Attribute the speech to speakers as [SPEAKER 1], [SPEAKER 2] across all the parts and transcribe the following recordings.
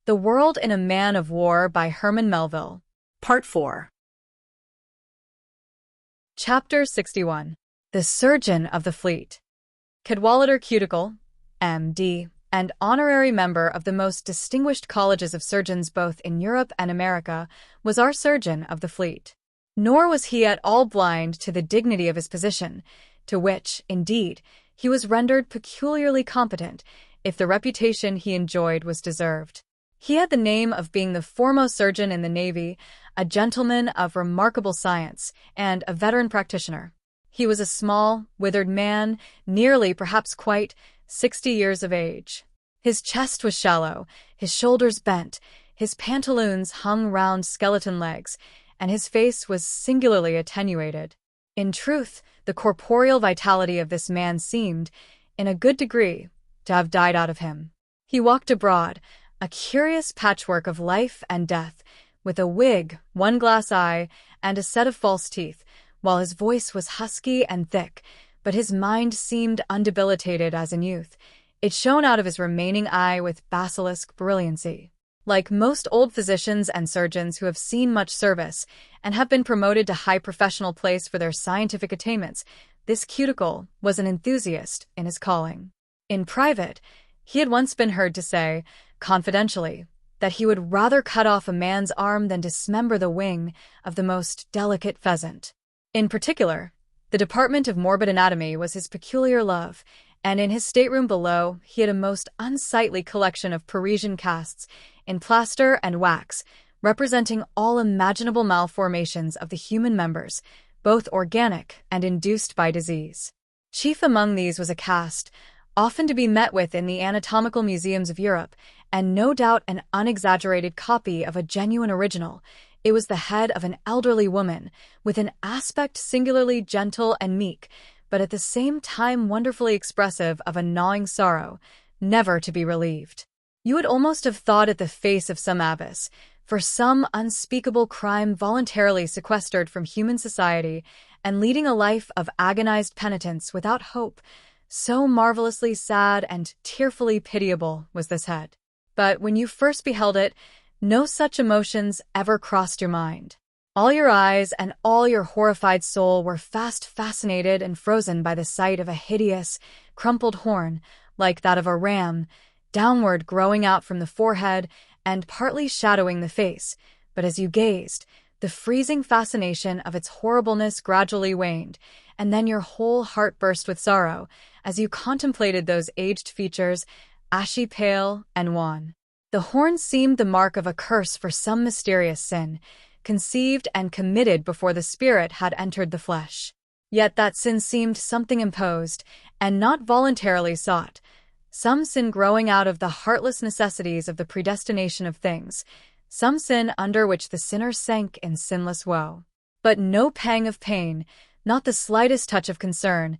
[SPEAKER 1] The World in a Man of War by Herman Melville.
[SPEAKER 2] Part 4.
[SPEAKER 1] Chapter 61. The Surgeon of the Fleet. Cadwallader Cuticle, M.D., and honorary member of the most distinguished colleges of surgeons both in Europe and America, was our surgeon of the fleet. Nor was he at all blind to the dignity of his position, to which, indeed, he was rendered peculiarly competent, if the reputation he enjoyed was deserved. He had the name of being the foremost surgeon in the Navy, a gentleman of remarkable science, and a veteran practitioner. He was a small, withered man, nearly, perhaps quite, 60 years of age. His chest was shallow, his shoulders bent, his pantaloons hung round skeleton legs, and his face was singularly attenuated. In truth, the corporeal vitality of this man seemed, in a good degree, to have died out of him. He walked abroad, a curious patchwork of life and death, with a wig, one glass eye, and a set of false teeth, while his voice was husky and thick, but his mind seemed undebilitated as in youth. It shone out of his remaining eye with basilisk brilliancy. Like most old physicians and surgeons who have seen much service and have been promoted to high professional place for their scientific attainments, this Cuticle was an enthusiast in his calling. In private, he had once been heard to say, confidentially, that he would rather cut off a man's arm than dismember the wing of the most delicate pheasant. In particular, the department of morbid anatomy was his peculiar love, and in his stateroom below he had a most unsightly collection of Parisian casts in plaster and wax, representing all imaginable malformations of the human members, both organic and induced by disease. Chief among these was a cast, often to be met with in the anatomical museums of Europe, and no doubt an unexaggerated copy of a genuine original. It was the head of an elderly woman, with an aspect singularly gentle and meek, but at the same time wonderfully expressive of a gnawing sorrow, never to be relieved. You would almost have thought it the face of some abbess, for some unspeakable crime voluntarily sequestered from human society, and leading a life of agonized penitence without hope. So marvelously sad and tearfully pitiable was this head. But when you first beheld it, no such emotions ever crossed your mind. All your eyes and all your horrified soul were fast fascinated and frozen by the sight of a hideous, crumpled horn, like that of a ram, downward growing out from the forehead and partly shadowing the face. But as you gazed, the freezing fascination of its horribleness gradually waned, and then your whole heart burst with sorrow as you contemplated those aged features, ashy pale and wan. The horn seemed the mark of a curse for some mysterious sin, conceived and committed before the spirit had entered the flesh. Yet that sin seemed something imposed, and not voluntarily sought, some sin growing out of the heartless necessities of the predestination of things, some sin under which the sinner sank in sinless woe. But no pang of pain, not the slightest touch of concern,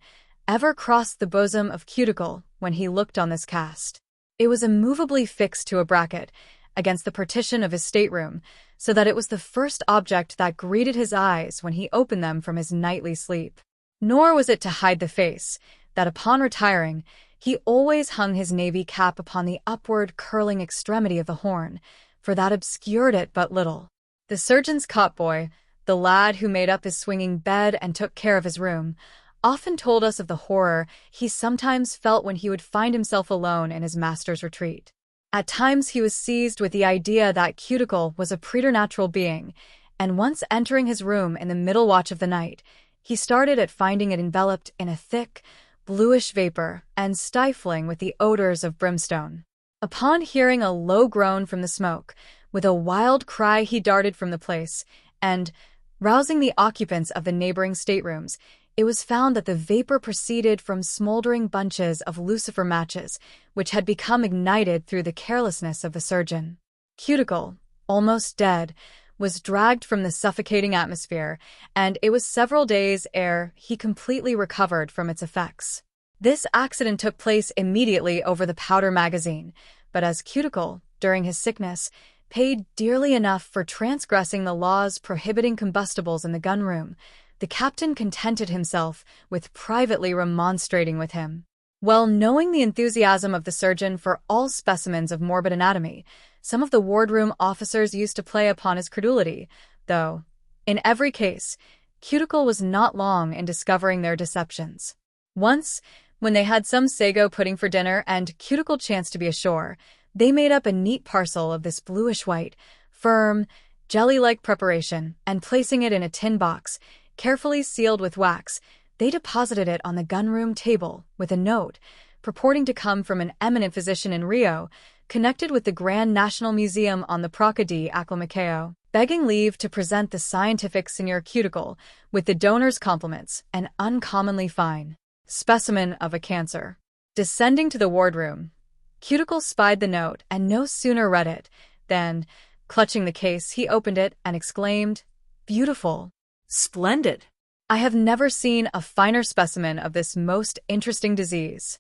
[SPEAKER 1] ever crossed the bosom of Cuticle when he looked on this cast. It was immovably fixed to a bracket against the partition of his stateroom, so that it was the first object that greeted his eyes when he opened them from his nightly sleep. Nor was it to hide the face, that upon retiring, he always hung his navy cap upon the upward curling extremity of the horn, for that obscured it but little. The surgeon's cot-boy, the lad who made up his swinging bed and took care of his room, often told us of the horror he sometimes felt when he would find himself alone in his master's retreat. At times he was seized with the idea that Cuticle was a preternatural being, and once entering his room in the middle watch of the night, he started at finding it enveloped in a thick, bluish vapor and stifling with the odors of brimstone. Upon hearing a low groan from the smoke, with a wild cry he darted from the place, and, rousing the occupants of the neighboring staterooms, it was found that the vapor proceeded from smoldering bunches of lucifer matches, which had become ignited through the carelessness of the surgeon. Cuticle, almost dead, was dragged from the suffocating atmosphere, and it was several days ere he completely recovered from its effects. This accident took place immediately over the powder magazine, but as Cuticle, during his sickness, paid dearly enough for transgressing the laws prohibiting combustibles in the gun-room, the captain contented himself with privately remonstrating with him. Well knowing the enthusiasm of the surgeon for all specimens of morbid anatomy, Some of the wardroom officers used to play upon his credulity, though, in every case, Cuticle was not long in discovering their deceptions. Once, when they had some sago pudding for dinner and Cuticle chanced to be ashore, they made up a neat parcel of this bluish-white, firm, jelly-like preparation, and placing it in a tin box, carefully sealed with wax, they deposited it on the gunroom table with a note, purporting to come from an eminent physician in Rio, connected with the Grand National Museum on the Praca di Acclimacao, begging leave to present the scientific Senior Cuticle with the donor's compliments, an uncommonly fine specimen of a cancer. Descending to the wardroom, Cuticle spied the note and no sooner read it than, clutching the case, he opened it and exclaimed, "Beautiful! Splendid! I have never seen a finer specimen of this most interesting disease."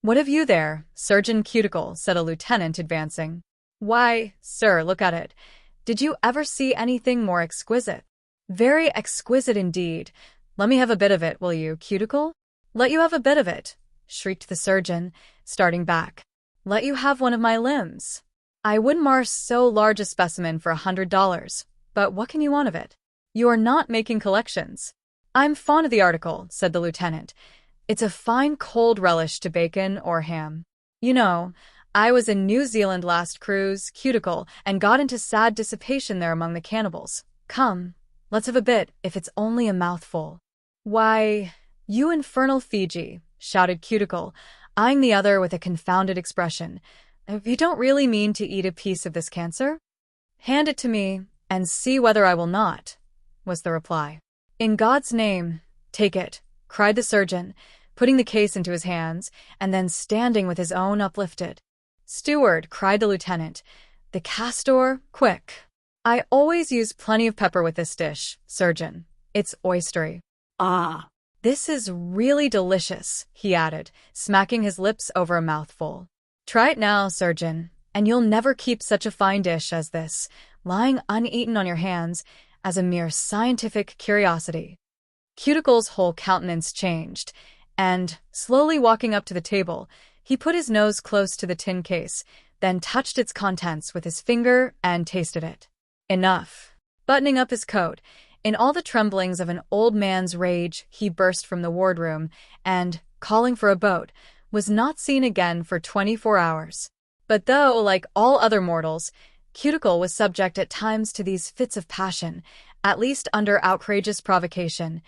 [SPEAKER 1] "What have you there, Surgeon Cuticle?" said a lieutenant, advancing. "Why, sir, look at it. Did you ever see anything more exquisite?" "Very exquisite indeed. Let me have a bit of it, will you, Cuticle?" "Let you have a bit of it," shrieked the surgeon, starting back. "Let you have one of my limbs. I wouldn't marsh so large a specimen for $100, but what can you want of it? You are not making collections." "I'm fond of the article," said the lieutenant. "It's a fine cold relish to bacon or ham. You know, I was in New Zealand last cruise, Cuticle, and got into sad dissipation there among the cannibals. Come, let's have a bit, if it's only a mouthful." "Why, you infernal Fiji," shouted Cuticle, eyeing the other with a confounded expression. "You don't really mean to eat a piece of this cancer?" "Hand it to me, and see whether I will not," was the reply. "In God's name, take it," cried the surgeon, putting the case into his hands, and then standing with his own uplifted. "Steward," cried the lieutenant, "the castor, quick. I always use plenty of pepper with this dish, surgeon. It's oystery. Ah, this is really delicious," he added, smacking his lips over a mouthful. "Try it now, surgeon, and you'll never keep such a fine dish as this, lying uneaten on your hands, as a mere scientific curiosity." Cuticle's whole countenance changed, and, slowly walking up to the table, he put his nose close to the tin case, then touched its contents with his finger and tasted it. Enough. Buttoning up his coat, in all the tremblings of an old man's rage, he burst from the wardroom and, calling for a boat, was not seen again for 24 hours. But though, like all other mortals, Cuticle was subject at times to these fits of passion, at least under outrageous provocation,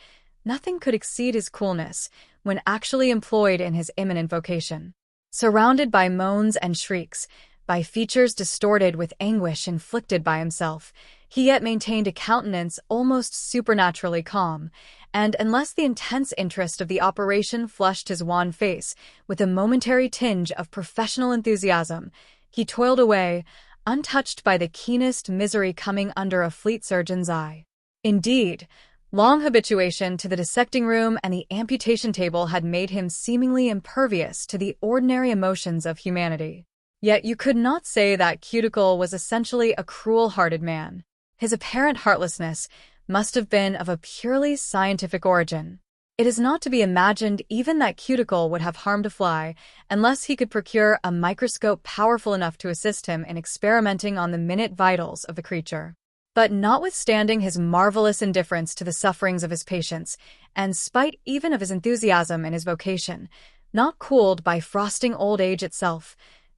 [SPEAKER 1] nothing could exceed his coolness when actually employed in his imminent vocation. Surrounded by moans and shrieks, by features distorted with anguish inflicted by himself, he yet maintained a countenance almost supernaturally calm, and unless the intense interest of the operation flushed his wan face with a momentary tinge of professional enthusiasm, he toiled away, untouched by the keenest misery coming under a fleet surgeon's eye. Indeed, long habituation to the dissecting room and the amputation table had made him seemingly impervious to the ordinary emotions of humanity. Yet you could not say that Cuticle was essentially a cruel-hearted man. His apparent heartlessness must have been of a purely scientific origin. It is not to be imagined even that Cuticle would have harmed a fly unless he could procure a microscope powerful enough to assist him in experimenting on the minute vitals of the creature. But notwithstanding his marvelous indifference to the sufferings of his patients, and spite even of his enthusiasm in his vocation, not cooled by frosting old age itself,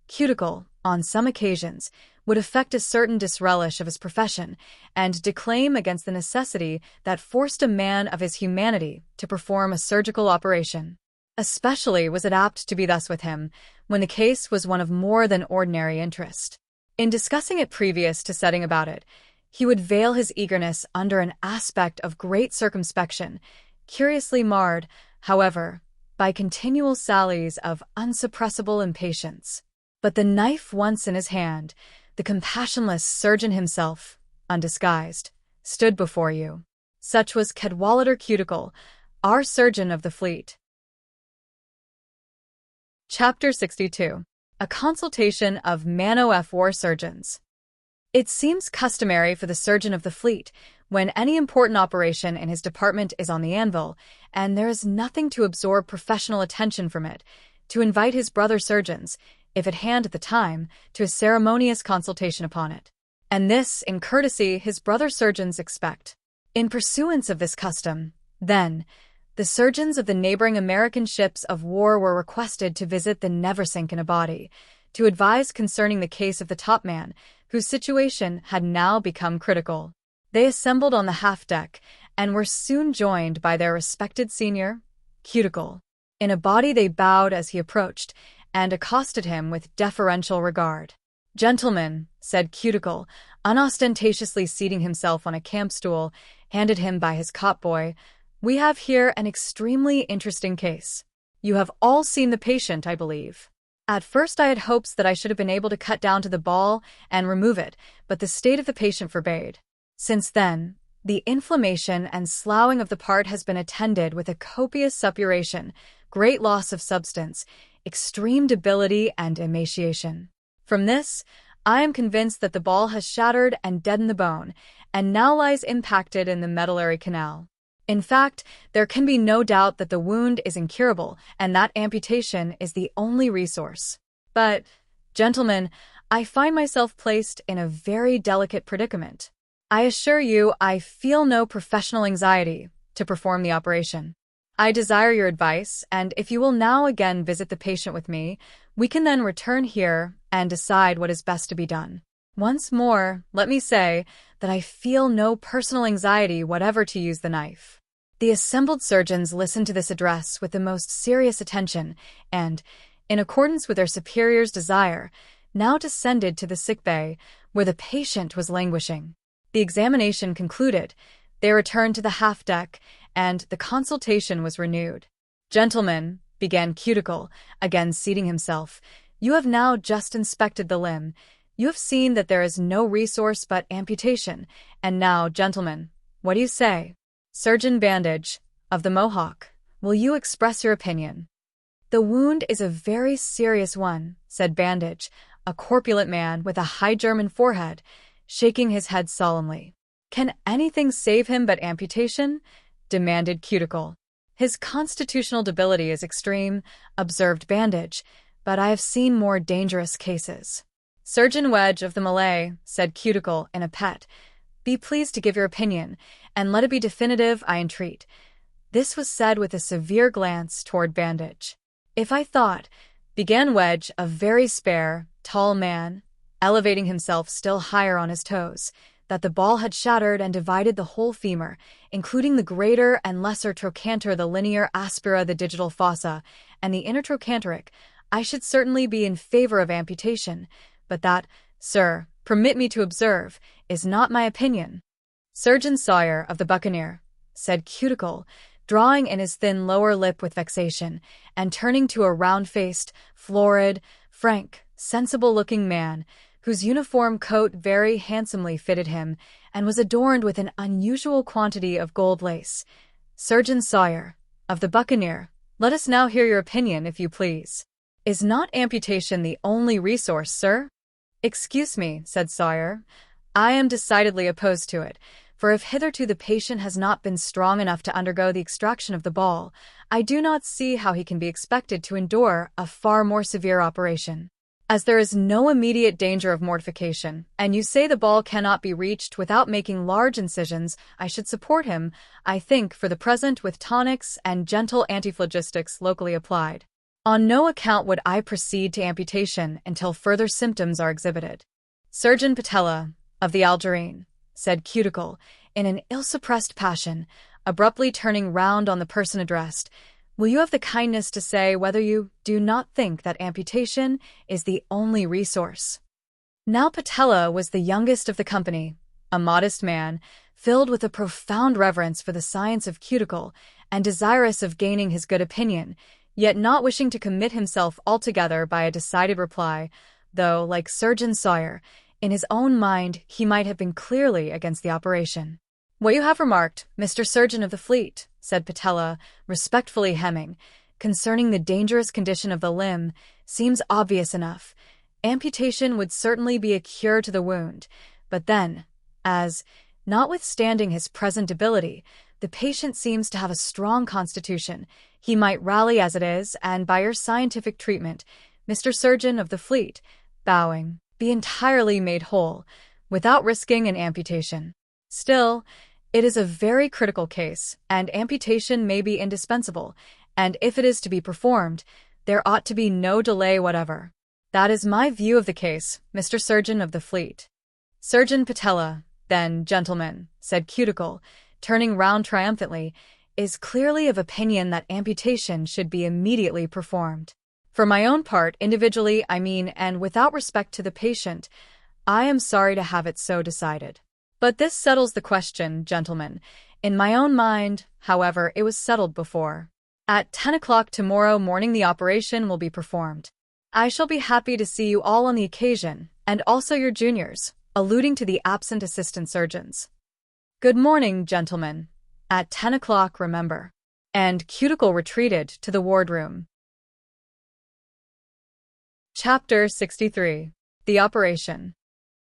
[SPEAKER 1] Cuticle, on some occasions, would affect a certain disrelish of his profession and declaim against the necessity that forced a man of his humanity to perform a surgical operation. Especially was it apt to be thus with him when the case was one of more than ordinary interest. In discussing it previous to setting about it, he would veil his eagerness under an aspect of great circumspection, curiously marred, however, by continual sallies of unsuppressible impatience. But the knife once in his hand, the compassionless surgeon himself, undisguised, stood before you. Such was Cadwallader Cuticle, our surgeon of the fleet. Chapter 62. A Consultation of Man-O-F War Surgeons. It seems customary for the surgeon of the fleet, when any important operation in his department is on the anvil, and there is nothing to absorb professional attention from it, to invite his brother surgeons, if at hand at the time, to a ceremonious consultation upon it. And this, in courtesy, his brother surgeons expect. In pursuance of this custom, then, the surgeons of the neighboring American ships of war were requested to visit the Neversink in a body, to advise concerning the case of the topman, whose situation had now become critical. They assembled on the half-deck, and were soon joined by their respected senior, Cuticle. In a body they bowed as he approached, and accosted him with deferential regard. "Gentlemen," said Cuticle, unostentatiously seating himself on a camp-stool, handed him by his cot-boy, "we have here an extremely interesting case. You have all seen the patient, I believe. At first I had hopes that I should have been able to cut down to the ball and remove it, but the state of the patient forbade. Since then, the inflammation and sloughing of the part has been attended with a copious suppuration, great loss of substance, extreme debility and emaciation. From this, I am convinced that the ball has shattered and deadened the bone, and now lies impacted in the medullary canal. In fact, there can be no doubt that the wound is incurable, and that amputation is the only resource. But, gentlemen, I find myself placed in a very delicate predicament. I assure you I feel no professional anxiety to perform the operation. I desire your advice, and if you will now again visit the patient with me, we can then return here and decide what is best to be done. Once more, let me say that I feel no personal anxiety whatever to use the knife." The assembled surgeons listened to this address with the most serious attention and, in accordance with their superior's desire, now descended to the sick bay, where the patient was languishing. The examination concluded, they returned to the half-deck, and the consultation was renewed. "Gentlemen," began Cuticle, again seating himself, "you have now just inspected the limb. You have seen that there is no resource but amputation, and now, gentlemen, what do you say? Surgeon Bandage, of the Mohawk, will you express your opinion?" "The wound is a very serious one," said Bandage, a corpulent man with a high German forehead, shaking his head solemnly. "Can anything save him but amputation?" demanded Cuticle. "His constitutional debility is extreme," observed Bandage, "but I have seen more dangerous cases." "Surgeon Wedge of the Malay," said Cuticle in a pet, "be pleased to give your opinion, and let it be definitive, I entreat." This was said with a severe glance toward Bandage. "If I thought," began Wedge, a very spare, tall man, elevating himself still higher on his toes, "that the ball had shattered and divided the whole femur, including the greater and lesser trochanter, the linear aspera, the digital fossa, and the inner trochanteric, I should certainly be in favor of amputation, but that, sir, permit me to observe, is not my opinion." "Surgeon Sawyer of the Buccaneer," said Cuticle, drawing in his thin lower lip with vexation, and turning to a round-faced, florid, frank, sensible-looking man, whose uniform coat very handsomely fitted him and was adorned with an unusual quantity of gold lace. "Surgeon Sawyer, of the Buccaneer, let us now hear your opinion, if you please. Is not amputation the only resource, sir?" "Excuse me," said Sawyer, "I am decidedly opposed to it, for if hitherto the patient has not been strong enough to undergo the extraction of the ball, I do not see how he can be expected to endure a far more severe operation. As there is no immediate danger of mortification, and you say the ball cannot be reached without making large incisions, I should support him, I think, for the present with tonics and gentle antiphlogistics locally applied. On no account would I proceed to amputation until further symptoms are exhibited." "Surgeon Patella, of the Algerine," said Cuticle, in an ill-suppressed passion, abruptly turning round on the person addressed, "will you have the kindness to say whether you do not think that amputation is the only resource?" Now Patella was the youngest of the company, a modest man, filled with a profound reverence for the science of Cuticle, and desirous of gaining his good opinion, yet not wishing to commit himself altogether by a decided reply, though, like Surgeon Sawyer, in his own mind he might have been clearly against the operation. "What you have remarked, Mr. Surgeon of the Fleet," said Patella, respectfully hemming, "concerning the dangerous condition of the limb, seems obvious enough. Amputation would certainly be a cure to the wound, but then, as, notwithstanding his present debility, the patient seems to have a strong constitution, he might rally as it is, and by your scientific treatment, Mr. Surgeon of the fleet, bowing, be entirely made whole, without risking an amputation. Still, it is a very critical case, and amputation may be indispensable, and if it is to be performed, there ought to be no delay whatever. That is my view of the case, Mr. Surgeon of the fleet. Surgeon Patella, then, gentlemen, said Cuticle, turning round triumphantly, is clearly of opinion that amputation should be immediately performed. For my own part, individually, I mean, and without respect to the patient, I am sorry to have it so decided. But this settles the question, gentlemen. In my own mind, however, it was settled before. At 10 o'clock tomorrow morning the operation will be performed. I shall be happy to see you all on the occasion, and also your juniors, alluding to the absent assistant surgeons. Good morning, gentlemen. At 10 o'clock, remember. And Cuticle retreated to the wardroom. Chapter 63. The Operation.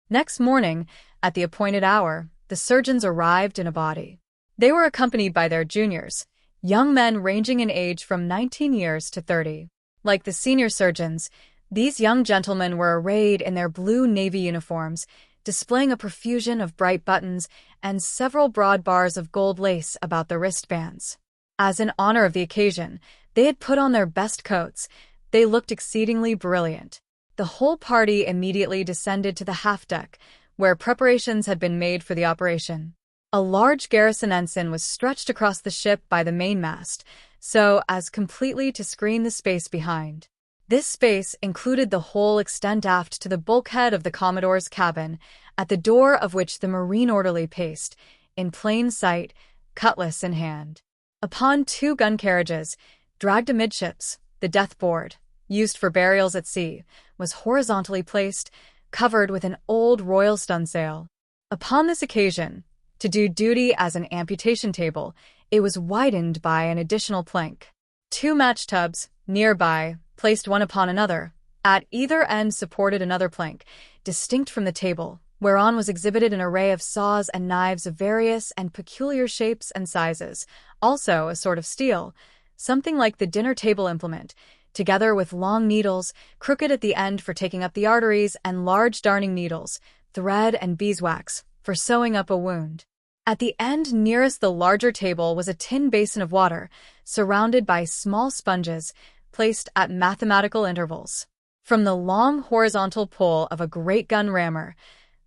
[SPEAKER 1] Next morning, at the appointed hour, the surgeons arrived in a body. They were accompanied by their juniors, young men ranging in age from 19 years to 30. Like the senior surgeons, these young gentlemen were arrayed in their blue navy uniforms, displaying a profusion of bright buttons and several broad bars of gold lace about the wristbands. As in honor of the occasion, they had put on their best coats. They looked exceedingly brilliant. The whole party immediately descended to the half-deck, where preparations had been made for the operation. A large garrison ensign was stretched across the ship by the mainmast, so as completely to screen the space behind. This space included the whole extent aft to the bulkhead of the Commodore's cabin, at the door of which the marine orderly paced, in plain sight, cutlass in hand. Upon 2 gun carriages, dragged amidships, the death-board, used for burials at sea, was horizontally placed, covered with an old royal stunsail. Upon this occasion, to do duty as an amputation table, it was widened by an additional plank. 2 match tubs, nearby, placed one upon another, at either end supported another plank, distinct from the table, whereon was exhibited an array of saws and knives of various and peculiar shapes and sizes, also a sort of steel, something like the dinner-table implement, together with long needles, crooked at the end for taking up the arteries, and large darning needles, thread and beeswax, for sewing up a wound. At the end nearest the larger table was a tin basin of water, surrounded by small sponges, placed at mathematical intervals. From the long horizontal pole of a great gun rammer,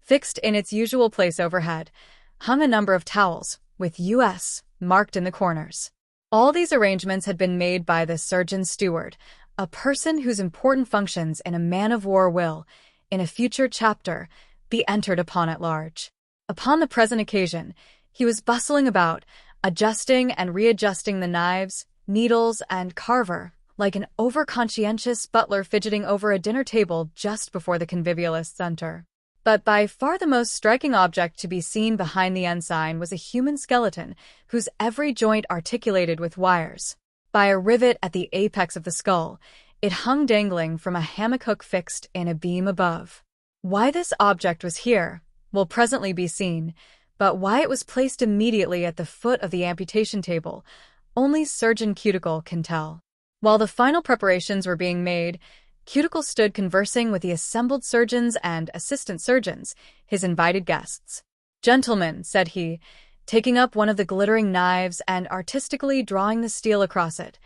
[SPEAKER 1] fixed in its usual place overhead, hung a number of towels, with U.S. marked in the corners. All these arrangements had been made by the surgeon's steward, a person whose important functions in a man-of-war will, in a future chapter, be entered upon at large. Upon the present occasion, he was bustling about, adjusting and readjusting the knives, needles, and carver, like an over-conscientious butler fidgeting over a dinner table just before the convivialists enter. But by far the most striking object to be seen behind the ensign was a human skeleton, whose every joint articulated with wires. By a rivet at the apex of the skull, it hung dangling from a hammock hook fixed in a beam above. Why this object was here will presently be seen, but why it was placed immediately at the foot of the amputation table, only Surgeon Cuticle can tell. While the final preparations were being made, Cuticle stood conversing with the assembled surgeons and assistant surgeons, his invited guests. "Gentlemen," said he, taking up one of the glittering knives and artistically drawing the steel across it,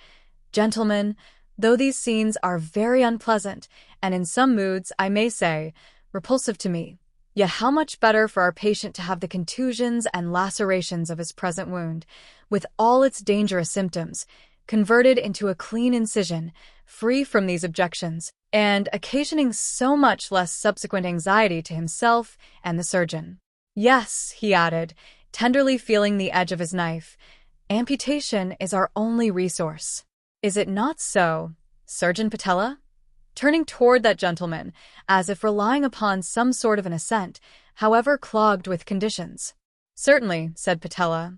[SPEAKER 1] "Gentlemen, though these scenes are very unpleasant, and in some moods, I may say, repulsive to me, yet how much better for our patient to have the contusions and lacerations of his present wound, with all its dangerous symptoms, converted into a clean incision, free from these objections, and occasioning so much less subsequent anxiety to himself and the surgeon. Yes," he added, tenderly feeling the edge of his knife, "amputation is our only resource. Is it not so, Surgeon Patella?" Turning toward that gentleman, as if relying upon some sort of an assent, however clogged with conditions. "Certainly," said Patella.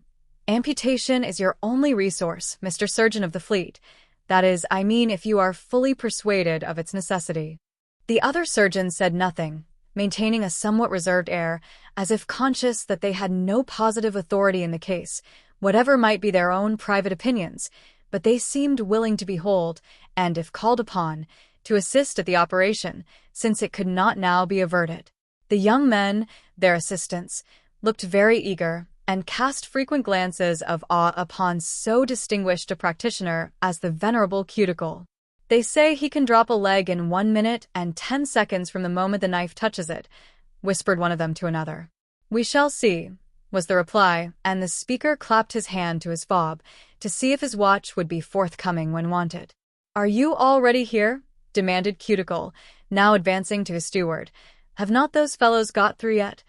[SPEAKER 1] "Amputation is your only resource, Mr. Surgeon of the fleet. That is, I mean, if you are fully persuaded of its necessity." The other surgeons said nothing, maintaining a somewhat reserved air, as if conscious that they had no positive authority in the case, whatever might be their own private opinions, but they seemed willing to behold, and, if called upon, to assist at the operation, since it could not now be averted. The young men, their assistants, looked very eager and cast frequent glances of awe upon so distinguished a practitioner as the venerable Cuticle. "They say he can drop a leg in 1 minute and 10 seconds from the moment the knife touches it," whispered one of them to another. "We shall see," was the reply, and the speaker clapped his hand to his fob to see if his watch would be forthcoming when wanted. "Are you already here?" demanded Cuticle, now advancing to his steward. "Have not those fellows got through yet?"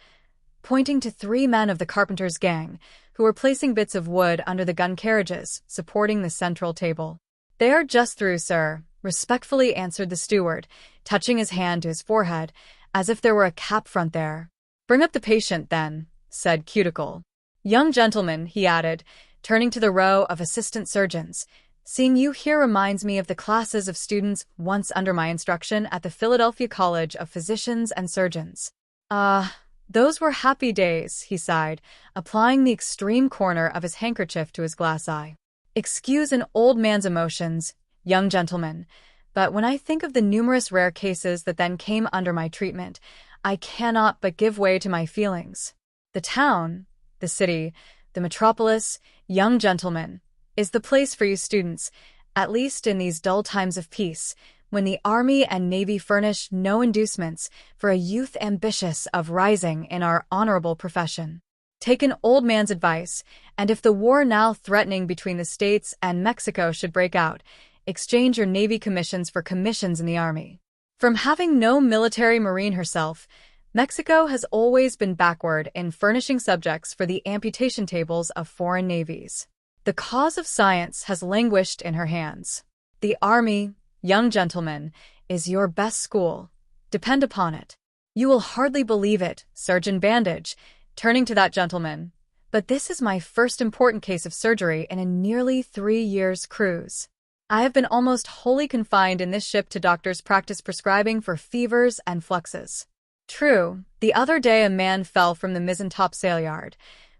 [SPEAKER 1] Pointing to 3 men of the carpenter's gang, who were placing bits of wood under the gun carriages, supporting the central table. "They are just through, sir," respectfully answered the steward, touching his hand to his forehead, as if there were a cap front there. "Bring up the patient, then," said Cuticle. "Young gentleman," he added, turning to the row of assistant surgeons, "seeing you here reminds me of the classes of students once under my instruction at the Philadelphia College of Physicians and Surgeons. Ah, those were happy days," he sighed, applying the extreme corner of his handkerchief to his glass eye. "Excuse an old man's emotions, young gentleman, but when I think of the numerous rare cases that then came under my treatment, I cannot but give way to my feelings. The town, the city, the metropolis, young gentleman, is the place for you students, at least in these dull times of peace, when the Army and Navy furnish no inducements for a youth ambitious of rising in our honorable profession. Take an old man's advice, and if the war now threatening between the States and Mexico should break out, exchange your Navy commissions for commissions in the Army. From having no military marine herself, Mexico has always been backward in furnishing subjects for the amputation tables of foreign navies. The cause of science has languished in her hands. The Army, young gentleman, is your best school. Depend upon it. You will hardly believe it, Surgeon Bandage," turning to that gentleman, "but this is my first important case of surgery in a nearly 3 years' cruise. I have been almost wholly confined in this ship to doctors' practice prescribing for fevers and fluxes. True, the other day a man fell from the mizzen topsail yard,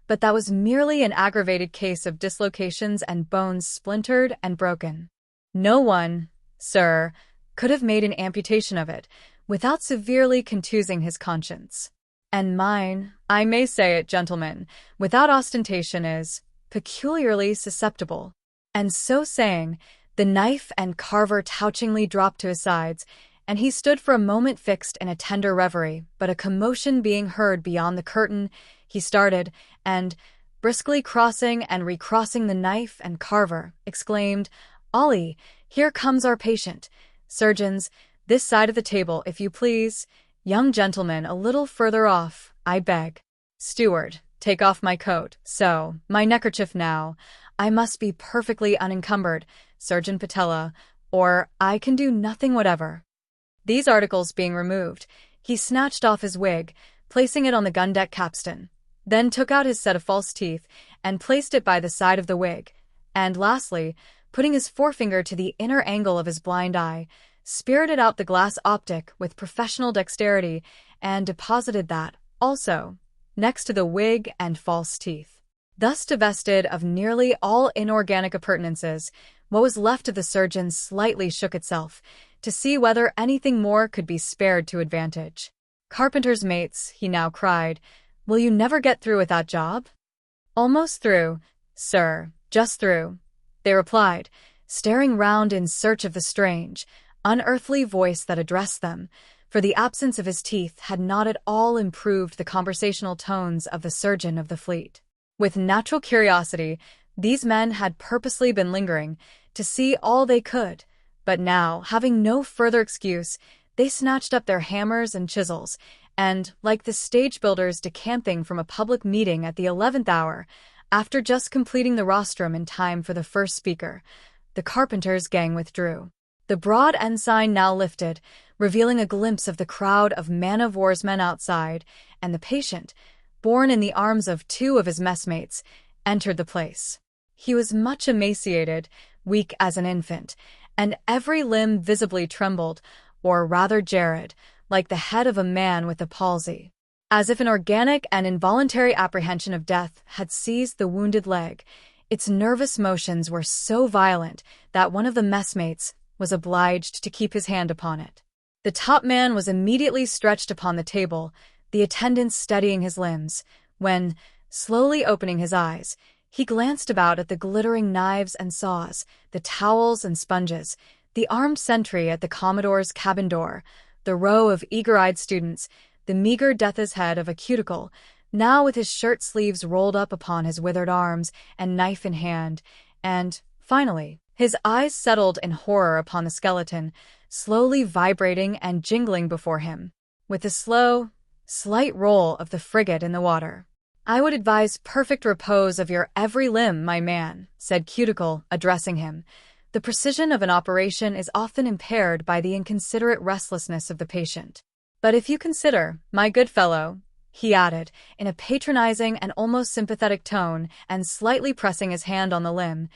[SPEAKER 1] but that was merely an aggravated case of dislocations and bones splintered and broken. No one, sir, could have made an amputation of it without severely contusing his conscience. And mine, I may say it, gentlemen, without ostentation, is peculiarly susceptible." And so saying, the knife and carver touchingly dropped to his sides, and he stood for a moment fixed in a tender reverie, but a commotion being heard beyond the curtain, he started, and, briskly crossing and recrossing the knife and carver, exclaimed, "Ollie, here comes our patient. Surgeons, this side of the table, if you please. Young gentleman, a little further off, I beg. Steward, take off my coat. So, my neckerchief now. I must be perfectly unencumbered, Surgeon Patella, or I can do nothing whatever." These articles being removed, he snatched off his wig, placing it on the gun-deck capstan, then took out his set of false teeth and placed it by the side of the wig, and lastly, putting his forefinger to the inner angle of his blind eye, spirited out the glass optic with professional dexterity and deposited that, also, next to the wig and false teeth. Thus divested of nearly all inorganic appurtenances, what was left of the surgeon slightly shook itself, to see whether anything more could be spared to advantage. "Carpenter's mates," he now cried, "will you never get through with that job?" "Almost through, sir, just through," they replied, staring round in search of the strange, unearthly voice that addressed them, for the absence of his teeth had not at all improved the conversational tones of the surgeon of the fleet. With natural curiosity, these men had purposely been lingering to see all they could, but now, having no further excuse, they snatched up their hammers and chisels, and, like the stage-builders decamping from a public meeting at the 11th hour, after just completing the rostrum in time for the first speaker, the carpenter's gang withdrew. The broad ensign now lifted, revealing a glimpse of the crowd of man-of-war's men outside, and the patient, borne in the arms of 2 of his messmates, entered the place. He was much emaciated, weak as an infant, and every limb visibly trembled, or rather jarred, like the head of a man with a palsy. As if an organic and involuntary apprehension of death had seized the wounded leg, its nervous motions were so violent that one of the messmates, was obliged to keep his hand upon it. The top man was immediately stretched upon the table, the attendants steadying his limbs, when, slowly opening his eyes, he glanced about at the glittering knives and saws, the towels and sponges, the armed sentry at the Commodore's cabin door, the row of eager-eyed students, the meager death's head of a cuticle, now with his shirt sleeves rolled up upon his withered arms and knife in hand, and, finally, his eyes settled in horror upon the skeleton, slowly vibrating and jingling before him, with the slow, slight roll of the frigate in the water. "I would advise perfect repose of your every limb, my man," said Cuticle, addressing him. "The precision of an operation is often impaired by the inconsiderate restlessness of the patient. But if you consider, my good fellow," he added, in a patronizing and almost sympathetic tone, and slightly pressing his hand on the limb,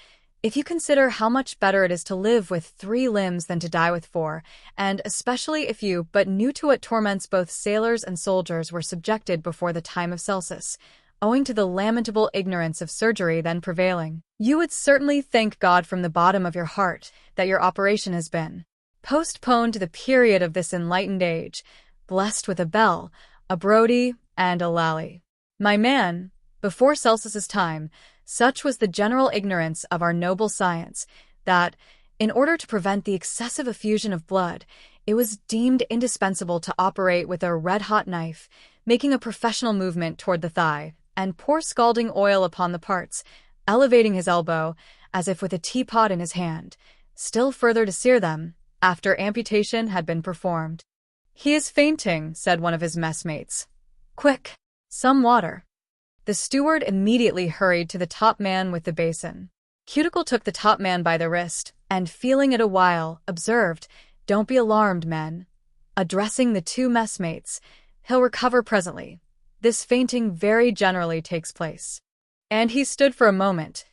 [SPEAKER 1] "if you consider how much better it is to live with 3 limbs than to die with 4, and especially if you but knew to what torments both sailors and soldiers were subjected before the time of Celsus, owing to the lamentable ignorance of surgery then prevailing, you would certainly thank God from the bottom of your heart that your operation has been postponed to the period of this enlightened age, blessed with a bell, a Brodie, and a Lally. My man, before Celsus's time, such was the general ignorance of our noble science, that, in order to prevent the excessive effusion of blood, it was deemed indispensable to operate with a red-hot knife, making a professional movement toward the thigh, and pour scalding oil upon the parts, elevating his elbow, as if with a teapot in his hand, still further to sear them, after amputation had been performed. "He is fainting," said one of his messmates. "Quick! Some water." The steward immediately hurried to the top man with the basin. Cuticle took the top man by the wrist, and feeling it a while, observed, "Don't be alarmed, men." Addressing the 2 messmates, "He'll recover presently. This fainting very generally takes place." And he stood for a moment,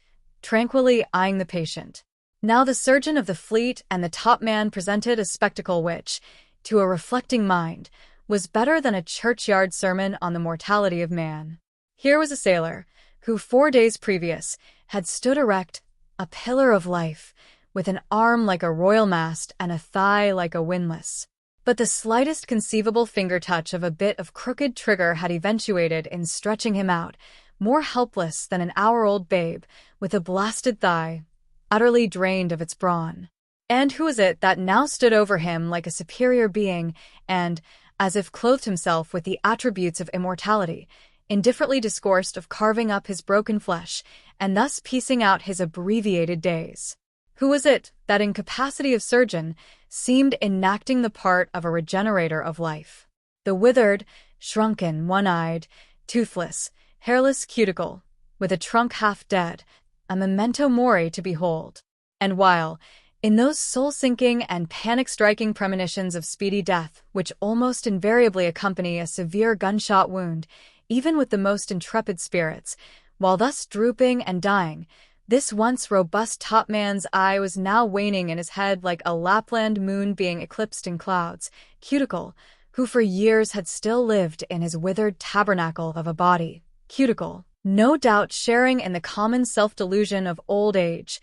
[SPEAKER 1] tranquilly eyeing the patient. Now the surgeon of the fleet and the top man presented a spectacle which, to a reflecting mind, was better than a churchyard sermon on the mortality of man. Here was a sailor, who 4 days previous had stood erect, a pillar of life, with an arm like a royal mast and a thigh like a windlass. But the slightest conceivable finger touch of a bit of crooked trigger had eventuated in stretching him out, more helpless than an hour-old babe, with a blasted thigh, utterly drained of its brawn. And who was it that now stood over him like a superior being, and, as if clothed himself with the attributes of immortality, indifferently discoursed of carving up his broken flesh, and thus piecing out his abbreviated days? Who was it that, in capacity of surgeon, seemed enacting the part of a regenerator of life? The withered, shrunken, one-eyed, toothless, hairless Cuticle, with a trunk half dead, a memento mori to behold. And while, in those soul-sinking and panic-striking premonitions of speedy death which almost invariably accompany a severe gunshot wound, even with the most intrepid spirits, while thus drooping and dying, this once robust top man's eye was now waning in his head like a Lapland moon being eclipsed in clouds. Cuticle, who for years had still lived in his withered tabernacle of a body, Cuticle, no doubt sharing in the common self-delusion of old age,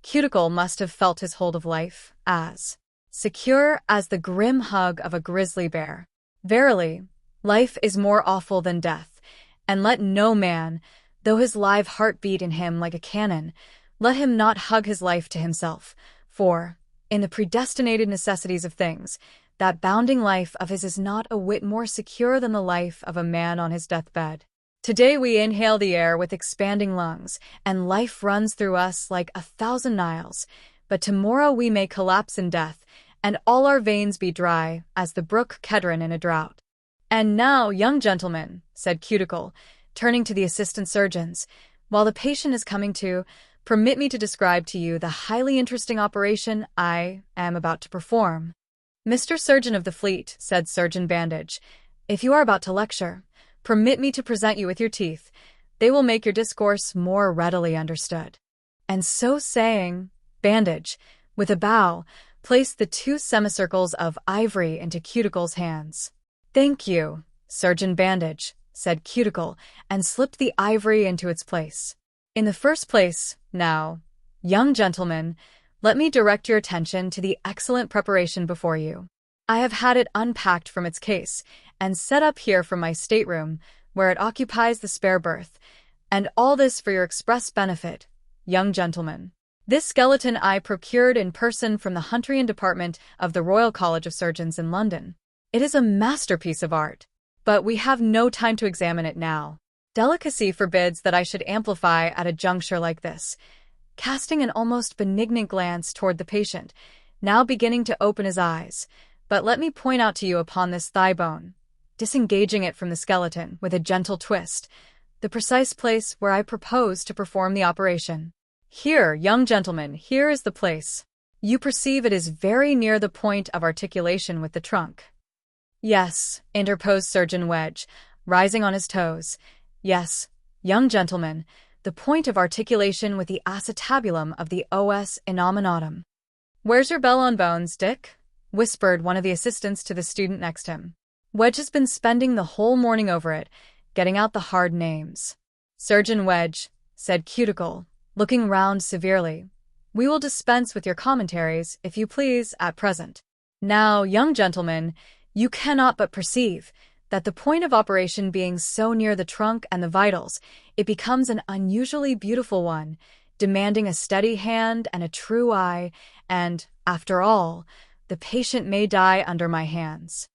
[SPEAKER 1] Cuticle must have felt his hold of life as secure as the grim hug of a grizzly bear. Verily, life is more awful than death, and let no man, though his live heart beat in him like a cannon, let him not hug his life to himself, for, in the predestinated necessities of things, that bounding life of his is not a whit more secure than the life of a man on his deathbed. Today we inhale the air with expanding lungs, and life runs through us like 1,000 Niles, but tomorrow we may collapse in death, and all our veins be dry as the brook Kedron in a drought. "And now, young gentlemen," said Cuticle, turning to the assistant surgeons, "while the patient is coming to, permit me to describe to you the highly interesting operation I am about to perform." "Mr. Surgeon of the Fleet," said Surgeon Bandage, "if you are about to lecture, permit me to present you with your teeth. They will make your discourse more readily understood." And so saying, Bandage, with a bow, placed the 2 semicircles of ivory into Cuticle's hands. "Thank you, Surgeon Bandage," said Cuticle, and slipped the ivory into its place. "In the first place, now, young gentlemen, Let me direct your attention to the excellent preparation before you. I have had it unpacked from its case and set up here from my stateroom, where it occupies the spare berth, and all this for your express benefit, young gentleman. This skeleton I procured in person from the Hunterian Department of the Royal College of Surgeons in London. It is a masterpiece of art, but we have no time to examine it now. Delicacy forbids that I should amplify at a juncture like this. Casting an almost benignant glance toward the patient, now beginning to open his eyes, but let me point out to you upon this thigh bone, disengaging it from the skeleton with a gentle twist, the precise place where I propose to perform the operation. Here, young gentleman, here is the place. You perceive it is very near the point of articulation with the trunk. Yes, interposed Surgeon Wedge, rising on his toes. Yes, young gentleman, the point of articulation with the acetabulum of the os innominatum. Where's your bell on bones, Dick? Whispered one of the assistants to the student next him. Wedge has been spending the whole morning over it, getting out the hard names. Surgeon Wedge, said Cuticle, looking round severely, we will dispense with your commentaries, if you please, at present. Now, young gentleman, you cannot but perceive that the point of operation being so near the trunk and the vitals, it becomes an unusually beautiful one, demanding a steady hand and a true eye, and, after all, the patient may die under my hands.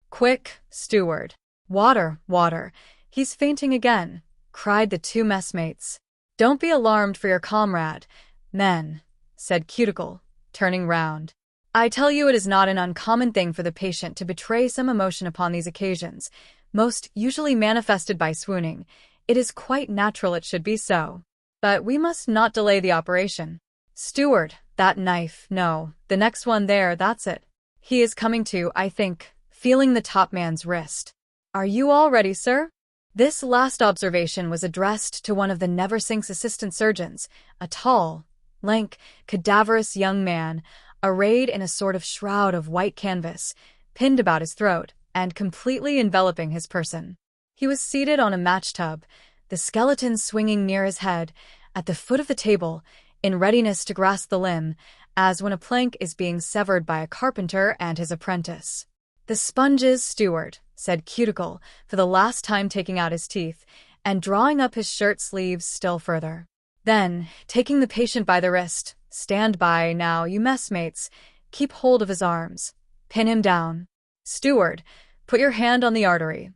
[SPEAKER 1] Quick, steward. Water, water. He's fainting again, cried the two messmates. Don't be alarmed for your comrade, men, said Cuticle, turning round. I tell you it is not an uncommon thing for the patient to betray some emotion upon these occasions, most usually manifested by swooning. It is quite natural it should be so. But we must not delay the operation. Steward, that knife, no, the next one there, that's it. He is coming to, I think, feeling the top man's wrist. Are you all ready, sir? This last observation was addressed to one of the Neversink's assistant surgeons, a tall, lank, cadaverous young man, arrayed in a sort of shroud of white canvas, pinned about his throat, and completely enveloping his person. He was seated on a match-tub, the skeleton swinging near his head, at the foot of the table, in readiness to grasp the limb, as when a plank is being severed by a carpenter and his apprentice. The sponges, steward, said Cuticle, for the last time taking out his teeth, and drawing up his shirt sleeves still further. Then, taking the patient by the wrist, stand by, now, you messmates, keep hold of his arms, pin him down. Steward, put your hand on the artery.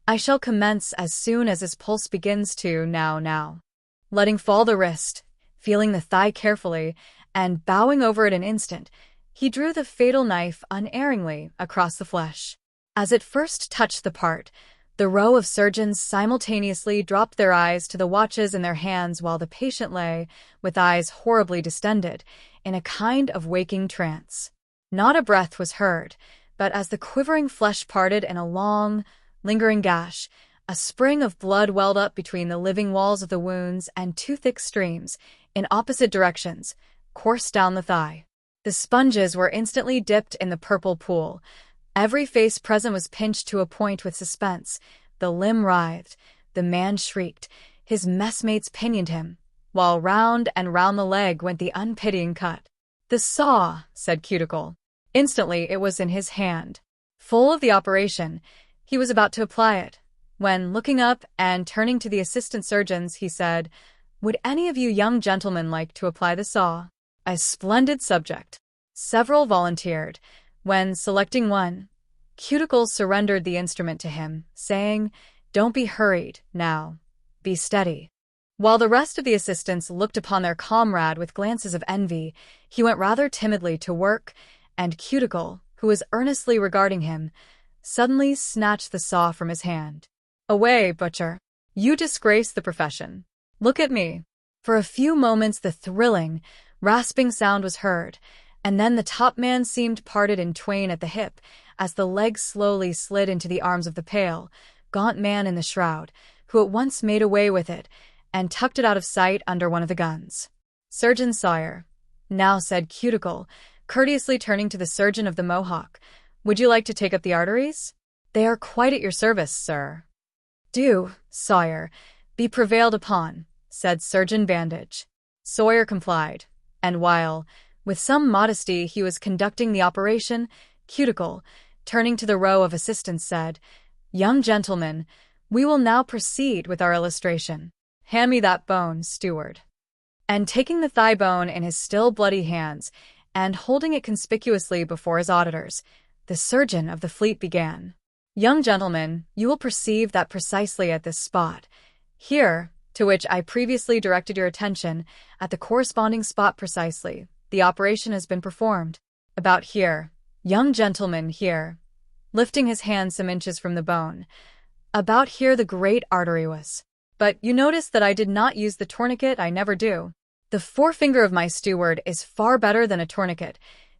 [SPEAKER 1] I shall commence as soon as his pulse begins to, now. Letting fall the wrist, feeling the thigh carefully, and bowing over it an instant, he drew the fatal knife unerringly across the flesh. As it first touched the part, the row of surgeons simultaneously dropped their eyes to the watches in their hands while the patient lay, with eyes horribly distended, in a kind of waking trance. Not a breath was heard, but as the quivering flesh parted in a long, lingering gash, a spring of blood welled up between the living walls of the wounds, and two thick streams, in opposite directions, coursed down the thigh. The sponges were instantly dipped in the purple pool. Every face present was pinched to a point with suspense. The limb writhed, the man shrieked, his messmates pinioned him, while round and round the leg went the unpitying cut. The saw, said Cuticle. Instantly it was in his hand. Full of the operation, he was about to apply it, when, looking up and turning to the assistant surgeons, he said, Would any of you young gentlemen like to apply the saw? A splendid subject. Several volunteered. When, selecting one, Cuticle surrendered the instrument to him, saying, Don't be hurried, now. Be steady. While the rest of the assistants looked upon their comrade with glances of envy, he went rather timidly to work, and Cuticle, who was earnestly regarding him, suddenly snatched the saw from his hand. Away, butcher. You disgrace the profession. Look at me. For a few moments the thrilling, rasping sound was heard, and then the top man seemed parted in twain at the hip, as the legs slowly slid into the arms of the pale, gaunt man in the shroud, who at once made away with it, and tucked it out of sight under one of the guns. Surgeon Sawyer, now, said Cuticle, courteously turning to the surgeon of the Mohawk, would you like to take up the arteries? They are quite at your service, sir. Do, Sawyer, be prevailed upon, said Surgeon Bandage. Sawyer complied, and while, With some modesty, he was conducting the operation. Cuticle, turning to the row of assistants, said, "Young gentlemen, we will now proceed with our illustration. Hand me that bone, steward." And taking the thigh bone in his still bloody hands and holding it conspicuously before his auditors, the surgeon of the fleet began. "Young gentlemen, you will perceive that precisely at this spot, here, to which I previously directed your attention, at the corresponding spot precisely, the operation has been performed. About here, young gentlemen, here," lifting his hand some inches from the bone, "about here the great artery was. But you notice that I did not use the tourniquet. I never do. The forefinger of my steward is far better than a tourniquet,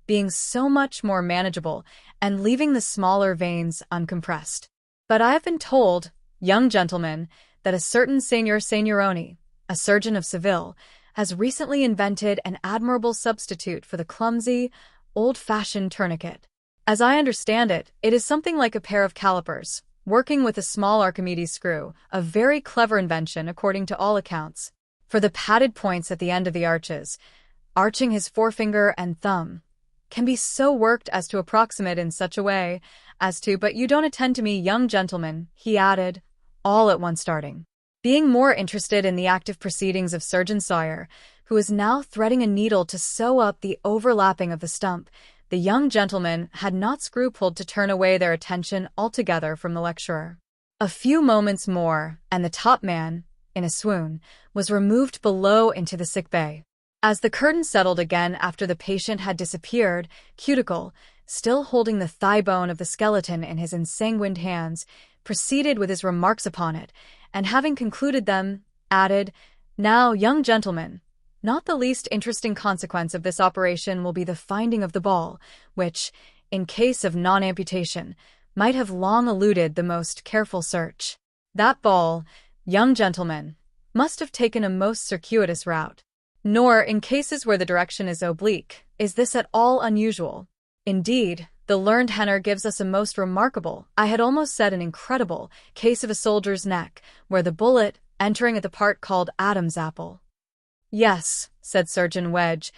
[SPEAKER 1] being so much more manageable and leaving the smaller veins uncompressed. But I have been told, young gentlemen, that a certain Signoroni, a surgeon of Seville, has recently invented an admirable substitute for the clumsy, old-fashioned tourniquet. As I understand it, it is something like a pair of calipers, working with a small Archimedes screw, a very clever invention according to all accounts. For the padded points at the end of the arches, arching his forefinger and thumb, can be so worked as to approximate in such a way as to— But you don't attend to me, young gentlemen," he added, all at once starting. Being more interested in the active proceedings of Surgeon Sawyer, who was now threading a needle to sew up the overlapping of the stump, the young gentlemen had not scrupled to turn away their attention altogether from the lecturer. A few moments more, and the top man, in a swoon, was removed below into the sick bay. As the curtain settled again after the patient had disappeared, Cuticle, still holding the thigh bone of the skeleton in his ensanguined hands, proceeded with his remarks upon it, and having concluded them, added, "Now, young gentlemen, not the least interesting consequence of this operation will be the finding of the ball, which, in case of non-amputation, might have long eluded the most careful search. That ball, young gentlemen, must have taken a most circuitous route. Nor, in cases where the direction is oblique, is this at all unusual. Indeed, the learned Henner gives us a most remarkable, I had almost said an incredible, case of a soldier's neck, where the bullet, entering at the part called Adam's apple." "Yes," said Surgeon Wedge,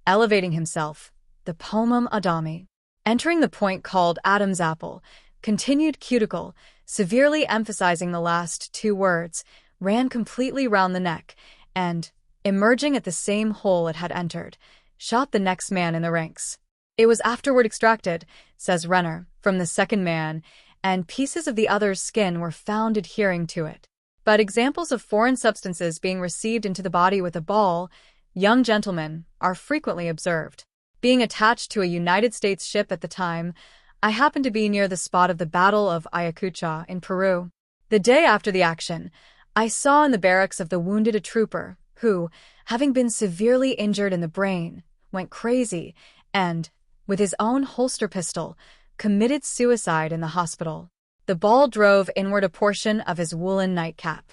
[SPEAKER 1] elevating himself, "the pomum Adami. Entering the point called Adam's apple," continued Cuticle, severely emphasizing the last two words, "ran completely round the neck, and, emerging at the same hole it had entered, shot the next man in the ranks. It was afterward extracted," says Renner, "from the second man, and pieces of the other's skin were found adhering to it. But examples of foreign substances being received into the body with a ball, young gentlemen, are frequently observed. Being attached to a United States ship at the time, I happened to be near the spot of the Battle of Ayacucho in Peru. The day after the action, I saw in the barracks of the wounded a trooper, who, having been severely injured in the brain, went crazy and, with his own holster pistol, committed suicide in the hospital. The ball drove inward a portion of his woolen nightcap.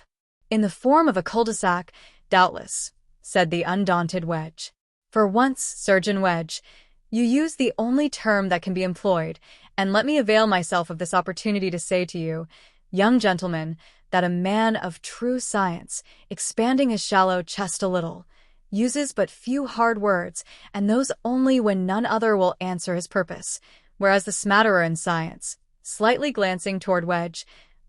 [SPEAKER 1] In the form of a cul-de-sac, doubtless," said the undaunted Wedge. "For once, Surgeon Wedge, you use the only term that can be employed, and let me avail myself of this opportunity to say to you, young gentlemen, that a man of true science, expanding his shallow chest a little, uses but few hard words, and those only when none other will answer his purpose, whereas the smatterer in science," slightly glancing toward Wedge,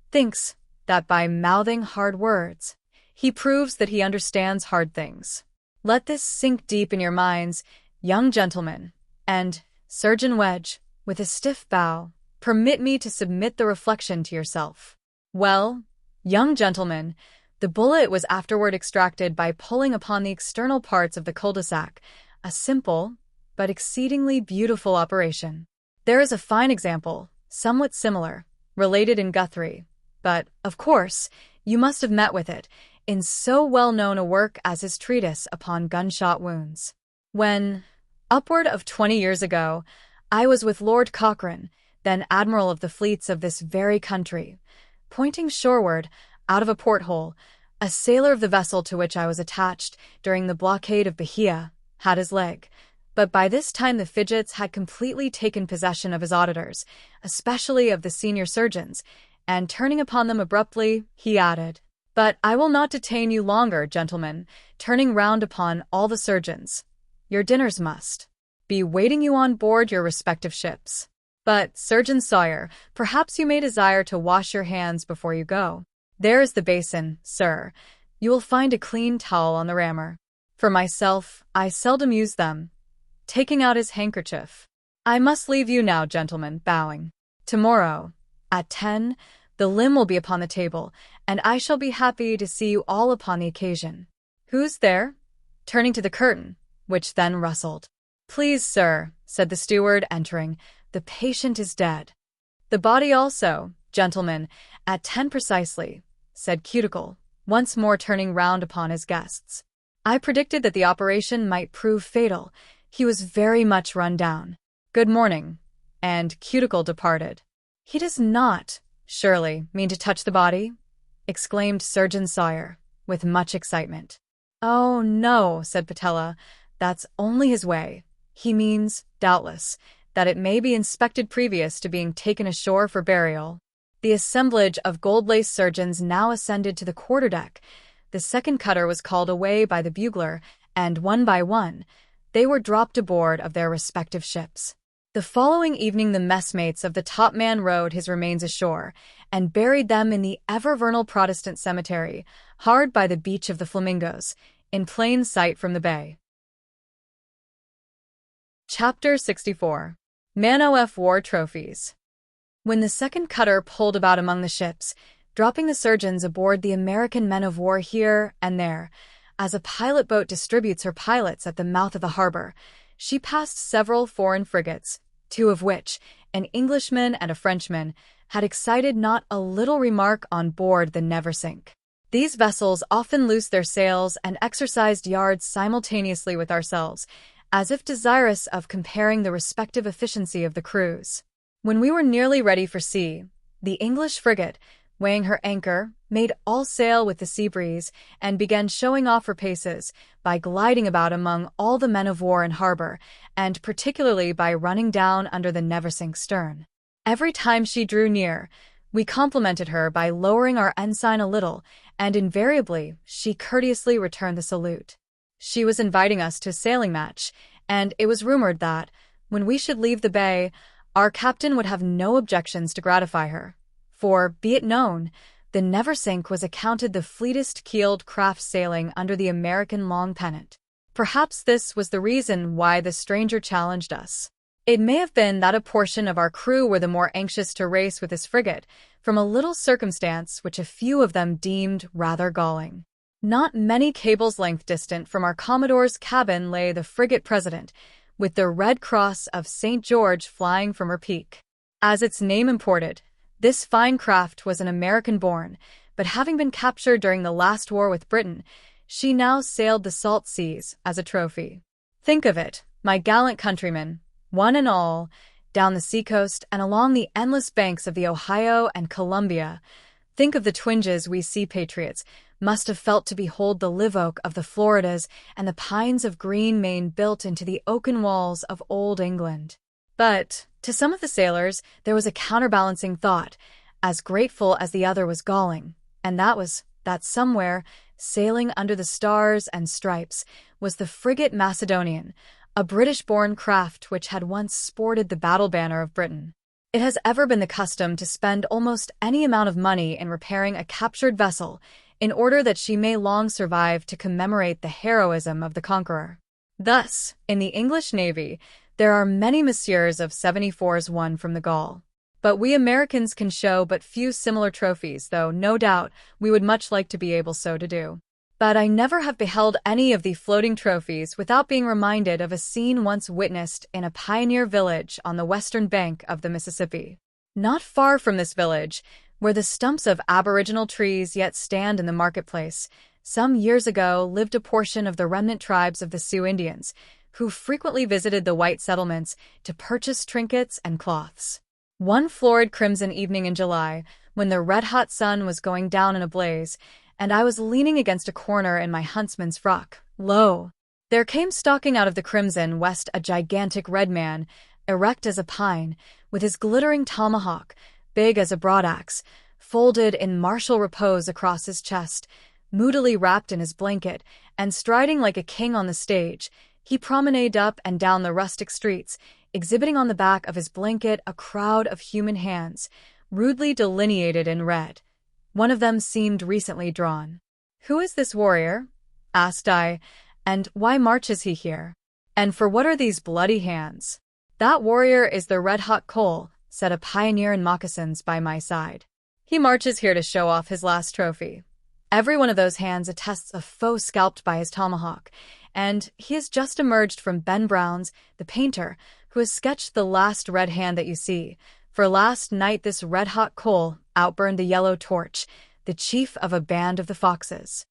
[SPEAKER 1] "thinks that by mouthing hard words, he proves that he understands hard things. Let this sink deep in your minds, young gentlemen, and, Surgeon Wedge, with a stiff bow, permit me to submit the reflection to yourself. Well, young gentlemen, the bullet was afterward extracted by pulling upon the external parts of the cul-de-sac, a simple, but exceedingly beautiful operation. There is a fine example, somewhat similar, related in Guthrie, but, of course, you must have met with it, in so well-known a work as his treatise upon gunshot wounds. When, upward of 20 years ago, I was with Lord Cochrane, then Admiral of the fleets of this very country, pointing shoreward, out of a porthole, a sailor of the vessel to which I was attached during the blockade of Bahia had his leg, but by this time the fidgets had completely taken possession of his auditors, especially of the senior surgeons, and turning upon them abruptly, he added, "But I will not detain you longer, gentlemen," turning round upon all the surgeons. "Your dinners must be waiting you on board your respective ships. But, Surgeon Sawyer, perhaps you may desire to wash your hands before you go. There is the basin, sir. You will find a clean towel on the rammer. For myself, I seldom use them. Taking out his handkerchief. I must leave you now, gentlemen, bowing. Tomorrow, at 10, the limb will be upon the table, and I shall be happy to see you all upon the occasion. Who's there? Turning to the curtain, which then rustled. Please, sir, said the steward, entering. The patient is dead. The body also, gentlemen, at 10 precisely, said Cuticle, once more turning round upon his guests. I predicted that the operation might prove fatal. He was very much run down. Good morning. And Cuticle departed. He does not, surely, mean to touch the body? Exclaimed Surgeon Sawyer, with much excitement. Oh, no, said Patella. That's only his way. He means, doubtless, that it may be inspected previous to being taken ashore for burial. The assemblage of gold-laced surgeons now ascended to the quarterdeck. The second cutter was called away by the bugler, and one by one, they were dropped aboard of their respective ships. The following evening the messmates of the topman rowed his remains ashore, and buried them in the ever-vernal Protestant cemetery, hard by the beach of the Flamingos, in plain sight from the bay. Chapter 64. Man-o'-F War Trophies. When the second cutter pulled about among the ships, dropping the surgeons aboard the American men-of-war here and there, as a pilot boat distributes her pilots at the mouth of the harbor, she passed several foreign frigates, two of which, an Englishman and a Frenchman, had excited not a little remark on board the Neversink. These vessels often loosed their sails and exercised yards simultaneously with ourselves, as if desirous of comparing the respective efficiency of the crews. When we were nearly ready for sea, the English frigate, weighing her anchor, made all sail with the sea breeze, and began showing off her paces by gliding about among all the men-of-war in harbor, and particularly by running down under the Neversink's stern. Every time she drew near, we complimented her by lowering our ensign a little, and invariably she courteously returned the salute. She was inviting us to a sailing match, and it was rumored that, when we should leave the bay, our captain would have no objections to gratify her. For, be it known, the Neversink was accounted the fleetest keeled craft sailing under the American long pennant. Perhaps this was the reason why the stranger challenged us. It may have been that a portion of our crew were the more anxious to race with this frigate, from a little circumstance which a few of them deemed rather galling. Not many cables' length distant from our Commodore's cabin lay the frigate President, with the Red Cross of St. George flying from her peak. As its name imported, this fine craft was an American-born, but having been captured during the last war with Britain, she now sailed the salt seas as a trophy. Think of it, my gallant countrymen, one and all, down the seacoast and along the endless banks of the Ohio and Columbia. Think of the twinges we sea patriots must have felt to behold the live oak of the Floridas and the pines of green Maine built into the oaken walls of old England. But, to some of the sailors, there was a counterbalancing thought, as grateful as the other was galling, and that was that somewhere, sailing under the stars and stripes, was the frigate Macedonian, a British-born craft which had once sported the battle banner of Britain. It has ever been the custom to spend almost any amount of money in repairing a captured vessel, in order that she may long survive to commemorate the heroism of the conqueror. Thus, in the English Navy, there are many messieurs of 74s won from the Gaul. But we Americans can show but few similar trophies, though no doubt we would much like to be able so to do. But I never have beheld any of the floating trophies without being reminded of a scene once witnessed in a pioneer village on the western bank of the Mississippi. Not far from this village, where the stumps of aboriginal trees yet stand in the marketplace, some years ago lived a portion of the remnant tribes of the Sioux Indians, who frequently visited the white settlements to purchase trinkets and cloths. One florid crimson evening in July, when the red-hot sun was going down in a blaze, and I was leaning against a corner in my huntsman's frock, lo! There came stalking out of the crimson west a gigantic red man, erect as a pine, with his glittering tomahawk, big as a broadaxe, folded in martial repose across his chest, moodily wrapped in his blanket, and striding like a king on the stage. He promenaded up and down the rustic streets, exhibiting on the back of his blanket a crowd of human hands, rudely delineated in red. One of them seemed recently drawn. "Who is this warrior?" asked I, "and why marches he here? And for what are these bloody hands?" "That warrior is the red-hot coal," said a pioneer in moccasins by my side. "He marches here to show off his last trophy. Every one of those hands attests a foe scalped by his tomahawk, and he has just emerged from Ben Brown's, the painter, who has sketched the last red hand that you see. For last night this red-hot coal outburned the yellow torch, the chief of a band of the Foxes."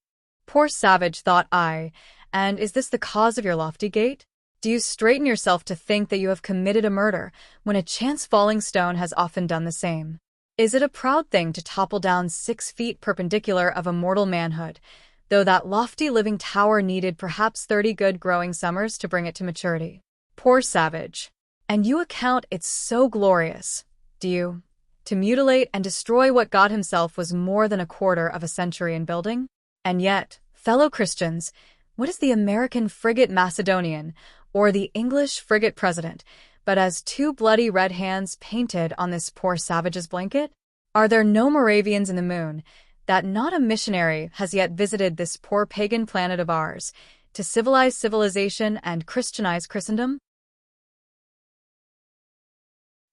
[SPEAKER 1] "Poor savage," thought I, "and is this the cause of your lofty gait? Do you straighten yourself to think that you have committed a murder, when a chance falling stone has often done the same? Is it a proud thing to topple down 6 feet perpendicular of a mortal manhood, though that lofty living tower needed perhaps 30 good growing summers to bring it to maturity? Poor savage. And you account it so glorious, do you, to mutilate and destroy what God himself was more than a quarter of a century in building? And yet, fellow Christians, what is the American frigate Macedonian, or the English frigate President, but as 2 bloody red hands painted on this poor savage's blanket? Are there no Moravians in the moon, that not a missionary has yet visited this poor pagan planet of ours, to civilize civilization and Christianize Christendom?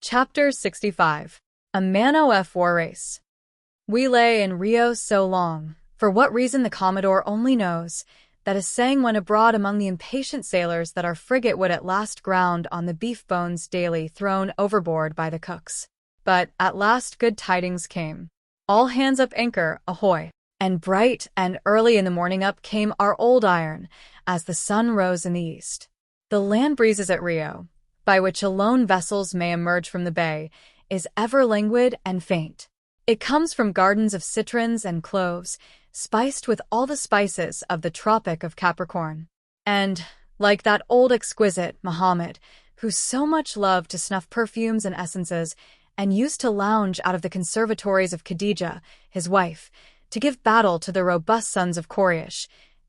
[SPEAKER 1] Chapter 65. A Man-O-F War Race. We lay in Rio so long, for what reason the Commodore only knows, that a saying went abroad among the impatient sailors that our frigate would at last ground on the beef bones daily thrown overboard by the cooks. But at last good tidings came. "All hands up anchor, ahoy!" And bright and early in the morning up came our old iron, as the sun rose in the east. The land breezes at Rio, by which alone vessels may emerge from the bay, is ever languid and faint. It comes from gardens of citrons and cloves, spiced with all the spices of the Tropic of Capricorn. And, like that old exquisite Mohammed, who so much loved to snuff perfumes and essences, and used to lounge out of the conservatories of Khadijah, his wife, to give battle to the robust sons of Quraysh,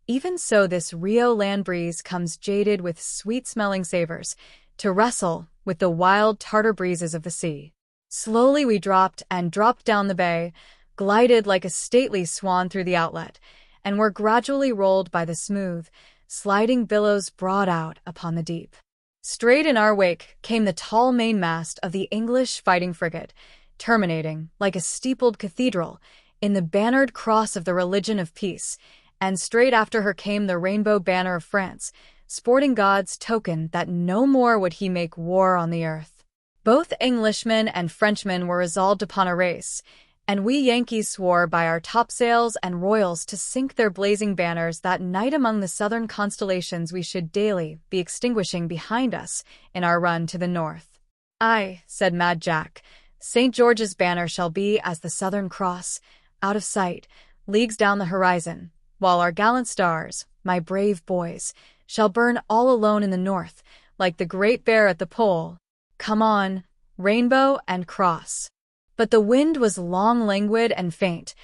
[SPEAKER 1] even so this Rio land breeze comes jaded with sweet-smelling savors, to wrestle with the wild Tartar breezes of the sea. Slowly we dropped and dropped down the bay, glided like a stately swan through the outlet, and were gradually rolled by the smooth, sliding billows broad out upon the deep. Straight in our wake came the tall mainmast of the English fighting frigate, terminating, like a steepled cathedral, in the bannered cross of the religion of peace, and straight after her came the rainbow banner of France, sporting God's token that no more would he make war on the earth. Both Englishmen and Frenchmen were resolved upon a race, and we Yankees swore by our topsails and royals to sink their blazing banners that night among the southern constellations we should daily be extinguishing behind us in our run to the north. "Aye," said Mad Jack, "St. George's banner shall be as the Southern Cross, out of sight, leagues down the horizon, while our gallant stars, my brave boys, shall burn all alone in the north, like the Great Bear at the pole. Come on, rainbow and cross." But the wind was long languid and faint,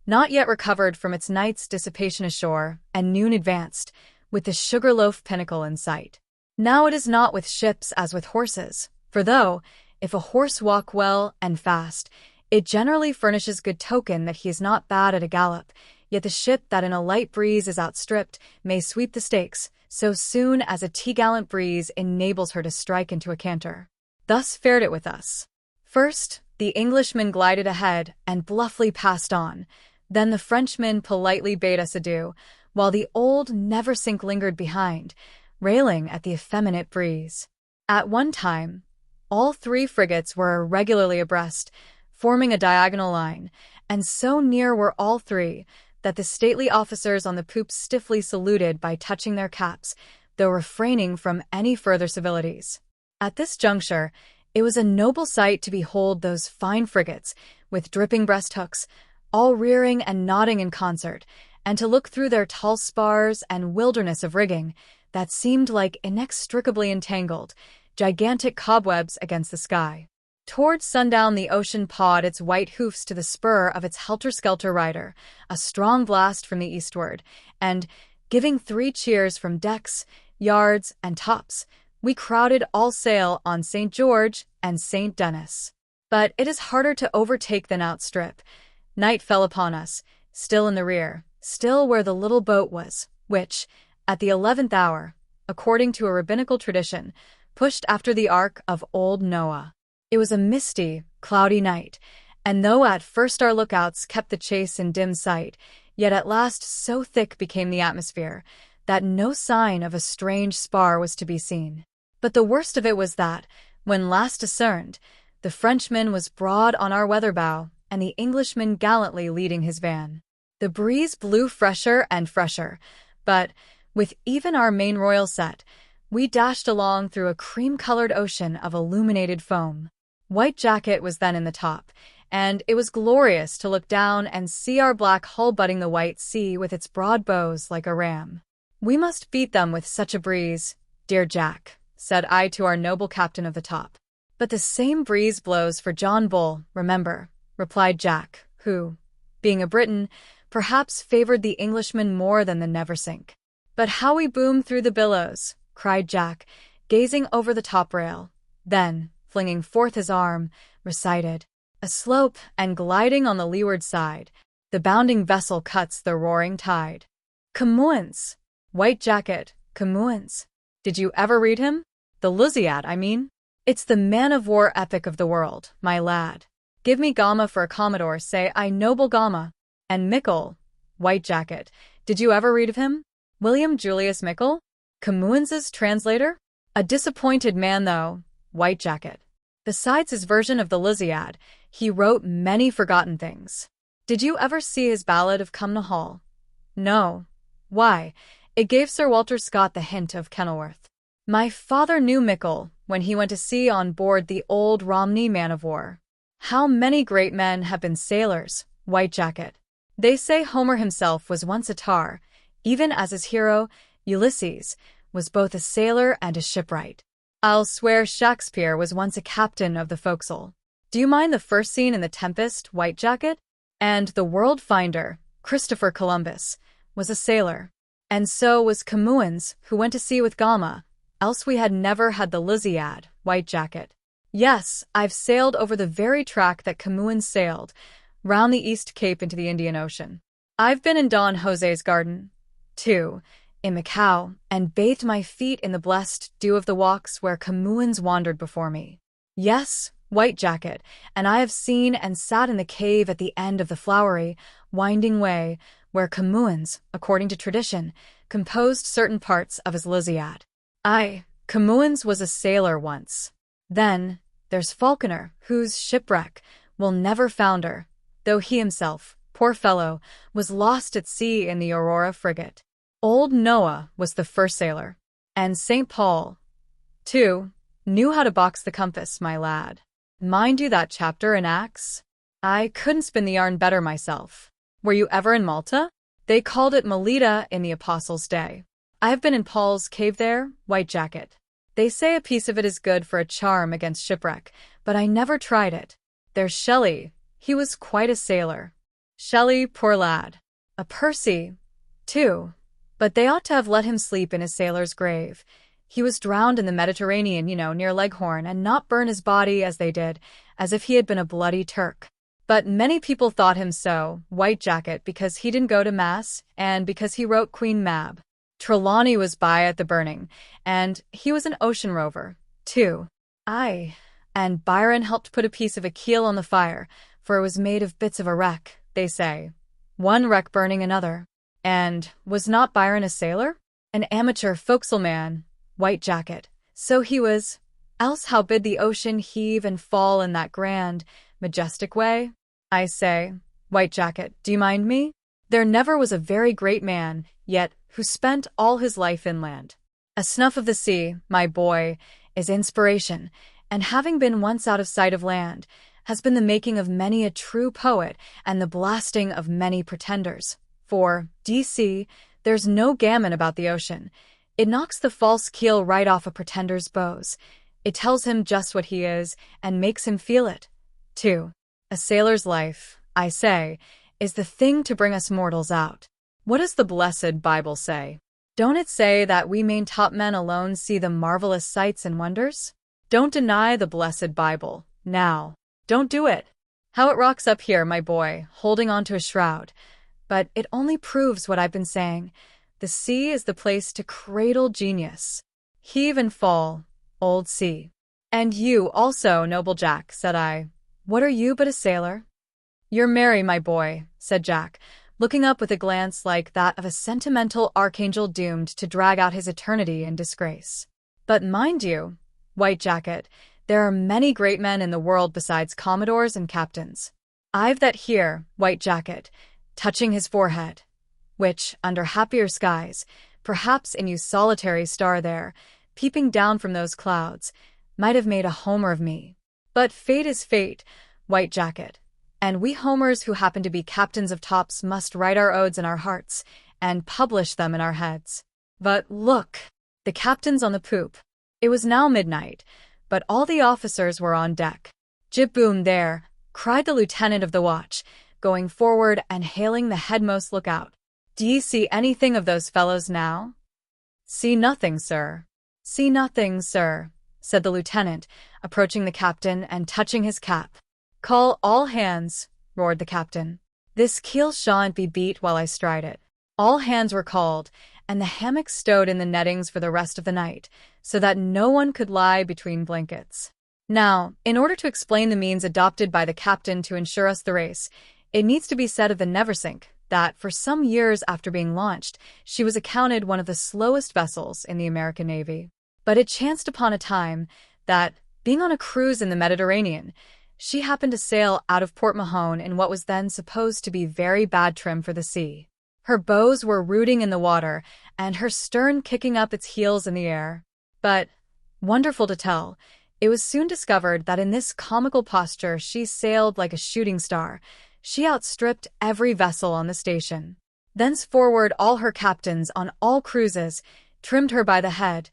[SPEAKER 1] not yet recovered from its night's dissipation ashore, and noon advanced, with the Sugarloaf Pinnacle in sight. Now it is not with ships as with horses, for though, if a horse walk well and fast, it generally furnishes good token that he is not bad at a gallop, yet the ship that in a light breeze is outstripped may sweep the stakes, so soon as a t-gallant breeze enables her to strike into a canter. Thus fared it with us. First, the Englishman glided ahead and bluffly passed on. Then the Frenchman politely bade us adieu, while the old Neversink lingered behind, railing at the effeminate breeze. At one time, all 3 frigates were irregularly abreast, forming a diagonal line, and so near were all 3 that the stately officers on the poop stiffly saluted by touching their caps, though refraining from any further civilities. At this juncture, it was a noble sight to behold those fine frigates, with dripping breast-hooks, all rearing and nodding in concert, and to look through their tall spars and wilderness of rigging that seemed like inextricably entangled, gigantic cobwebs against the sky. Towards sundown the ocean pawed its white hoofs to the spur of its helter-skelter rider, a strong blast from the eastward, and, giving 3 cheers from decks, yards, and tops. We crowded all sail on St. George and St. Denis. But it is harder to overtake than outstrip. Night fell upon us, still in the rear, still where the little boat was, which, at the 11th hour, according to a rabbinical tradition, pushed after the ark of old Noah. It was a misty, cloudy night, and though at first our lookouts kept the chase in dim sight, yet at last so thick became the atmosphere that no sign of a strange spar was to be seen. But the worst of it was that, when last discerned, the Frenchman was broad on our weather bow, and the Englishman gallantly leading his van. The breeze blew fresher and fresher, but, with even our main royal set, we dashed along through a cream-colored ocean of illuminated foam. White Jacket was then in the top, and it was glorious to look down and see our black hull butting the white sea with its broad bows like a ram. "We must beat them with such a breeze, dear Jack," said I to our noble captain of the top. "But the same breeze blows for John Bull, remember," replied Jack, who, being a Briton, perhaps favored the Englishman more than the Neversink. "But how we boom through the billows," cried Jack, gazing over the top rail. Then, flinging forth his arm, recited, "Aslope and gliding on the leeward side, the bounding vessel cuts the roaring tide." Camoens! White Jacket, Camoens. Did you ever read him? The Lusiad, I mean. It's the man-of-war epic of the world, my lad. Give me Gama for a commodore, say I noble Gama. And Mickle, White Jacket, did you ever read of him? William Julius Mickle? Camoens's translator? A disappointed man, though, White Jacket. Besides his version of the Lusiad, he wrote many forgotten things. Did you ever see his ballad of Cumnor Hall? No. Why, it gave Sir Walter Scott the hint of Kenilworth. My father knew Mickle when he went to sea on board the old Romney man-of-war. How many great men have been sailors, White Jacket. They say Homer himself was once a tar, even as his hero, Ulysses, was both a sailor and a shipwright. I'll swear Shakespeare was once a captain of the forecastle. Do you mind the first scene in The Tempest, White Jacket? And the world finder, Christopher Columbus, was a sailor. And so was Camoens, who went to sea with Gama, else we had never had the Lusiad, White Jacket. Yes, I've sailed over the very track that Camoens sailed, round the East Cape into the Indian Ocean. I've been in Don Jose's garden, too, in Macau, and bathed my feet in the blessed dew of the walks where Camoens wandered before me. Yes, White Jacket, and I have seen and sat in the cave at the end of the flowery, winding way where Camoens, according to tradition, composed certain parts of his Lusiad. Camoens was a sailor once. Then, there's Falconer, whose shipwreck will never founder, though he himself, poor fellow, was lost at sea in the Aurora frigate. Old Noah was the first sailor, and St. Paul, too, knew how to box the compass, my lad. Mind you that chapter in Acts? I couldn't spin the yarn better myself. Were you ever in Malta? They called it Melita in the Apostles' day. I've been in Paul's cave there, White Jacket. They say a piece of it is good for a charm against shipwreck, but I never tried it. There's Shelley. He was quite a sailor. Shelley, poor lad. A Percy, too. But they ought to have let him sleep in his sailor's grave. He was drowned in the Mediterranean, near Leghorn, and not burn his body as they did, as if he had been a bloody Turk. But many people thought him so, White Jacket, because he didn't go to Mass, and because he wrote Queen Mab. Trelawney was by at the burning, and he was an ocean rover, too. Aye, and Byron helped put a piece of a keel on the fire, for it was made of bits of a wreck, they say. One wreck burning another. And was not Byron a sailor? An amateur forecastle man, White Jacket. So he was. Else how bid the ocean heave and fall in that grand, majestic way? I say, White Jacket, do you mind me? There never was a very great man, yet, who spent all his life inland. A snuff of the sea, my boy, is inspiration, and having been once out of sight of land, has been the making of many a true poet and the blasting of many pretenders. For, D.C., there's no gammon about the ocean. It knocks the false keel right off a pretender's bows. It tells him just what he is and makes him feel it, too. A sailor's life, I say, is the thing to bring us mortals out. What does the blessed Bible say? Don't it say that we main top men alone see the marvelous sights and wonders? Don't deny the blessed Bible. Now. Don't do it. How it rocks up here, my boy, holding on to a shroud. But it only proves what I've been saying. The sea is the place to cradle genius. Heave and fall, old sea. And you also, noble Jack, said I. What are you but a sailor? You're merry, my boy, said Jack, looking up with a glance like that of a sentimental archangel doomed to drag out his eternity in disgrace. But mind you, White Jacket, there are many great men in the world besides commodores and captains. I've that here, White Jacket, touching his forehead, which, under happier skies, perhaps in you solitary star there, peeping down from those clouds, might have made a Homer of me. But fate is fate, White Jacket, and we Homers who happen to be captains of tops must write our odes in our hearts and publish them in our heads. But look, the captain's on the poop. It was now midnight, but all the officers were on deck. Jib-boom there, cried the lieutenant of the watch, going forward and hailing the headmost lookout. Do ye see anything of those fellows now? See nothing, sir. See nothing, sir, said the lieutenant, approaching the captain and touching his cap. Call all hands, roared the captain. This keel shan't be beat while I stride it. All hands were called, and the hammock stowed in the nettings for the rest of the night, so that no one could lie between blankets. Now, in order to explain the means adopted by the captain to ensure us the race, it needs to be said of the Neversink that, for some years after being launched, she was accounted one of the slowest vessels in the American Navy. But it chanced upon a time that, being on a cruise in the Mediterranean, she happened to sail out of Port Mahon in what was then supposed to be very bad trim for the sea. Her bows were rooting in the water, and her stern kicking up its heels in the air. But, wonderful to tell, it was soon discovered that in this comical posture she sailed like a shooting star. She outstripped every vessel on the station. Thenceforward all her captains on all cruises trimmed her by the head,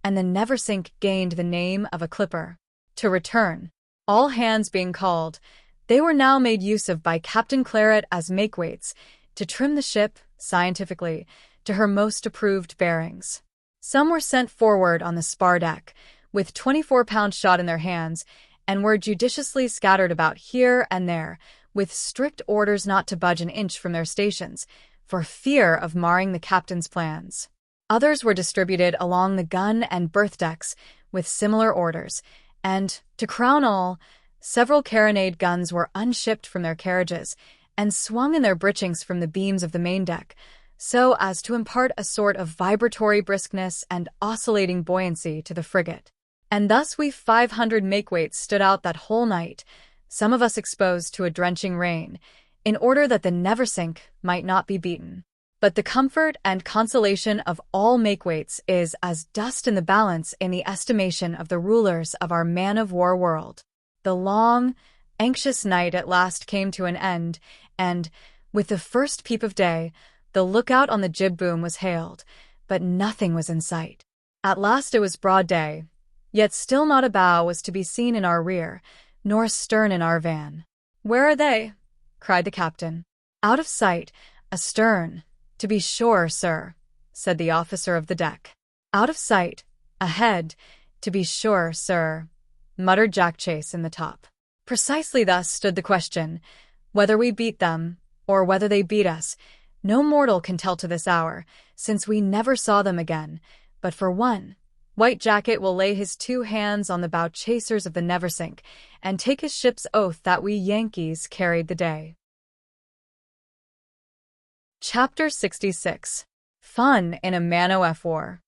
[SPEAKER 1] and the Neversink gained the name of a clipper. To return, all hands being called, they were now made use of by Captain Claret as makeweights, to trim the ship, scientifically, to her most approved bearings. Some were sent forward on the spar deck, with 24-pound shot in their hands, and were judiciously scattered about here and there, with strict orders not to budge an inch from their stations, for fear of marring the captain's plans. Others were distributed along the gun and berth decks, with similar orders, and, to crown all, several carronade guns were unshipped from their carriages, and swung in their breechings from the beams of the main deck, so as to impart a sort of vibratory briskness and oscillating buoyancy to the frigate. And thus we 500 makeweights stood out that whole night, some of us exposed to a drenching rain, in order that the Neversink might not be beaten. But the comfort and consolation of all makeweights is as dust in the balance in the estimation of the rulers of our man-of-war world. The long, anxious night at last came to an end, and, with the first peep of day, the lookout on the jib-boom was hailed, but nothing was in sight. At last it was broad day, yet still not a bow was to be seen in our rear, nor a stern in our van. "Where are they?" cried the captain. "Out of sight, astern, to be sure, sir," said the officer of the deck. "Out of sight, ahead, to be sure, sir," muttered Jack Chase in the top. Precisely thus stood the question. Whether we beat them, or whether they beat us, no mortal can tell to this hour, since we never saw them again. But for one, White Jacket will lay his 2 hands on the bow chasers of the Neversink, and take his ship's oath that we Yankees carried the day. Chapter 66. Fun in a Man-o'-F War.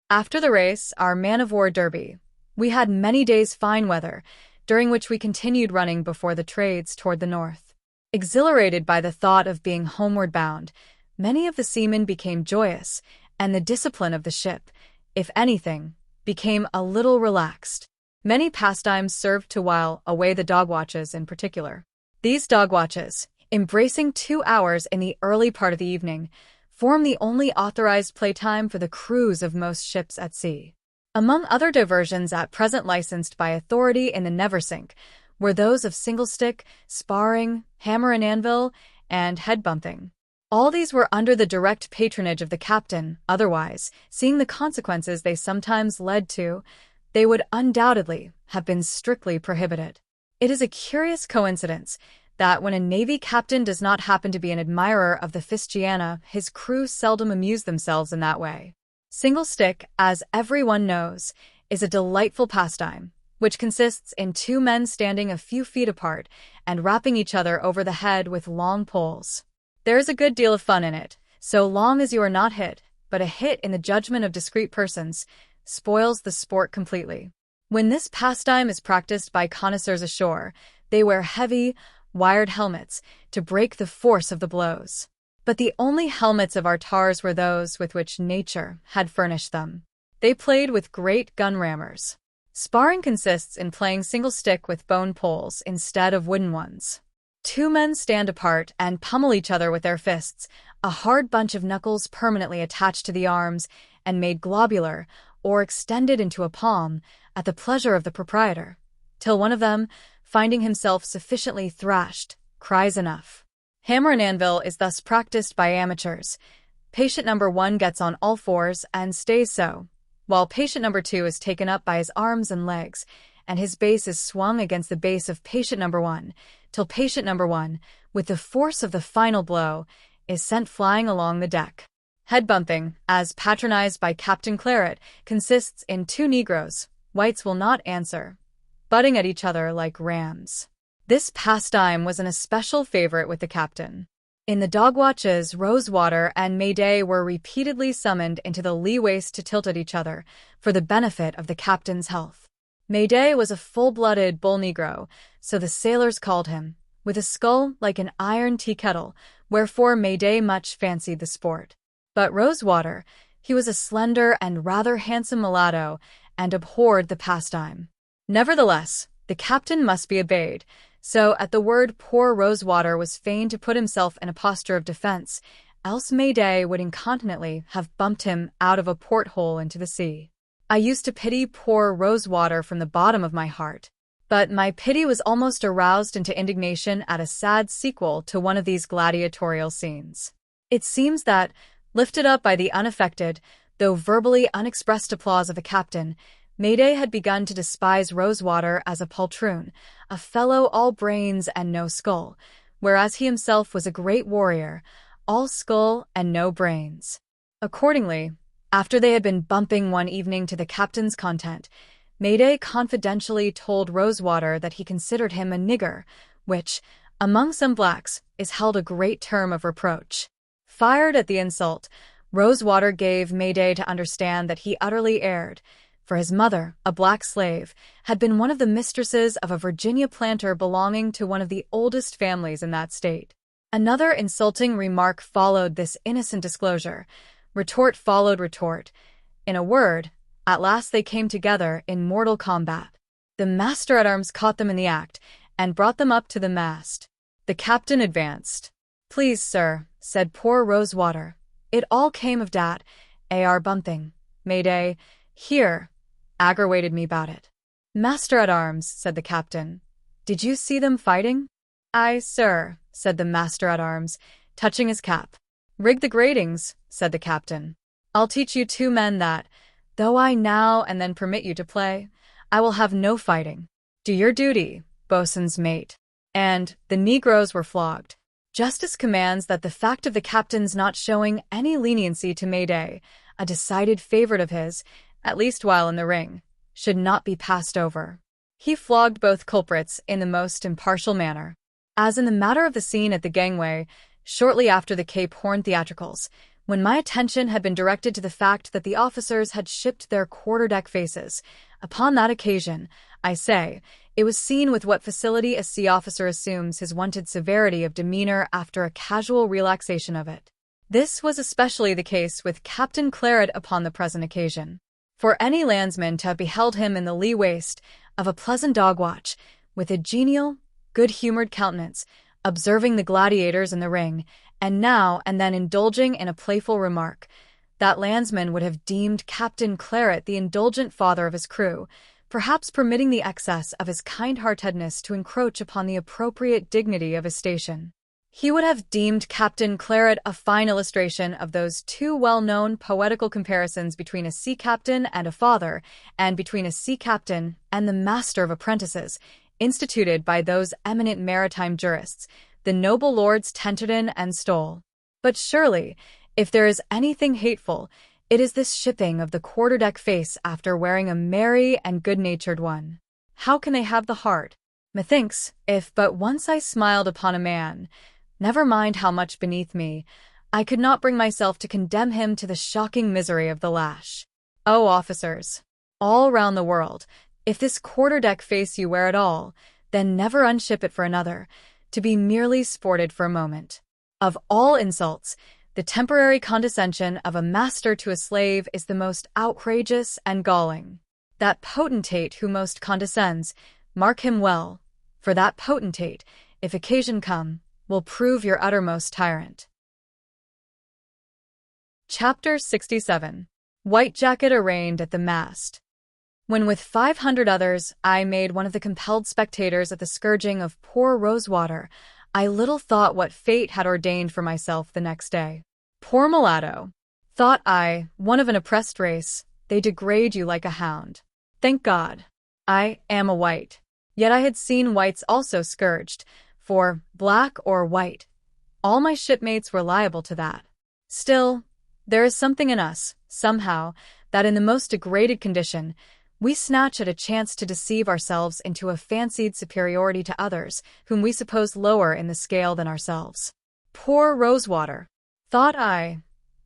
[SPEAKER 1] After the race, our man-of-war derby, we had many days fine weather, during which we continued running before the trades toward the north. Exhilarated by the thought of being homeward bound, many of the seamen became joyous, and the discipline of the ship, if anything, became a little relaxed. Many pastimes served to while away the dog watches in particular. These dog watches, embracing 2 hours in the early part of the evening, form the only authorized playtime for the crews of most ships at sea. Among other diversions at present licensed by authority in the Neversink were those of single-stick, sparring, hammer and anvil, and head-bumping. All these were under the direct patronage of the captain. Otherwise, seeing the consequences they sometimes led to, they would undoubtedly have been strictly prohibited. It is a curious coincidence that when a Navy captain does not happen to be an admirer of the Fistiana, his crew seldom amuse themselves in that way. Single stick, as everyone knows, is a delightful pastime, which consists in two men standing a few feet apart and rapping each other over the head with long poles. There is a good deal of fun in it, so long as you are not hit, but a hit in the judgment of discreet persons spoils the sport completely. When this pastime is practiced by connoisseurs ashore, they wear heavy, wired helmets to break the force of the blows. But the only helmets of our tars were those with which nature had furnished them. They played with great gun rammers. Sparring consists in playing single stick with bone poles instead of wooden ones. Two men stand apart and pummel each other with their fists, a hard bunch of knuckles permanently attached to the arms and made globular or extended into a palm at the pleasure of the proprietor, till one of them, finding himself sufficiently thrashed, cries enough. Hammer and anvil is thus practiced by amateurs. Patient number 1 gets on all fours and stays so, while patient number 2 is taken up by his arms and legs, and his base is swung against the base of patient number 1, till patient number 1, with the force of the final blow, is sent flying along the deck. Head bumping, as patronized by Captain Claret, consists in two Negroes, whites will not answer, butting at each other like rams. This pastime was an especial favorite with the captain. In the dog watches, Rosewater and Mayday were repeatedly summoned into the lee waist to tilt at each other for the benefit of the captain's health. Mayday was a full-blooded bull Negro, so the sailors called him, with a skull like an iron tea kettle, wherefore Mayday much fancied the sport. But Rosewater, he was a slender and rather handsome mulatto, and abhorred the pastime. Nevertheless, the captain must be obeyed, so at the word poor Rosewater was fain to put himself in a posture of defense, else Mayday would incontinently have bumped him out of a porthole into the sea. I used to pity poor Rosewater from the bottom of my heart, but my pity was almost aroused into indignation at a sad sequel to one of these gladiatorial scenes. It seems that, lifted up by the unaffected, though verbally unexpressed applause of the captain, Mayday had begun to despise Rosewater as a poltroon, a fellow all brains and no skull, whereas he himself was a great warrior, all skull and no brains. Accordingly, after they had been bumping one evening to the captain's content, Mayday confidentially told Rosewater that he considered him a nigger, which, among some blacks, is held a great term of reproach. Fired at the insult, Rosewater gave Mayday to understand that he utterly erred, for his mother, a black slave, had been one of the mistresses of a Virginia planter belonging to one of the oldest families in that state. Another insulting remark followed this innocent disclosure. Retort followed retort. In a word, at last they came together in mortal combat. The master-at-arms caught them in the act, and brought them up to the mast. The captain advanced. "Please, sir," said poor Rosewater, "it all came of dat, ar bumping. Mayday, here, aggravated me about it." "Master-at-arms," said the captain, "did you see them fighting?" "Aye, sir," said the master-at-arms, touching his cap. "Rig the gratings," said the captain. "I'll teach you two men that, though I now and then permit you to play, I will have no fighting. Do your duty, boatswain's mate." And the Negroes were flogged. Justice commands that the fact of the captain's not showing any leniency to Mayday, a decided favorite of his, at least while in the ring, should not be passed over. He flogged both culprits in the most impartial manner. As in the matter of the scene at the gangway, shortly after the Cape Horn theatricals, when my attention had been directed to the fact that the officers had shipped their quarterdeck faces, upon that occasion, I say, it was seen with what facility a sea officer assumes his wonted severity of demeanor after a casual relaxation of it. This was especially the case with Captain Claret upon the present occasion. For any landsman to have beheld him in the lee waist of a pleasant dog-watch, with a genial, good-humored countenance, observing the gladiators in the ring, and now and then indulging in a playful remark, that landsman would have deemed Captain Claret the indulgent father of his crew, perhaps permitting the excess of his kind-heartedness to encroach upon the appropriate dignity of his station. He would have deemed Captain Claret a fine illustration of those two well-known poetical comparisons between a sea captain and a father, and between a sea captain and the master of apprentices, instituted by those eminent maritime jurists, the noble lords Tenterden and Stowell. But surely, if there is anything hateful, it is this shipping of the quarterdeck face after wearing a merry and good-natured one. How can they have the heart? Methinks, if but once I smiled upon a man, never mind how much beneath me, I could not bring myself to condemn him to the shocking misery of the lash. O officers, all round the world, if this quarterdeck face you wear at all, then never unship it for another, to be merely sported for a moment. Of all insults, the temporary condescension of a master to a slave is the most outrageous and galling. That potentate who most condescends, mark him well, for that potentate, if occasion come, will prove your uttermost tyrant. Chapter 67. White Jacket arraigned at the mast. When with 500 others I made one of the compelled spectators at the scourging of poor Rosewater, I little thought what fate had ordained for myself the next day. Poor mulatto, thought I, one of an oppressed race, they degrade you like a hound. Thank God, I am a white. Yet I had seen whites also scourged, for, black or white, all my shipmates were liable to that. Still, there is something in us, somehow, that in the most degraded condition, we snatch at a chance to deceive ourselves into a fancied superiority to others, whom we suppose lower in the scale than ourselves. Poor Rosewater, thought I,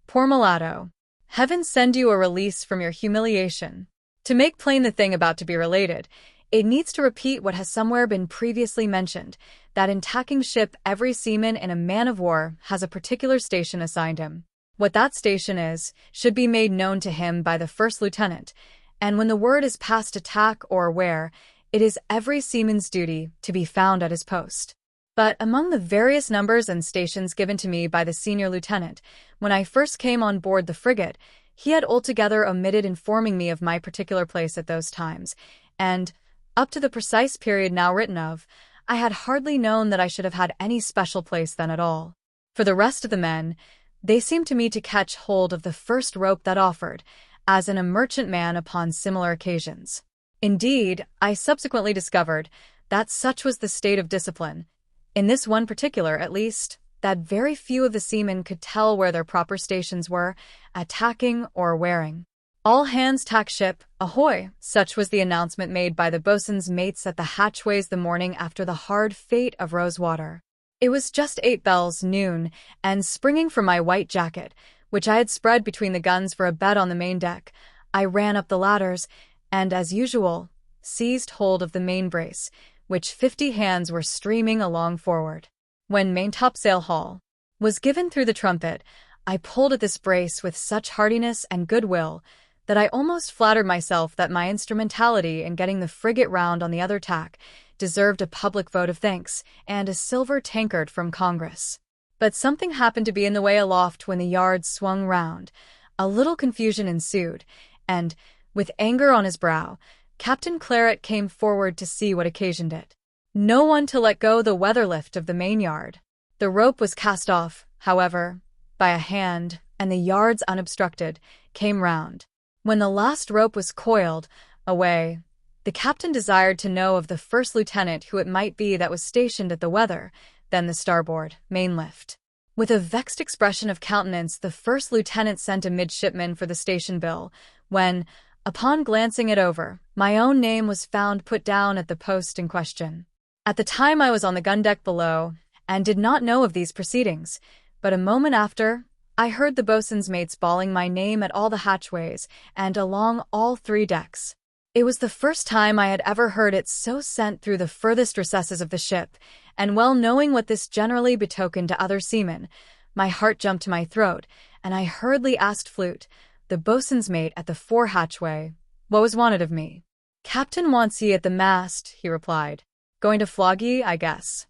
[SPEAKER 1] poor mulatto, heaven send you a release from your humiliation. To make plain the thing about to be related, it needs to repeat what has somewhere been previously mentioned, that in tacking ship every seaman in a man-of-war has a particular station assigned him. What that station is, should be made known to him by the first lieutenant, and when the word is passed to tack or wear, it is every seaman's duty to be found at his post. But among the various numbers and stations given to me by the senior lieutenant, when I first came on board the frigate, he had altogether omitted informing me of my particular place at those times, and, up to the precise period now written of, I had hardly known that I should have had any special place then at all. For the rest of the men, they seemed to me to catch hold of the first rope that offered, as in a merchantman upon similar occasions. Indeed, I subsequently discovered that such was the state of discipline, in this one particular at least, that very few of the seamen could tell where their proper stations were, at tacking or wearing. All hands tack ship, ahoy! Such was the announcement made by the boatswain's mates at the hatchways the morning after the hard fate of Rosewater. It was just 8 bells, noon, and springing from my white jacket, which I had spread between the guns for a bed on the main deck, I ran up the ladders, and, as usual, seized hold of the main brace, which 50 hands were streaming along forward. When maintopsail haul was given through the trumpet, I pulled at this brace with such heartiness and goodwill that I almost flattered myself that my instrumentality in getting the frigate round on the other tack deserved a public vote of thanks and a silver tankard from Congress. But something happened to be in the way aloft when the yards swung round. A little confusion ensued, and, with anger on his brow, Captain Claret came forward to see what occasioned it. No one to let go the weather-lift of the main-yard. The rope was cast off, however, by a hand, and the yards unobstructed, came round. When the last rope was coiled away, the captain desired to know of the first lieutenant who it might be that was stationed at the weather, then the starboard main-lift. With a vexed expression of countenance, the first lieutenant sent a midshipman for the station bill, when, upon glancing it over, my own name was found put down at the post in question. At the time I was on the gun-deck below, and did not know of these proceedings, but a moment after, I heard the boatswain's mates bawling my name at all the hatchways, and along all 3 decks. It was the first time I had ever heard it so sent through the furthest recesses of the ship, and well knowing what this generally betokened to other seamen, my heart jumped to my throat, and I hurriedly asked Flute, the boatswain's mate at the fore hatchway, what was wanted of me. "Captain wants ye at the mast," he replied. "Going to flog ye, I guess."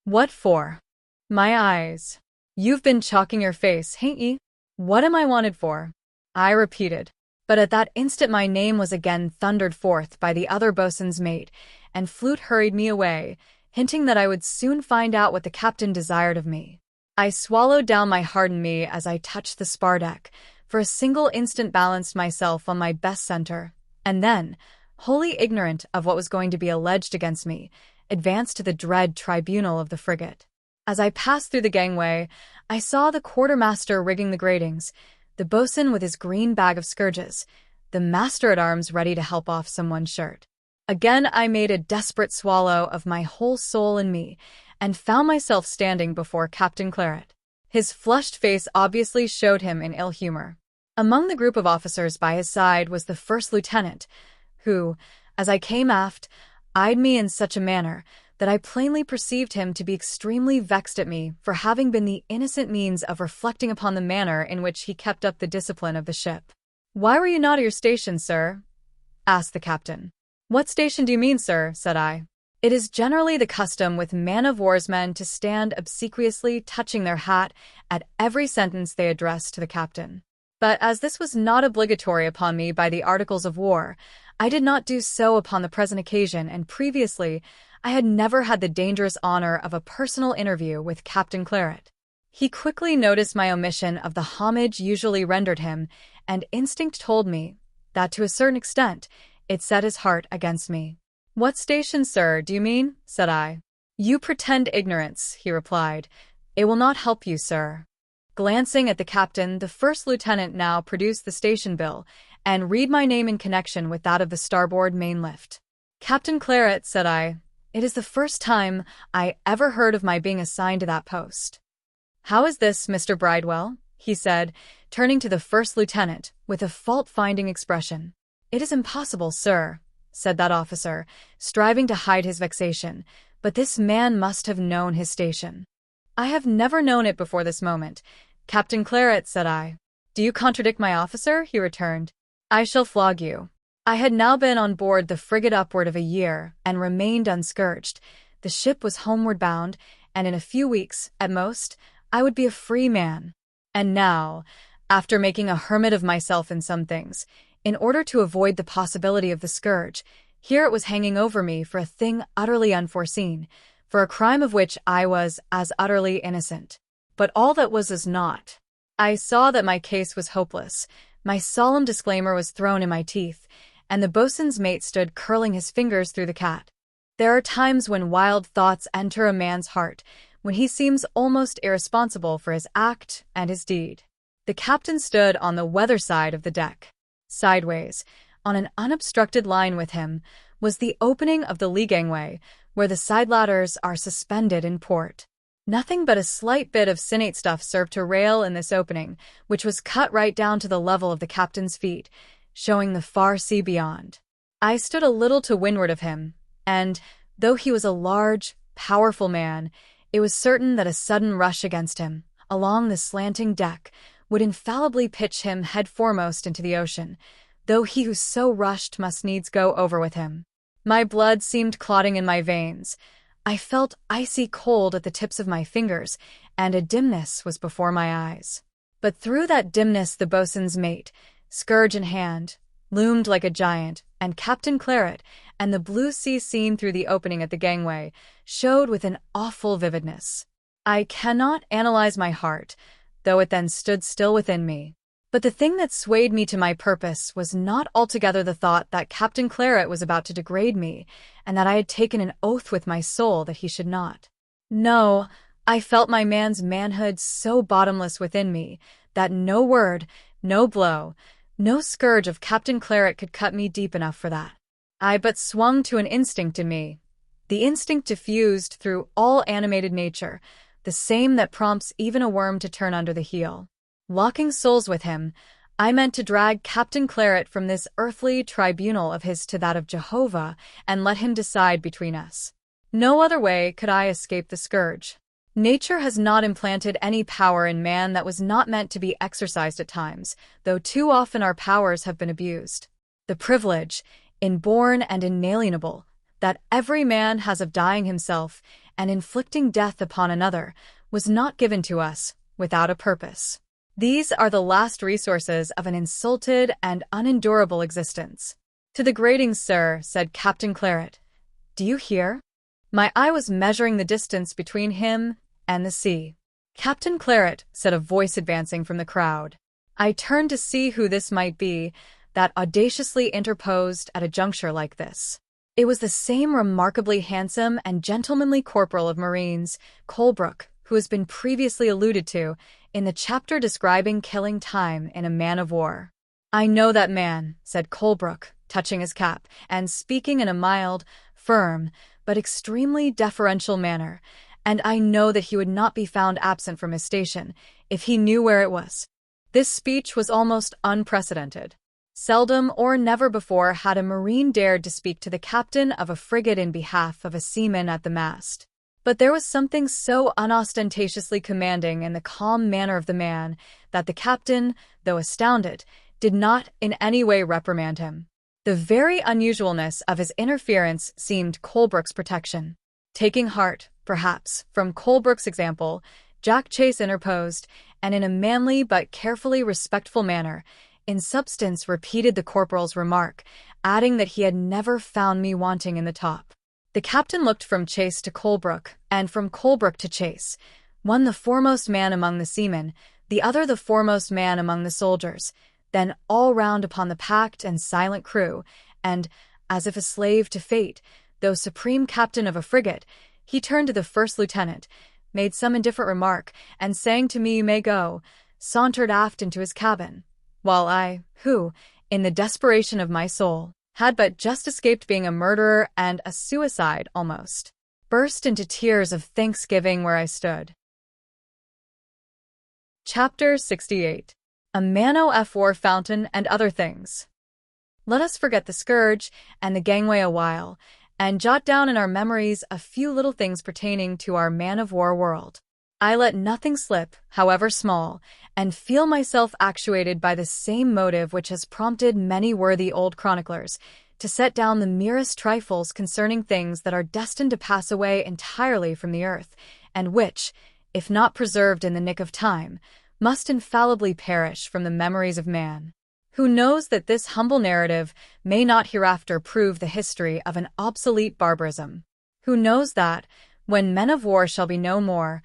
[SPEAKER 1] "What for?" "My eyes. You've been chalking your face, hain't ye?" "What am I wanted for?" I repeated. But at that instant my name was again thundered forth by the other boatswain's mate, and Flute hurried me away, hinting that I would soon find out what the captain desired of me. I swallowed down my hardened me as I touched the spar deck, for a single instant balanced myself on my best center, and then, wholly ignorant of what was going to be alleged against me, advanced to the dread tribunal of the frigate. As I passed through the gangway, I saw the quartermaster rigging the gratings, the boatswain with his green bag of scourges, the master-at-arms ready to help off someone's shirt. Again I made a desperate swallow of my whole soul in me, and found myself standing before Captain Claret. His flushed face obviously showed him in ill humor. Among the group of officers by his side was the first lieutenant, who, as I came aft, eyed me in such a manner that I plainly perceived him to be extremely vexed at me for having been the innocent means of reflecting upon the manner in which he kept up the discipline of the ship. "Why were you not at your station, sir?" asked the captain. "What station do you mean, sir?" said I. "It is generally the custom with man-of-war's men to stand obsequiously touching their hat at every sentence they address to the captain. But as this was not obligatory upon me by the Articles of War, I did not do so upon the present occasion, and previously I had never had the dangerous honor of a personal interview with Captain Claret. He quickly noticed my omission of the homage usually rendered him, and instinct told me that, to a certain extent, it set his heart against me. "What station, sir, do you mean?" said I. "You pretend ignorance," he replied. "It will not help you, sir." Glancing at the captain, the first lieutenant now produced the station bill, and read my name in connection with that of the starboard mainlift. "Captain Claret," said I, "it is the first time I ever heard of my being assigned to that post." "How is this, Mr. Bridewell?" he said, turning to the first lieutenant with a fault-finding expression. "It is impossible, sir," said that officer, striving to hide his vexation, "but this man must have known his station." "I have never known it before this moment, Captain Claret," said I. "Do you contradict my officer?" he returned. "I shall flog you." I had now been on board the frigate upward of a year, and remained unscourged. The ship was homeward bound, and in a few weeks, at most, I would be a free man. And now, after making a hermit of myself in some things, in order to avoid the possibility of the scourge, here it was hanging over me for a thing utterly unforeseen, for a crime of which I was as utterly innocent. But all that was not. I saw that my case was hopeless. My solemn disclaimer was thrown in my teeth, and the boatswain's mate stood curling his fingers through the cat. There are times when wild thoughts enter a man's heart, when he seems almost irresponsible for his act and his deed. The captain stood on the weather side of the deck. Sideways, on an unobstructed line with him, was the opening of the lee gangway, where the side ladders are suspended in port. Nothing but a slight bit of sinnate stuff served to rail in this opening, which was cut right down to the level of the captain's feet, showing the far sea beyond. I stood a little to windward of him, and, though he was a large, powerful man, it was certain that a sudden rush against him, along the slanting deck, would infallibly pitch him head foremost into the ocean, though he who so rushed must needs go over with him. My blood seemed clotting in my veins. I felt icy cold at the tips of my fingers, and a dimness was before my eyes. But through that dimness the boatswain's mate, scourge in hand, loomed like a giant, and Captain Claret, and the blue sea seen through the opening at the gangway, showed with an awful vividness. I cannot analyze my heart, though it then stood still within me. But the thing that swayed me to my purpose was not altogether the thought that Captain Claret was about to degrade me, and that I had taken an oath with my soul that he should not. No, I felt my man's manhood so bottomless within me, that no word, no blow, no scourge of Captain Claret could cut me deep enough for that. I but swung to an instinct in me, the instinct diffused through all animated nature, the same that prompts even a worm to turn under the heel. Locking souls with him, I meant to drag Captain Claret from this earthly tribunal of his to that of Jehovah, and let him decide between us. No other way could I escape the scourge. Nature has not implanted any power in man that was not meant to be exercised at times, though too often our powers have been abused. The privilege, inborn and inalienable, that every man has of dying himself and inflicting death upon another, was not given to us without a purpose. These are the last resources of an insulted and unendurable existence. "To the gratings, sir," said Captain Claret. "Do you hear?" My eye was measuring the distance between him and the sea. "Captain Claret," said a voice advancing from the crowd. I turned to see who this might be that audaciously interposed at a juncture like this. It was the same remarkably handsome and gentlemanly corporal of Marines, Colebrook, who has been previously alluded to in the chapter describing killing time in a man-of-war. "I know that man," said Colebrook, touching his cap, and speaking in a mild, firm, but extremely deferential manner, "and I know that he would not be found absent from his station if he knew where it was." This speech was almost unprecedented. Seldom or never before had a Marine dared to speak to the captain of a frigate in behalf of a seaman at the mast. But there was something so unostentatiously commanding in the calm manner of the man that the captain, though astounded, did not in any way reprimand him. The very unusualness of his interference seemed Colebrook's protection. Taking heart, perhaps, from Colebrook's example, Jack Chase interposed, and in a manly but carefully respectful manner, in substance repeated the corporal's remark, adding that he had never found me wanting in the top. The captain looked from Chase to Colebrook, and from Colebrook to Chase, one the foremost man among the seamen, the other the foremost man among the soldiers, then all round upon the packed and silent crew, and, as if a slave to fate, though supreme captain of a frigate, he turned to the first lieutenant, made some indifferent remark, and saying to me, "You may go," sauntered aft into his cabin, while I, who, in the desperation of my soul, had but just escaped being a murderer and a suicide almost, burst into tears of thanksgiving where I stood. Chapter 68. A Man-o'-War Fountain and Other Things. Let us forget the scourge and the gangway a while, and jot down in our memories a few little things pertaining to our man-of-war world. I let nothing slip, however small, and feel myself actuated by the same motive which has prompted many worthy old chroniclers to set down the merest trifles concerning things that are destined to pass away entirely from the earth, and which, if not preserved in the nick of time, must infallibly perish from the memories of man. Who knows that this humble narrative may not hereafter prove the history of an obsolete barbarism? Who knows that, when men of war shall be no more,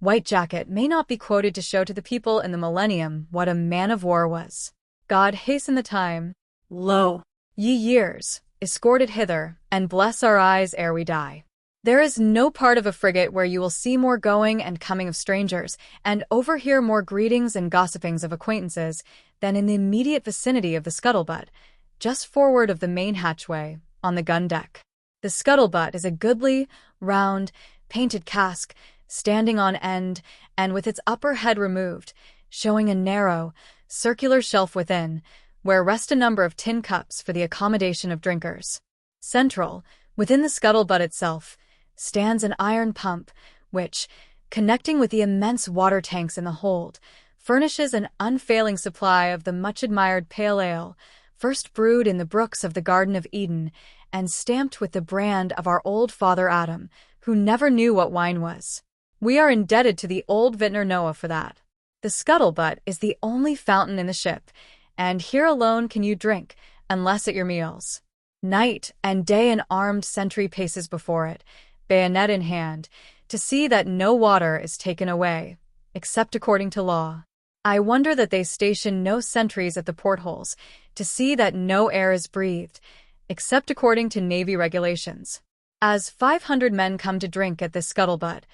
[SPEAKER 1] White Jacket may not be quoted to show to the people in the millennium what a man of war was? God hasten the time. Lo, ye years, escorted hither, and bless our eyes ere we die. There is no part of a frigate where you will see more going and coming of strangers, and overhear more greetings and gossipings of acquaintances, than in the immediate vicinity of the scuttlebutt, just forward of the main hatchway, on the gun deck. The scuttlebutt is a goodly, round, painted cask, standing on end, and with its upper head removed, showing a narrow, circular shelf within, where rest a number of tin cups for the accommodation of drinkers. Central, within the scuttlebutt itself, stands an iron pump, which, connecting with the immense water tanks in the hold, furnishes an unfailing supply of the much-admired pale ale, first brewed in the brooks of the Garden of Eden, and stamped with the brand of our old Father Adam, who never knew what wine was. We are indebted to the old vintner Noah for that. The scuttlebutt is the only fountain in the ship, and here alone can you drink, unless at your meals. Night and day an armed sentry paces before it, bayonet in hand, to see that no water is taken away, except according to law. I wonder that they station no sentries at the portholes, to see that no air is breathed, except according to Navy regulations. As 500 men come to drink at this scuttlebutt,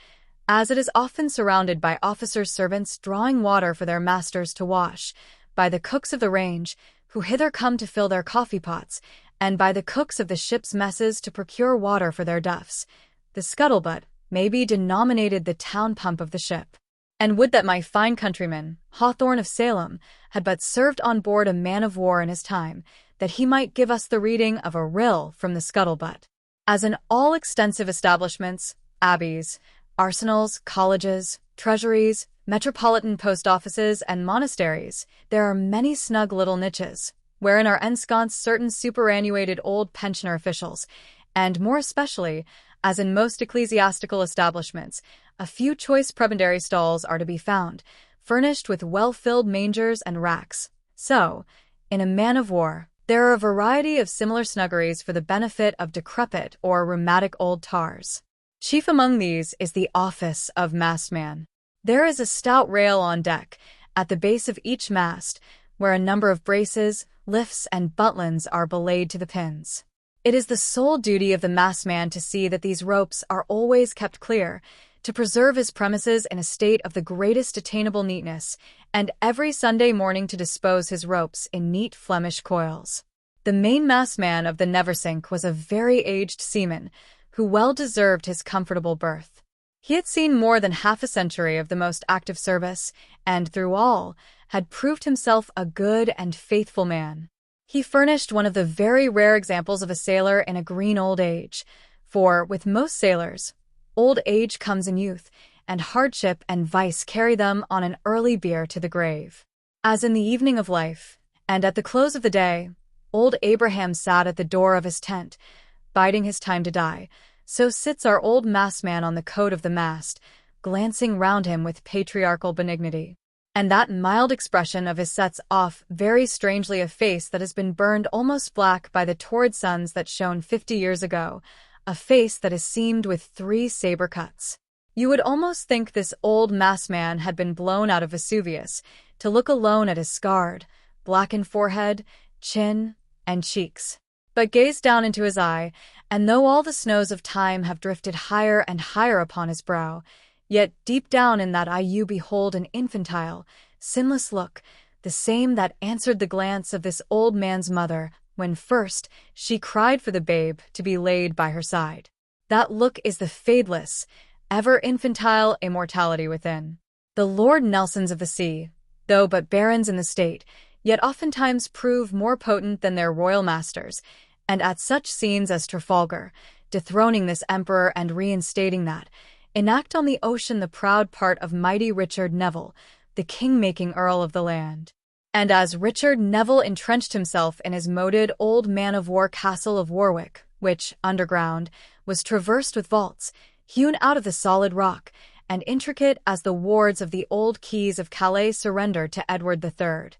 [SPEAKER 1] as it is often surrounded by officers' servants drawing water for their masters to wash, by the cooks of the range, who hither come to fill their coffee pots, and by the cooks of the ship's messes to procure water for their duffs, the scuttlebutt may be denominated the town pump of the ship. And would that my fine countryman, Hawthorne of Salem, had but served on board a man-of-war in his time, that he might give us the reading of a rill from the scuttlebutt. As in all extensive establishments, abbeys, arsenals, colleges, treasuries, metropolitan post offices, and monasteries, there are many snug little niches, wherein are ensconced certain superannuated old pensioner officials, and more especially, as in most ecclesiastical establishments, a few choice prebendary stalls are to be found, furnished with well-filled mangers and racks. So, in a man-of-war, there are a variety of similar snuggeries for the benefit of decrepit or rheumatic old tars. Chief among these is the office of mastman. There is a stout rail on deck, at the base of each mast, where a number of braces, lifts, and buntlines are belayed to the pins. It is the sole duty of the mastman to see that these ropes are always kept clear, to preserve his premises in a state of the greatest attainable neatness, and every Sunday morning to dispose his ropes in neat Flemish coils. The mainmastman of the Neversink was a very aged seaman, who well deserved his comfortable berth. He had seen more than half a century of the most active service, and through all, had proved himself a good and faithful man. He furnished one of the very rare examples of a sailor in a green old age, for, with most sailors, old age comes in youth, and hardship and vice carry them on an early bier to the grave. As in the evening of life, and at the close of the day, old Abraham sat at the door of his tent, biding his time to die, so sits our old mastman on the coat of the mast, glancing round him with patriarchal benignity. And that mild expression of his sets off very strangely a face that has been burned almost black by the torrid suns that shone 50 years ago, a face that is seamed with 3 saber cuts. You would almost think this old mastman had been blown out of Vesuvius, to look alone at his scarred, blackened forehead, chin, and cheeks. But gaze down into his eye, and though all the snows of time have drifted higher and higher upon his brow, yet deep down in that eye you behold an infantile, sinless look, the same that answered the glance of this old man's mother when first she cried for the babe to be laid by her side. That look is the fadeless, ever infantile immortality within. The Lord Nelsons of the sea, though but barons in the state, yet oftentimes prove more potent than their royal masters, and at such scenes as Trafalgar, dethroning this emperor and reinstating that, enact on the ocean the proud part of mighty Richard Neville, the king-making earl of the land. And as Richard Neville entrenched himself in his moated old man-of-war castle of Warwick, which, underground, was traversed with vaults, hewn out of the solid rock, and intricate as the wards of the old keys of Calais surrendered to Edward III,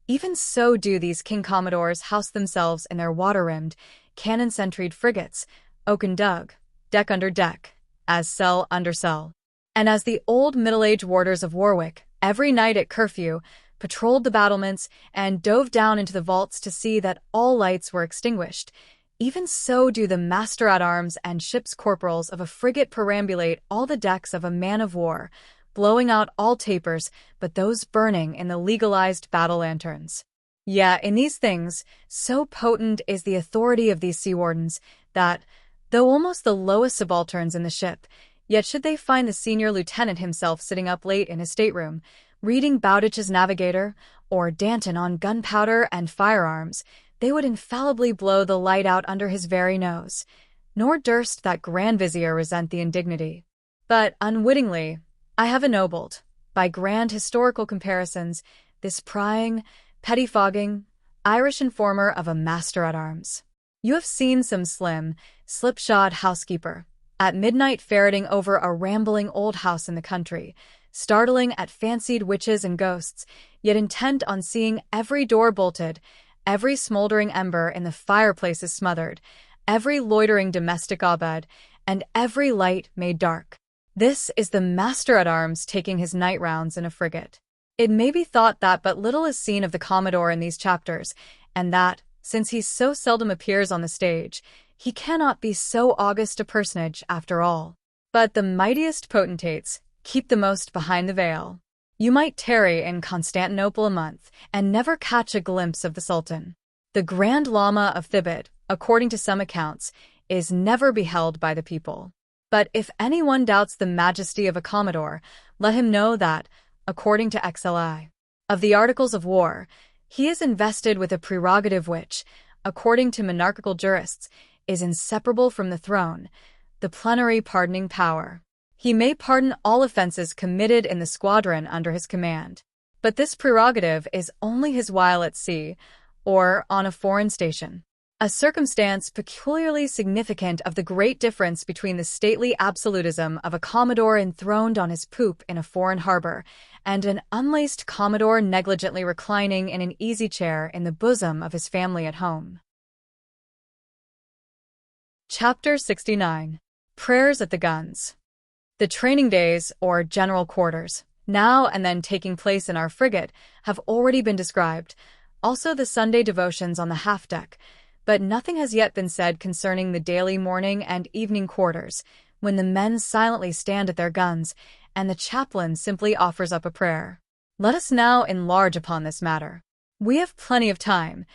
[SPEAKER 1] even so do these king commodores house themselves in their water-rimmed, cannon-sentried frigates, oaken dug, deck under deck, as cell under cell. And as the old middle-aged warders of Warwick, every night at curfew, patrolled the battlements and dove down into the vaults to see that all lights were extinguished, even so do the master-at-arms and ship's corporals of a frigate perambulate all the decks of a man-of-war, blowing out all tapers but those burning in the legalized battle lanterns. Yet in these things, so potent is the authority of these sea wardens, that, though almost the lowest subalterns in the ship, yet should they find the senior lieutenant himself sitting up late in his stateroom, reading Bowditch's Navigator, or Danton on gunpowder and firearms, they would infallibly blow the light out under his very nose, nor durst that grand vizier resent the indignity. But, unwittingly, I have ennobled, by grand historical comparisons, this prying, pettifogging, Irish informer of a master-at-arms. You have seen some slim, slipshod housekeeper, at midnight ferreting over a rambling old house in the country, startling at fancied witches and ghosts, yet intent on seeing every door bolted, every smoldering ember in the fireplaces smothered, every loitering domestic abed, and every light made dark. This is the master-at-arms taking his night rounds in a frigate. It may be thought that but little is seen of the Commodore in these chapters, and that, since he so seldom appears on the stage, he cannot be so august a personage after all. But the mightiest potentates keep the most behind the veil. You might tarry in Constantinople a month and never catch a glimpse of the Sultan. The Grand Lama of Thibet, according to some accounts, is never beheld by the people. But if anyone doubts the majesty of a Commodore, let him know that, according to XLI, of the Articles of War, he is invested with a prerogative which, according to monarchical jurists, is inseparable from the throne, the plenary pardoning power. He may pardon all offenses committed in the squadron under his command, but this prerogative is only his while at sea, or on a foreign station. A circumstance peculiarly significant of the great difference between the stately absolutism of a commodore enthroned on his poop in a foreign harbor and an unlaced commodore negligently reclining in an easy chair in the bosom of his family at home. Chapter 69. Prayers at the guns. The training days, or general quarters, now and then taking place in our frigate, have already been described, also the Sunday devotions on the half-deck, but nothing has yet been said concerning the daily morning and evening quarters, when the men silently stand at their guns, and the chaplain simply offers up a prayer. Let us now enlarge upon this matter. We have plenty of time.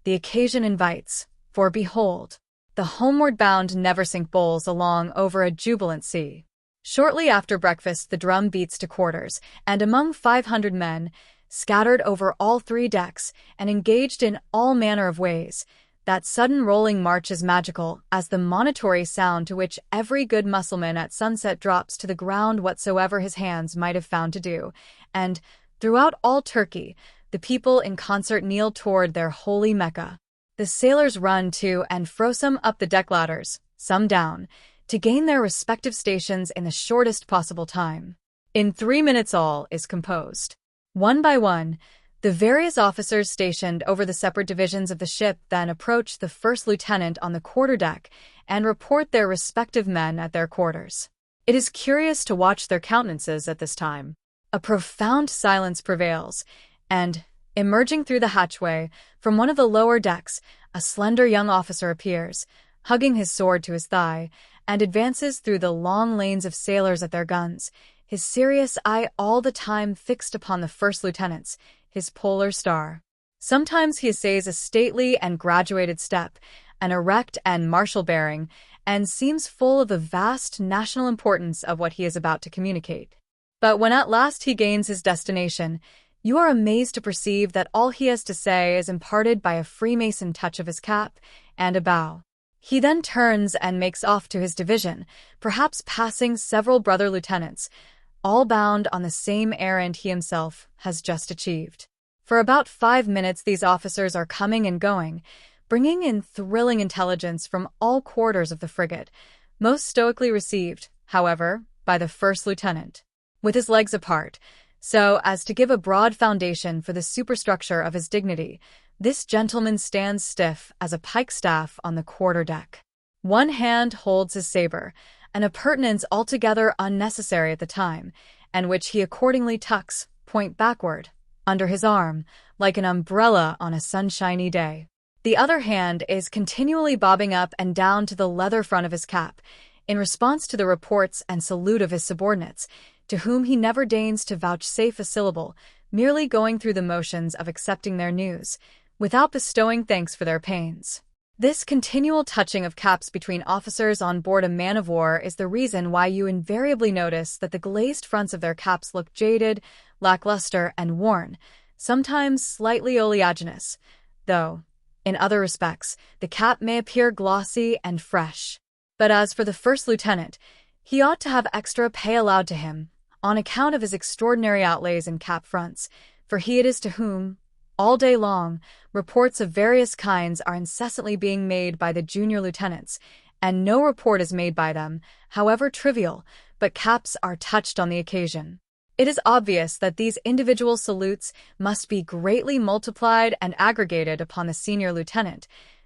[SPEAKER 1] The occasion invites, for behold, the homeward-bound never-sink bowls along over a jubilant sea. Shortly after breakfast the drum beats to quarters, and among 500 men, scattered over all 3 decks, and engaged in all manner of ways, that sudden rolling march is magical as the monitory sound to which every good Mussulman at sunset drops to the ground whatsoever his hands might have found to do, and, throughout all Turkey, the people in concert kneel toward their holy Mecca. The sailors run to and fro, some up the deck ladders, some down, to gain their respective stations in the shortest possible time. In 3 minutes all is composed. One by one, the various officers stationed over the separate divisions of the ship then approach the first lieutenant on the quarterdeck and report their respective men at their quarters. It is curious to watch their countenances at this time. A profound silence prevails, and, emerging through the hatchway, from one of the lower decks, a slender young officer appears, hugging his sword to his thigh, and advances through the long lanes of sailors at their guns, his serious eye all the time fixed upon the first lieutenant's, his polar star. Sometimes he essays a stately and graduated step, an erect and martial bearing, and seems full of the vast national importance of what he is about to communicate. But when at last he gains his destination, you are amazed to perceive that all he has to say is imparted by a Freemason touch of his cap and a bow. He then turns and makes off to his division, perhaps passing several brother lieutenants, all bound on the same errand he himself has just achieved. For about 5 minutes these officers are coming and going, bringing in thrilling intelligence from all quarters of the frigate, most stoically received, however, by the first lieutenant, with his legs apart, so as to give a broad foundation for the superstructure of his dignity. This gentleman stands stiff as a pikestaff on the quarter-deck. One hand holds his saber, an appurtenance altogether unnecessary at the time, and which he accordingly tucks, point backward, under his arm, like an umbrella on a sunshiny day. The other hand is continually bobbing up and down to the leather front of his cap, in response to the reports and salute of his subordinates, to whom he never deigns to vouchsafe a syllable, merely going through the motions of accepting their news, without bestowing thanks for their pains. This continual touching of caps between officers on board a man-of-war is the reason why you invariably notice that the glazed fronts of their caps look jaded, lackluster, and worn, sometimes slightly oleaginous, though, in other respects, the cap may appear glossy and fresh. But as for the first lieutenant, he ought to have extra pay allowed to him, on account of his extraordinary outlays in cap fronts, for he it is to whom, all day long, reports of various kinds are incessantly being made by the junior lieutenants, and no report is made by them, however trivial, but caps are touched on the occasion. It is obvious that these individual salutes must be greatly multiplied and aggregated upon the senior lieutenant,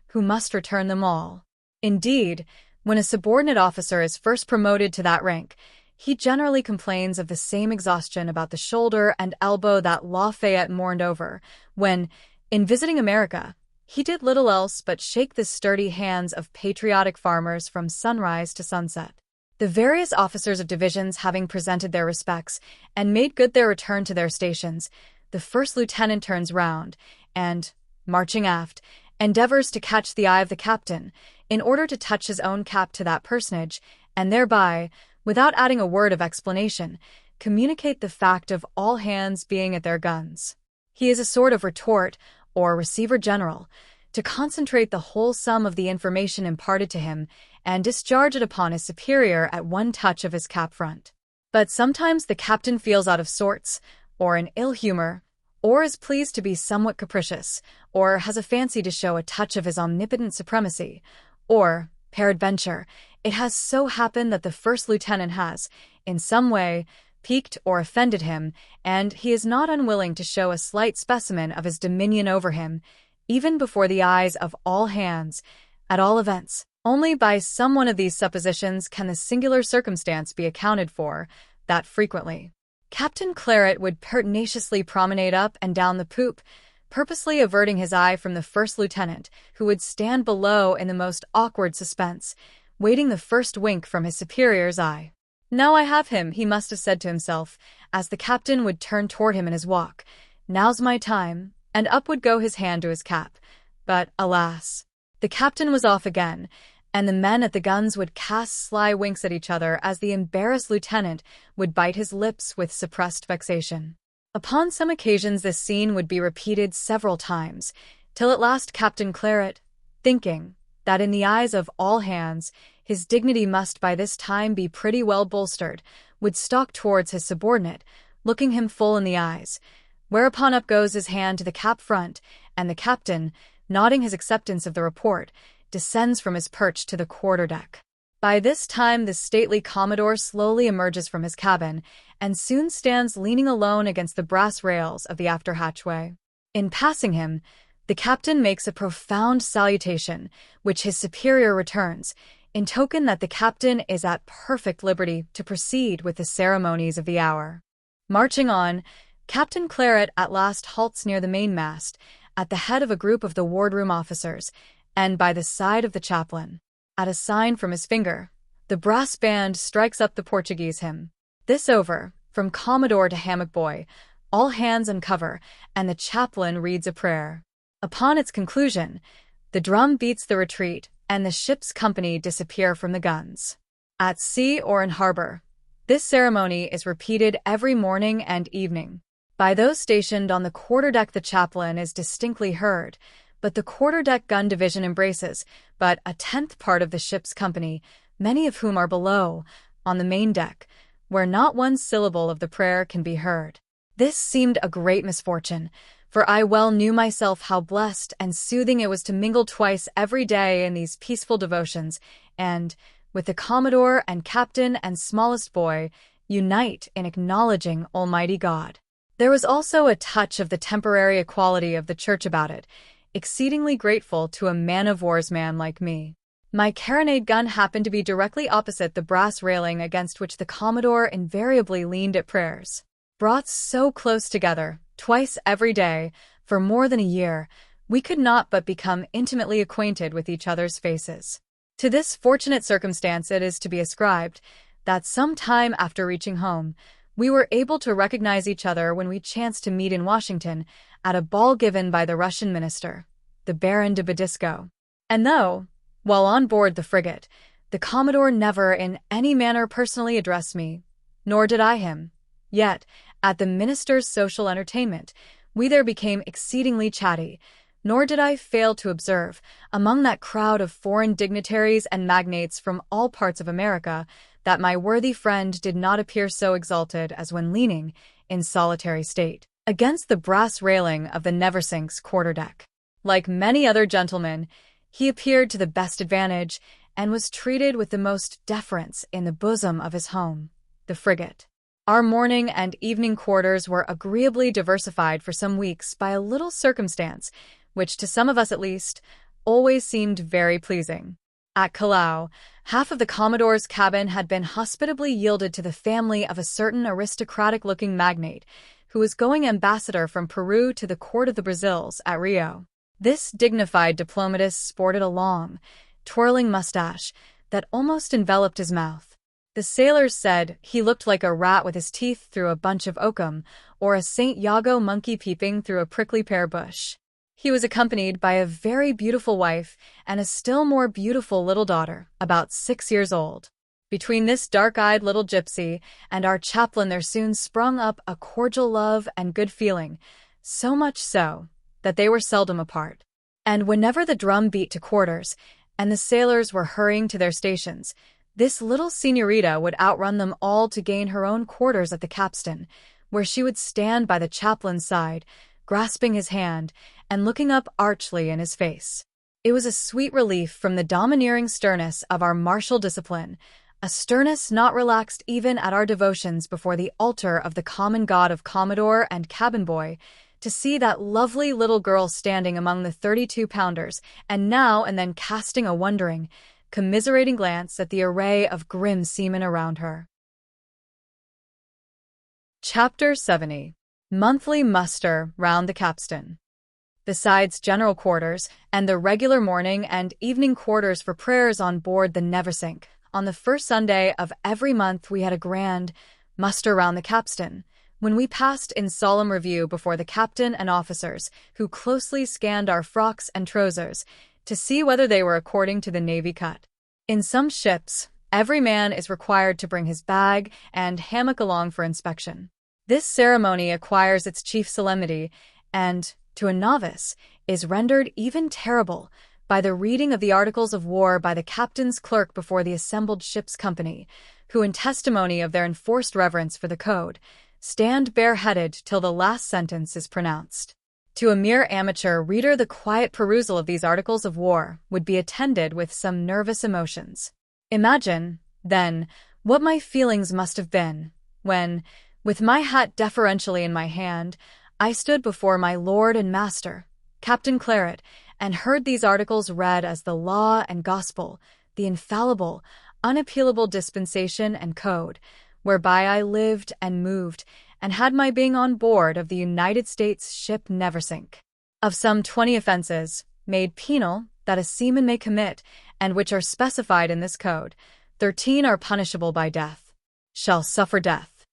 [SPEAKER 1] who must return them all. Indeed, when a subordinate officer is first promoted to that rank, he generally complains of the same exhaustion about the shoulder and elbow that Lafayette mourned over, when, in visiting America, he did little else but shake the sturdy hands of patriotic farmers from sunrise to sunset. The various officers of divisions having presented their respects and made good their return to their stations, the first lieutenant turns round, and, marching aft, endeavors to catch the eye of the captain, in order to touch his own cap to that personage, and thereby, without adding a word of explanation, communicate the fact of all hands being at their guns. He is a sort of retort, or receiver general, to concentrate the whole sum of the information imparted to him and discharge it upon his superior at one touch of his cap front. But sometimes the captain feels out of sorts, or in ill humor, or is pleased to be somewhat capricious, or has a fancy to show a touch of his omnipotent supremacy, or, peradventure, it has so happened that the first lieutenant has, in some way, piqued or offended him, and he is not unwilling to show a slight specimen of his dominion over him, even before the eyes of all hands, at all events, Only by some one of these suppositions can the singular circumstance be accounted for, that frequently Captain Claret would pertinaciously promenade up and down the poop, purposely averting his eye from the first lieutenant, who would stand below in the most awkward suspense, waiting the first wink from his superior's eye. "Now I have him," he must have said to himself, as the captain would turn toward him in his walk. "Now's my time," and up would go his hand to his cap. But, alas, the captain was off again, and the men at the guns would cast sly winks at each other as the embarrassed lieutenant would bite his lips with suppressed vexation. Upon some occasions this scene would be repeated several times, till at last Captain Claret, thinking that in the eyes of all hands his dignity must by this time be pretty well bolstered, would stalk towards his subordinate, looking him full in the eyes, whereupon up goes his hand to the cap front, and the captain, nodding his acceptance of the report, descends from his perch to the quarter-deck. By this time the stately Commodore slowly emerges from his cabin, and soon stands leaning alone against the brass rails of the after-hatchway. In passing him, the captain makes a profound salutation, which his superior returns, in token that the captain is at perfect liberty to proceed with the ceremonies of the hour. Marching on, Captain Claret at last halts near the mainmast, at the head of a group of the wardroom officers, and by the side of the chaplain. At a sign from his finger, the brass band strikes up the Portuguese hymn. This over, from Commodore to hammock boy, all hands uncover, and the chaplain reads a prayer. Upon its conclusion, the drum beats the retreat, and the ship's company disappear from the guns. At sea or in harbor, this ceremony is repeated every morning and evening. By those stationed on the quarterdeck the chaplain is distinctly heard, but the quarterdeck gun division embraces but a tenth part of the ship's company, many of whom are below, on the main deck, where not one syllable of the prayer can be heard. This seemed a great misfortune, for I well knew myself how blessed and soothing it was to mingle twice every day in these peaceful devotions, and, with the Commodore and captain and smallest boy, unite in acknowledging Almighty God. There was also a touch of the temporary equality of the church about it, exceedingly grateful to a man-of-war's man like me. My carronade gun happened to be directly opposite the brass railing against which the Commodore invariably leaned at prayers. Brought so close together, twice every day, for more than a year, we could not but become intimately acquainted with each other's faces. To this fortunate circumstance it is to be ascribed that some time after reaching home, we were able to recognize each other when we chanced to meet in Washington at a ball given by the Russian minister, the Baron de Badisco. And though, while on board the frigate, the Commodore never in any manner personally addressed me, nor did I him, yet, at the minister's social entertainment, we there became exceedingly chatty, nor did I fail to observe, among that crowd of foreign dignitaries and magnates from all parts of America, that my worthy friend did not appear so exalted as when leaning, in solitary state, against the brass railing of the Neversink's quarterdeck. Like many other gentlemen, he appeared to the best advantage, and was treated with the most deference in the bosom of his home, the frigate. Our morning and evening quarters were agreeably diversified for some weeks by a little circumstance, which to some of us at least, always seemed very pleasing. At Callao, half of the Commodore's cabin had been hospitably yielded to the family of a certain aristocratic-looking magnate, who was going ambassador from Peru to the court of the Brazils at Rio. This dignified diplomatist sported a long, twirling mustache that almost enveloped his mouth. The sailors said he looked like a rat with his teeth through a bunch of oakum, or a St. Iago monkey peeping through a prickly pear bush. He was accompanied by a very beautiful wife and a still more beautiful little daughter, about 6 years old. Between this dark-eyed little gypsy and our chaplain there soon sprung up a cordial love and good feeling, so much so that they were seldom apart. And whenever the drum beat to quarters, and the sailors were hurrying to their stations, this little señorita would outrun them all to gain her own quarters at the capstan, where she would stand by the chaplain's side, grasping his hand and looking up archly in his face. It was a sweet relief from the domineering sternness of our martial discipline, a sternness not relaxed even at our devotions before the altar of the common God of Commodore and cabin boy, to see that lovely little girl standing among the 32-pounders and now and then casting a wondering, commiserating glance at the array of grim seamen around her. Chapter 70. Monthly muster round the capstan. Besides general quarters and the regular morning and evening quarters for prayers on board the Neversink, on the first Sunday of every month we had a grand muster round the capstan, when we passed in solemn review before the captain and officers, who closely scanned our frocks and trousers to see whether they were according to the navy cut. In some ships, every man is required to bring his bag and hammock along for inspection. This ceremony acquires its chief solemnity and, to a novice, is rendered even terrible by the reading of the Articles of War by the captain's clerk before the assembled ship's company, who, in testimony of their enforced reverence for the code, stand bareheaded till the last sentence is pronounced. To a mere amateur reader, the quiet perusal of these Articles of War would be attended with some nervous emotions. Imagine, then, what my feelings must have been when, with my hat deferentially in my hand, I stood before my lord and master, Captain Claret, and heard these articles read as the law and gospel, the infallible, unappealable dispensation and code, whereby I lived and moved, and had my being on board of the United States ship Neversink. Of some 20 offenses, made penal, that a seaman may commit, and which are specified in this code, 13 are punishable by death, shall suffer death.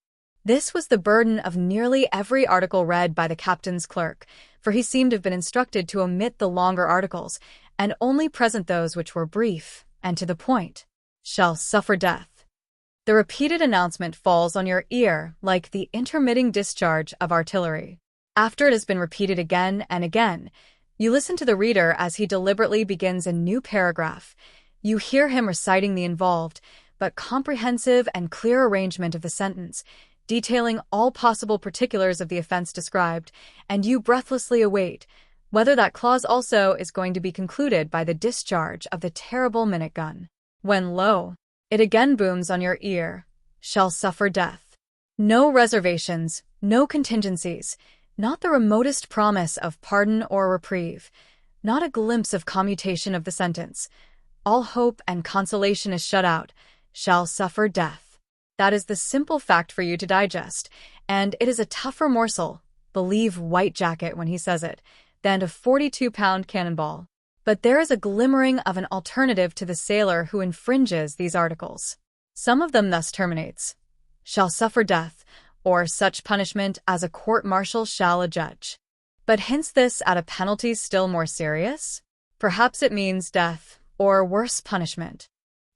[SPEAKER 1] This was the burden of nearly every article read by the captain's clerk, for he seemed to have been instructed to omit the longer articles, and only present those which were brief and to the point. Shall suffer death. The repeated announcement falls on your ear like the intermitting discharge of artillery. After it has been repeated again and again, you listen to the reader as he deliberately begins a new paragraph. You hear him reciting the involved, but comprehensive and clear arrangement of the sentence, detailing all possible particulars of the offense described, and you breathlessly await whether that clause also is going to be concluded by the discharge of the terrible minute gun. When, lo, it again booms on your ear, shall suffer death. No reservations, no contingencies, not the remotest promise of pardon or reprieve, not a glimpse of commutation of the sentence. All hope and consolation is shut out, shall suffer death. That is the simple fact for you to digest, and it is a tougher morsel, believe White Jacket when he says it, than a 42-pound cannonball. But there is a glimmering of an alternative to the sailor who infringes these articles. Some of them thus terminates, shall suffer death, or such punishment as a court-martial shall adjudge. But hints this at a penalty still more serious? Perhaps it means death, or worse punishment.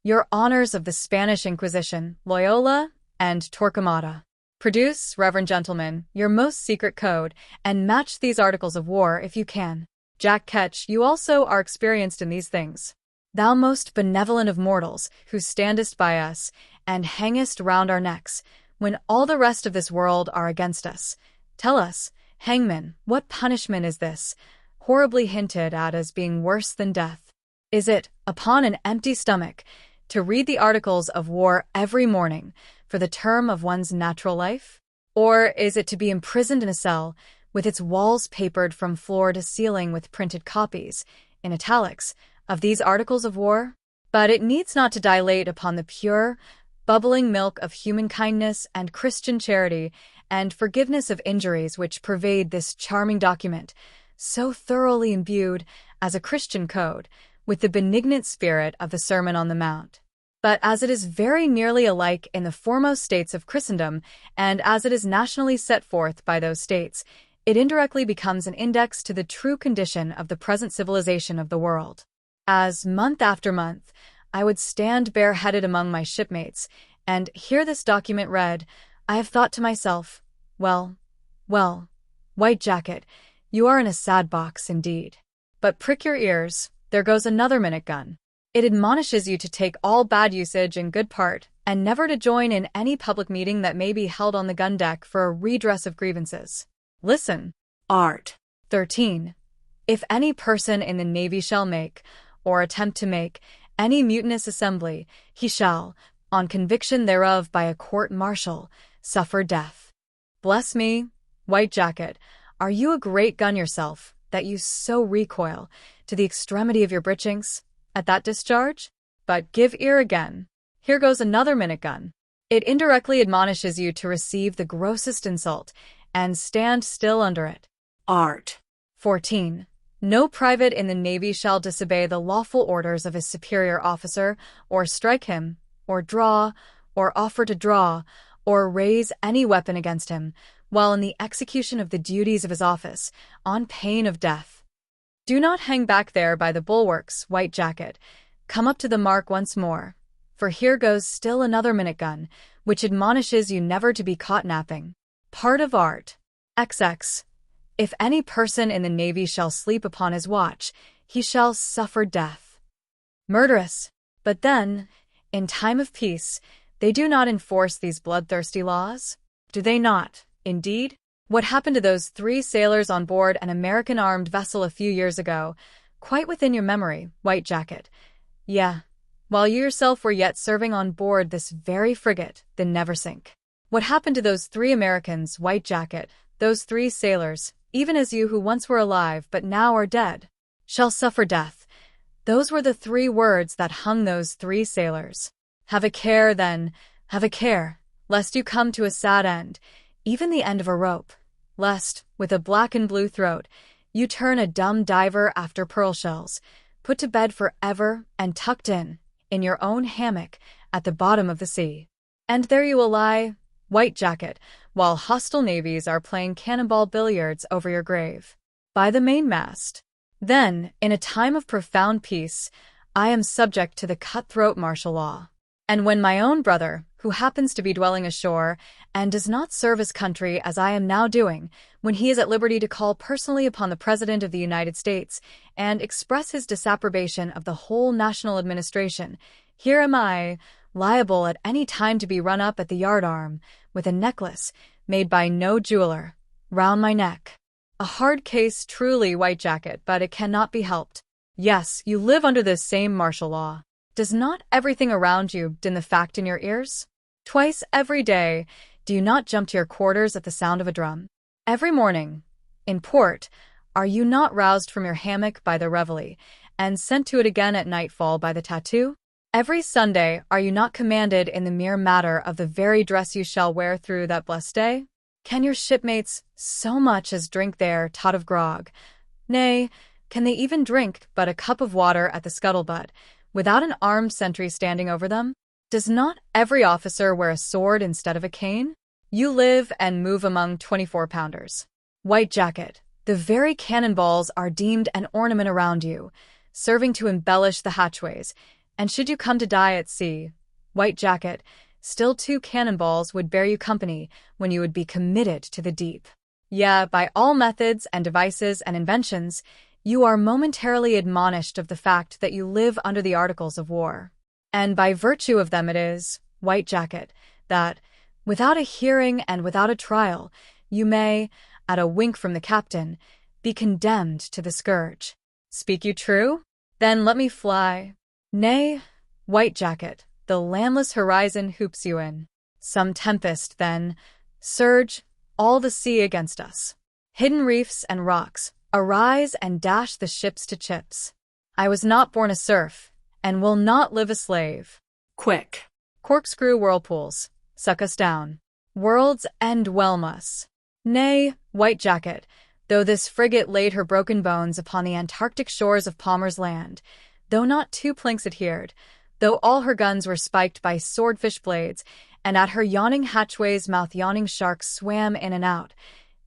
[SPEAKER 1] Your honors of the Spanish Inquisition, Loyola, and Torquemada. Produce, reverend gentlemen, your most secret code, and match these Articles of War if you can. Jack Ketch, you also are experienced in these things. Thou most benevolent of mortals, who standest by us, and hangest round our necks, when all the rest of this world are against us, tell us, hangman, what punishment is this, horribly hinted at as being worse than death? Is it, upon an empty stomach, to read the Articles of War every morning for the term of one's natural life? Or is it to be imprisoned in a cell, with its walls papered from floor to ceiling with printed copies, in italics, of these Articles of War? But it needs not to dilate upon the pure, bubbling milk of human kindness and Christian charity and forgiveness of injuries which pervade this charming document, so thoroughly imbued, as a Christian code, with the benignant spirit of the Sermon on the Mount. But as it is very nearly alike in the foremost states of Christendom, and as it is nationally set forth by those states, it indirectly becomes an index to the true condition of the present civilization of the world. As, month after month, I would stand bareheaded among my shipmates, and hear this document read, I have thought to myself, well, White Jacket, you are in a sad box indeed. But prick your ears, there goes another minute gun. It admonishes you to take all bad usage in good part, and never to join in any public meeting that may be held on the gun deck for a redress of grievances. Listen. Art. 13. If any person in the Navy shall make, or attempt to make, any mutinous assembly, he shall, on conviction thereof by a court-martial, suffer death. Bless me, White Jacket, are you a great gun yourself, that you so recoil, to the extremity of your breechings, at that discharge? But give ear again. Here goes another minute gun. It indirectly admonishes you to receive the grossest insult and stand still under it.
[SPEAKER 2] Art.
[SPEAKER 1] 14. No private in the Navy shall disobey the lawful orders of his superior officer, or strike him, or draw, or offer to draw, or raise any weapon against him, while in the execution of the duties of his office, on pain of death. Do not hang back there by the bulwarks, white jacket. Come up to the mark once more, for here goes still another minute gun, which admonishes you never to be caught napping. Part of art. XX. If any person in the Navy shall sleep upon his watch, he shall suffer death. Murderous. But then, in time of peace, they do not enforce these bloodthirsty laws? Do they not, indeed? What happened to those 3 sailors on board an American armed vessel a few years ago, quite within your memory, white jacket? Yeah, while you yourself were yet serving on board this very frigate, the Neversink. What happened to those 3 Americans, white jacket, those 3 sailors, even as you who once were alive but now are dead, shall suffer death? Those were the 3 words that hung those 3 sailors. Have a care, then, have a care, lest you come to a sad end, even the end of a rope, lest, with a black and blue throat, you turn a dumb diver after pearl shells, put to bed for ever and tucked in your own hammock at the bottom of the sea. And there you will lie, white jacket, while hostile navies are playing cannonball billiards over your grave. By the mainmast. Then, in a time of profound peace, I am subject to the cutthroat martial law. And when my own brother, who happens to be dwelling ashore and does not serve his country as I am now doing, when he is at liberty to call personally upon the President of the United States and express his disapprobation of the whole national administration, here am I, liable at any time to be run up at the yardarm, with a necklace, made by no jeweler, round my neck. A hard case truly, white jacket, but it cannot be helped. Yes, you live under this same martial law. Does not everything around you din the fact in your ears? Twice every day, do you not jump to your quarters at the sound of a drum? Every morning, in port, are you not roused from your hammock by the reveille, and sent to it again at nightfall by the tattoo? Every Sunday, are you not commanded in the mere matter of the very dress you shall wear through that blessed day? Can your shipmates so much as drink their tot of grog? Nay, can they even drink but a cup of water at the scuttlebutt, without an armed sentry standing over them? Does not every officer wear a sword instead of a cane? You live and move among 24-pounders. White jacket, the very cannonballs are deemed an ornament around you, serving to embellish the hatchways, and should you come to die at sea, white jacket, still 2 cannonballs would bear you company when you would be committed to the deep. Yeah, by all methods and devices and inventions, you are momentarily admonished of the fact that you live under the Articles of War. And by virtue of them it is, white jacket, that, without a hearing and without a trial, you may, at a wink from the captain, be condemned to the scourge. Speak you true? Then let me fly. Nay, white jacket, the landless horizon hoops you in. Some tempest, then, surge, all the sea against us. Hidden reefs and rocks, arise and dash the ships to chips. I was not born a serf, and will not live a slave.
[SPEAKER 2] Quick.
[SPEAKER 1] Corkscrew whirlpools, suck us down. World's end whelm us. Nay, white jacket, though this frigate laid her broken bones upon the Antarctic shores of Palmer's Land, though not 2 planks adhered, though all her guns were spiked by swordfish blades, and at her yawning hatchway's mouth yawning sharks swam in and out,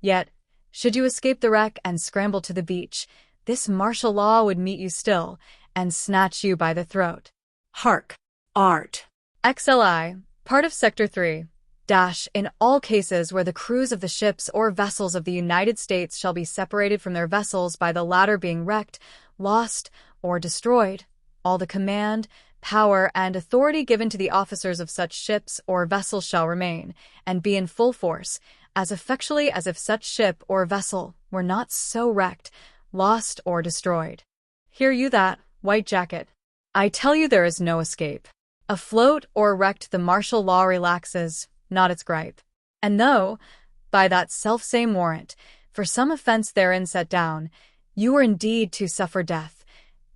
[SPEAKER 1] yet, should you escape the wreck and scramble to the beach, this martial law would meet you still, and snatch you by the throat.
[SPEAKER 2] Hark. Art.
[SPEAKER 1] XLI, part of Sector 3. In all cases where the crews of the ships or vessels of the United States shall be separated from their vessels by the latter being wrecked, lost, or destroyed, all the command, power, and authority given to the officers of such ships or vessels shall remain, and be in full force, as effectually as if such ship or vessel were not so wrecked, lost, or destroyed. Hear you that, white jacket? I tell you there is no escape. Afloat or wrecked, the martial law relaxes, not its gripe. And though, by that selfsame warrant, for some offense therein set down, you were indeed to suffer death,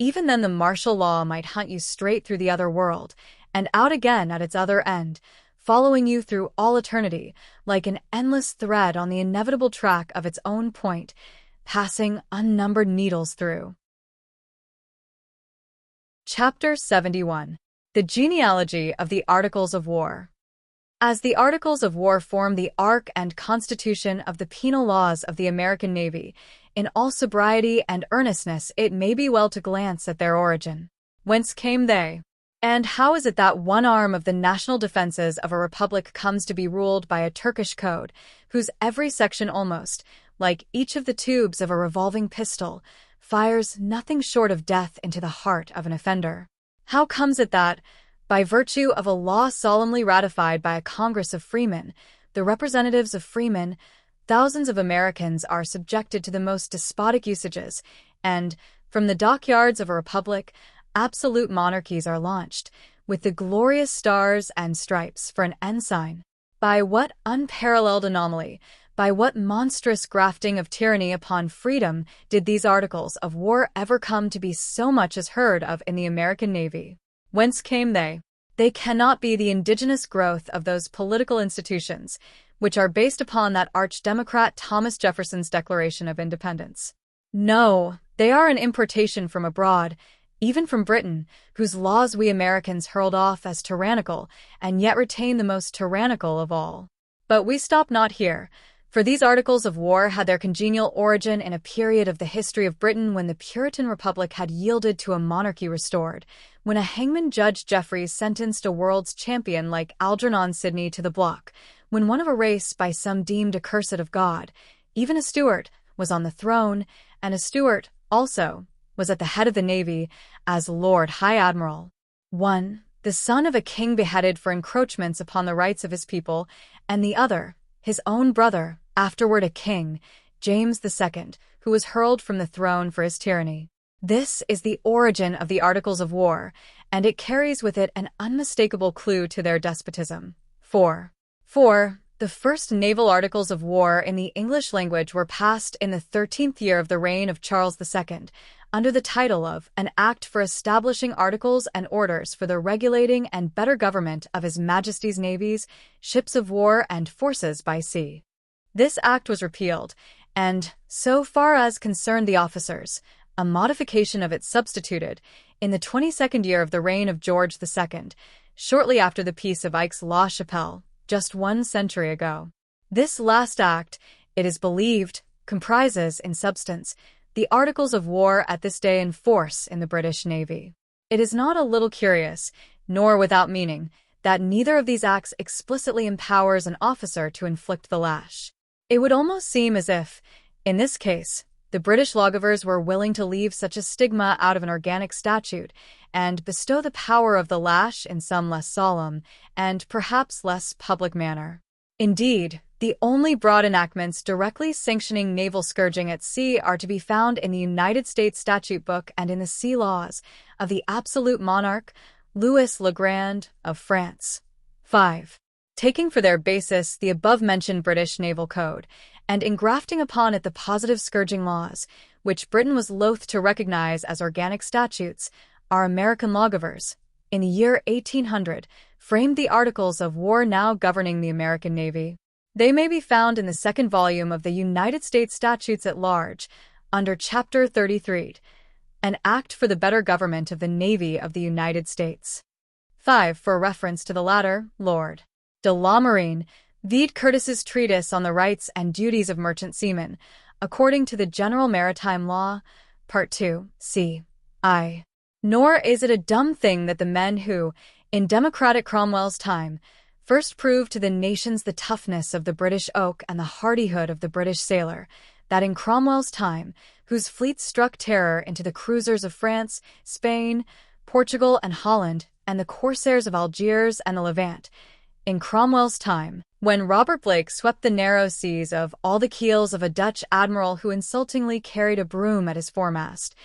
[SPEAKER 1] Even then the martial law might hunt you straight through the other world, and out again at its other end, following you through all eternity, like an endless thread on the inevitable track of its own point, passing unnumbered needles through. Chapter 71. The Genealogy of the Articles of War. As the Articles of War form the arc and constitution of the penal laws of the American Navy, in all sobriety and earnestness it may be well to glance at their origin. Whence came they? And how is it that one arm of the national defenses of a republic comes to be ruled by a Turkish code, whose every section almost, like each of the tubes of a revolving pistol, fires nothing short of death into the heart of an offender? How comes it that, by virtue of a law solemnly ratified by a Congress of freemen, the representatives of freemen, thousands of Americans are subjected to the most despotic usages, and, from the dockyards of a republic, absolute monarchies are launched, with the glorious stars and stripes for an ensign? By what unparalleled anomaly, by what monstrous grafting of tyranny upon freedom did these articles of war ever come to be so much as heard of in the American Navy? Whence came they? They cannot be the indigenous growth of those political institutions, which are based upon that arch-democrat Thomas Jefferson's Declaration of Independence. No, they are an importation from abroad, even from Britain, whose laws we Americans hurled off as tyrannical, and yet retain the most tyrannical of all. But we stop not here, for these articles of war had their congenial origin in a period of the history of Britain when the Puritan Republic had yielded to a monarchy restored, when a hangman Judge Jeffreys sentenced a world's champion like Algernon Sidney to the block, when one of a race by some deemed accursed of God, even a Stuart, was on the throne, and a Stuart, also, was at the head of the Navy as Lord High Admiral. One, the son of a king beheaded for encroachments upon the rights of his people, and the other, his own brother, afterward a king, James II, who was hurled from the throne for his tyranny. This is the origin of the Articles of War, and it carries with it an unmistakable clue to their despotism. 4. The first naval articles of war in the English language were passed in the 13th year of the reign of Charles II, under the title of An Act for Establishing Articles and Orders for the Regulating and Better Government of His Majesty's Navies, Ships of War, and Forces by Sea. This act was repealed, and, so far as concerned the officers, a modification of it substituted, in the 22nd year of the reign of George II, shortly after the Peace of Aix-la-Chapelle, just 1 century ago. This last act, it is believed, comprises, in substance, the Articles of War at this day in force in the British Navy. It is not a little curious, nor without meaning, that neither of these acts explicitly empowers an officer to inflict the lash. It would almost seem as if, in this case, the British lawgivers were willing to leave such a stigma out of an organic statute and bestow the power of the lash in some less solemn and perhaps less public manner. Indeed, the only broad enactments directly sanctioning naval scourging at sea are to be found in the United States Statute Book and in the sea laws of the absolute monarch, Louis le Grand of France. 5. Taking for their basis the above-mentioned British Naval Code, and engrafting upon it the positive scourging laws, which Britain was loath to recognize as organic statutes, our American lawgivers, in the year 1800, framed the Articles of War now governing the American Navy. They may be found in the second volume of the United States Statutes at Large, under Chapter 33, An Act for the Better Government of the Navy of the United States. 5. For reference to the latter, Lord de la Marine, Vede Curtis's Treatise on the Rights and Duties of Merchant Seamen, according to the General Maritime Law, Part 2, c. I. Nor is it a dumb thing that the men who, in democratic Cromwell's time, first proved to the nations the toughness of the British oak and the hardihood of the British sailor, that in Cromwell's time, whose fleets struck terror into the cruisers of France, Spain, Portugal, and Holland, and the corsairs of Algiers and the Levant, in Cromwell's time, when Robert Blake swept the narrow seas of all the keels of a Dutch admiral who insultingly carried a broom at his foremast,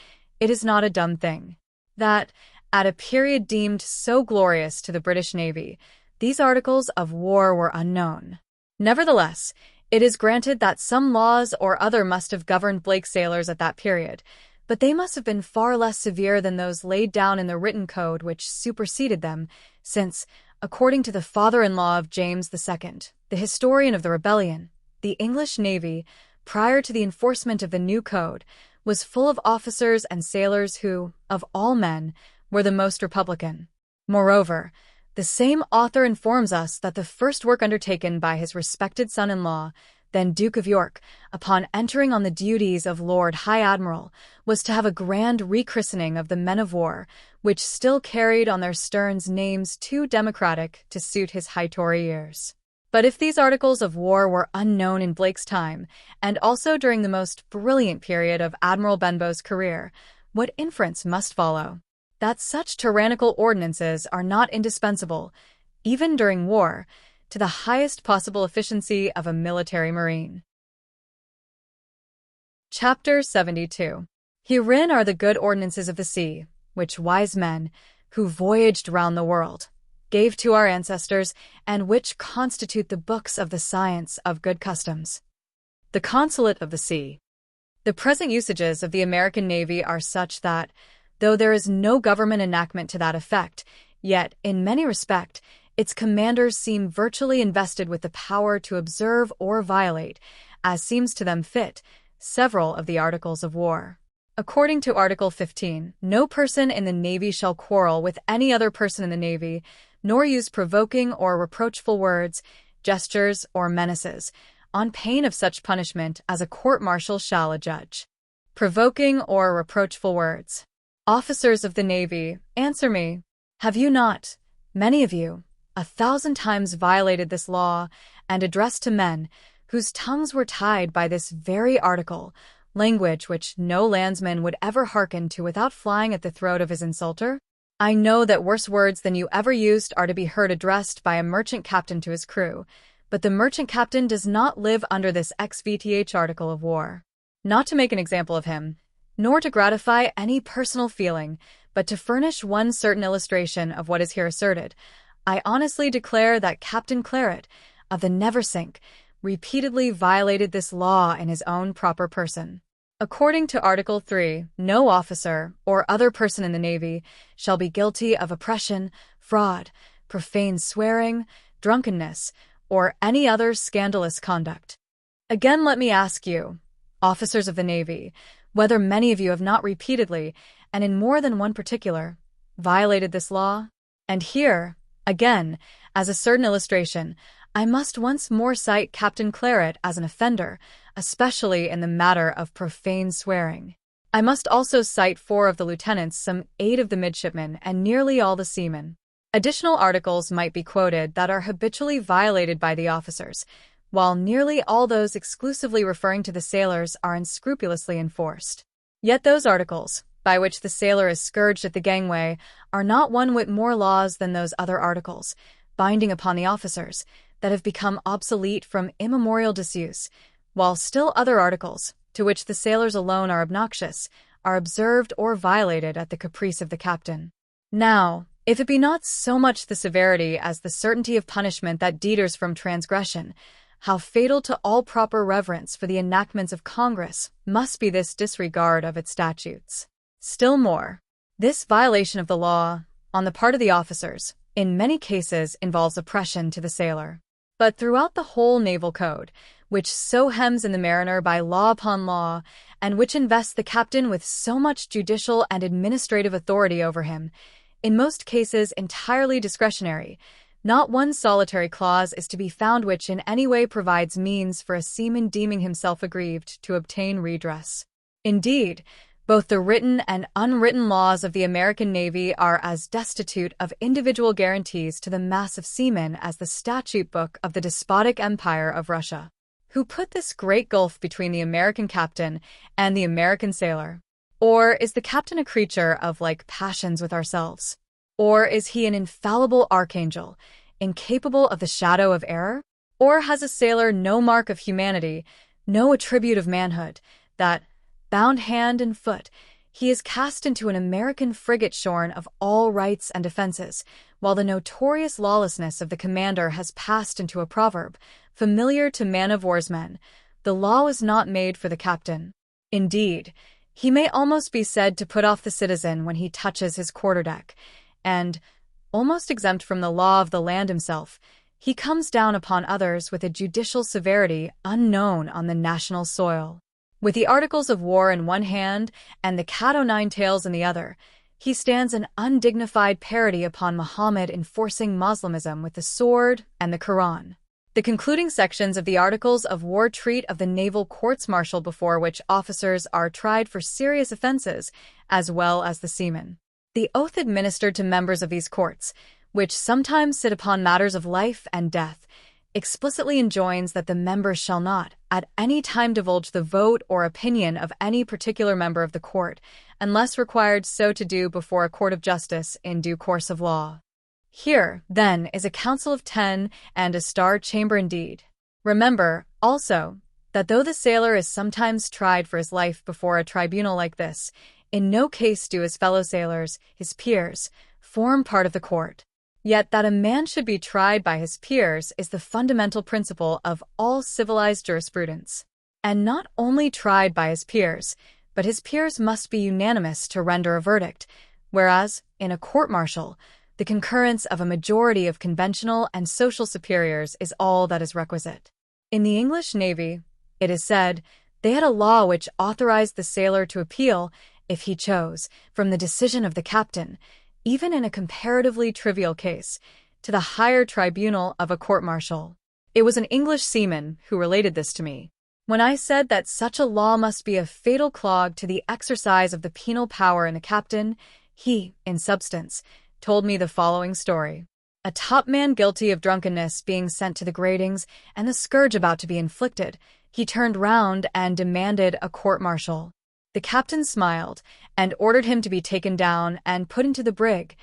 [SPEAKER 1] it is not a dumb thing that, at a period deemed so glorious to the British Navy, these articles of war were unknown. Nevertheless, it is granted that some laws or other must have governed Blake's sailors at that period, but they must have been far less severe than those laid down in the written code which superseded them, since, according to the father-in-law of James II, the historian of the rebellion, the English Navy, prior to the enforcement of the new code, was full of officers and sailors who, of all men, were the most republican. Moreover, the same author informs us that the first work undertaken by his respected son-in-law, then Duke of York, upon entering on the duties of Lord High Admiral, was to have a grand rechristening of the men of war, which still carried on their sterns names too democratic to suit his high Tory ears. But if these articles of war were unknown in Blake's time, and also during the most brilliant period of Admiral Benbow's career, what inference must follow? That such tyrannical ordinances are not indispensable, even during war, to the highest possible efficiency of a military marine. Chapter 72. Herein are the good ordinances of the sea, which wise men, who voyaged round the world, gave to our ancestors, and which constitute the books of the science of good customs. The Consulate of the Sea. The present usages of the American Navy are such that, though there is no government enactment to that effect, yet, in many respects, its commanders seem virtually invested with the power to observe or violate, as seems to them fit, several of the Articles of War. According to Article 15, no person in the Navy shall quarrel with any other person in the Navy, nor use provoking or reproachful words, gestures, or menaces, on pain of such punishment as a court-martial shall adjudge. Provoking or reproachful words. Officers of the Navy, answer me. Have you not, many of you, 1,000 times violated this law, and addressed to men, whose tongues were tied by this very article, language which no landsman would ever hearken to without flying at the throat of his insulter? I know that worse words than you ever used are to be heard addressed by a merchant captain to his crew, but the merchant captain does not live under this XVTH article of war. Not to make an example of him, nor to gratify any personal feeling, but to furnish one certain illustration of what is here asserted, I honestly declare that Captain Claret, of the Neversink, repeatedly violated this law in his own proper person. According to Article 3, no officer or other person in the Navy shall be guilty of oppression, fraud, profane swearing, drunkenness, or any other scandalous conduct. Again, let me ask you, officers of the Navy, whether many of you have not repeatedly, and in more than one particular, violated this law? And here, again, as a certain illustration, I must once more cite Captain Claret as an offender, especially in the matter of profane swearing. I must also cite 4 of the lieutenants, some 8 of the midshipmen, and nearly all the seamen. Additional articles might be quoted that are habitually violated by the officers, while nearly all those exclusively referring to the sailors are unscrupulously enforced. Yet those articles, by which the sailor is scourged at the gangway, are not one whit more laws than those other articles, binding upon the officers, that have become obsolete from immemorial disuse, while still other articles, to which the sailors alone are obnoxious, are observed or violated at the caprice of the captain. Now, if it be not so much the severity as the certainty of punishment that deters from transgression, how fatal to all proper reverence for the enactments of Congress must be this disregard of its statutes. Still more, this violation of the law, on the part of the officers, in many cases involves oppression to the sailor. But throughout the whole naval code, which so hems in the mariner by law upon law, and which invests the captain with so much judicial and administrative authority over him, in most cases entirely discretionary, not one solitary clause is to be found which in any way provides means for a seaman deeming himself aggrieved to obtain redress. Indeed, both the written and unwritten laws of the American Navy are as destitute of individual guarantees to the mass of seamen as the statute book of the despotic empire of Russia. Who put this great gulf between the American captain and the American sailor? Or is the captain a creature of like passions with ourselves? Or is he an infallible archangel, incapable of the shadow of error? Or has a sailor no mark of humanity, no attribute of manhood, that, bound hand and foot, he is cast into an American frigate shorn of all rights and defenses, while the notorious lawlessness of the commander has passed into a proverb, familiar to man-of-war's men, the law was not made for the captain. Indeed, He may almost be said to put off the citizen when he touches his quarterdeck, and, almost exempt from the law of the land himself, he comes down upon others with a judicial severity unknown on the national soil. With the articles of war in one hand and the cat-o'-nine-tails in the other, he stands an undignified parody upon Muhammad enforcing Moslemism with the sword and the Quran. The concluding sections of the Articles of War treat of the naval courts-martial before which officers are tried for serious offenses, as well as the seamen. The oath administered to members of these courts, which sometimes sit upon matters of life and death, explicitly enjoins that the members shall not, at any time, divulge the vote or opinion of any particular member of the court, unless required so to do before a court of justice in due course of law. Here, then, is a council of 10 and a star chamber indeed. Remember, also, that though the sailor is sometimes tried for his life before a tribunal like this, in no case do his fellow sailors, his peers, form part of the court. Yet that a man should be tried by his peers is the fundamental principle of all civilized jurisprudence. And not only tried by his peers, but his peers must be unanimous to render a verdict, whereas, in a court-martial, the concurrence of a majority of conventional and social superiors is all that is requisite. In the English Navy, it is said, they had a law which authorized the sailor to appeal, if he chose, from the decision of the captain, even in a comparatively trivial case, to the higher tribunal of a court-martial. It was an English seaman who related this to me. When I said that such a law must be a fatal clog to the exercise of the penal power in the captain, he, in substance, told me the following story. A topman guilty of drunkenness being sent to the gratings and the scourge about to be inflicted, he turned round and demanded a court-martial. The captain smiled and ordered him to be taken down and put into the brig.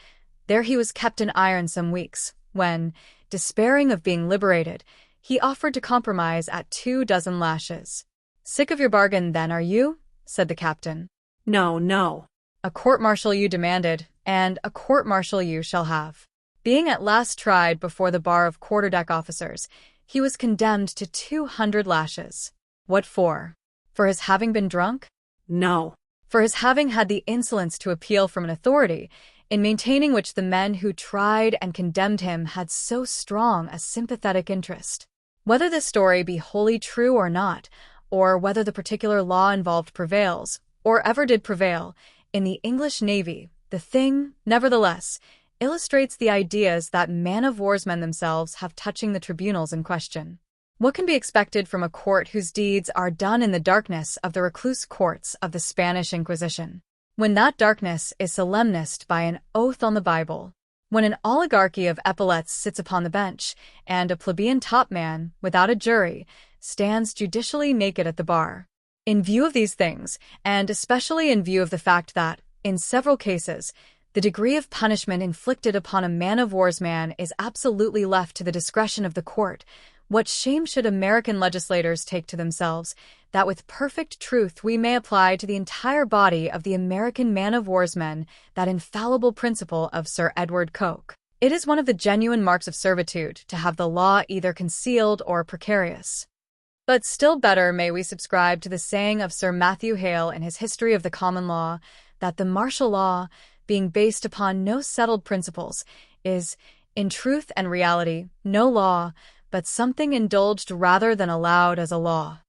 [SPEAKER 1] There he was kept in irons some weeks, when, despairing of being liberated, he offered to compromise at 24 lashes. "Sick of your bargain, then, are you?" said the captain.
[SPEAKER 2] No, no.
[SPEAKER 1] "A court-martial you demanded, and a court-martial you shall have." Being at last tried before the bar of quarterdeck officers, he was condemned to 200 lashes. What for? For his having been drunk?
[SPEAKER 2] No.
[SPEAKER 1] For his having had the insolence to appeal from an authority, in maintaining which the men who tried and condemned him had so strong a sympathetic interest. Whether this story be wholly true or not, or whether the particular law involved prevails, or ever did prevail, in the English Navy, the thing, nevertheless, illustrates the ideas that man-of-warsmen themselves have touching the tribunals in question. What can be expected from a court whose deeds are done in the darkness of the recluse courts of the Spanish Inquisition? When that darkness is solemnized by an oath on the Bible, when an oligarchy of epaulets sits upon the bench, and a plebeian topman, without a jury, stands judicially naked at the bar. In view of these things, and especially in view of the fact that, in several cases, the degree of punishment inflicted upon a man-of-war's man is absolutely left to the discretion of the court, what shame should American legislators take to themselves, that with perfect truth we may apply to the entire body of the American man-of-war's men that infallible principle of Sir Edward Coke. It is one of the genuine marks of servitude to have the law either concealed or precarious. But still better may we subscribe to the saying of Sir Matthew Hale in his History of the Common Law, that the martial law, being based upon no settled principles, is, in truth and reality, no law, but something indulged rather than allowed as a law.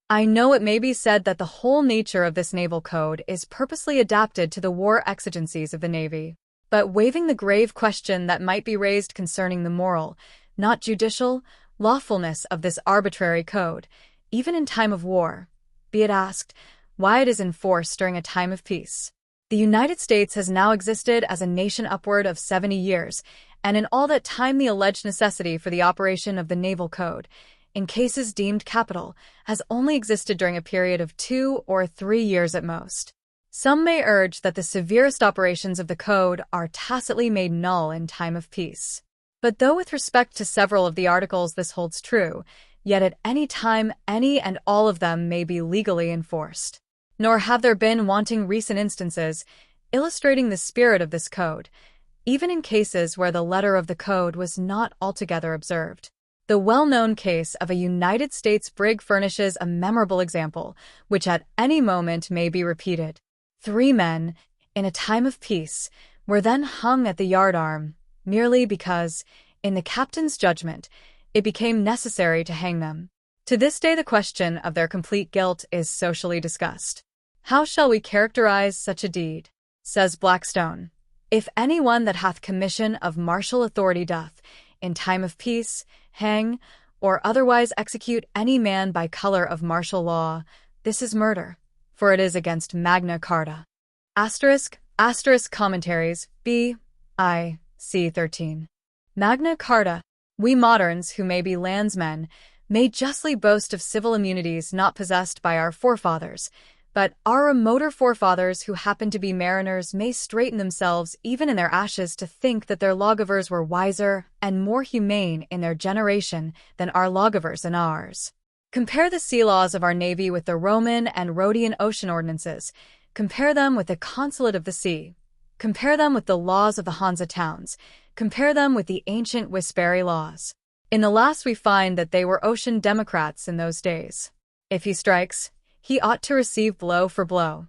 [SPEAKER 1] I know it may be said that the whole nature of this naval code is purposely adapted to the war exigencies of the Navy, but waiving the grave question that might be raised concerning the moral, not judicial, lawfulness of this arbitrary code, even in time of war, be it asked why it is enforced during a time of peace. The United States has now existed as a nation upward of 70 years, and in all that time the alleged necessity for the operation of the Naval Code, in cases deemed capital, has only existed during a period of 2 or 3 years at most. Some may urge that the severest operations of the Code are tacitly made null in time of peace. But though with respect to several of the articles this holds true, yet at any time any and all of them may be legally enforced. Nor have there been wanting recent instances illustrating the spirit of this code, even in cases where the letter of the code was not altogether observed. The well-known case of a United States brig furnishes a memorable example, which at any moment may be repeated. 3 men, in a time of peace, were then hung at the yardarm, merely because, in the captain's judgment, it became necessary to hang them. To this day the question of their complete guilt is socially discussed. How shall we characterize such a deed? Says Blackstone, if any one that hath commission of martial authority doth, in time of peace, hang, or otherwise execute any man by color of martial law, this is murder, for it is against Magna Carta. *** Commentaries, B. I. C. 13. Magna Carta. We moderns, who may be landsmen, may justly boast of civil immunities not possessed by our forefathers, but our remoter forefathers who happen to be mariners may straighten themselves even in their ashes to think that their lawgivers were wiser and more humane in their generation than our lawgivers in ours. Compare the sea laws of our navy with the Roman and Rhodian ocean ordinances. Compare them with the consulate of the sea. Compare them with the laws of the Hansa towns. Compare them with the ancient Whispery laws. In the last we find that they were ocean democrats in those days. If he strikes, he ought to receive blow for blow.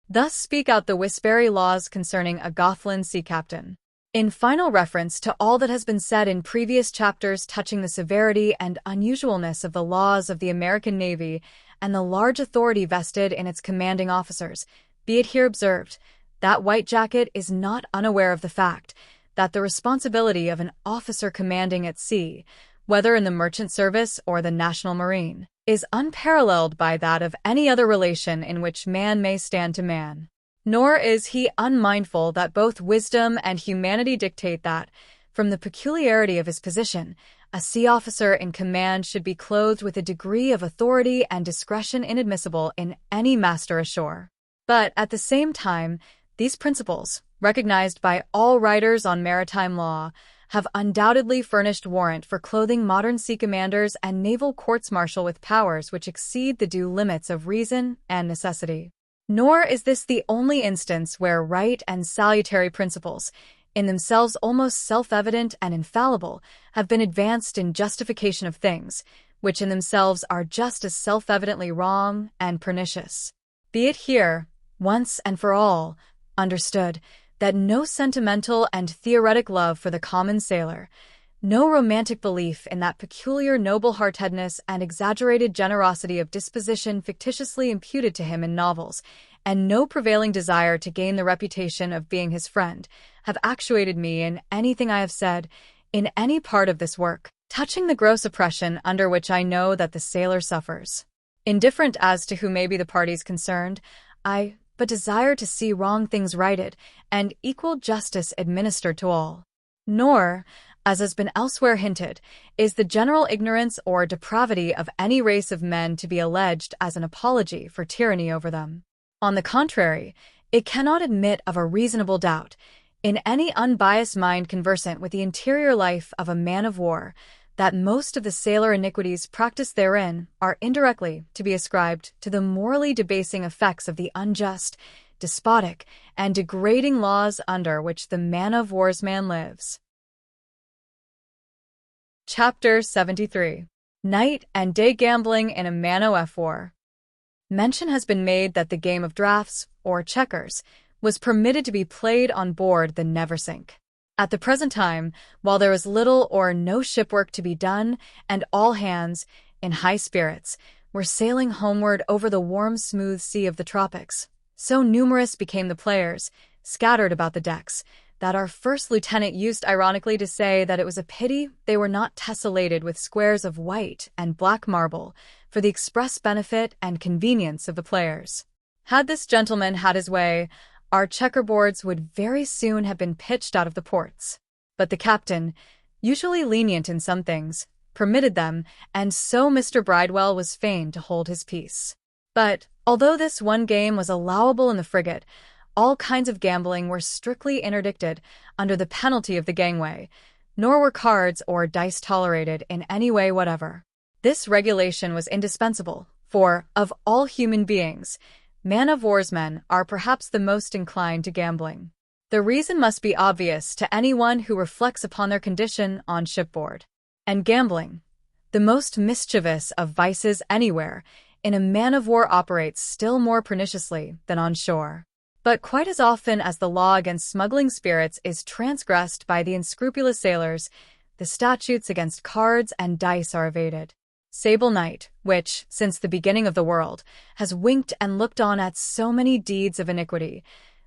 [SPEAKER 1] Thus speak out the Whispery laws concerning a Gothland sea captain. In final reference to all that has been said in previous chapters touching the severity and unusualness of the laws of the American Navy and the large authority vested in its commanding officers, be it here observed that White Jacket is not unaware of the fact that the responsibility of an officer commanding at sea, whether in the merchant service or the National Marine, is unparalleled by that of any other relation in which man may stand to man. Nor is he unmindful that both wisdom and humanity dictate that, from the peculiarity of his position, a sea officer in command should be clothed with a degree of authority and discretion inadmissible in any master ashore. But, at the same time, these principles, recognized by all writers on maritime law, have undoubtedly furnished warrant for clothing modern sea commanders and naval courts-martial with powers which exceed the due limits of reason and necessity. Nor is this the only instance where right and salutary principles, in themselves almost self-evident and infallible, have been advanced in justification of things, which in themselves are just as self-evidently wrong and pernicious. Be it here, once and for all, understood that no sentimental and theoretic love for the common sailor, no romantic belief in that peculiar noble-heartedness and exaggerated generosity of disposition fictitiously imputed to him in novels, and no prevailing desire to gain the reputation of being his friend, have actuated me in anything I have said, in any part of this work, touching the gross oppression under which I know that the sailor suffers. Indifferent as to who may be the parties concerned, I but desire to see wrong things righted, and equal justice administered to all. Nor, as has been elsewhere hinted, is the general ignorance or depravity of any race of men to be alleged as an apology for tyranny over them. On the contrary, it cannot admit of a reasonable doubt, in any unbiased mind conversant with the interior life of a man of war, that most of the sailor iniquities practiced therein are indirectly to be ascribed to the morally debasing effects of the unjust, despotic, and degrading laws under which the man-of-war's man lives. Chapter 73. Night and Day Gambling in a Man-o' War. Mention has been made that the game of draughts, or checkers, was permitted to be played on board the Neversink. At the present time, while there is little or no shipwork to be done, and all hands, in high spirits, were sailing homeward over the warm, smooth sea of the tropics, so numerous became the players, scattered about the decks, that our first lieutenant used ironically to say that it was a pity they were not tessellated with squares of white and black marble for the express benefit and convenience of the players. Had this gentleman had his way, our checkerboards would very soon have been pitched out of the ports. But the captain, usually lenient in some things, permitted them, and so Mr. Bridewell was fain to hold his peace. But, although this one game was allowable in the frigate, all kinds of gambling were strictly interdicted under the penalty of the gangway, nor were cards or dice tolerated in any way whatever. This regulation was indispensable, for, of all human beings, man-of-war's men are perhaps the most inclined to gambling. The reason must be obvious to anyone who reflects upon their condition on shipboard. And gambling, The most mischievous of vices anywhere, in a man-of-war operates still more perniciously than on shore. But quite as often as the law against smuggling spirits is transgressed by the unscrupulous sailors, the statutes against cards and dice are evaded. Sable night, which, since the beginning of the world, has winked and looked on at so many deeds of iniquity,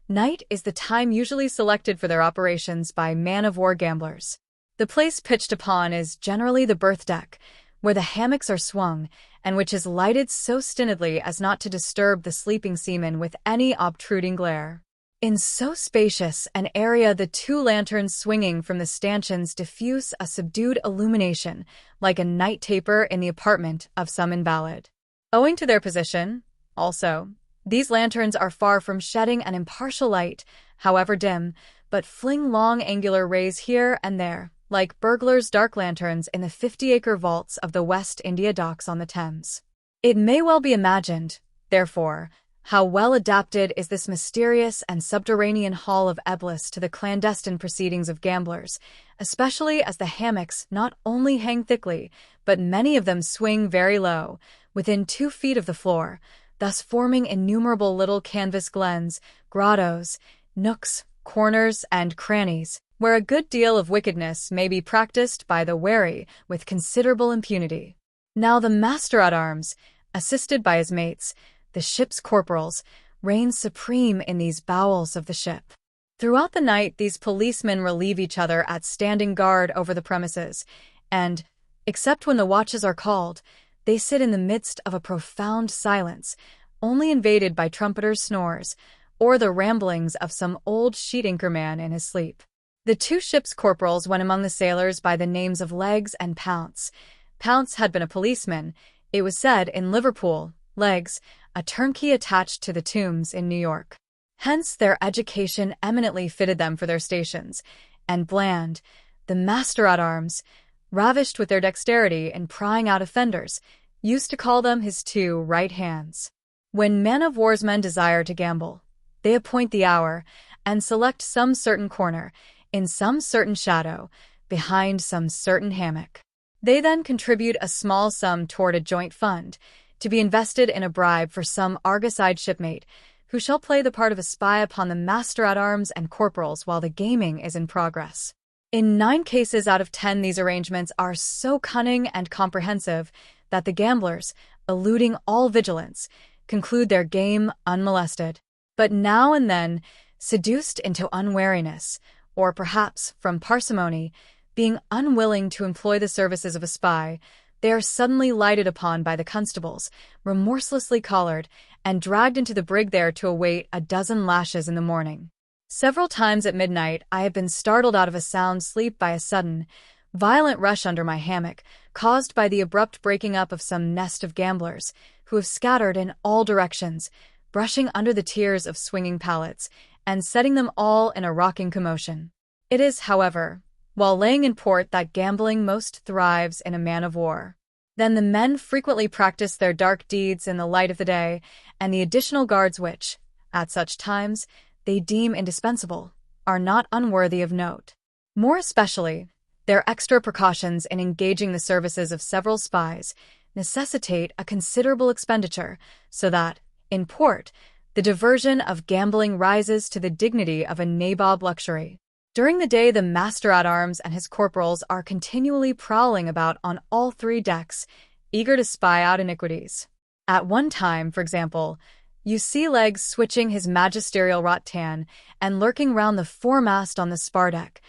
[SPEAKER 1] night is the time usually selected for their operations by man-of-war gamblers. The place pitched upon is generally the berth deck, where the hammocks are swung, and which is lighted so stintedly as not to disturb the sleeping seamen with any obtruding glare. In so spacious an area, the 2 lanterns swinging from the stanchions diffuse a subdued illumination, like a night taper in the apartment of some invalid. Owing to their position, also, these lanterns are far from shedding an impartial light, however dim, but fling long angular rays here and there, like burglars' dark lanterns in the 50-acre vaults of the West India Docks on the Thames. It may well be imagined, therefore, how well adapted is this mysterious and subterranean hall of Eblis to the clandestine proceedings of gamblers, especially as the hammocks not only hang thickly, but many of them swing very low, within 2 feet of the floor, thus forming innumerable little canvas glens, grottos, nooks, corners, and crannies, where a good deal of wickedness may be practiced by the wary with considerable impunity. Now the master-at-arms, assisted by his mates, the ship's corporals, reign supreme in these bowels of the ship. Throughout the night these policemen relieve each other at standing guard over the premises, and, except when the watches are called, they sit in the midst of a profound silence, only invaded by trumpeters' snores, or the ramblings of some old sheet-anchor man in his sleep. The 2 ship's corporals went among the sailors by the names of Legs and Pounce. Pounce had been a policeman, it was said, in Liverpool, Legs, a turnkey attached to the Tombs in New York. Hence their education eminently fitted them for their stations, and Bland, the master-at-arms, ravished with their dexterity in prying out offenders, used to call them his 2 right hands. When man-of-war's men desire to gamble, they appoint the hour, and select some certain corner, in some certain shadow, behind some certain hammock. They then contribute a small sum toward a joint fund, to be invested in a bribe for some argus-eyed shipmate, who shall play the part of a spy upon the master-at-arms and corporals while the gaming is in progress. In 9 cases out of 10 these arrangements are so cunning and comprehensive that the gamblers, eluding all vigilance, conclude their game unmolested. But now and then, seduced into unwariness, or perhaps from parsimony, being unwilling to employ the services of a spy, they are suddenly lighted upon by the constables, remorselessly collared, and dragged into the brig there to await a dozen lashes in the morning. Several times at midnight I have been startled out of a sound sleep by a sudden, violent rush under my hammock, caused by the abrupt breaking up of some nest of gamblers, who have scattered in all directions, brushing under the tiers of swinging pallets, and setting them all in a rocking commotion. It is, however, while laying in port that gambling most thrives in a man-of-war. Then the men frequently practice their dark deeds in the light of the day, and the additional guards which, at such times, they deem indispensable, are not unworthy of note. More especially, their extra precautions in engaging the services of several spies necessitate a considerable expenditure, so that, in port, the diversion of gambling rises to the dignity of a nabob luxury. During the day the master-at-arms and his corporals are continually prowling about on all 3 decks, eager to spy out iniquities. At one time, for example, you see Legs switching his magisterial rattan and lurking round the foremast on the spar-deck.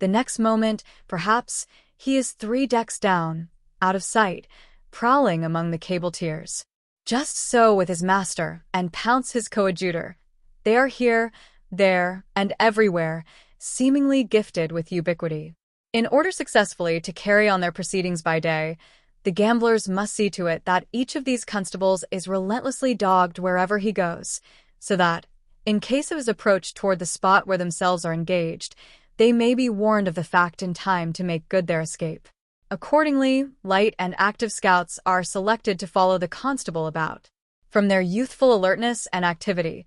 [SPEAKER 1] The next moment, perhaps, he is 3 decks down, out of sight, prowling among the cable tiers. Just so with his master, and Pounce his coadjutor. They are here, there, and everywhere, seemingly gifted with ubiquity. In order successfully to carry on their proceedings by day, the gamblers must see to it that each of these constables is relentlessly dogged wherever he goes, so that, in case of his approach toward the spot where themselves are engaged, they may be warned of the fact in time to make good their escape. Accordingly, light and active scouts are selected to follow the constable about. From their youthful alertness and activity,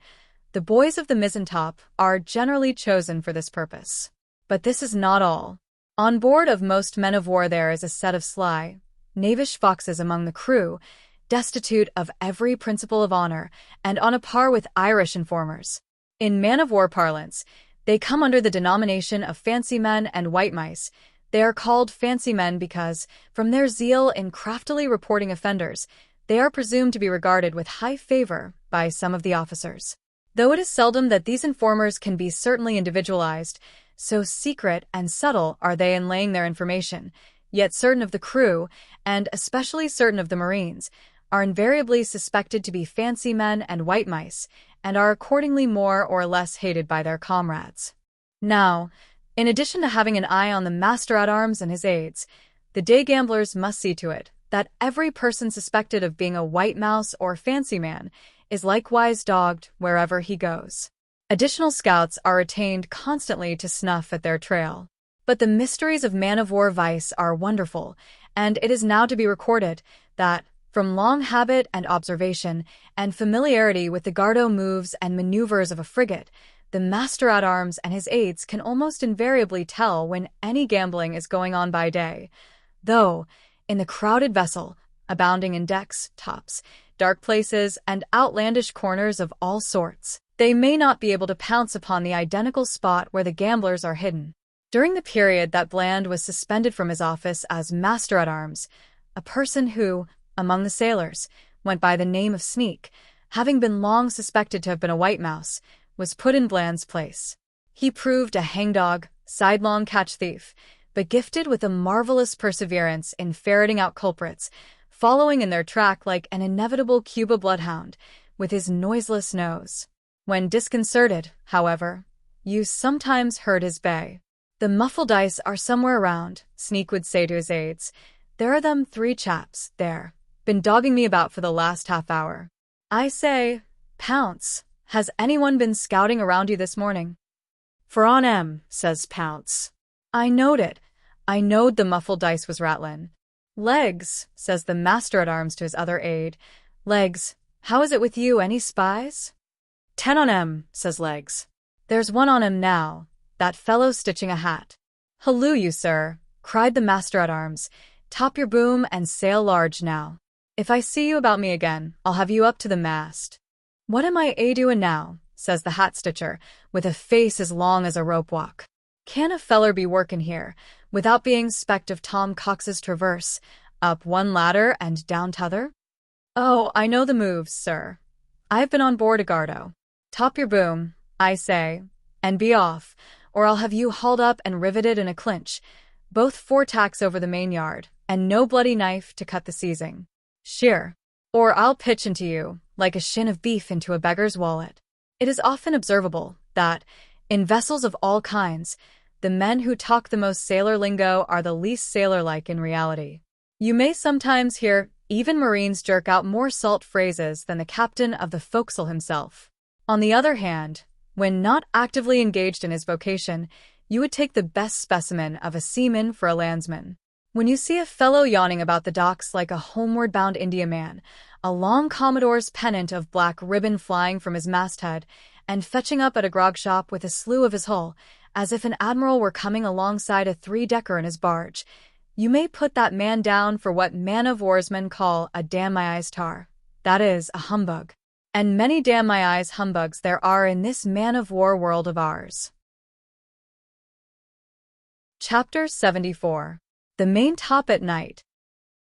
[SPEAKER 1] the boys of the mizentop are generally chosen for this purpose. But this is not all. On board of most men of war there is a set of sly, knavish foxes among the crew, destitute of every principle of honor and on a par with Irish informers. In man-of-war parlance, they come under the denomination of fancy men and white mice. They are called fancy men because, from their zeal in craftily reporting offenders, they are presumed to be regarded with high favor by some of the officers. Though it is seldom that these informers can be certainly individualized, so secret and subtle are they in laying their information, yet certain of the crew, and especially certain of the Marines, are invariably suspected to be fancy men and white mice, and are accordingly more or less hated by their comrades. Now, in addition to having an eye on the master-at-arms and his aides, the day gamblers must see to it that every person suspected of being a white mouse or fancy man is likewise dogged wherever he goes. Additional scouts are retained constantly to snuff at their trail. But the mysteries of man-of-war vice are wonderful, and it is now to be recorded that, from long habit and observation and familiarity with the guardo moves and maneuvers of a frigate, the master-at-arms and his aides can almost invariably tell when any gambling is going on by day, though, in the crowded vessel, abounding in decks, tops, dark places, and outlandish corners of all sorts, they may not be able to pounce upon the identical spot where the gamblers are hidden. During the period that Bland was suspended from his office as master-at-arms, a person who, among the sailors, went by the name of Sneak, having been long suspected to have been a white mouse, was put in Bland's place. He proved a hangdog, sidelong catch thief, but gifted with a marvelous perseverance in ferreting out culprits, following in their track like an inevitable Cuba bloodhound, with his noiseless nose. When disconcerted, however, you sometimes heard his bay. "The muffled dice are somewhere around," Sneak would say to his aides. "There are them 3 chaps, there, been dogging me about for the last half-hour. I say, Pounce, has anyone been scouting around you this morning?" "For on 'em," says Pounce. "I knowed it. I knowed the muffled dice was rattlin'." "Legs," says the master-at-arms to his other aide. "Legs, how is it with you, any spies?" "10 on 'em," says Legs. "There's one on 'em now, that fellow stitching a hat." "Halloo, you sir," cried the master-at-arms. "Top your boom and sail large now. If I see you about me again, I'll have you up to the mast." "What am I doin' now?" says the hat-stitcher, with a face as long as a rope-walk. "Can a feller be workin' here, without being specked of Tom Cox's traverse, up one ladder and down t'other?" "Oh, I know the moves, sir. I've been on board a guardo. Top your boom, I say, and be off, or I'll have you hauled up and riveted in a clinch, both foretacks over the main yard, and no bloody knife to cut the seizing. Sheer. Or I'll pitch into you, like a shin of beef into a beggar's wallet." It is often observable that, in vessels of all kinds, the men who talk the most sailor lingo are the least sailor-like in reality. You may sometimes hear even Marines jerk out more salt phrases than the captain of the forecastle himself. On the other hand, when not actively engaged in his vocation, you would take the best specimen of a seaman for a landsman. When you see a fellow yawning about the docks like a homeward-bound Indiaman, a long Commodore's pennant of black ribbon flying from his masthead, and fetching up at a grog shop with a slew of his hull, as if an admiral were coming alongside a 3-decker in his barge, you may put that man down for what man-of-warsmen call a damn-my-eyes tar. That is, a humbug. And many damn-my-eyes humbugs there are in this man-of-war world of ours. Chapter 74. The Main Top at Night.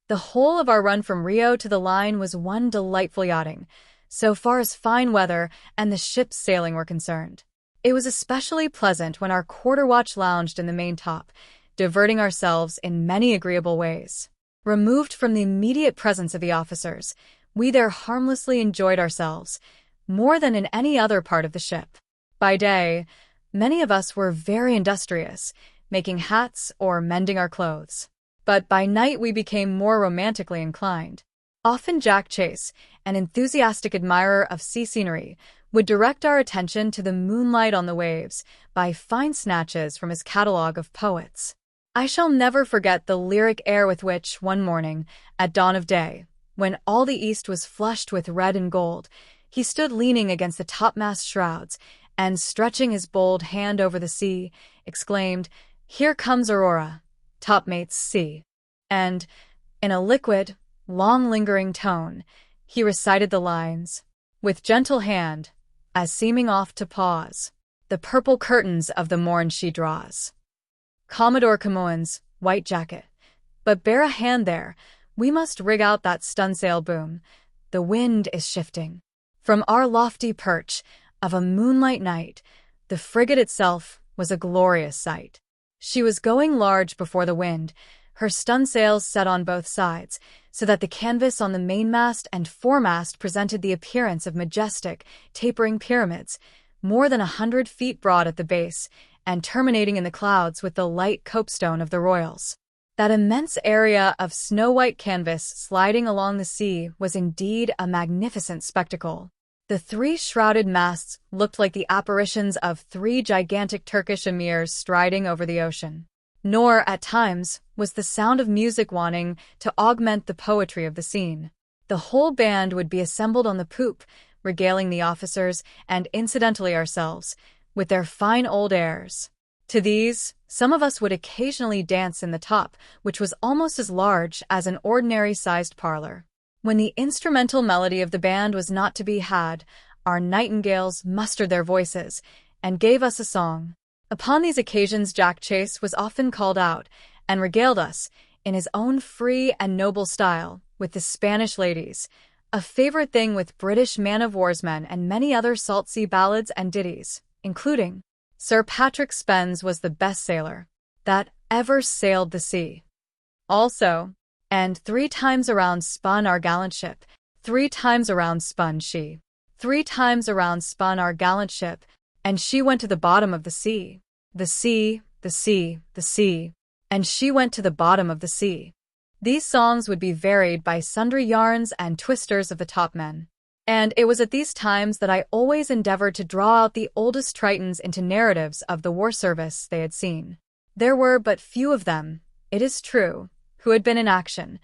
[SPEAKER 1] The whole of our run from Rio to the line was one delightful yachting, so far as fine weather and the ship's sailing were concerned. It was especially pleasant when our quarter-watch lounged in the main top, diverting ourselves in many agreeable ways. Removed from the immediate presence of the officers, we there harmlessly enjoyed ourselves, more than in any other part of the ship. By day, many of us were very industrious, making hats or mending our clothes. But by night we became more romantically inclined. Often Jack Chase, an enthusiastic admirer of sea scenery, would direct our attention to the moonlight on the waves by fine snatches from his catalogue of poets. I shall never forget the lyric air with which, one morning, at dawn of day, when all the east was flushed with red and gold, he stood leaning against the topmast shrouds, and, stretching his bold hand over the sea, exclaimed, "Here comes Aurora, topmates, see." And, In a liquid, long-lingering tone, he recited the lines, "With gentle hand, as seeming oft to pause, the purple curtains of the morn she draws. Commodore Camoens, white jacket, but bear a hand there, we must rig out that stunsail boom, the wind is shifting." From our lofty perch, of a moonlight night, the frigate itself was a glorious sight. She was going large before the wind, her stunsails set on both sides, so that the canvas on the mainmast and foremast presented the appearance of majestic, tapering pyramids, more than 100 feet broad at the base, and terminating in the clouds with the light copestone of the royals. That immense area of snow-white canvas sliding along the sea was indeed a magnificent spectacle. The three shrouded masts looked like the apparitions of three gigantic Turkish emirs striding over the ocean. Nor, at times, was the sound of music wanting to augment the poetry of the scene. The whole band would be assembled on the poop, regaling the officers, and incidentally ourselves, with their fine old airs. To these, some of us would occasionally dance in the top, which was almost as large as an ordinary-sized parlor. When the instrumental melody of the band was not to be had, our nightingales mustered their voices and gave us a song. Upon these occasions Jack Chase was often called out and regaled us, in his own free and noble style, with the Spanish ladies, a favorite thing with British man-of-warsmen and many other salt-sea ballads and ditties, including Sir Patrick Spens was the best sailor that ever sailed the sea. Also, and 3 times around spun our gallant ship, 3 times around spun she, 3 times around spun our gallant ship, and she went to the bottom of the sea, the sea, the sea, the sea, and she went to the bottom of the sea. These songs would be varied by sundry yarns and twisters of the topmen. And it was at these times that I always endeavored to draw out the oldest Tritons into narratives of the war service they had seen. There were but few of them, it is true, who had been in action,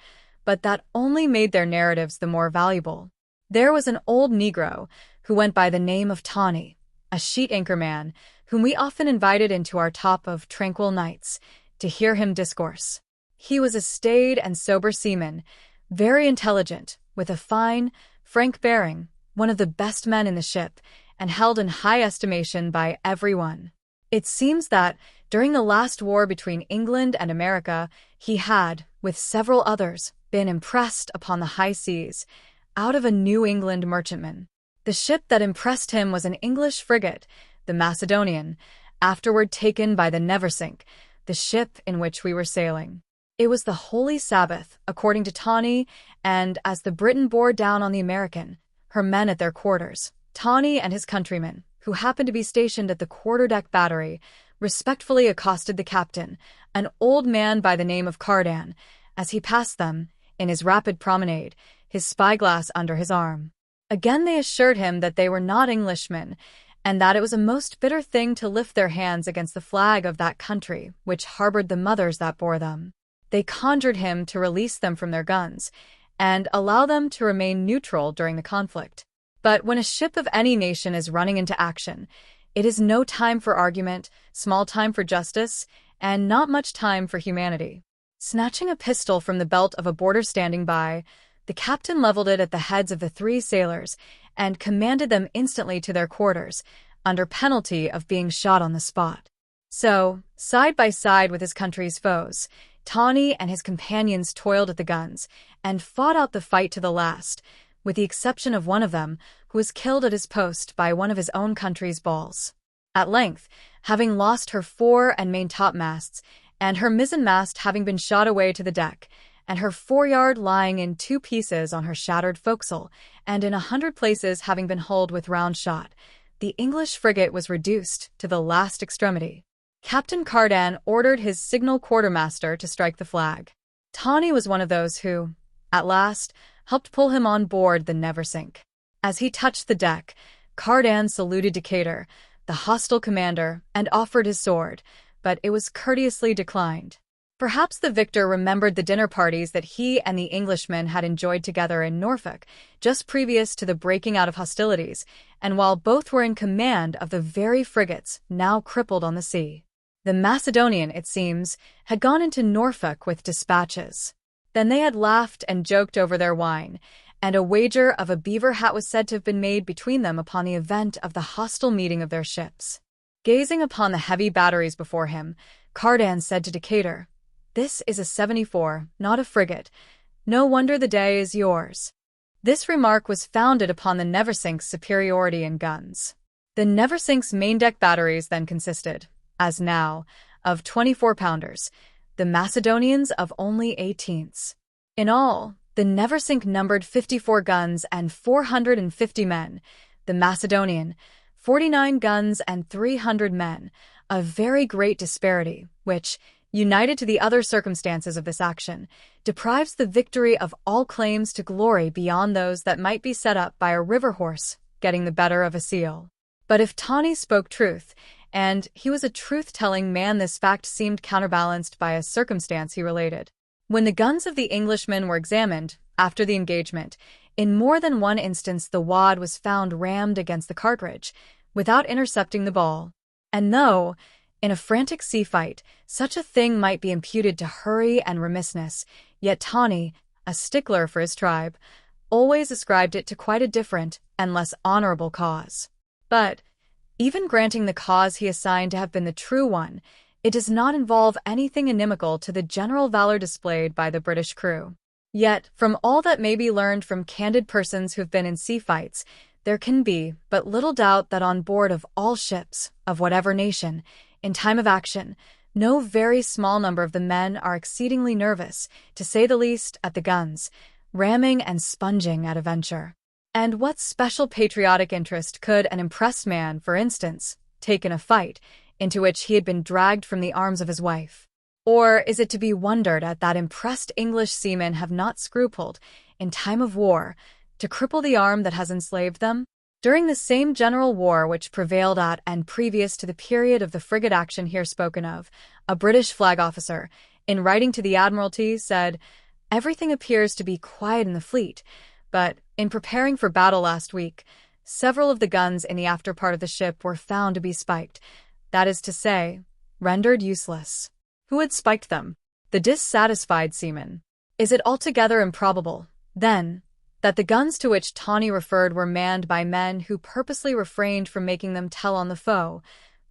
[SPEAKER 1] but that only made their narratives the more valuable. There was an old Negro who went by the name of Tawny, a sheet anchor man, whom we often invited into our top of tranquil nights to hear him discourse. He was a staid and sober seaman, very intelligent, with a fine, frank bearing, one of the best men in the ship, and held in high estimation by everyone. It seems that, during the last war between England and America, he had, with several others, been impressed upon the high seas, out of a New England merchantman. The ship that impressed him was an English frigate, the Macedonian, afterward taken by the Neversink, the ship in which we were sailing. It was the Holy Sabbath, according to Tawny, and as the Briton bore down on the American, her men at their quarters, Tawny and his countrymen, who happened to be stationed at the quarterdeck battery, respectfully accosted the captain, an old man by the name of Cardan, as he passed them, in his rapid promenade, his spyglass under his arm. Again they assured him that they were not Englishmen, and that it was a most bitter thing to lift their hands against the flag of that country which harbored the mothers that bore them. They conjured him to release them from their guns, and allow them to remain neutral during the conflict. But when a ship of any nation is running into action, it is no time for argument, small time for justice, and not much time for humanity. Snatching a pistol from the belt of a boarder standing by, the captain leveled it at the heads of the 3 sailors and commanded them instantly to their quarters, under penalty of being shot on the spot. So, side by side with his country's foes, Tawny and his companions toiled at the guns and fought out the fight to the last, with the exception of one of them, who was killed at his post by one of his own country's balls. At length, having lost her fore and main topmasts, and her mizzenmast having been shot away to the deck, and her foreyard lying in 2 pieces on her shattered forecastle, and in 100 places having been hulled with round shot, the English frigate was reduced to the last extremity. Captain Cardan ordered his signal quartermaster to strike the flag. Tawny was one of those who, at last, helped pull him on board the Neversink. As he touched the deck, Cardan saluted Decatur, the hostile commander, and offered his sword, but it was courteously declined. Perhaps the victor remembered the dinner parties that he and the Englishman had enjoyed together in Norfolk, just previous to the breaking out of hostilities, and while both were in command of the very frigates now crippled on the sea. The Macedonian, it seems, had gone into Norfolk with dispatches. Then they had laughed and joked over their wine, and a wager of a beaver hat was said to have been made between them upon the event of the hostile meeting of their ships. Gazing upon the heavy batteries before him, Cardan said to Decatur, "This is a 74, not a frigate. No wonder the day is yours." This remark was founded upon the Neversink's superiority in guns. The Neversink's main deck batteries then consisted, as now, of 24-pounders, the Macedonians of only 18s. In all, the Neversink numbered 54 guns and 450 men, the Macedonian, 49 guns and 300 men, a very great disparity, which, united to the other circumstances of this action, deprives the victory of all claims to glory beyond those that might be set up by a river horse getting the better of a seal. But if Tawney spoke truth, and he was a truth-telling man, this fact seemed counterbalanced by a circumstance he related. When the guns of the Englishmen were examined, after the engagement, in more than one instance the wad was found rammed against the cartridge, without intercepting the ball. And though, in a frantic sea fight, such a thing might be imputed to hurry and remissness, yet Tawney, a stickler for his tribe, always ascribed it to quite a different and less honorable cause. But, even granting the cause he assigned to have been the true one, it does not involve anything inimical to the general valor displayed by the British crew. Yet, from all that may be learned from candid persons who have been in sea fights, there can be but little doubt that on board of all ships, of whatever nation, in time of action, no very small number of the men are exceedingly nervous, to say the least, at the guns, ramming and sponging at a venture. And what special patriotic interest could an impressed man, for instance, take in a fight into which he had been dragged from the arms of his wife? Or is it to be wondered at that impressed English seamen have not scrupled, in time of war, to cripple the arm that has enslaved them? During the same general war which prevailed at and previous to the period of the frigate action here spoken of, a British flag officer, in writing to the Admiralty, said, "Everything appears to be quiet in the fleet, but, in preparing for battle last week, several of the guns in the after part of the ship were found to be spiked, that is to say, rendered useless." Who had spiked them? The dissatisfied seamen. Is it altogether improbable, then, that the guns to which Tawney referred were manned by men who purposely refrained from making them tell on the foe,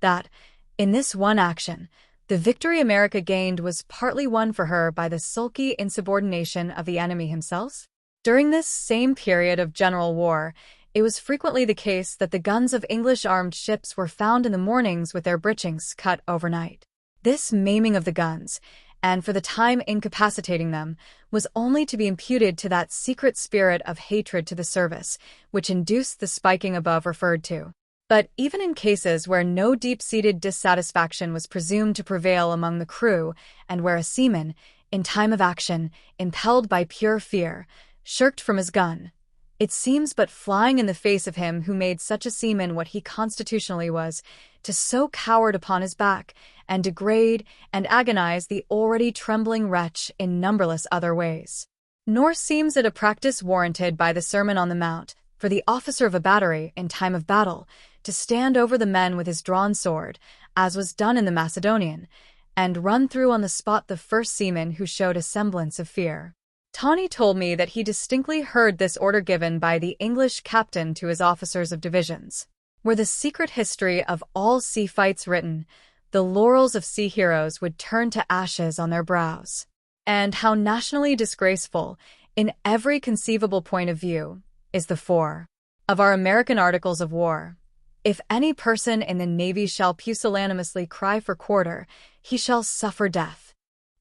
[SPEAKER 1] that, in this one action, the victory America gained was partly won for her by the sulky insubordination of the enemy himself? During this same period of general war, it was frequently the case that the guns of English armed ships were found in the mornings with their breechings cut overnight. This maiming of the guns, and for the time incapacitating them, was only to be imputed to that secret spirit of hatred to the service, which induced the spiking above referred to. But even in cases where no deep-seated dissatisfaction was presumed to prevail among the crew, and where a seaman, in time of action, impelled by pure fear, shirked from his gun, it seems but flying in the face of him who made such a seaman what he constitutionally was, to so coward upon his back, and degrade and agonize the already trembling wretch in numberless other ways. Nor seems it a practice warranted by the Sermon on the Mount, for the officer of a battery, in time of battle, to stand over the men with his drawn sword, as was done in the Macedonian, and run through on the spot the first seaman who showed a semblance of fear. Tawney told me that he distinctly heard this order given by the English captain to his officers of divisions. Were the secret history of all sea fights written, the laurels of sea heroes would turn to ashes on their brows. And how nationally disgraceful, in every conceivable point of view, is the fore of our American articles of war. If any person in the Navy shall pusillanimously cry for quarter, he shall suffer death.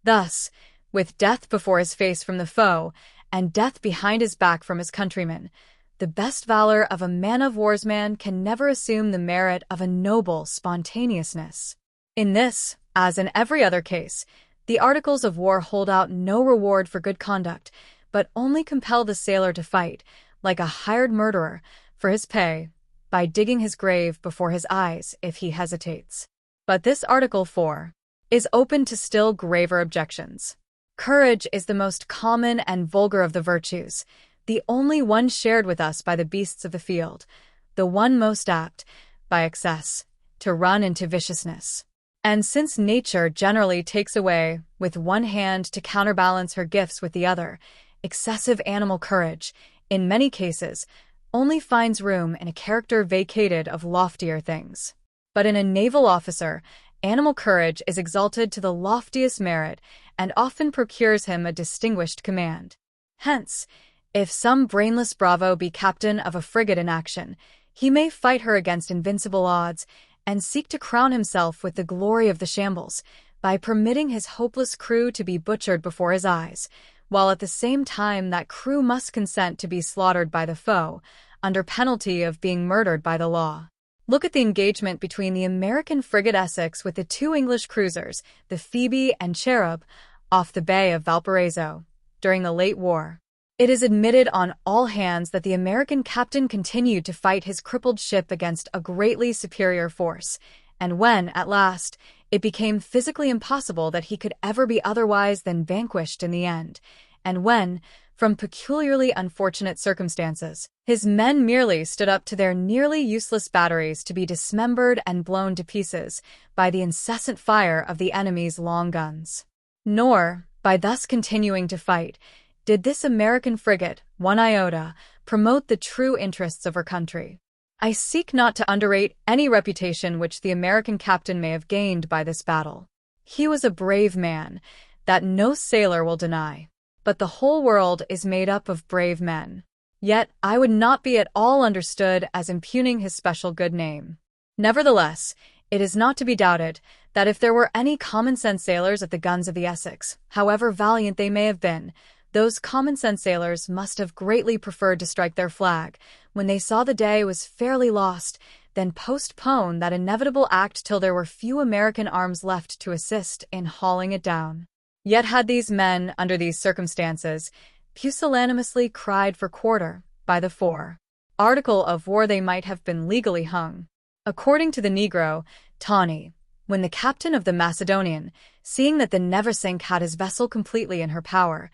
[SPEAKER 1] Thus, with death before his face from the foe, and death behind his back from his countrymen, the best valor of a man-of-war's man can never assume the merit of a noble spontaneousness. In this, as in every other case, the articles of war hold out no reward for good conduct, but only compel the sailor to fight, like a hired murderer, for his pay, by digging his grave before his eyes if he hesitates. But this Article 4 is open to still graver objections. Courage is the most common and vulgar of the virtues, the only one shared with us by the beasts of the field, the one most apt, by excess, to run into viciousness. And since nature generally takes away with one hand to counterbalance her gifts with the other, excessive animal courage, in many cases, only finds room in a character vacated of loftier things. But in a naval officer, animal courage is exalted to the loftiest merit and often procures him a distinguished command. Hence, if some brainless bravo be captain of a frigate in action, he may fight her against invincible odds and seek to crown himself with the glory of the shambles by permitting his hopeless crew to be butchered before his eyes, while at the same time that crew must consent to be slaughtered by the foe, under penalty of being murdered by the law. Look at the engagement between the American frigate Essex with the two English cruisers, the Phoebe and Cherub, off the Bay of Valparaiso, during the late war. It is admitted on all hands that the American captain continued to fight his crippled ship against a greatly superior force, and when, at last, it became physically impossible that he could ever be otherwise than vanquished in the end, and when, from peculiarly unfortunate circumstances, his men merely stood up to their nearly useless batteries to be dismembered and blown to pieces by the incessant fire of the enemy's long guns. Nor, by thus continuing to fight, did this American frigate, one iota, promote the true interests of her country. I seek not to underrate any reputation which the American captain may have gained by this battle. He was a brave man, that no sailor will deny. But the whole world is made up of brave men. Yet I would not be at all understood as impugning his special good name. Nevertheless, it is not to be doubted that if there were any common-sense sailors at the guns of the Essex, however valiant they may have been, those common-sense sailors must have greatly preferred to strike their flag when they saw the day was fairly lost, than postpone that inevitable act till there were few American arms left to assist in hauling it down. Yet had these men, under these circumstances, pusillanimously cried for quarter, by the article of war they might have been legally hung. According to the Negro, Tawney, when the captain of the Macedonian, seeing that the Neversink had his vessel completely in her power,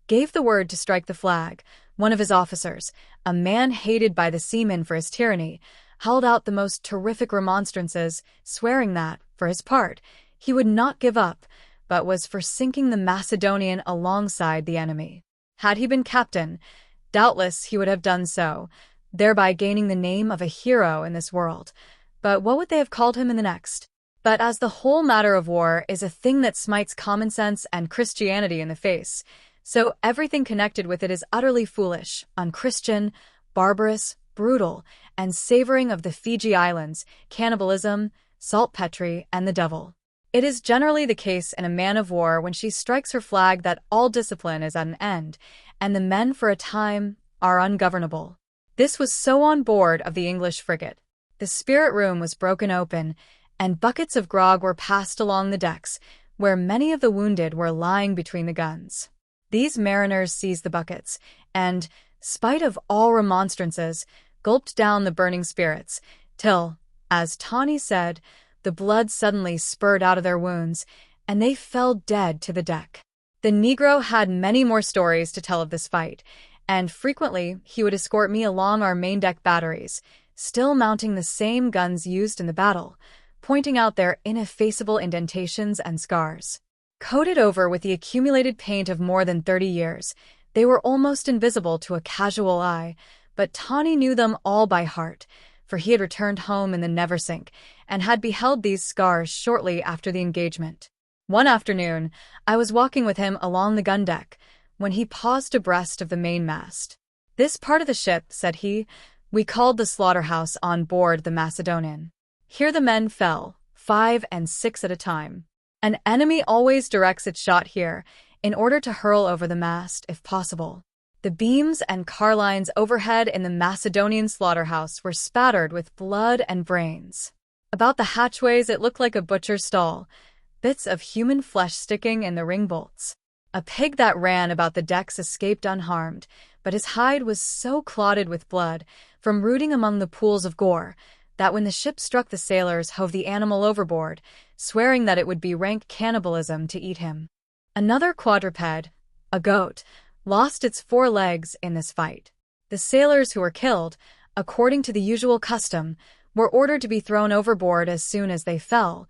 [SPEAKER 1] gave the word to strike the flag, one of his officers, a man hated by the seamen for his tyranny, held out the most terrific remonstrances, swearing that, for his part, he would not give up, but was for sinking the Macedonian alongside the enemy. Had he been captain, doubtless he would have done so, thereby gaining the name of a hero in this world. But what would they have called him in the next? But as the whole matter of war is a thing that smites common sense and Christianity in the face, so everything connected with it is utterly foolish, unchristian, barbarous, brutal, and savoring of the Fiji Islands, cannibalism, saltpetre, and the devil. It is generally the case in a man of war when she strikes her flag that all discipline is at an end, and the men for a time are ungovernable. This was so on board of the English frigate. The spirit room was broken open, and buckets of grog were passed along the decks, where many of the wounded were lying between the guns. These mariners seized the buckets, and, spite of all remonstrances, gulped down the burning spirits, till, as Tawney said, the blood suddenly spurred out of their wounds, and they fell dead to the deck. The Negro had many more stories to tell of this fight, and frequently he would escort me along our main deck batteries, still mounting the same guns used in the battle, pointing out their ineffaceable indentations and scars. Coated over with the accumulated paint of more than 30 years, they were almost invisible to a casual eye, but Tawney knew them all by heart, for he had returned home in the Neversink, and had beheld these scars shortly after the engagement. One afternoon, I was walking with him along the gun deck, when he paused abreast of the mainmast. "This part of the ship," said he, "we called the slaughterhouse on board the Macedonian. Here the men fell, 5 and 6 at a time. An enemy always directs its shot here, in order to hurl over the mast, if possible. The beams and carlines overhead in the Macedonian slaughterhouse were spattered with blood and brains. About the hatchways it looked like a butcher's stall, bits of human flesh sticking in the ring bolts. A pig that ran about the decks escaped unharmed, but his hide was so clotted with blood, from rooting among the pools of gore, that when the ship struck the sailors hove the animal overboard, swearing that it would be rank cannibalism to eat him. Another quadruped, a goat, lost its 4 legs in this fight. The sailors who were killed, according to the usual custom, were ordered to be thrown overboard as soon as they fell,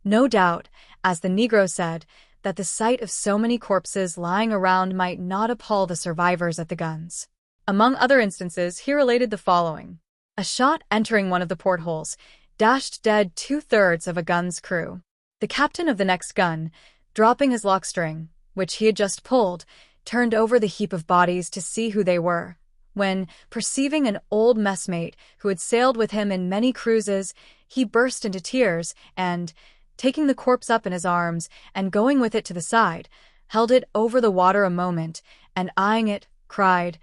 [SPEAKER 1] No doubt, as the Negro said, that the sight of so many corpses lying around might not appall the survivors at the guns. Among other instances, he related the following. A shot entering one of the portholes dashed dead 2/3 of a gun's crew. The captain of the next gun, dropping his lockstring, which he had just pulled, turned over the heap of bodies to see who they were, when, perceiving an old messmate who had sailed with him in many cruises, he burst into tears and, taking the corpse up in his arms and going with it to the side, held it over the water a moment, and eyeing it, cried,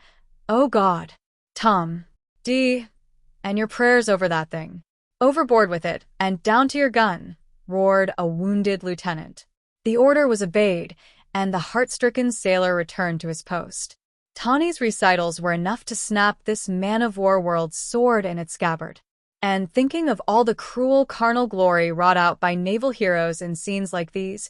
[SPEAKER 1] "Oh God, Tom, D, and your prayers over that thing. Overboard with it, and down to your gun," roared a wounded lieutenant. The order was obeyed, and the heart-stricken sailor returned to his post. Tawny's recitals were enough to snap this man-of-war world's sword in its scabbard. And thinking of all the cruel carnal glory wrought out by naval heroes in scenes like these,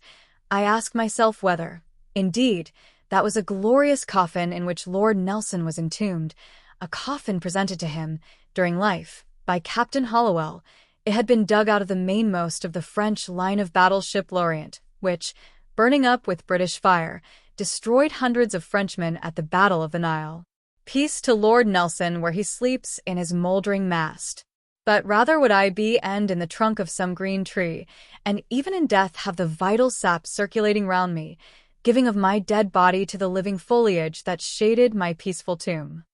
[SPEAKER 1] I ask myself whether, indeed, that was a glorious coffin in which Lord Nelson was entombed, a coffin presented to him, during life, by Captain Hollowell. It had been dug out of the mainmost of the French line-of-battle ship L'Orient, which, burning up with British fire, destroyed hundreds of Frenchmen at the Battle of the Nile. Peace to Lord Nelson where he sleeps in his mouldering mast. But rather would I be end in the trunk of some green tree, and even in death have the vital sap circulating round me, giving of my dead body to the living foliage that shaded my peaceful tomb.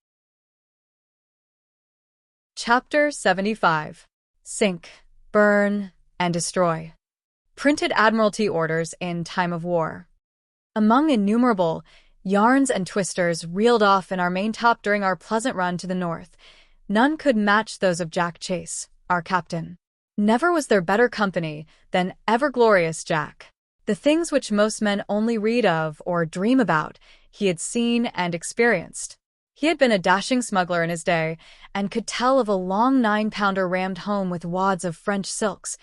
[SPEAKER 1] Chapter 75. Sink, Burn, and Destroy. Printed Admiralty Orders in Time of War. Among innumerable yarns and twisters reeled off in our maintop during our pleasant run to the north, none could match those of Jack Chase, our captain. Never was there better company than ever-glorious Jack. The things which most men only read of or dream about, he had seen and experienced. He had been a dashing smuggler in his day, and could tell of a long 9-pounder rammed home with wads of French silks,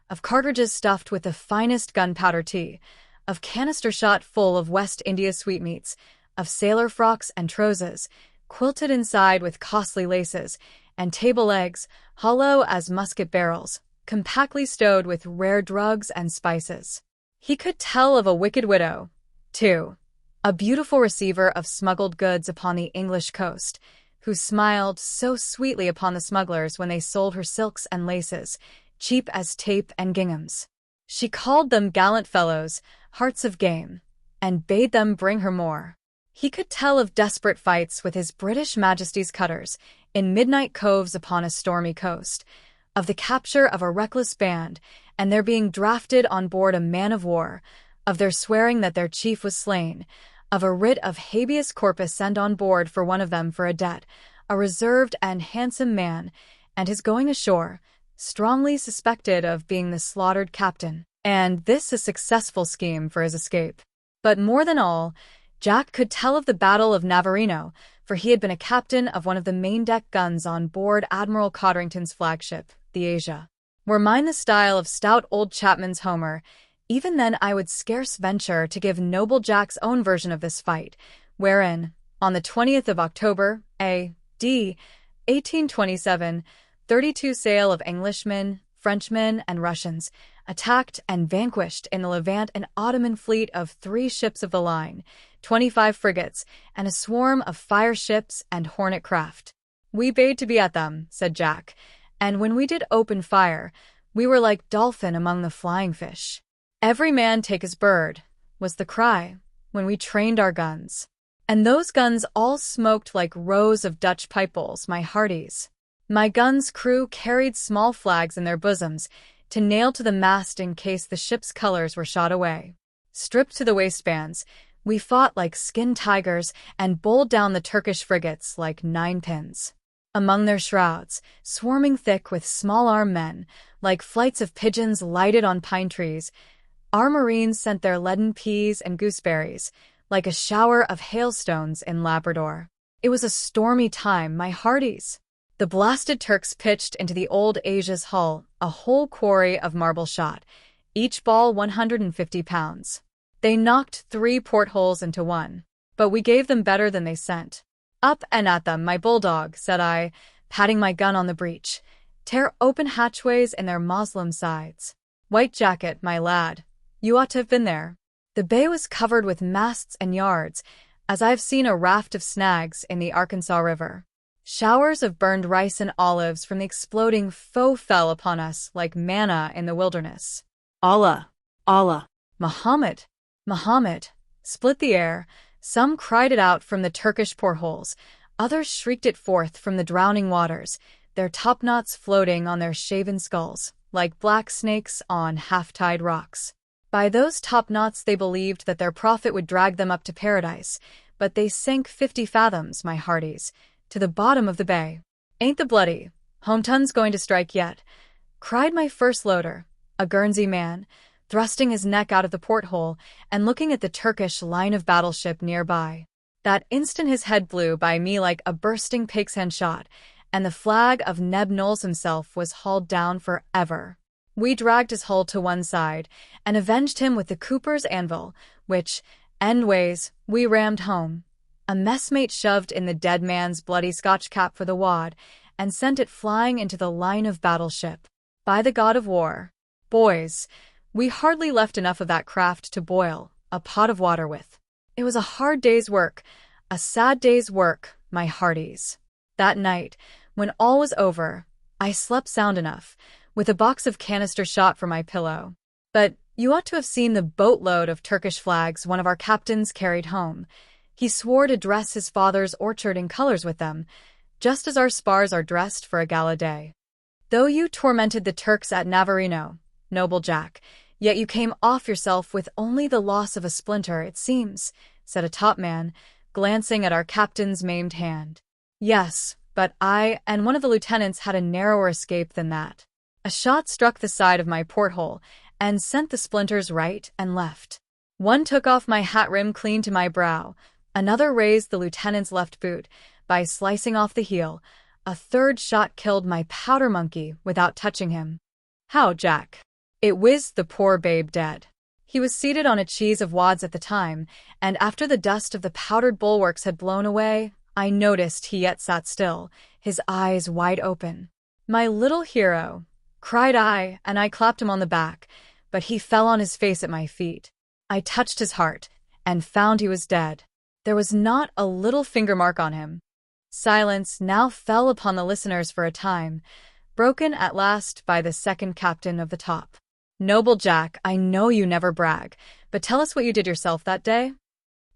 [SPEAKER 1] of cartridges stuffed with the finest gunpowder tea, of canister shot full of West India sweetmeats, of sailor frocks and trousers, quilted inside with costly laces, and table legs, hollow as musket barrels, compactly stowed with rare drugs and spices. He could tell of a wicked widow, too, a beautiful receiver of smuggled goods upon the English coast, who smiled so sweetly upon the smugglers when they sold her silks and laces, cheap as tape and ginghams. She called them gallant fellows, hearts of game, and bade them bring her more. He could tell of desperate fights with his British Majesty's cutters in midnight coves upon a stormy coast, of the capture of a reckless band and their being drafted on board a man-of-war, of their swearing that their chief was slain, of a writ of habeas corpus sent on board for one of them for a debt, a reserved and handsome man, and his going ashore, strongly suspected of being the slaughtered captain, and this a successful scheme for his escape. But more than all, Jack could tell of the Battle of Navarino, for he had been a captain of one of the main-deck guns on board Admiral Codrington's flagship, the Asia. Were mine the style of stout old Chapman's Homer, even then I would scarce venture to give noble Jack's own version of this fight, wherein, on the 20th of October, A.D. 1827, 32 sail of Englishmen, Frenchmen, and Russians attacked and vanquished in the Levant an Ottoman fleet of 3 ships of the line, 25 frigates, and a swarm of fire ships and hornet craft. "We bade to be at them," said Jack, "and when we did open fire, we were like dolphin among the flying fish. Every man take his bird," was the cry, when we trained our guns. And those guns all smoked like rows of Dutch pipe bowls, my hearties. My gun's crew carried small flags in their bosoms to nail to the mast in case the ship's colors were shot away. Stripped to the waistbands, we fought like skinned tigers and bowled down the Turkish frigates like ninepins. Among their shrouds, swarming thick with small-arm men, like flights of pigeons lighted on pine trees, our marines sent their leaden peas and gooseberries, like a shower of hailstones in Labrador. It was a stormy time, my hearties. The blasted Turks pitched into the old Asia's hull a whole quarry of marble shot, each ball 150 pounds. They knocked 3 portholes into one, but we gave them better than they sent. "Up and at them, my bulldog," said I, patting my gun on the breech. "Tear open hatchways in their Moslem sides." White jacket, my lad. You ought to have been there. The bay was covered with masts and yards, as I've seen a raft of snags in the Arkansas River. Showers of burned rice and olives from the exploding foe fell upon us like manna in the wilderness.
[SPEAKER 2] Allah, Allah.
[SPEAKER 1] Muhammad, Muhammad, split the air. Some cried it out from the Turkish portholes, others shrieked it forth from the drowning waters, their topknots floating on their shaven skulls, like black snakes on half-tide rocks. By those topknots they believed that their prophet would drag them up to paradise, but they sank 50 fathoms, my hearties, to the bottom of the bay. Ain't the bloody home-ton's going to strike yet? Cried my first loader, a Guernsey man, thrusting his neck out of the porthole and looking at the Turkish line of battleship nearby. That instant his head blew by me like a bursting pigskin shot, and the flag of Neb Knowles himself was hauled down forever. We dragged his hull to one side and avenged him with the cooper's anvil, which, endways, we rammed home. A messmate shoved in the dead man's bloody Scotch cap for the wad and sent it flying into the line of battleship. By the god of war, boys, we hardly left enough of that craft to boil a pot of water with. It was a hard day's work, a sad day's work, my hearties. That night, when all was over, I slept sound enough, with a box of canister shot for my pillow. But you ought to have seen the boatload of Turkish flags one of our captains carried home. He swore to dress his father's orchard in colors with them, just as our spars are dressed for a gala day. Though you tormented the Turks at Navarino, noble Jack, yet you came off yourself with only the loss of a splinter, it seems, said a topman, glancing at our captain's maimed hand. Yes, but I and one of the lieutenants had a narrower escape than that. A shot struck the side of my porthole and sent the splinters right and left. One took off my hat rim clean to my brow, another razed the lieutenant's left boot by slicing off the heel, a third shot killed my powder monkey without touching him. How, Jack? It whizzed the poor babe dead. He was seated on a cheese of wads at the time, and after the dust of the powdered bulwarks had blown away, I noticed he yet sat still, his eyes wide open. My little hero, cried I, and I clapped him on the back, but he fell on his face at my feet. I touched his heart, and found he was dead. There was not a little finger mark on him. Silence now fell upon the listeners for a time, broken at last by the second captain of the top. Noble Jack, I know you never brag, but tell us what you did yourself that day.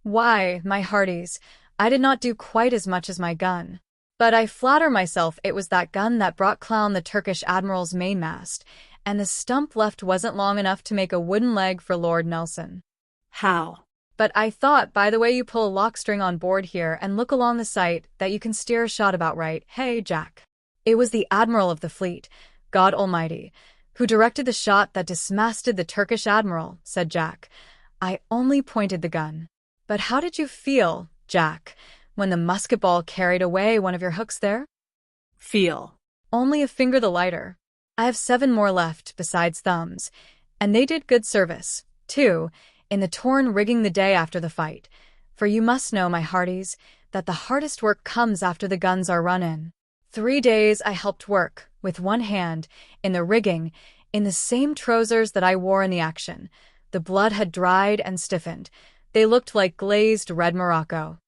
[SPEAKER 1] Why, my hearties, I did not do quite as much as my gun. But I flatter myself it was that gun that brought clown the Turkish admiral's mainmast, and the stump left wasn't long enough to make a wooden leg for Lord Nelson.
[SPEAKER 2] How?
[SPEAKER 1] But I thought, by the way you pull a lock string on board here and look along the sight, that you can steer a shot about right. Hey, Jack. It was the admiral of the fleet, God Almighty, who directed the shot that dismasted the Turkish admiral, said Jack. I only pointed the gun. But how did you feel, Jack, when the musket ball carried away one of your hooks there?
[SPEAKER 2] Feel.
[SPEAKER 1] Only a finger the lighter. I have 7 more left, besides thumbs, and they did good service, too, in the torn rigging the day after the fight. For you must know, my hearties, that the hardest work comes after the guns are run in. 3 days I helped work, with one hand, in the rigging, in the same trousers that I wore in the action. The blood had dried and stiffened. They looked like glazed red Morocco.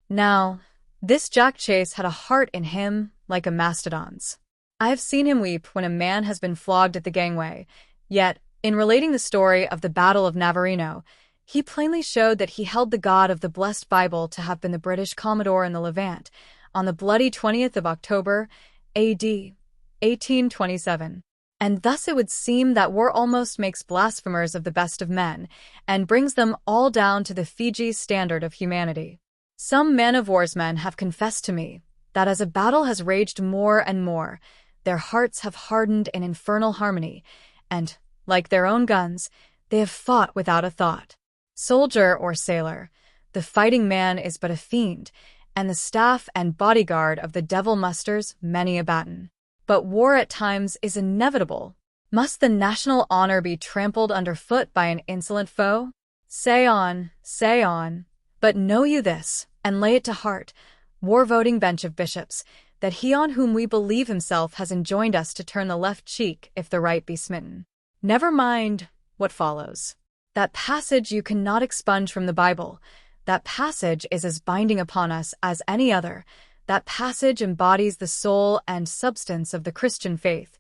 [SPEAKER 1] Now, this Jack Chase had a heart in him like a mastodon's. I have seen him weep when a man has been flogged at the gangway, yet, in relating the story of the Battle of Navarino, he plainly showed that he held the God of the blessed Bible to have been the British Commodore in the Levant, on the bloody 20th of October, A.D. 1827. And thus it would seem that war almost makes blasphemers of the best of men, and brings them all down to the Fiji standard of humanity. Some man-of-war's men have confessed to me that as a battle has raged more and more, their hearts have hardened in infernal harmony, and, like their own guns, they have fought without a thought. Soldier or sailor, the fighting man is but a fiend, and the staff and bodyguard of the devil musters many a baton. But war at times is inevitable. Must the national honor be trampled underfoot by an insolent foe? Say on, but know you this, and lay it to heart, war-voting bench of bishops, that he on whom we believe himself has enjoined us to turn the left cheek if the right be smitten. Never mind what follows. That passage you cannot expunge from the Bible. That passage is as binding upon us as any other. That passage embodies the soul and substance of the Christian faith.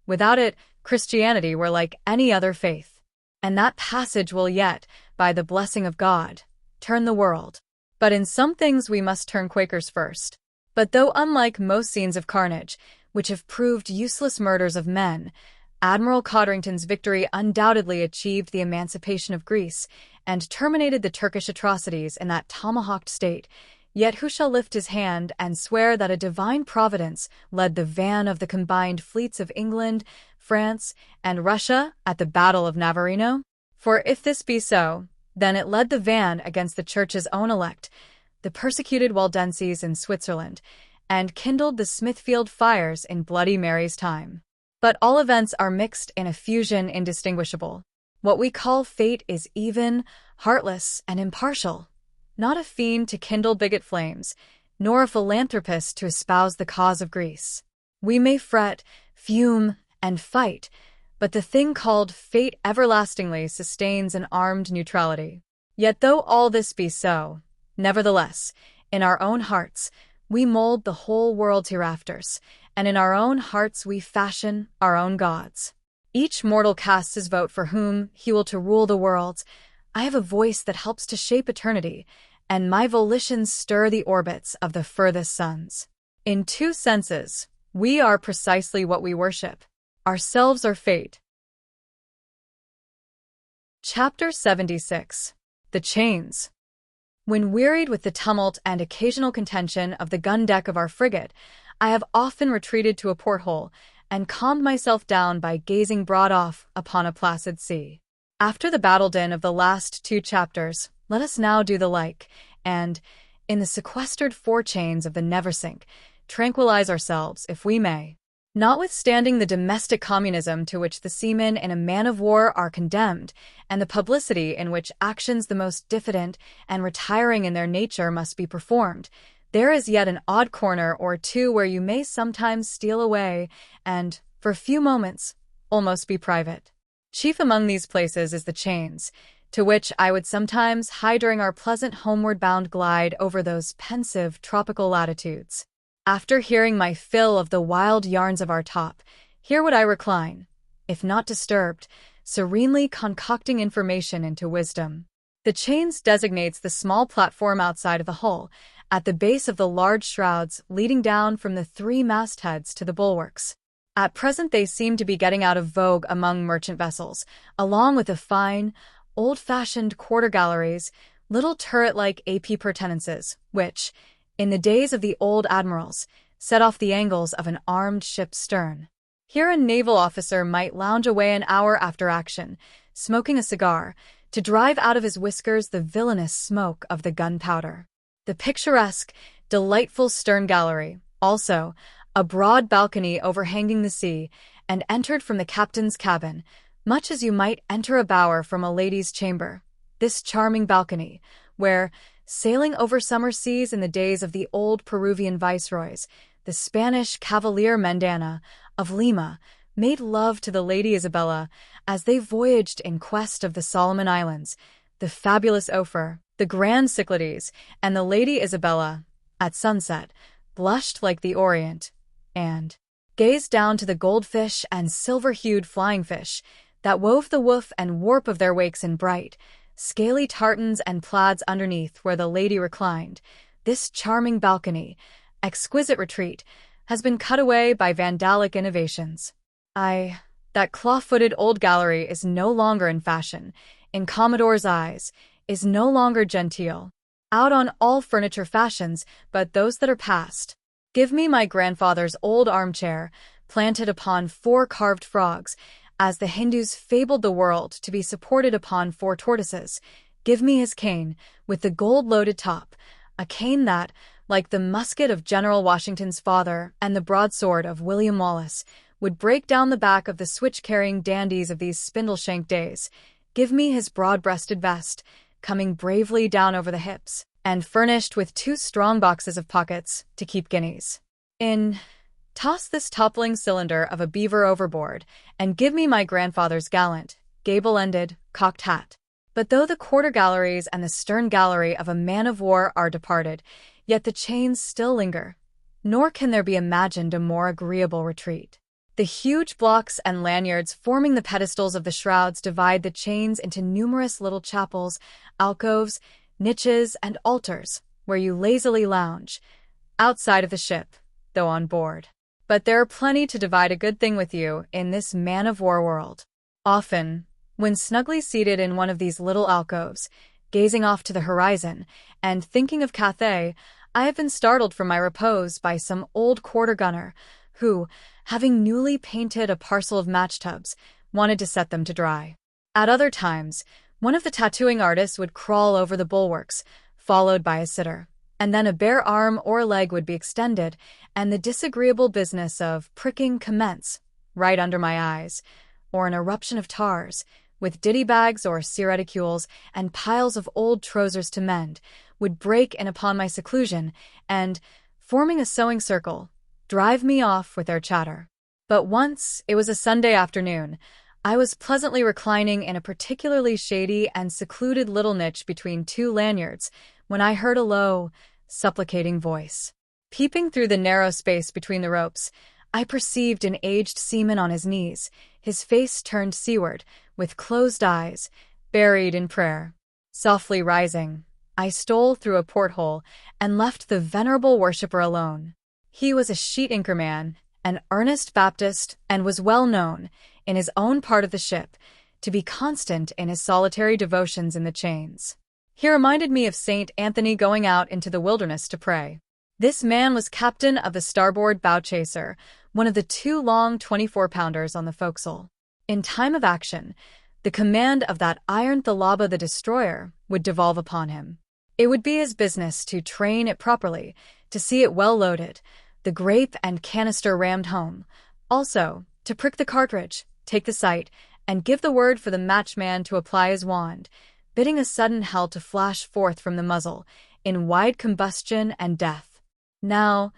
[SPEAKER 1] Without it, Christianity were like any other faith. And that passage will yet, by the blessing of God, turn the world. But in some things we must turn Quakers first. But though unlike most scenes of carnage, which have proved useless murders of men, Admiral Codrington's victory undoubtedly achieved the emancipation of Greece and terminated the Turkish atrocities in that tomahawked state. Yet who shall lift his hand and swear that a divine providence led the van of the combined fleets of England, France, and Russia at the Battle of Navarino? For if this be so, then it led the van against the Church's own elect, the persecuted Waldenses in Switzerland, and kindled the Smithfield fires in Bloody Mary's time. But all events are mixed in a fusion indistinguishable. What we call fate is even, heartless, and impartial. Not a fiend to kindle bigot flames, nor a philanthropist to espouse the cause of Greece. We may fret, fume, and fight, but the thing called fate everlastingly sustains an armed neutrality. Yet though all this be so, nevertheless, in our own hearts, we mold the whole world's hereafters, and in our own hearts we fashion our own gods. Each mortal casts his vote for whom he will to rule the world. I have a voice that helps to shape eternity, and my volitions stir the orbits of the furthest suns. In two senses, we are precisely what we worship. Ourselves are fate. Chapter 76. The Chains. When wearied with the tumult and occasional contention of the gun deck of our frigate, I have often retreated to a porthole and calmed myself down by gazing broad off upon a placid sea. After the battle din of the last 2 chapters, let us now do the like, and, in the sequestered forechains of the Neversink, tranquilize ourselves, if we may. Notwithstanding the domestic communism to which the seamen in a man-of-war are condemned, and the publicity in which actions the most diffident and retiring in their nature must be performed, there is yet an odd corner or two where you may sometimes steal away and, for a few moments, almost be private. Chief among these places is the Chains, to which I would sometimes hie during our pleasant homeward-bound glide over those pensive tropical latitudes. After hearing my fill of the wild yarns of our top, here would I recline, if not disturbed, serenely concocting information into wisdom. The Chains designates the small platform outside of the hull, at the base of the large shrouds leading down from the 3 mastheads to the bulwarks. At present they seem to be getting out of vogue among merchant vessels, along with the fine, old-fashioned quarter-galleries, little turret-like appurtenances, which, in the days of the old admirals, set off the angles of an armed ship's stern. Here a naval officer might lounge away an hour after action, smoking a cigar, to drive out of his whiskers the villainous smoke of the gunpowder. The picturesque, delightful stern gallery, also, a broad balcony overhanging the sea, and entered from the captain's cabin, much as you might enter a bower from a lady's chamber. This charming balcony, where, sailing over summer seas in the days of the old Peruvian viceroys, the Spanish Cavalier Mendana of Lima made love to the Lady Isabella as they voyaged in quest of the Solomon Islands, the fabulous Ophir, the grand Cyclades, and the Lady Isabella, at sunset, blushed like the Orient, and gazed down to the goldfish and silver-hued flying fish that wove the woof and warp of their wakes in bright, scaly tartans and plaids underneath where the lady reclined. This charming balcony, exquisite retreat, has been cut away by vandalic innovations. That claw-footed old gallery is no longer in fashion, in Commodore's eyes, is no longer genteel. Out on all furniture fashions but those that are past. Give me my grandfather's old armchair, planted upon 4 carved frogs, as the Hindus fabled the world to be supported upon 4 tortoises. Give me his cane, with the gold-loaded top, a cane that, like the musket of General Washington's father and the broadsword of William Wallace, would break down the back of the switch-carrying dandies of these spindle-shank days. Give me his broad-breasted vest, coming bravely down over the hips, and furnished with 2 strong boxes of pockets to keep guineas. In Toss this toppling cylinder of a beaver overboard, and give me my grandfather's gallant, gable-ended, cocked hat. But though the quarter galleries and the stern gallery of a man-of-war are departed, yet the chains still linger, nor can there be imagined a more agreeable retreat. The huge blocks and lanyards forming the pedestals of the shrouds divide the chains into numerous little chapels, alcoves, niches, and altars, where you lazily lounge, outside of the ship, though on board. But there are plenty to divide a good thing with you in this man-of-war world. Often, when snugly seated in one of these little alcoves, gazing off to the horizon, and thinking of Cathay, I have been startled from my repose by some old quarter-gunner, who, having newly painted a parcel of match-tubs, wanted to set them to dry. At other times, one of the tattooing artists would crawl over the bulwarks, followed by a sitter, and then a bare arm or leg would be extended, and the disagreeable business of pricking commence, right under my eyes, or an eruption of tars, with ditty-bags or sea-reticules and piles of old trousers to mend, would break in upon my seclusion and, forming a sewing circle, drive me off with their chatter. But once, it was a Sunday afternoon, I was pleasantly reclining in a particularly shady and secluded little niche between two lanyards, when I heard a low, supplicating voice. Peeping through the narrow space between the ropes, I perceived an aged seaman on his knees, his face turned seaward, with closed eyes, buried in prayer. Softly rising, I stole through a porthole and left the venerable worshipper alone. He was a sheet-anchor man, an earnest Baptist, and was well known, in his own part of the ship, to be constant in his solitary devotions in the chains. He reminded me of St. Anthony going out into the wilderness to pray. This man was captain of the starboard bow chaser, one of the two long 24-pounders on the forecastle. In time of action, the command of that iron Thalaba the destroyer would devolve upon him. It would be his business to train it properly, to see it well loaded, the grape and canister rammed home, also to prick the cartridge, take the sight, and give the word for the matchman to apply his wand, bidding a sudden hell to flash forth from the muzzle, in wide combustion and death. Now,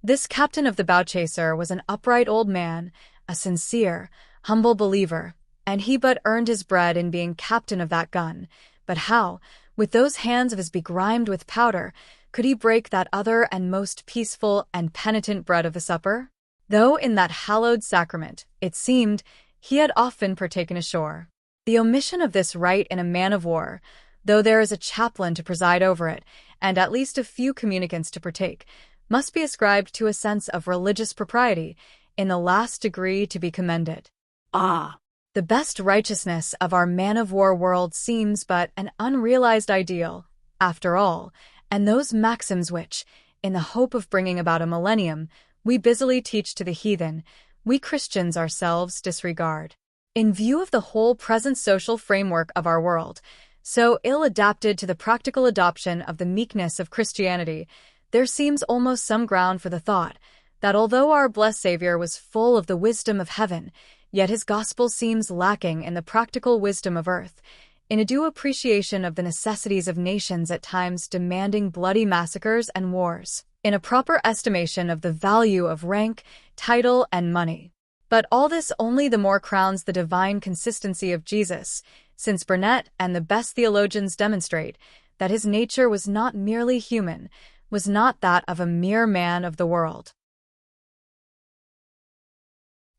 [SPEAKER 1] this captain of the bow chaser was an upright old man, a sincere, humble believer, and he but earned his bread in being captain of that gun. But how, with those hands of his begrimed with powder, could he break that other and most peaceful and penitent bread of the supper? Though in that hallowed sacrament, it seemed, he had often partaken ashore. The omission of this rite in a man-of-war, though there is a chaplain to preside over it, and at least a few communicants to partake, must be ascribed to a sense of religious propriety, in the last degree to be commended. The best righteousness of our man-of-war world seems but an unrealized ideal, after all, and those maxims which, in the hope of bringing about a millennium, we busily teach to the heathen, we Christians ourselves disregard. In view of the whole present social framework of our world, so ill-adapted to the practical adoption of the meekness of Christianity, there seems almost some ground for the thought that although our blessed Savior was full of the wisdom of heaven, yet his gospel seems lacking in the practical wisdom of earth, in a due appreciation of the necessities of nations at times demanding bloody massacres and wars, in a proper estimation of the value of rank, title, and money. But all this only the more crowns the divine consistency of Jesus, since Burnet and the best theologians demonstrate that his nature was not merely human, was not that of a mere man of the world.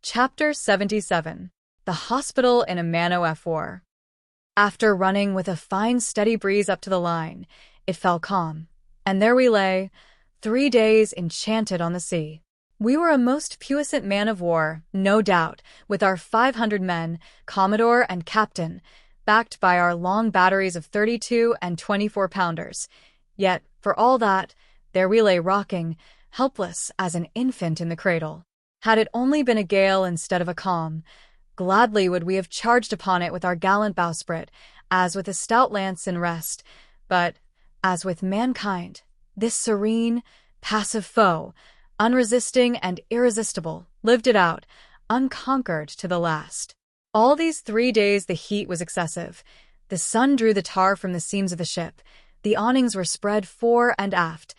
[SPEAKER 1] Chapter 77. The Hospital in a Man-o'-War. After running with a fine steady breeze up to the line, it fell calm, and there we lay, 3 days enchanted on the sea. We were a most puissant man-of-war, no doubt, with our 500 men, commodore and captain, backed by our long batteries of 32 and 24-pounders. Yet, for all that, there we lay rocking, helpless as an infant in the cradle. Had it only been a gale instead of a calm, gladly would we have charged upon it with our gallant bowsprit, as with a stout lance in rest. But, as with mankind, this serene, passive foe, unresisting and irresistible, lived it out, unconquered to the last. All these 3 days the heat was excessive. The sun drew the tar from the seams of the ship. The awnings were spread fore and aft.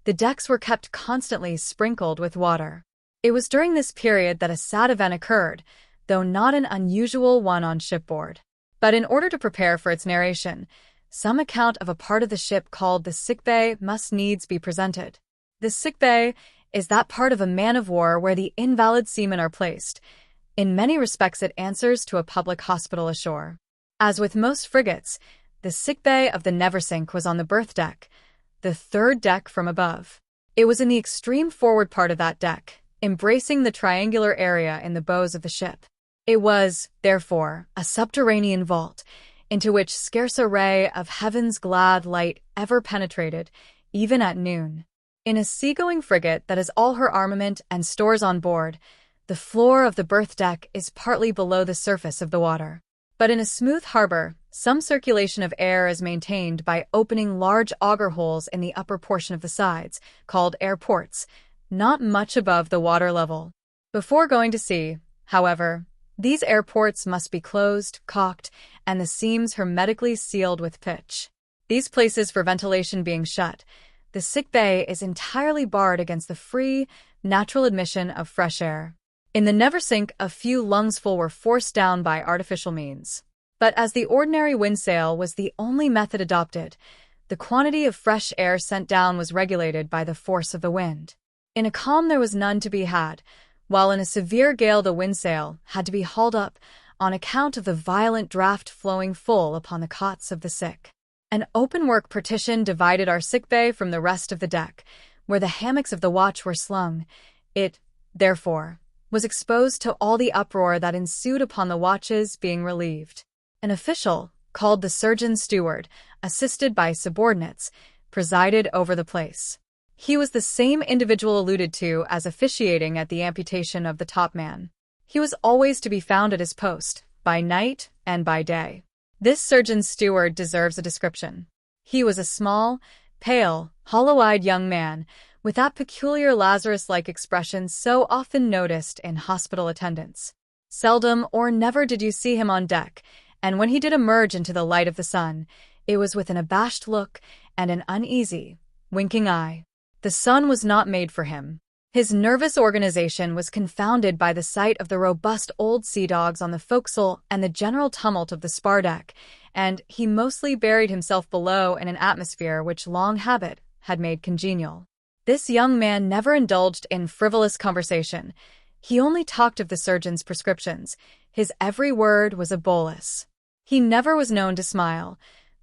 [SPEAKER 1] The decks were kept constantly sprinkled with water. It was during this period that a sad event occurred, though not an unusual one on shipboard. But in order to prepare for its narration, some account of a part of the ship called the sickbay must needs be presented. The sickbay is that part of a man of war where the invalid seamen are placed. In many respects it answers to a public hospital ashore. As with most frigates, the sickbay of the Neversink was on the berth deck, the third deck from above. It was in the extreme forward part of that deck, embracing the triangular area in the bows of the ship. It was, therefore, a subterranean vault, into which scarce a ray of heaven's glad light ever penetrated, even at noon. In a seagoing frigate that has all her armament and stores on board, the floor of the berth deck is partly below the surface of the water. But in a smooth harbor, some circulation of air is maintained by opening large auger holes in the upper portion of the sides, called air ports, not much above the water level. Before going to sea, however, these air ports must be closed, caulked, and the seams hermetically sealed with pitch. These places for ventilation being shut, the sickbay is entirely barred against the free, natural admission of fresh air. In the Neversink, a few lungsful were forced down by artificial means. But as the ordinary windsail was the only method adopted, the quantity of fresh air sent down was regulated by the force of the wind. In a calm there was none to be had, while in a severe gale the windsail had to be hauled up on account of the violent draught flowing full upon the cots of the sick. An open-work partition divided our sickbay from the rest of the deck, where the hammocks of the watch were slung. It, therefore, was exposed to all the uproar that ensued upon the watches being relieved. An official, called the surgeon's steward, assisted by subordinates, presided over the place. He was the same individual alluded to as officiating at the amputation of the topman. He was always to be found at his post, by night and by day. This surgeon's steward deserves a description. He was a small, pale, hollow-eyed young man, with that peculiar Lazarus-like expression so often noticed in hospital attendants. Seldom or never did you see him on deck, and when he did emerge into the light of the sun, it was with an abashed look and an uneasy, winking eye. The sun was not made for him. His nervous organization was confounded by the sight of the robust old sea dogs on the forecastle and the general tumult of the spar deck, and he mostly buried himself below in an atmosphere which long habit had made congenial. This young man never indulged in frivolous conversation. He only talked of the surgeon's prescriptions. His every word was a bolus. He never was known to smile,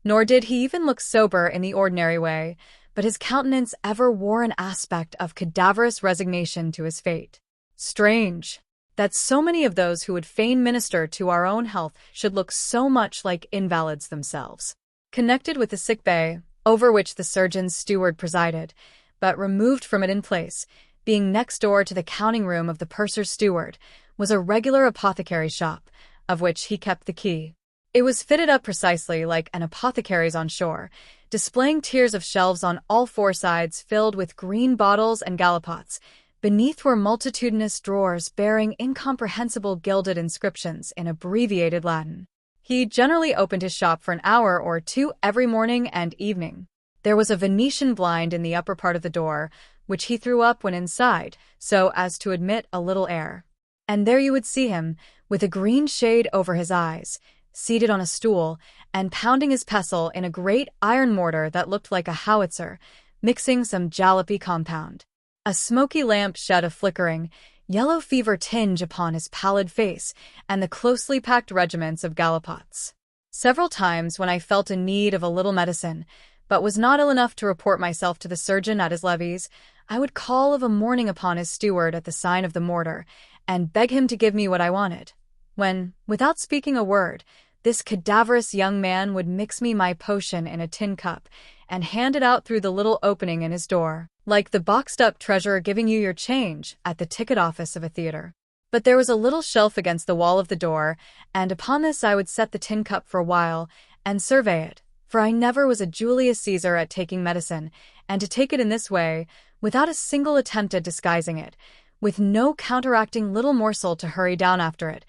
[SPEAKER 1] nor did he even look sober in the ordinary way, but his countenance ever wore an aspect of cadaverous resignation to his fate. Strange that so many of those who would fain minister to our own health should look so much like invalids themselves. Connected with the sickbay, over which the surgeon's steward presided, but removed from it in place, being next door to the counting-room of the purser's steward, was a regular apothecary's shop, of which he kept the key. It was fitted up precisely like an apothecary's on shore, displaying tiers of shelves on all four sides filled with green bottles and gallipots. Beneath were multitudinous drawers bearing incomprehensible gilded inscriptions in abbreviated Latin. He generally opened his shop for an hour or two every morning and evening. There was a Venetian blind in the upper part of the door, which he threw up when inside, so as to admit a little air. And there you would see him, with a green shade over his eyes, seated on a stool, and pounding his pestle in a great iron mortar that looked like a howitzer, mixing some jalopy compound. A smoky lamp shed a flickering, yellow fever tinge upon his pallid face and the closely packed regiments of gallipots. Several times when I felt in need of a little medicine, but was not ill enough to report myself to the surgeon at his levees, I would call of a morning upon his steward at the sign of the mortar, and beg him to give me what I wanted, when, without speaking a word, this cadaverous young man would mix me my potion in a tin cup, and hand it out through the little opening in his door, like the boxed-up treasurer giving you your change at the ticket office of a theater. But there was a little shelf against the wall of the door, and upon this I would set the tin cup for a while, and survey it, for I never was a Julius Caesar at taking medicine, and to take it in this way, without a single attempt at disguising it, with no counteracting little morsel to hurry down after it,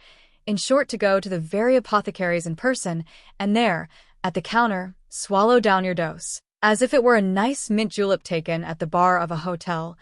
[SPEAKER 1] in short to go to the very apothecary's in person, and there, at the counter, swallow down your dose, as if it were a nice mint julep taken at the bar of a hotel.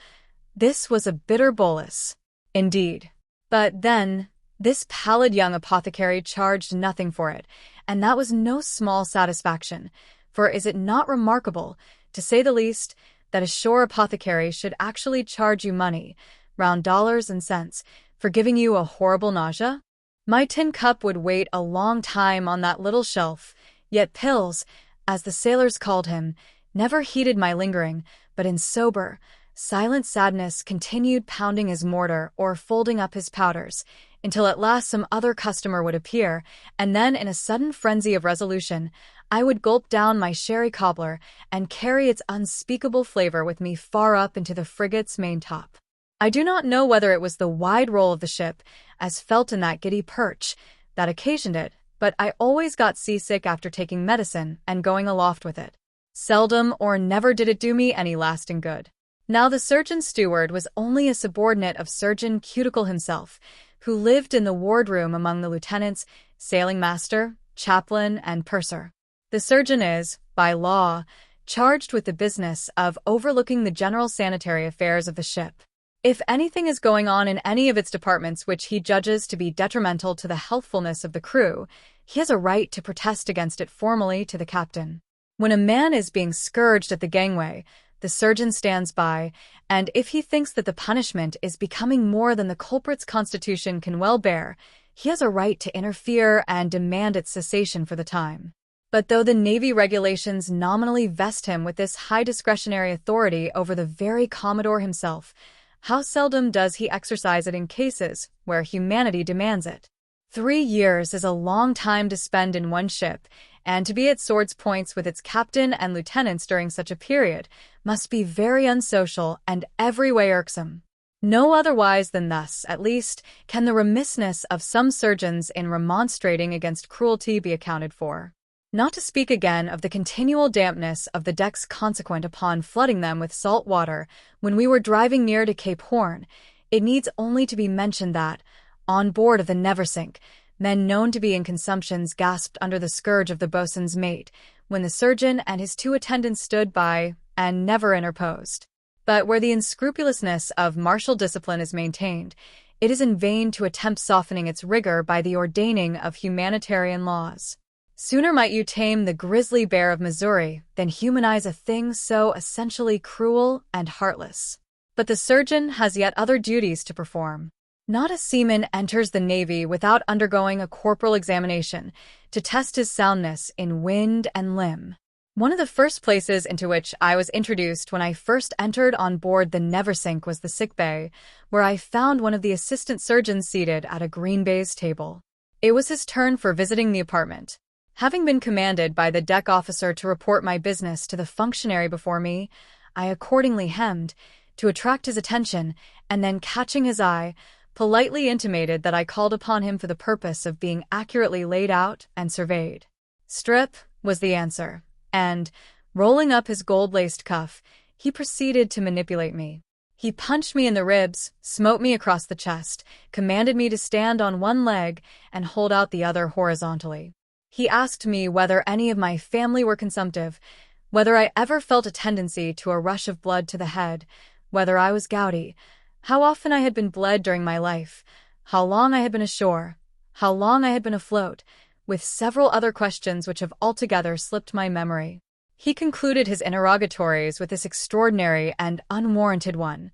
[SPEAKER 1] This was a bitter bolus. Indeed. But then, this pallid young apothecary charged nothing for it, and that was no small satisfaction, for is it not remarkable, to say the least, that a shore apothecary should actually charge you money, round dollars and cents, for giving you a horrible nausea? My tin cup would wait a long time on that little shelf, yet Pills, as the sailors called him, never heeded my lingering, but in sober, silent sadness continued pounding his mortar or folding up his powders, until at last some other customer would appear, and then in a sudden frenzy of resolution, I would gulp down my sherry cobbler and carry its unspeakable flavor with me far up into the frigate's maintop. I do not know whether it was the wide roll of the ship, as felt in that giddy perch, that occasioned it, but I always got seasick after taking medicine and going aloft with it. Seldom or never did it do me any lasting good. Now the surgeon steward was only a subordinate of Surgeon Cuticle himself, who lived in the wardroom among the lieutenants, sailing master, chaplain, and purser. The surgeon is, by law, charged with the business of overlooking the general sanitary affairs of the ship. If anything is going on in any of its departments which he judges to be detrimental to the healthfulness of the crew, he has a right to protest against it formally to the captain. When a man is being scourged at the gangway, the surgeon stands by, and if he thinks that the punishment is becoming more than the culprit's constitution can well bear, he has a right to interfere and demand its cessation for the time. But though the Navy regulations nominally vest him with this high discretionary authority over the very Commodore himself, how seldom does he exercise it in cases where humanity demands it? 3 years is a long time to spend in one ship, and to be at sword's points with its captain and lieutenants during such a period must be very unsocial and every way irksome. No otherwise than thus, at least, can the remissness of some surgeons in remonstrating against cruelty be accounted for. Not to speak again of the continual dampness of the decks consequent upon flooding them with salt water when we were driving near to Cape Horn, it needs only to be mentioned that, on board of the Neversink, men known to be in consumptions gasped under the scourge of the boatswain's mate, when the surgeon and his 2 attendants stood by and never interposed. But where the unscrupulousness of martial discipline is maintained, it is in vain to attempt softening its rigor by the ordaining of humanitarian laws. Sooner might you tame the grizzly bear of Missouri than humanize a thing so essentially cruel and heartless. But the surgeon has yet other duties to perform. Not a seaman enters the Navy without undergoing a corporal examination to test his soundness in wind and limb. One of the first places into which I was introduced when I first entered on board the Neversink was the sick bay, where I found one of the assistant surgeons seated at a green baize table. It was his turn for visiting the apartment. Having been commanded by the deck officer to report my business to the functionary before me, I accordingly hemmed, to attract his attention, and then catching his eye, politely intimated that I called upon him for the purpose of being accurately laid out and surveyed. "Strip," was the answer, and, rolling up his gold-laced cuff, he proceeded to manipulate me. He punched me in the ribs, smote me across the chest, commanded me to stand on one leg and hold out the other horizontally. He asked me whether any of my family were consumptive, whether I ever felt a tendency to a rush of blood to the head, whether I was gouty, how often I had been bled during my life, how long I had been ashore, how long I had been afloat, with several other questions which have altogether slipped my memory. He concluded his interrogatories with this extraordinary and unwarranted one: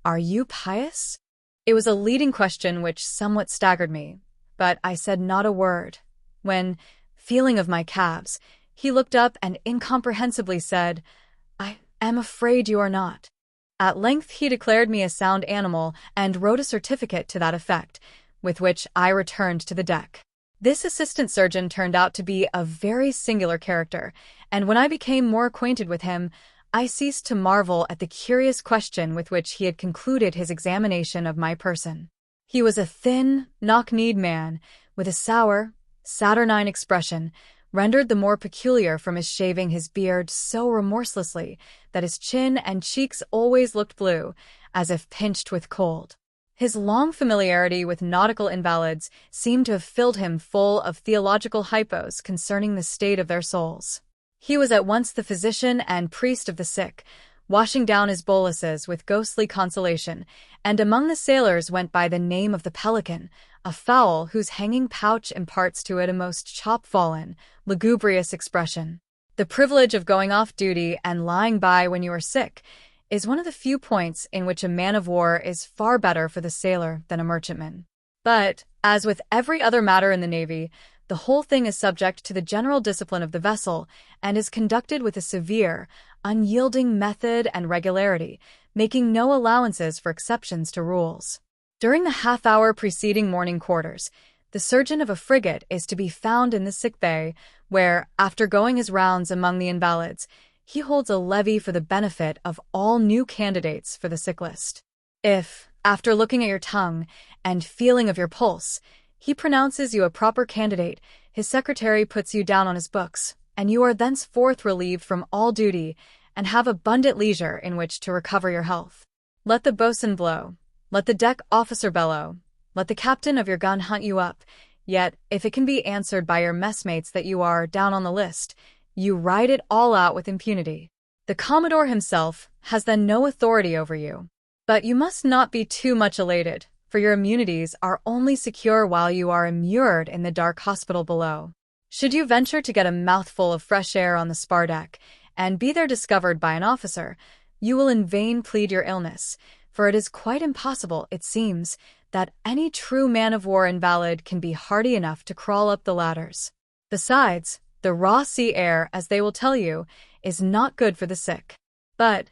[SPEAKER 1] "Are you pious?" It was a leading question which somewhat staggered me, but I said not a word, when, feeling of my calves, he looked up and incomprehensibly said, "I am afraid you are not." At length he declared me a sound animal and wrote a certificate to that effect, with which I returned to the deck. This assistant surgeon turned out to be a very singular character, and when I became more acquainted with him, I ceased to marvel at the curious question with which he had concluded his examination of my person. He was a thin, knock-kneed man, with a sour, saturnine expression, rendered the more peculiar from his shaving his beard so remorselessly that his chin and cheeks always looked blue, as if pinched with cold. His long familiarity with nautical invalids seemed to have filled him full of theological hypos concerning the state of their souls. He was at once the physician and priest of the sick, washing down his boluses with ghostly consolation, and among the sailors went by the name of the Pelican, a fowl whose hanging pouch imparts to it a most chopfallen, lugubrious expression. The privilege of going off duty and lying by when you are sick is one of the few points in which a man-of-war is far better for the sailor than a merchantman. But, as with every other matter in the Navy, the whole thing is subject to the general discipline of the vessel and is conducted with a severe, unyielding method and regularity, making no allowances for exceptions to rules. During the half-hour preceding morning quarters, the surgeon of a frigate is to be found in the sick bay, where, after going his rounds among the invalids, he holds a levee for the benefit of all new candidates for the sick list. If, after looking at your tongue and feeling of your pulse, he pronounces you a proper candidate, his secretary puts you down on his books, and you are thenceforth relieved from all duty and have abundant leisure in which to recover your health. Let the boatswain blow, let the deck officer bellow, let the captain of your gun hunt you up, yet, if it can be answered by your messmates that you are down on the list, you ride it all out with impunity. The Commodore himself has then no authority over you. But you must not be too much elated, for your immunities are only secure while you are immured in the dark hospital below. Should you venture to get a mouthful of fresh air on the spar deck, and be there discovered by an officer, you will in vain plead your illness, for it is quite impossible, it seems, that any true man-of-war invalid can be hardy enough to crawl up the ladders. Besides, the raw sea air, as they will tell you, is not good for the sick. But,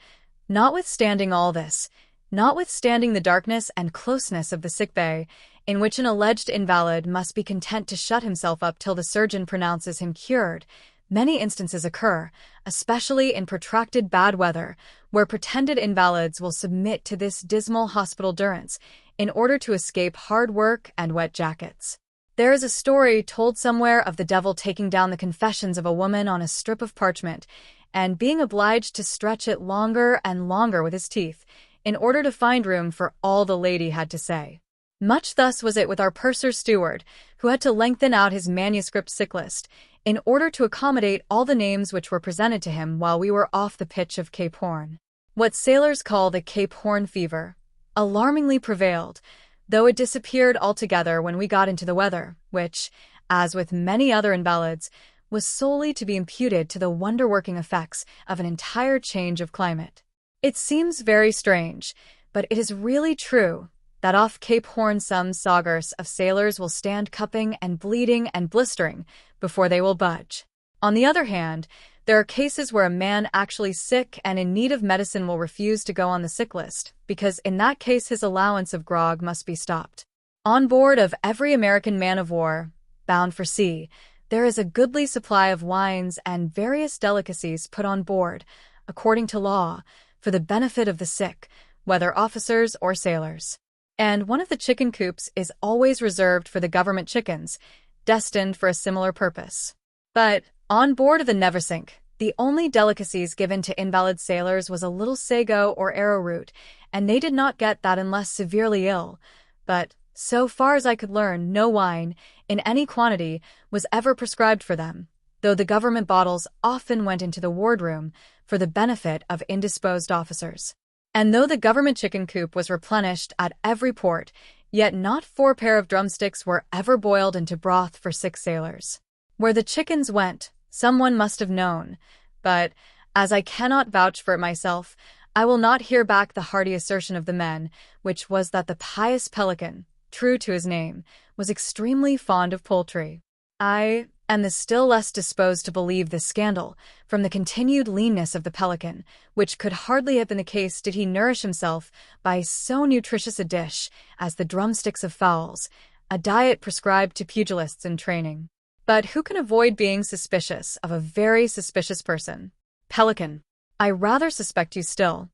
[SPEAKER 1] notwithstanding all this, notwithstanding the darkness and closeness of the sick bay, in which an alleged invalid must be content to shut himself up till the surgeon pronounces him cured, many instances occur, especially in protracted bad weather, where pretended invalids will submit to this dismal hospital durance in order to escape hard work and wet jackets. There is a story told somewhere of the devil taking down the confessions of a woman on a strip of parchment and being obliged to stretch it longer and longer with his teeth, in order to find room for all the lady had to say. Much thus was it with our purser's steward, who had to lengthen out his manuscript sick list, in order to accommodate all the names which were presented to him while we were off the pitch of Cape Horn. What sailors call the Cape Horn fever alarmingly prevailed, though it disappeared altogether when we got into the weather, which, as with many other invalids, was solely to be imputed to the wonder-working effects of an entire change of climate. It seems very strange, but it is really true, that off Cape Horn some sogers of sailors will stand cupping and bleeding and blistering before they will budge. On the other hand, there are cases where a man actually sick and in need of medicine will refuse to go on the sick list, because in that case his allowance of grog must be stopped. On board of every American man-of-war, bound for sea, there is a goodly supply of wines and various delicacies put on board, according to law, for the benefit of the sick, whether officers or sailors. And one of the chicken coops is always reserved for the government chickens, destined for a similar purpose. But, on board of the Neversink, the only delicacies given to invalid sailors was a little sago or arrowroot, and they did not get that unless severely ill. But, so far as I could learn, no wine, in any quantity, was ever prescribed for them, though the government bottles often went into the wardroom for the benefit of indisposed officers. And though the government chicken coop was replenished at every port, yet not 4 pair of drumsticks were ever boiled into broth for sick sailors. Where the chickens went, someone must have known, but, as I cannot vouch for it myself, I will not hear back the hearty assertion of the men, which was that the pious Pelican, true to his name, was extremely fond of poultry. I am the still less disposed to believe this scandal, from the continued leanness of the Pelican, which could hardly have been the case did he nourish himself by so nutritious a dish as the drumsticks of fowls, a diet prescribed to pugilists in training. But who can avoid being suspicious of a very suspicious person? Pelican, I rather suspect you still.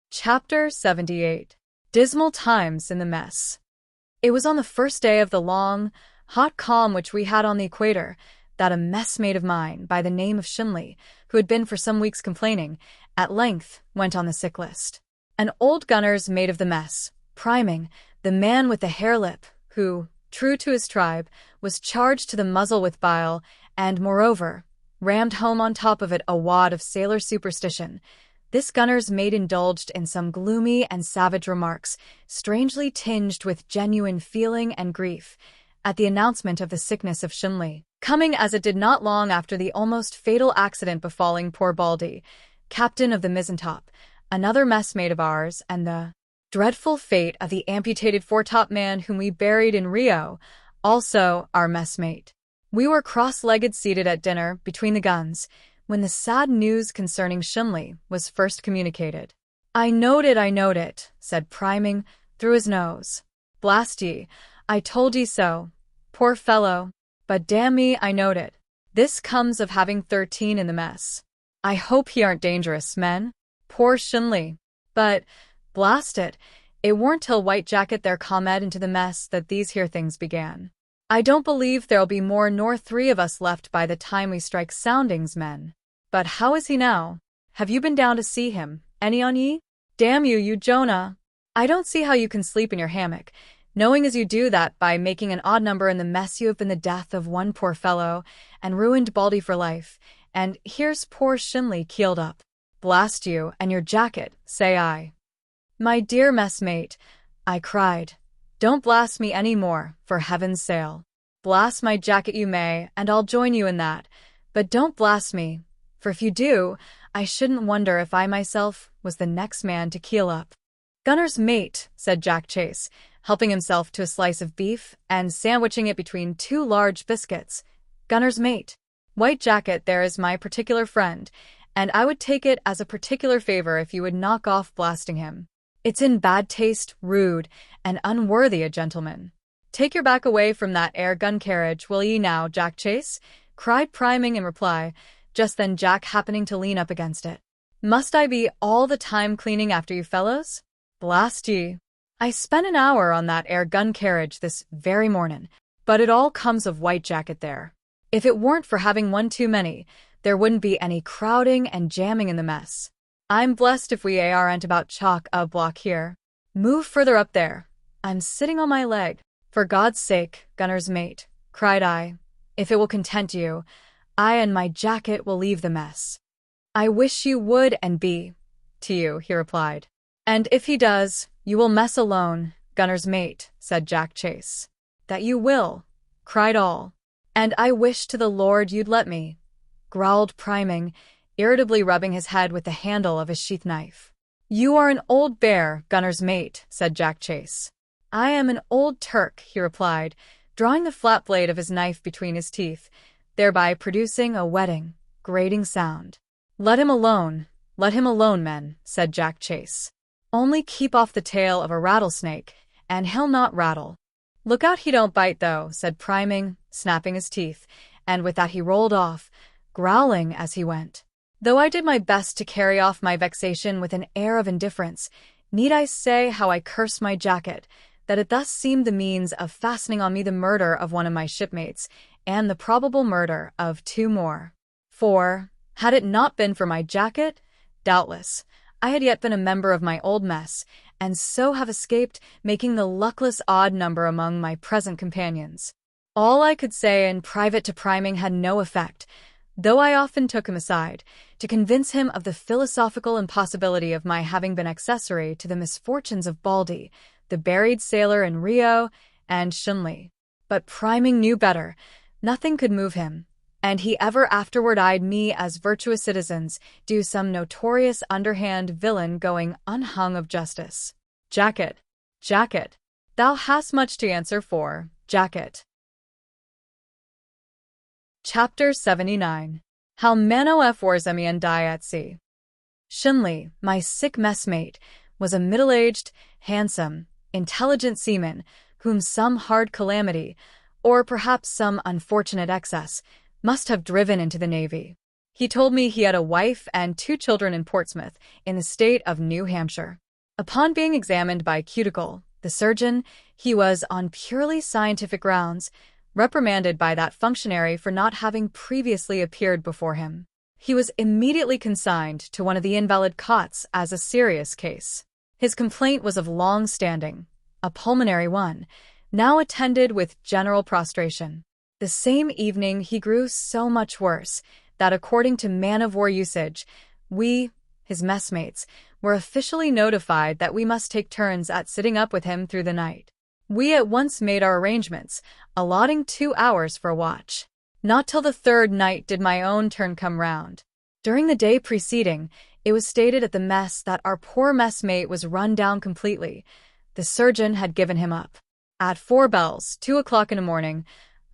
[SPEAKER 1] Chapter 78. Dismal Times in the Mess. It was on the first day of the long, hot calm which we had on the equator that a messmate of mine, by the name of Shinley, who had been for some weeks complaining, at length went on the sick list. An old gunner's mate of the mess, Priming, the man with the hare lip, who, true to his tribe, was charged to the muzzle with bile, and, moreover, rammed home on top of it a wad of sailor superstition. This gunner's mate indulged in some gloomy and savage remarks, strangely tinged with genuine feeling and grief, at the announcement of the sickness of Shinli, coming as it did not long after the almost fatal accident befalling poor Baldy, captain of the mizentop, another messmate of ours, and the dreadful fate of the amputated foretop man whom we buried in Rio, also our messmate. We were cross-legged seated at dinner between the guns, when the sad news concerning Shinli was first communicated. I knowed it, said Priming through his nose. Blast ye, I told ye so. Poor fellow. But damn me, I knowed it. This comes of having 13 in the mess. I hope he aren't dangerous, men. Poor Shinli. But, blast it, it weren't till White Jacket there comed into the mess that these here things began. I don't believe there'll be more nor 3 of us left by the time we strike soundings, men. But how is he now? Have you been down to see him, any on ye? Damn you, you Jonah! I don't see how you can sleep in your hammock, knowing as you do that by making an odd number in the mess you have been the death of one poor fellow, and ruined Baldy for life, and here's poor Shinli keeled up. Blast you, and your jacket, say I. My dear messmate, I cried, don't blast me any more, for heaven's sake. Blast my jacket you may, and I'll join you in that, but don't blast me, for if you do, I shouldn't wonder if I myself was the next man to keel up. Gunner's mate, said Jack Chase, helping himself to a slice of beef and sandwiching it between 2 large biscuits. Gunner's mate. White Jacket there is my particular friend, and I would take it as a particular favor if you would knock off blasting him. It's in bad taste, rude, and unworthy a gentleman. Take your back away from that air gun carriage, will ye now, Jack Chase? Cried Priming in reply, just then Jack happening to lean up against it. Must I be all the time cleaning after you fellows? Blast ye. I spent an hour on that air gun carriage this very morning, but it all comes of White Jacket there. If it weren't for having one too many, there wouldn't be any crowding and jamming in the mess. I'm blessed if we aren't about chock a block here. Move further up there. I'm sitting on my leg. For God's sake, gunner's mate, cried I, if it will content you, I and my jacket will leave the mess. I wish you would and be, to you, he replied. And if he does, you will mess alone, gunner's mate, said Jack Chase. That you will, cried all. And I wish to the Lord you'd let me, growled Priming, irritably rubbing his head with the handle of his sheath knife. You are an old bear, gunner's mate, said Jack Chase. I am an old Turk, he replied, drawing the flat blade of his knife between his teeth, thereby producing a whetting, grating sound. Let him alone, men, said Jack Chase. Only keep off the tail of a rattlesnake, and he'll not rattle. Look out he don't bite, though, said Priming, snapping his teeth, and with that he rolled off, growling as he went. Though I did my best to carry off my vexation with an air of indifference, need I say how I cursed my jacket, that it thus seemed the means of fastening on me the murder of one of my shipmates, and the probable murder of 2 more. For, had it not been for my jacket, doubtless, I had yet been a member of my old mess, and so have escaped making the luckless odd number among my present companions. All I could say in private to Priming had no effect, though I often took him aside, to convince him of the philosophical impossibility of my having been accessory to the misfortunes of Baldy, the buried sailor in Rio, and Shinli. But Priming knew better. Nothing could move him, and he ever afterward eyed me as virtuous citizens do some notorious underhand villain going unhung of justice. Jacket, thou hast much to answer for, Jacket. Chapter 79. How Mano F. Warzemian die at sea. Shinli, my sick messmate, was a middle-aged, handsome, intelligent seaman whom some hard calamity, or perhaps some unfortunate excess, must have driven into the Navy. He told me he had a wife and 2 children in Portsmouth, in the state of New Hampshire. Upon being examined by Cuticle, the surgeon, he was, on purely scientific grounds, reprimanded by that functionary for not having previously appeared before him. He was immediately consigned to one of the invalid cots as a serious case. His complaint was of long standing, a pulmonary one, now attended with general prostration. The same evening he grew so much worse that according to man-of-war usage, we, his messmates, were officially notified that we must take turns at sitting up with him through the night. We at once made our arrangements, allotting 2 hours for a watch. Not till the third night did my own turn come round. During the day preceding, it was stated at the mess that our poor messmate was run down completely. The surgeon had given him up. At 4 bells, 2 o'clock in the morning,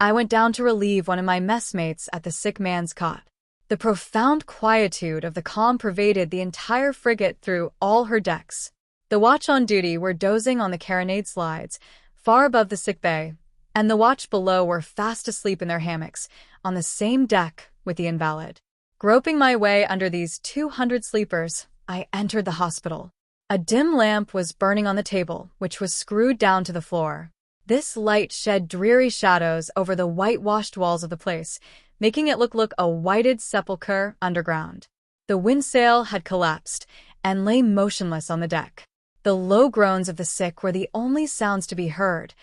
[SPEAKER 1] I went down to relieve one of my messmates at the sick man's cot. The profound quietude of the calm pervaded the entire frigate through all her decks. The watch on duty were dozing on the carronade slides, far above the sick bay, and the watch below were fast asleep in their hammocks, on the same deck with the invalid. Groping my way under these 200 sleepers, I entered the hospital. A dim lamp was burning on the table, which was screwed down to the floor. This light shed dreary shadows over the whitewashed walls of the place, making it look a whited sepulchre underground. The windsail had collapsed and lay motionless on the deck. The low groans of the sick were the only sounds to be heard,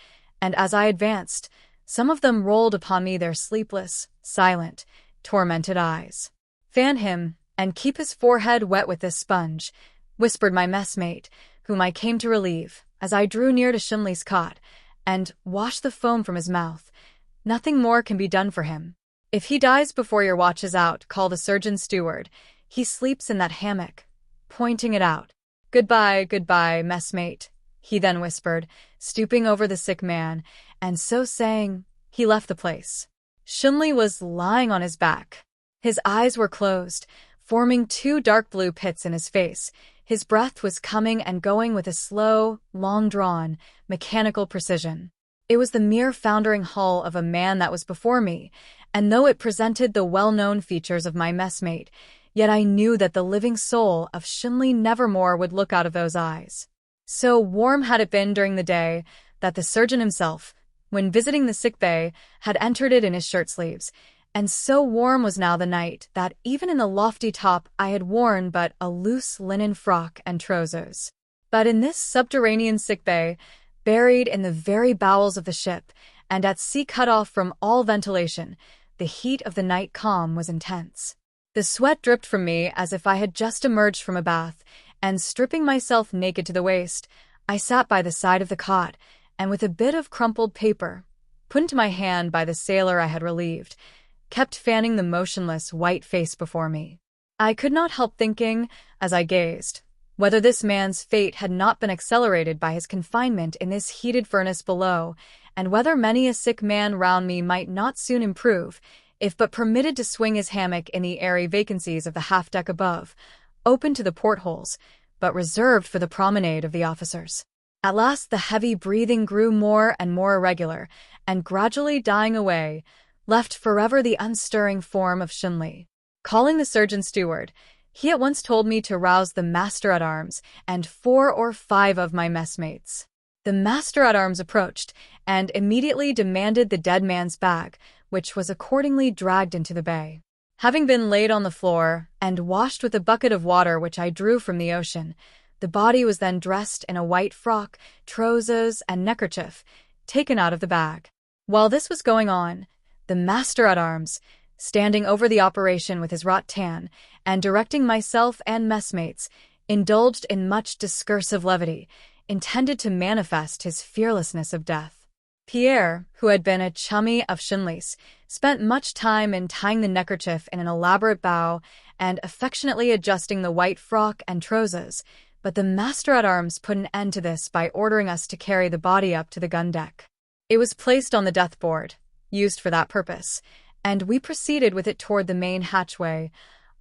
[SPEAKER 1] and as I advanced, some of them rolled upon me their sleepless, silent, tormented eyes. "Fan him, and keep his forehead wet with this sponge," whispered my messmate, whom I came to relieve, as I drew near to Shinley's cot, "and wash the foam from his mouth. Nothing more can be done for him. If he dies before your watch is out, call the surgeon's steward. He sleeps in that hammock," pointing it out. Goodbye, messmate," he then whispered, stooping over the sick man, and so saying, he left the place. Shinley was lying on his back. His eyes were closed, forming 2 dark blue pits in his face. His breath was coming and going with a slow, long-drawn, mechanical precision. It was the mere foundering hull of a man that was before me, and though it presented the well-known features of my messmate, yet I knew that the living soul of Shinley nevermore would look out of those eyes. So warm had it been during the day that the surgeon himself, when visiting the sick bay, had entered it in his shirt-sleeves, and so warm was now the night that even in the lofty top I had worn but a loose linen frock and trousers. But in this subterranean sick bay, buried in the very bowels of the ship, and at sea cut off from all ventilation, the heat of the night calm was intense. The sweat dripped from me as if I had just emerged from a bath, and stripping myself naked to the waist, I sat by the side of the cot, and with a bit of crumpled paper, put into my hand by the sailor I had relieved, kept fanning the motionless white face before me. I could not help thinking, as I gazed, whether this man's fate had not been accelerated by his confinement in this heated furnace below, and whether many a sick man round me might not soon improve, if but permitted to swing his hammock in the airy vacancies of the half-deck above, open to the portholes, but reserved for the promenade of the officers. At last the heavy breathing grew more and more irregular, and gradually dying away, left forever the unstirring form of Shinley. Calling the surgeon's steward, he at once told me to rouse the master-at-arms and 4 or 5 of my messmates. The master-at-arms approached, and immediately demanded the dead man's bag, which was accordingly dragged into the bay. Having been laid on the floor, and washed with a bucket of water which I drew from the ocean, the body was then dressed in a white frock, trousers, and neckerchief, taken out of the bag. While this was going on, the master-at-arms, standing over the operation with his rattan, and directing myself and messmates, indulged in much discursive levity, intended to manifest his fearlessness of death. Pierre, who had been a chummy of Shinley's, spent much time in tying the neckerchief in an elaborate bow and affectionately adjusting the white frock and trousers, but the master-at-arms put an end to this by ordering us to carry the body up to the gun deck. It was placed on the death-board, used for that purpose, and we proceeded with it toward the main hatchway,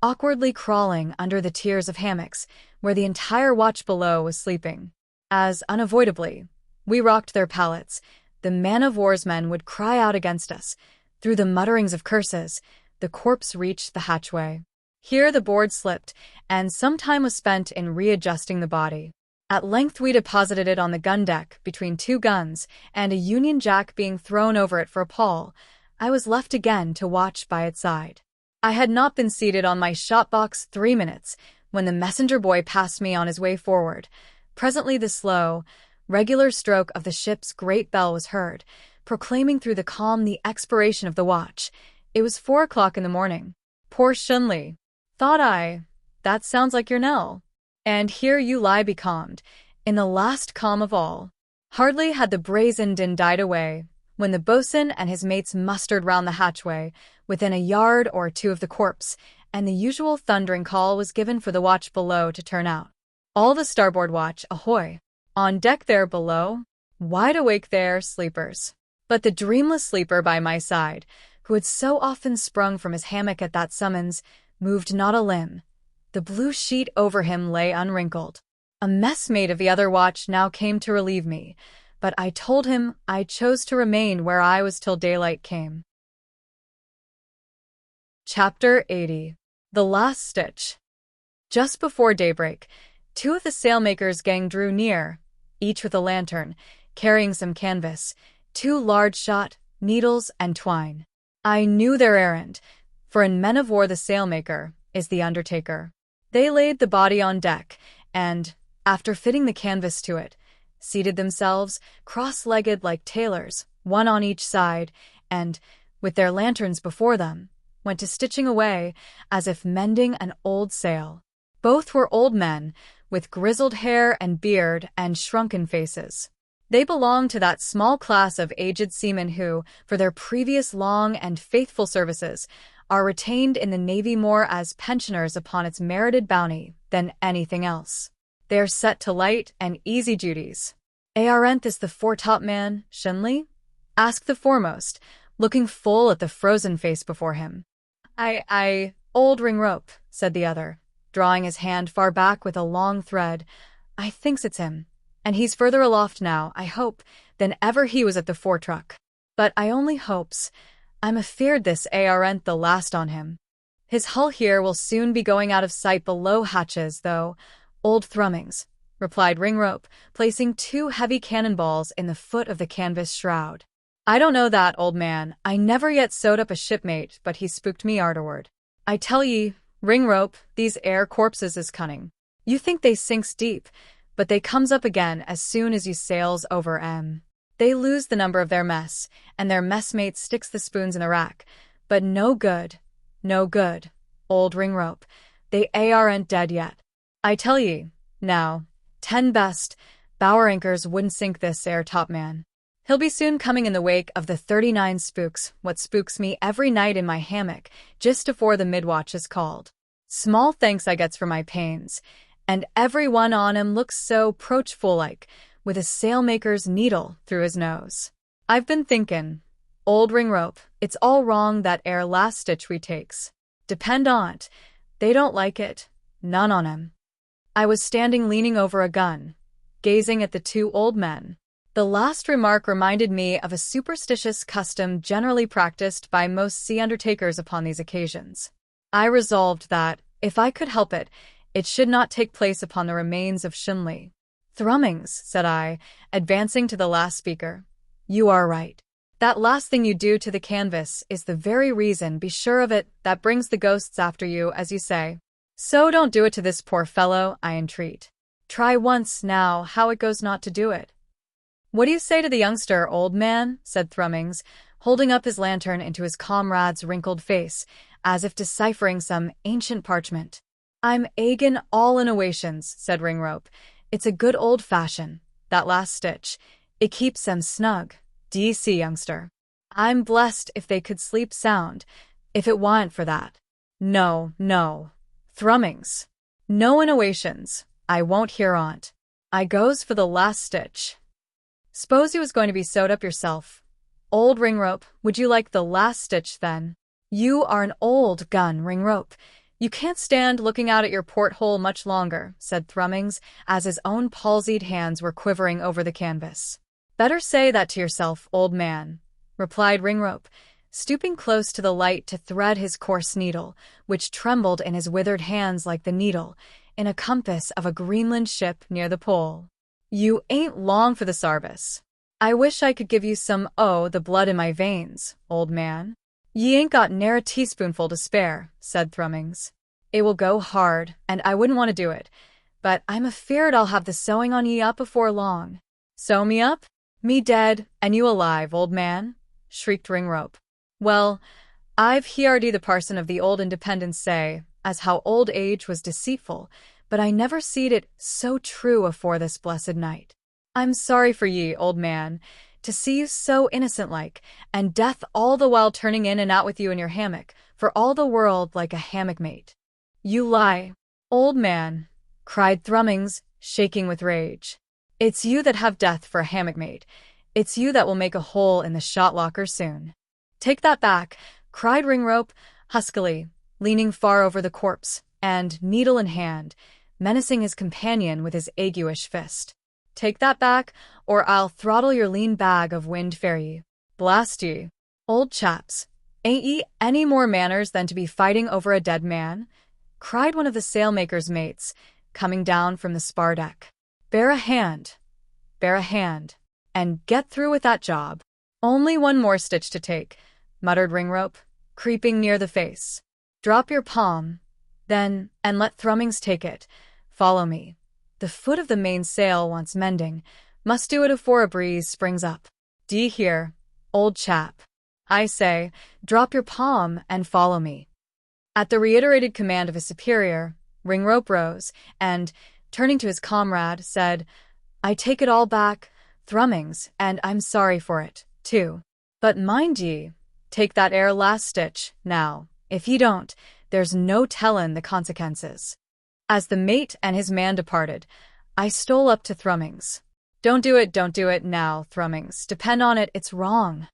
[SPEAKER 1] awkwardly crawling under the tiers of hammocks, where the entire watch below was sleeping. As, unavoidably, we rocked their pallets, the man-of-war's men would cry out against us. Through the mutterings of curses, the corpse reached the hatchway. Here the board slipped, and some time was spent in readjusting the body. At length we deposited it on the gun deck between 2 guns, and a Union Jack being thrown over it for a pall, I was left again to watch by its side. I had not been seated on my shot-box 3 minutes when the messenger boy passed me on his way forward. Presently the slow, regular stroke of the ship's great bell was heard, proclaiming through the calm the expiration of the watch. It was 4 o'clock in the morning. Poor Shunli. Thought I, that sounds like your Nell. And here you lie becalmed, in the last calm of all. Hardly had the brazen din died away, when the boatswain and his mates mustered round the hatchway, within a yard or two of the corpse, and the usual thundering call was given for the watch below to turn out. All the starboard watch, ahoy! On deck there below, wide awake there, sleepers. But the dreamless sleeper by my side, who had so often sprung from his hammock at that summons, moved not a limb. The blue sheet over him lay unwrinkled. A messmate of the other watch now came to relieve me, but I told him I chose to remain where I was till daylight came. Chapter 80. The Last Stitch. Just before daybreak, 2 of the sailmakers' gang drew near, each with a lantern, carrying some canvas, 2 large shot, needles, and twine. I knew their errand, for in men of war the sailmaker is the undertaker. They laid the body on deck, and, after fitting the canvas to it, seated themselves, cross-legged like tailors, one on each side, and, with their lanterns before them, went to stitching away, as if mending an old sail. Both were old men, with grizzled hair and beard and shrunken faces. They belonged to that small class of aged seamen who, for their previous long and faithful services, are retained in the Navy more as pensioners upon its merited bounty than anything else. They are set to light and easy duties. "Aren't this the foretopman, Shunli?" asked the foremost, looking full at the frozen face before him. Old Ringrope," said the other, drawing his hand far back with a long thread. "I thinks it's him, and he's further aloft now, I hope, than ever he was at the foretruck. But I only hopes. I'm afeard this aren't the last on him. His hull here will soon be going out of sight below hatches, though, old Thrummings," replied Ringrope, placing 2 heavy cannonballs in the foot of the canvas shroud. "I don't know that, old man. I never yet sewed up a shipmate, but he spooked me arterward. I tell ye, Ringrope, these air corpses is cunning. You think they sinks deep, but they comes up again as soon as you sails over 'em. They lose the number of their mess, and their messmate sticks the spoons in the rack, but no good, old Ringrope. They aren't dead yet. I tell ye, now, 10 best, bower anchors wouldn't sink this air topman. He'll be soon coming in the wake of the 39 spooks, what spooks me every night in my hammock, just afore the midwatch is called. Small thanks I gets for my pains, and every one on 'em looks so proachful-like, with a sailmaker's needle through his nose. I've been thinkin', old Ringrope, it's all wrong that air last stitch we takes. Depend on't, they don't like it, none on 'em." I was standing leaning over a gun, gazing at the 2 old men. The last remark reminded me of a superstitious custom generally practiced by most sea undertakers upon these occasions. I resolved that, if I could help it, it should not take place upon the remains of Shunli. "Thrummings," said I, advancing to the last speaker, "you are right. That last thing you do to the canvas is the very reason, be sure of it, that brings the ghosts after you, as you say. So don't do it to this poor fellow, I entreat. Try once, now, how it goes not to do it." "What do you say to the youngster, old man?" said Thrummings, holding up his lantern into his comrade's wrinkled face, as if deciphering some ancient parchment. "I'm agin all innovations," said Ringrope. "It's a good old fashion, that last stitch. It keeps them snug. D'ye see, youngster? I'm blessed if they could sleep sound, if it wa'n't for that. No, Thrummings. No innovations. I won't hear on't. I goes for the last stitch." "S'pose you was going to be sewed up yourself. Old Ringrope, would you like the last stitch then?" "You are an old gun, Ringrope. You can't stand looking out at your porthole much longer," said Thrummings, as his own palsied hands were quivering over the canvas. "Better say that to yourself, old man," replied Ringrope, stooping close to the light to thread his coarse needle, which trembled in his withered hands like the needle in a compass of a Greenland ship near the pole. "You ain't long for the sarvice. I wish I could give you some o' the blood in my veins, old man." "Ye ain't got ne'er a teaspoonful to spare," said Thrummings. "It will go hard, and I wouldn't want to do it, but I'm afeard I'll have the sewing on ye up afore long." "Sew me up? Me dead, and you alive, old man?" shrieked Ringrope. "Well, I've heard the parson of the old Independence say, as how old age was deceitful, but I never seed it so true afore this blessed night. I'm sorry for ye, old man, to see you so innocent-like, and death all the while turning in and out with you in your hammock, for all the world like a hammock mate. You lie, old man, cried Thrummings, shaking with rage. It's you that have death for a hammock mate. It's you that will make a hole in the shot locker soon. Take that back, cried Ringrope, huskily, leaning far over the corpse, and, needle in hand, menacing his companion with his aguish fist. Take that back, or I'll throttle your lean bag of wind fairy. Blast ye. Old chaps, ain't ye any more manners than to be fighting over a dead man? Cried one of the sailmaker's mates, coming down from the spar deck. Bear a hand, and get through with that job. Only one more stitch to take, muttered Ringrope, creeping near the face. Drop your palm, then, and let Thrummings take it. Follow me. The foot of the mainsail wants mending. Must do it afore a breeze springs up. D'ye hear, old chap? I say, drop your palm and follow me. At the reiterated command of his superior, Ringrope rose, and, turning to his comrade, said, I take it all back, Thrummings, and I'm sorry for it, too. But mind ye, take that ere last stitch, now. If ye don't, there's no tellin' the consequences. As the mate and his man departed, I stole up to Thrummings. Don't do it now, Thrummings. Depend on it, it's wrong.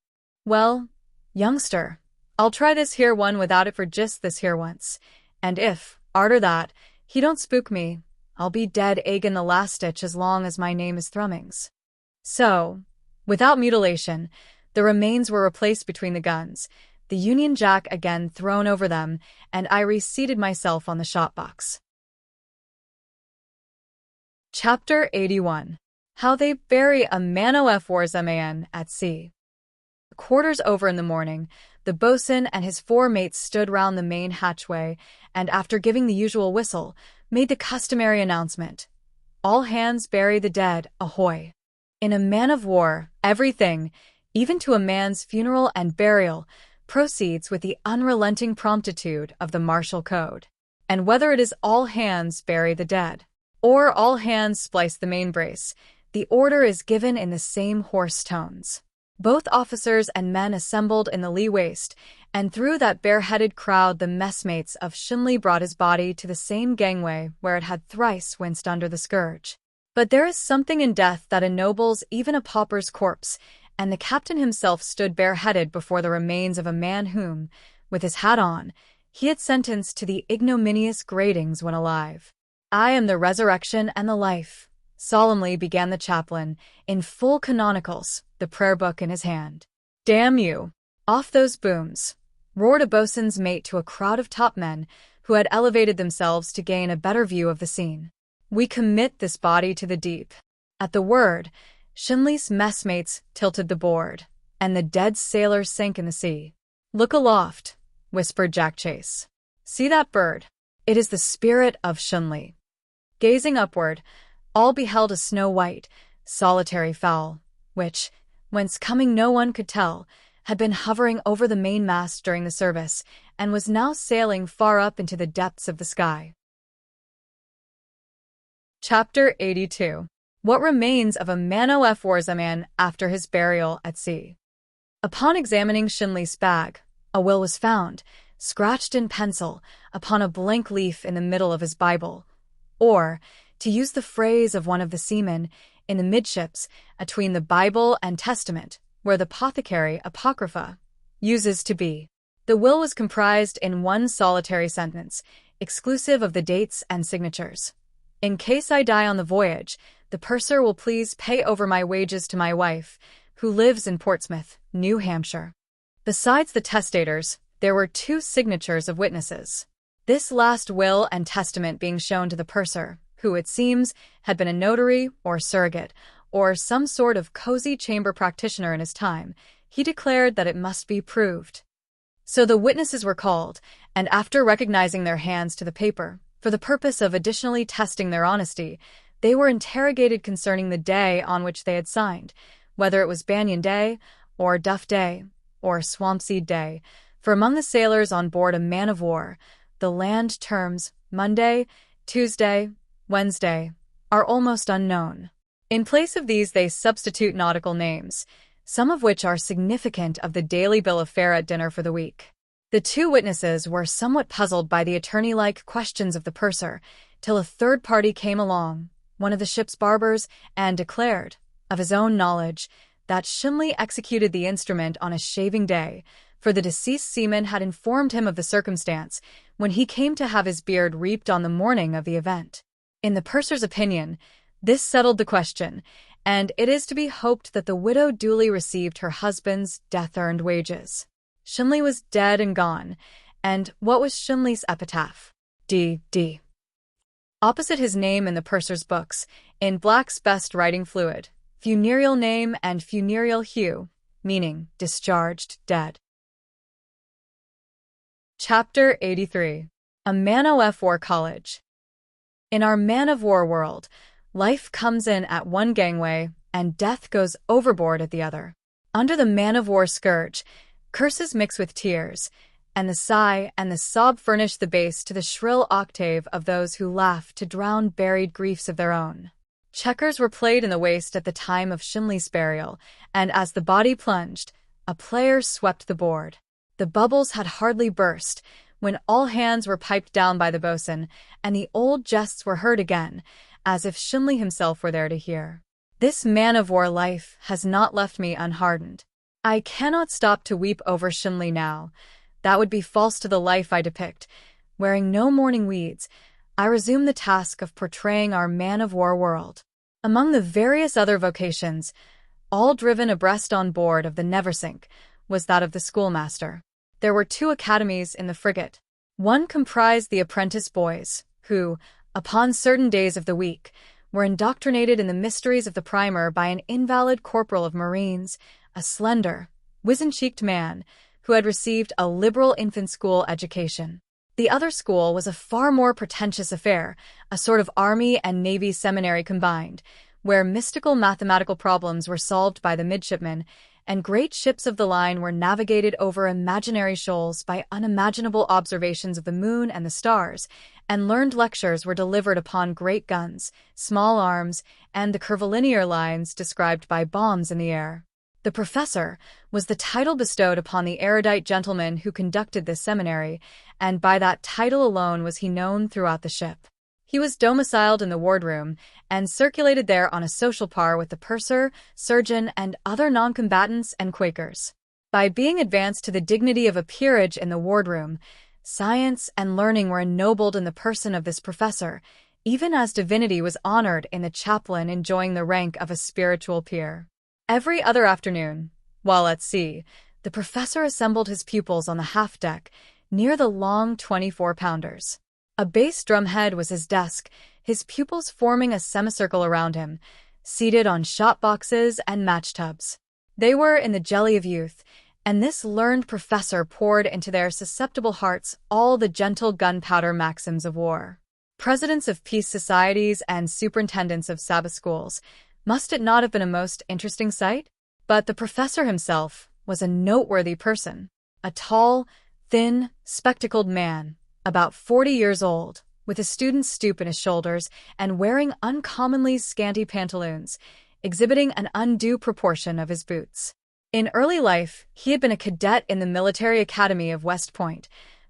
[SPEAKER 1] Well, youngster, I'll try this here one without it for just this here once, and if, arter that, he don't spook me, I'll be dead agin the last stitch as long as my name is Thrummings. So, without mutilation, the remains were replaced between the guns, the Union Jack again thrown over them, and I reseated myself on the shot box. Chapter 81. How They Bury a Man at Sea. Quarters over in the morning, the boatswain and his 4 mates stood round the main hatchway, and after giving the usual whistle, made the customary announcement. All hands bury the dead, ahoy. In a man of war, everything, even to a man's funeral and burial, proceeds with the unrelenting promptitude of the martial code. And whether it is all hands bury the dead, or all hands splice the mainbrace, the order is given in the same hoarse tones. Both officers and men assembled in the lee waist, and through that bareheaded crowd the messmates of Shinley brought his body to the same gangway where it had thrice winced under the scourge. But there is something in death that ennobles even a pauper's corpse, and the captain himself stood bareheaded before the remains of a man whom, with his hat on, he had sentenced to the ignominious gratings when alive. I am the resurrection and the life, solemnly began the chaplain, in full canonicals, the prayer book in his hand. Damn you! Off those booms! Roared a boatswain's mate to a crowd of topmen who had elevated themselves to gain a better view of the scene. We commit this body to the deep. At the word, Shinley's messmates tilted the board, and the dead sailor sank in the sea. Look aloft, whispered Jack Chase. See that bird? It is the spirit of Shinley. Gazing upward, all beheld a snow-white, solitary fowl, which, whence coming no one could tell, had been hovering over the mainmast during the service, and was now sailing far up into the depths of the sky. Chapter 82. What Remains of a Man After His Burial at Sea. Upon examining Shinley's bag, a will was found, scratched in pencil, upon a blank leaf in the middle of his Bible, or, to use the phrase of one of the seamen, in the midships, atween the Bible and Testament, where the apothecary Apocrypha uses to be. The will was comprised in one solitary sentence, exclusive of the dates and signatures. In case I die on the voyage, the purser will please pay over my wages to my wife, who lives in Portsmouth, New Hampshire. Besides the testators, there were 2 signatures of witnesses. This last will and testament being shown to the purser, who, it seems, had been a notary or surrogate, or some sort of cozy chamber practitioner in his time, he declared that it must be proved. So the witnesses were called, and after recognizing their hands to the paper, for the purpose of additionally testing their honesty, they were interrogated concerning the day on which they had signed, whether it was Banyan Day, or Duff Day, or Swampseed Day, for among the sailors on board a man-of-war, the land terms Monday, Tuesday, Wednesday are almost unknown. In place of these, they substitute nautical names, some of which are significant of the daily bill of fare at dinner for the week. The two witnesses were somewhat puzzled by the attorney-like questions of the purser, till a third party came along, one of the ship's barbers, and declared, of his own knowledge, that Shinley executed the instrument on a shaving day, for the deceased seaman had informed him of the circumstance when he came to have his beard reaped on the morning of the event. In the purser's opinion, this settled the question, and it is to be hoped that the widow duly received her husband's death-earned wages. Shinley was dead and gone, and what was Shinley's epitaph? D.D. Opposite his name in the purser's books, in Black's best writing fluid, funereal name and funereal hue, meaning discharged, dead. Chapter 83. A Man-o'-War College. In our man-of-war world, life comes in at one gangway and death goes overboard at the other. Under the man-of-war scourge, curses mix with tears, and the sigh and the sob furnish the bass to the shrill octave of those who laugh to drown buried griefs of their own. Checkers were played in the waist at the time of Shinley's burial, and as the body plunged, a player swept the board. The bubbles had hardly burst, when all hands were piped down by the boatswain, and the old jests were heard again, as if Shinley himself were there to hear. This man-of-war life has not left me unhardened. I cannot stop to weep over Shinley now. That would be false to the life I depict. Wearing no mourning weeds, I resume the task of portraying our man-of-war world. Among the various other vocations, all driven abreast on board of the Neversink, was that of the schoolmaster. There were 2 academies in the frigate. One comprised the apprentice boys, who, upon certain days of the week, were indoctrinated in the mysteries of the primer by an invalid corporal of marines, a slender, wizen-cheeked man, who had received a liberal infant school education. The other school was a far more pretentious affair, a sort of army and navy seminary combined, where mystical mathematical problems were solved by the midshipmen, and great ships of the line were navigated over imaginary shoals by unimaginable observations of the moon and the stars, and learned lectures were delivered upon great guns, small arms, and the curvilinear lines described by bombs in the air. The professor was the title bestowed upon the erudite gentleman who conducted this seminary, and by that title alone was he known throughout the ship. He was domiciled in the wardroom, and circulated there on a social par with the purser, surgeon, and other non-combatants and Quakers. By being advanced to the dignity of a peerage in the wardroom, science and learning were ennobled in the person of this professor, even as divinity was honored in the chaplain enjoying the rank of a spiritual peer. Every other afternoon, while at sea, the professor assembled his pupils on the half-deck, near the long 24-pounders. A bass drumhead was his desk, his pupils forming a semicircle around him, seated on shot-boxes and match-tubs. They were in the jelly of youth, and this learned professor poured into their susceptible hearts all the gentle gunpowder maxims of war. Presidents of peace societies and superintendents of Sabbath schools, must it not have been a most interesting sight? But the professor himself was a noteworthy person, a tall, thin, spectacled man, about 40 years old, with a student's stoop in his shoulders and wearing uncommonly scanty pantaloons, exhibiting an undue proportion of his boots. In early life, he had been a cadet in the military academy of West Point,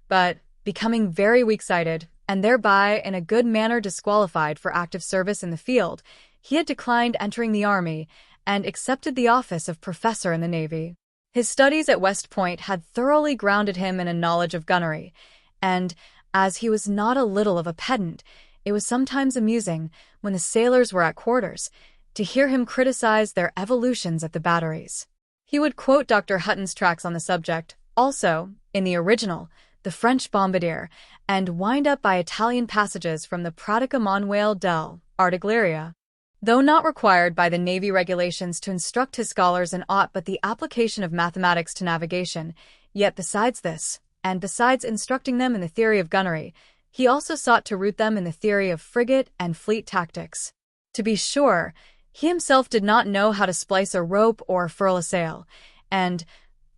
[SPEAKER 1] but, becoming very weak-sighted, and thereby in a good manner disqualified for active service in the field, he had declined entering the army and accepted the office of professor in the Navy. His studies at West Point had thoroughly grounded him in a knowledge of gunnery, and, as he was not a little of a pedant, it was sometimes amusing, when the sailors were at quarters, to hear him criticize their evolutions at the batteries. He would quote Dr. Hutton's tracts on the subject, also, in the original, the French Bombardier, and wind up by Italian passages from the Pratica Manuel del Artiglieria. Though not required by the Navy regulations to instruct his scholars in aught but the application of mathematics to navigation, yet besides this, and besides instructing them in the theory of gunnery, he also sought to root them in the theory of frigate and fleet tactics. To be sure, he himself did not know how to splice a rope or furl a sail, and,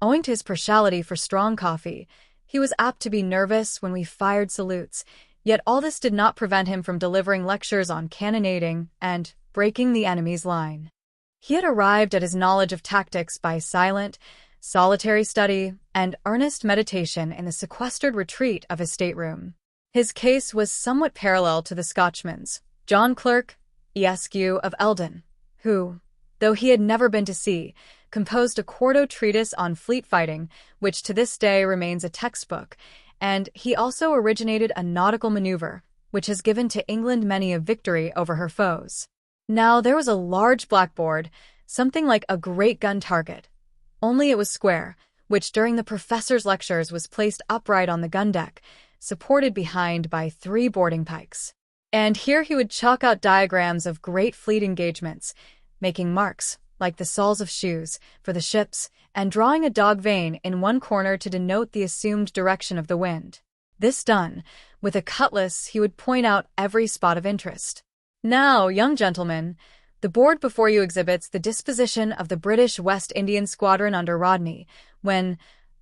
[SPEAKER 1] Owing to his partiality for strong coffee, he was apt to be nervous when we fired salutes, yet all this did not prevent him from delivering lectures on cannonading and breaking the enemy's line. He had arrived at his knowledge of tactics by silent, solitary study and earnest meditation in the sequestered retreat of his stateroom. His case was somewhat parallel to the Scotchman's, John Clerk, Esq. of Eldon, who, though he had never been to sea, composed a quarto treatise on fleet fighting, which to this day remains a textbook, and he also originated a nautical maneuver, which has given to England many a victory over her foes. Now there was a large blackboard, something like a great gun target, only it was square, which during the professor's lectures was placed upright on the gun deck, supported behind by 3 boarding pikes. And here he would chalk out diagrams of great fleet engagements, making marks, like the soles of shoes, for the ships, and drawing a dog vane in one corner to denote the assumed direction of the wind. This done, with a cutlass he would point out every spot of interest. Now, young gentlemen, the board before you exhibits the disposition of the British West Indian Squadron under Rodney, when,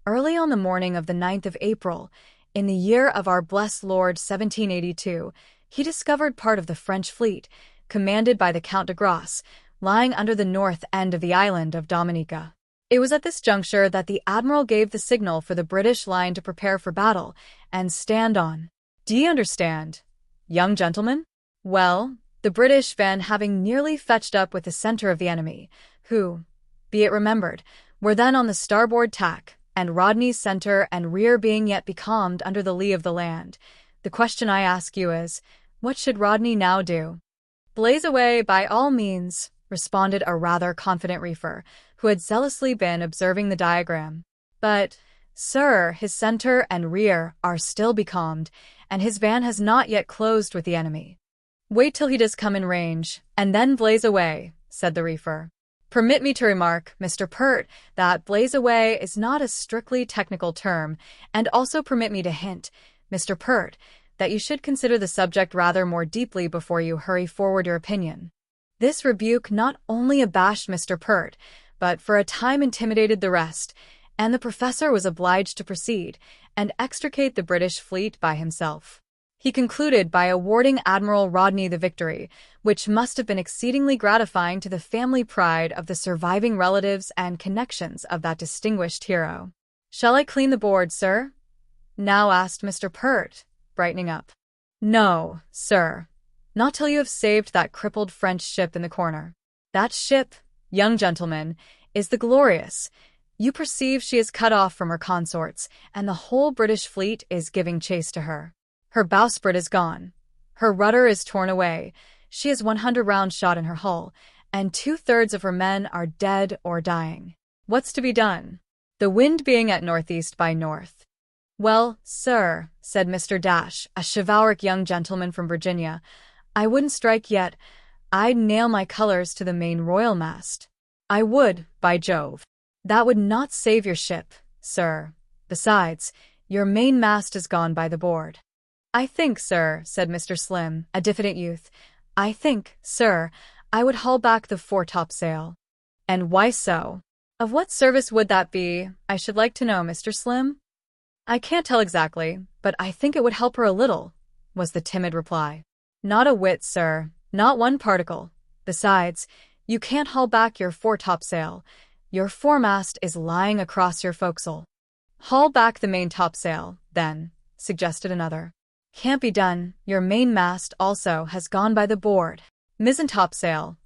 [SPEAKER 1] early on the morning of the 9th of April, in the year of our blessed Lord 1782, he discovered part of the French fleet, commanded by the Count de Grasse, lying under the north end of the island of Dominica. It was at this juncture that the admiral gave the signal for the British line to prepare for battle and stand on. Do ye understand, young gentlemen? Well, the British van having nearly fetched up with the center of the enemy, who, be it remembered, were then on the starboard tack, and Rodney's center and rear being yet becalmed under the lee of the land, the question I ask you is, what should Rodney now do? Blaze away by all means, responded a rather confident reefer, who had zealously been observing the diagram. But, sir, his center and rear are still becalmed, and his van has not yet closed with the enemy. Wait till he does come in range, and then blaze away, said the reefer. Permit me to remark, Mr. Pert, that blaze away is not a strictly technical term, and also permit me to hint, Mr. Pert, that you should consider the subject rather more deeply before you hurry forward your opinion. This rebuke not only abashed Mr. Pert, but for a time intimidated the rest, and the professor was obliged to proceed and extricate the British fleet by himself. He concluded by awarding Admiral Rodney the victory, which must have been exceedingly gratifying to the family pride of the surviving relatives and connections of that distinguished hero. "Shall I clean the board, sir?" now asked Mr. Pert, brightening up. "No, sir, not till you have saved that crippled French ship in the corner. That ship, young gentleman, is the Glorious. You perceive she is cut off from her consorts, and the whole British fleet is giving chase to her. Her bowsprit is gone. Her rudder is torn away. She has 100 round shot in her hull, and 2/3 of her men are dead or dying. What's to be done? The wind being at northeast by north." "Well, sir," said Mr. Dash, a chivalric young gentleman from Virginia, "I wouldn't strike yet. I'd nail my colors to the main royal-mast. I would, by Jove. That would not save your ship, sir. Besides, your main-mast is gone by the board." "I think, sir," said Mr. Slim, a diffident youth, "I think, sir, I would haul back the foretopsail." "And why so? Of what service would that be, I should like to know, Mr. Slim?" "I can't tell exactly, but I think it would help her a little," was the timid reply. "Not a whit, sir, not one particle. Besides, you can't haul back your foretopsail. Your foremast is lying across your forecastle." "Haul back the main topsail, then," suggested another. "Can't be done, your mainmast also has gone by the board." "Mizzen-topsail,"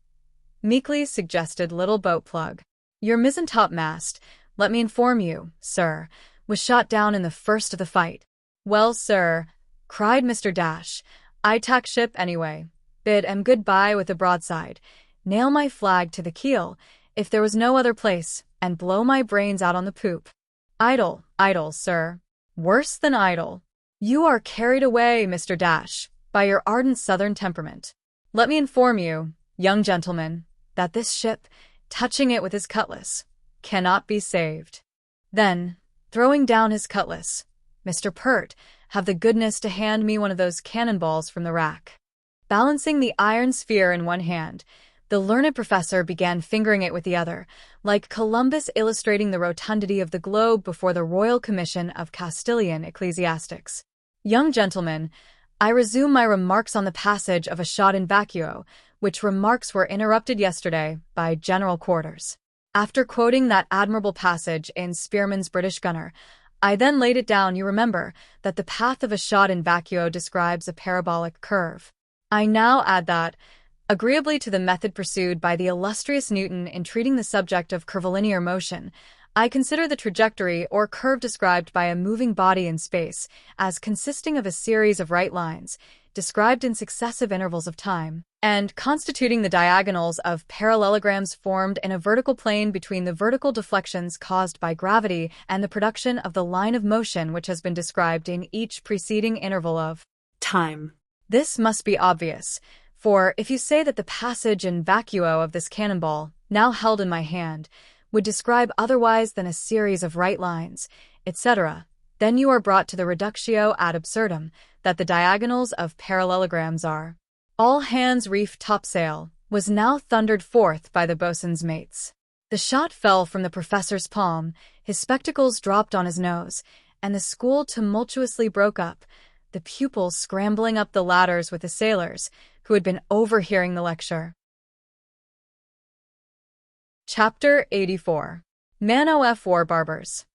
[SPEAKER 1] meekly suggested little boat plug. "Your mizzen-topmast, let me inform you, sir, was shot down in the first of the fight." "Well, sir," cried Mr. Dash, "I'd tack ship anyway, bid 'em good-bye with a broadside, nail my flag to the keel, if there was no other place, and blow my brains out on the poop. Idle, idle, sir. Worse than idle. You are carried away, Mr. Dash, by your ardent southern temperament. Let me inform you, young gentlemen, that this ship, touching it with his cutlass, cannot be saved." Then, throwing down his cutlass, "Mr. Pert, have the goodness to hand me one of those cannonballs from the rack." Balancing the iron sphere in one hand, the The learned professor began fingering it with the other, like Columbus illustrating the rotundity of the globe before the Royal Commission of Castilian Ecclesiastics. Young gentlemen, I resume my remarks on the passage of a shot in vacuo, which remarks were interrupted yesterday by General Quarters. After quoting that admirable passage in Spearman's British Gunner, I then laid it down, you remember, that the path of a shot in vacuo describes a parabolic curve. I now add that, agreeably to the method pursued by the illustrious Newton in treating the subject of curvilinear motion, I consider the trajectory or curve described by a moving body in space as consisting of a series of right lines, described in successive intervals of time, and constituting the diagonals of parallelograms formed in a vertical plane between the vertical deflections caused by gravity and the production of the line of motion which has been described in each preceding interval of
[SPEAKER 2] time.
[SPEAKER 1] This must be obvious, for if you say that the passage in vacuo of this cannonball, now held in my hand, would describe otherwise than a series of right lines, etc., then you are brought to the reductio ad absurdum that the diagonals of parallelograms are. All hands reef topsail was now thundered forth by the boatswain's mates. The shot fell from the professor's palm, his spectacles dropped on his nose, and the school tumultuously broke up, the pupils scrambling up the ladders with the sailors, who had been overhearing the lecture. Chapter 84. Man of War Barbers.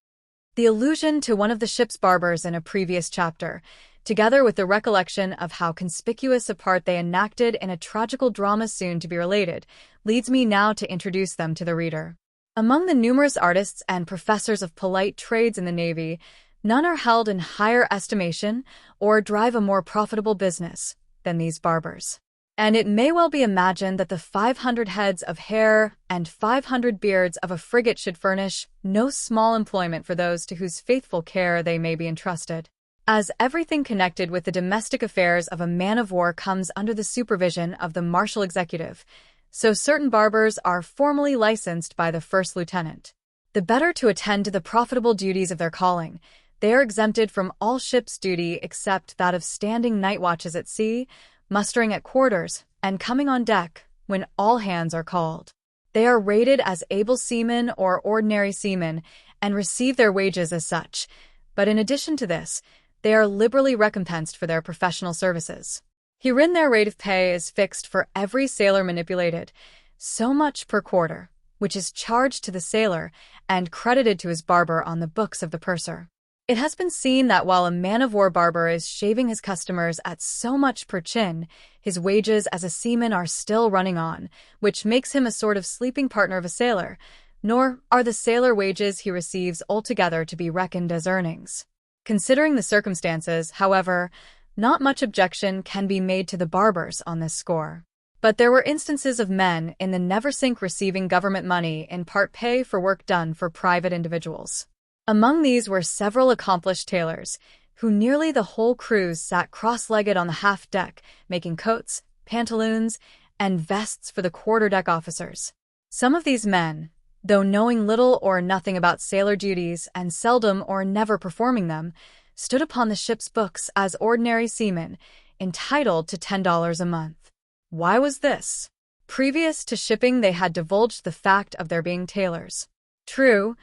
[SPEAKER 1] The allusion to one of the ship's barbers in a previous chapter, together with the recollection of how conspicuous a part they enacted in a tragical drama soon to be related, leads me now to introduce them to the reader. Among the numerous artists and professors of polite trades in the Navy, none are held in higher estimation or drive a more profitable business than these barbers. And it may well be imagined that the 500 heads of hair and 500 beards of a frigate should furnish no small employment for those to whose faithful care they may be entrusted. As everything connected with the domestic affairs of a man of war comes under the supervision of the martial executive, so certain barbers are formally licensed by the first lieutenant. The better to attend to the profitable duties of their calling, they are exempted from all ship's duty except that of standing night watches at sea, mustering at quarters, and coming on deck when all hands are called. They are rated as able seamen or ordinary seamen and receive their wages as such, but in addition to this, they are liberally recompensed for their professional services. Herein their rate of pay is fixed for every sailor manipulated, so much per quarter, which is charged to the sailor and credited to his barber on the books of the purser. It has been seen that while a man-of-war barber is shaving his customers at so much per chin, his wages as a seaman are still running on, which makes him a sort of sleeping partner of a sailor, nor are the sailor wages he receives altogether to be reckoned as earnings. Considering the circumstances, however, not much objection can be made to the barbers on this score. But there were instances of men in the Neversink receiving government money in part pay for work done for private individuals. Among these were several accomplished tailors, who nearly the whole cruise sat cross-legged on the half-deck, making coats, pantaloons, and vests for the quarter-deck officers. Some of these men, though knowing little or nothing about sailor duties and seldom or never performing them, stood upon the ship's books as ordinary seamen, entitled to $10 a month. Why was this? Previous to shipping they had divulged the fact of their being tailors. True,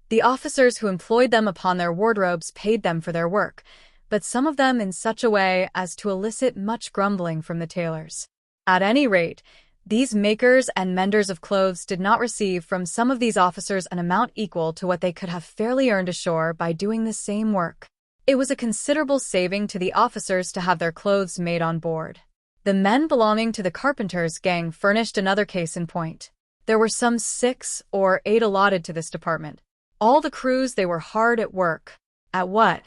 [SPEAKER 1] the officers who employed them upon their wardrobes paid them for their work, but some of them in such a way as to elicit much grumbling from the tailors. At any rate, these makers and menders of clothes did not receive from some of these officers an amount equal to what they could have fairly earned ashore by doing the same work. It was a considerable saving to the officers to have their clothes made on board. The men belonging to the carpenter's gang furnished another case in point. There were some 6 or 8 allotted to this department. All the crews they were hard at work. At what?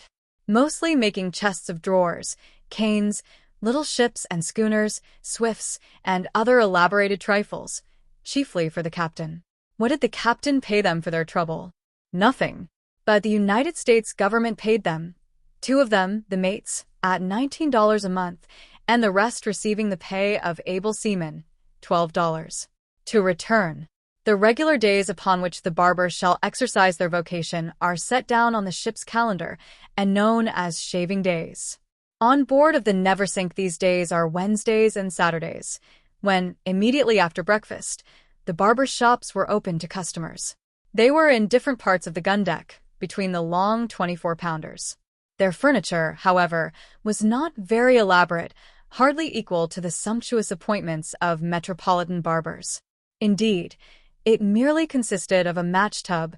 [SPEAKER 1] Mostly making chests of drawers, canes, little ships and schooners, swifts, and other elaborated trifles, chiefly for the captain. What did the captain pay them for their trouble? Nothing. But the United States government paid them, 2 of them, the mates, at $19 a month, and the rest receiving the pay of able seamen, $12. To return. The regular days upon which the barbers shall exercise their vocation are set down on the ship's calendar and known as shaving days. On board of the Neversink these days are Wednesdays and Saturdays, when, immediately after breakfast, the barber shops were open to customers. They were in different parts of the gun deck, between the long 24-pounders. Their furniture, however, was not very elaborate, hardly equal to the sumptuous appointments of metropolitan barbers. Indeed, it merely consisted of a match tub,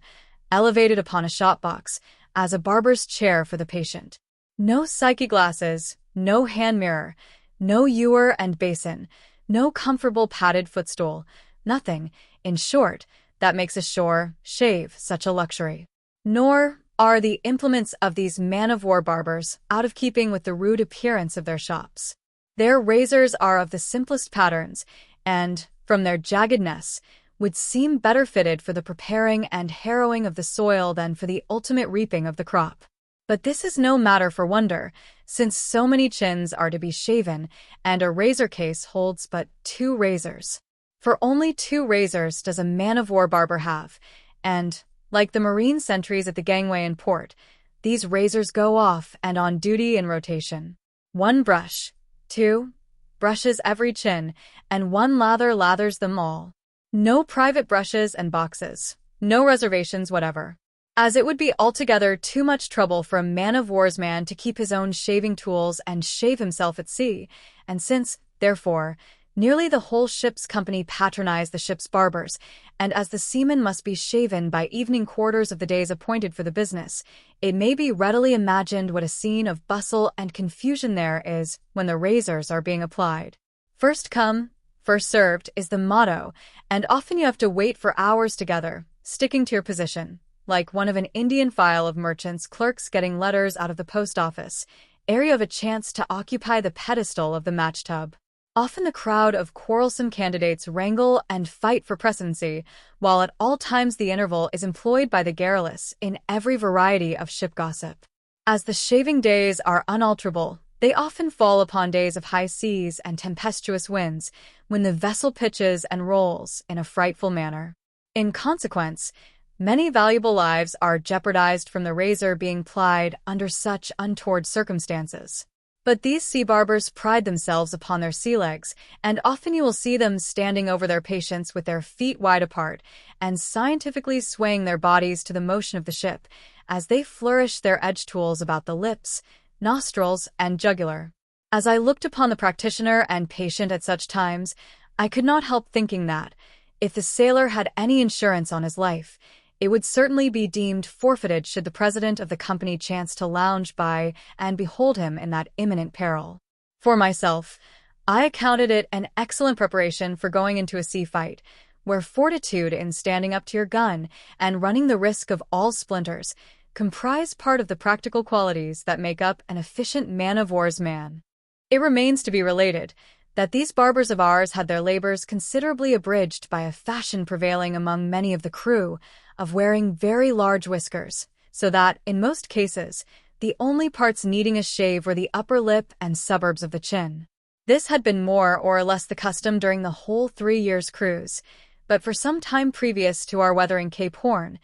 [SPEAKER 1] elevated upon a shop box, as a barber's chair for the patient. No psyche glasses, no hand mirror, no ewer and basin, no comfortable padded footstool, nothing, in short, that makes a shave such a luxury. Nor are the implements of these man-of-war barbers out of keeping with the rude appearance of their shops. Their razors are of the simplest patterns, and, from their jaggedness, would seem better fitted for the preparing and harrowing of the soil than for the ultimate reaping of the crop. But this is no matter for wonder, since so many chins are to be shaven, and a razor case holds but 2 razors. For only 2 razors does a man-of-war barber have, and, like the marine sentries at the gangway in port, these razors go off and on duty in rotation. 1 brush, 2 brushes every chin, and 1 lather lathers them all. No private brushes and boxes, no reservations whatever, as it would be altogether too much trouble for a man-of-war's man to keep his own shaving tools and shave himself at sea, and since, therefore, nearly the whole ship's company patronize the ship's barbers, and as the seamen must be shaven by evening quarters of the days appointed for the business, it may be readily imagined what a scene of bustle and confusion there is when the razors are being applied. First come, first served is the motto, and often you have to wait for hours together, sticking to your position, like one of an Indian file of merchants' clerks getting letters out of the post office, ere you have a chance to occupy the pedestal of the match tub. Often the crowd of quarrelsome candidates wrangle and fight for precedency, while at all times the interval is employed by the garrulous in every variety of ship gossip. As the shaving days are unalterable, they often fall upon days of high seas and tempestuous winds, when the vessel pitches and rolls in a frightful manner. In consequence, many valuable lives are jeopardized from the razor being plied under such untoward circumstances. But these sea barbers pride themselves upon their sea legs, and often you will see them standing over their patients with their feet wide apart, and scientifically swaying their bodies to the motion of the ship, as they flourish their edge tools about the lips, nostrils, and jugular. As I looked upon the practitioner and patient at such times, I could not help thinking that, if the sailor had any insurance on his life, it would certainly be deemed forfeited should the president of the company chance to lounge by and behold him in that imminent peril. For myself, I accounted it an excellent preparation for going into a sea fight, where fortitude in standing up to your gun and running the risk of all splinters comprise part of the practical qualities that make up an efficient man-of-war's man. It remains to be related that these barbers of ours had their labors considerably abridged by a fashion prevailing among many of the crew of wearing very large whiskers, so that, in most cases, the only parts needing a shave were the upper lip and suburbs of the chin. This had been more or less the custom during the whole 3 years' cruise, but for some time previous to our weathering Cape Horn,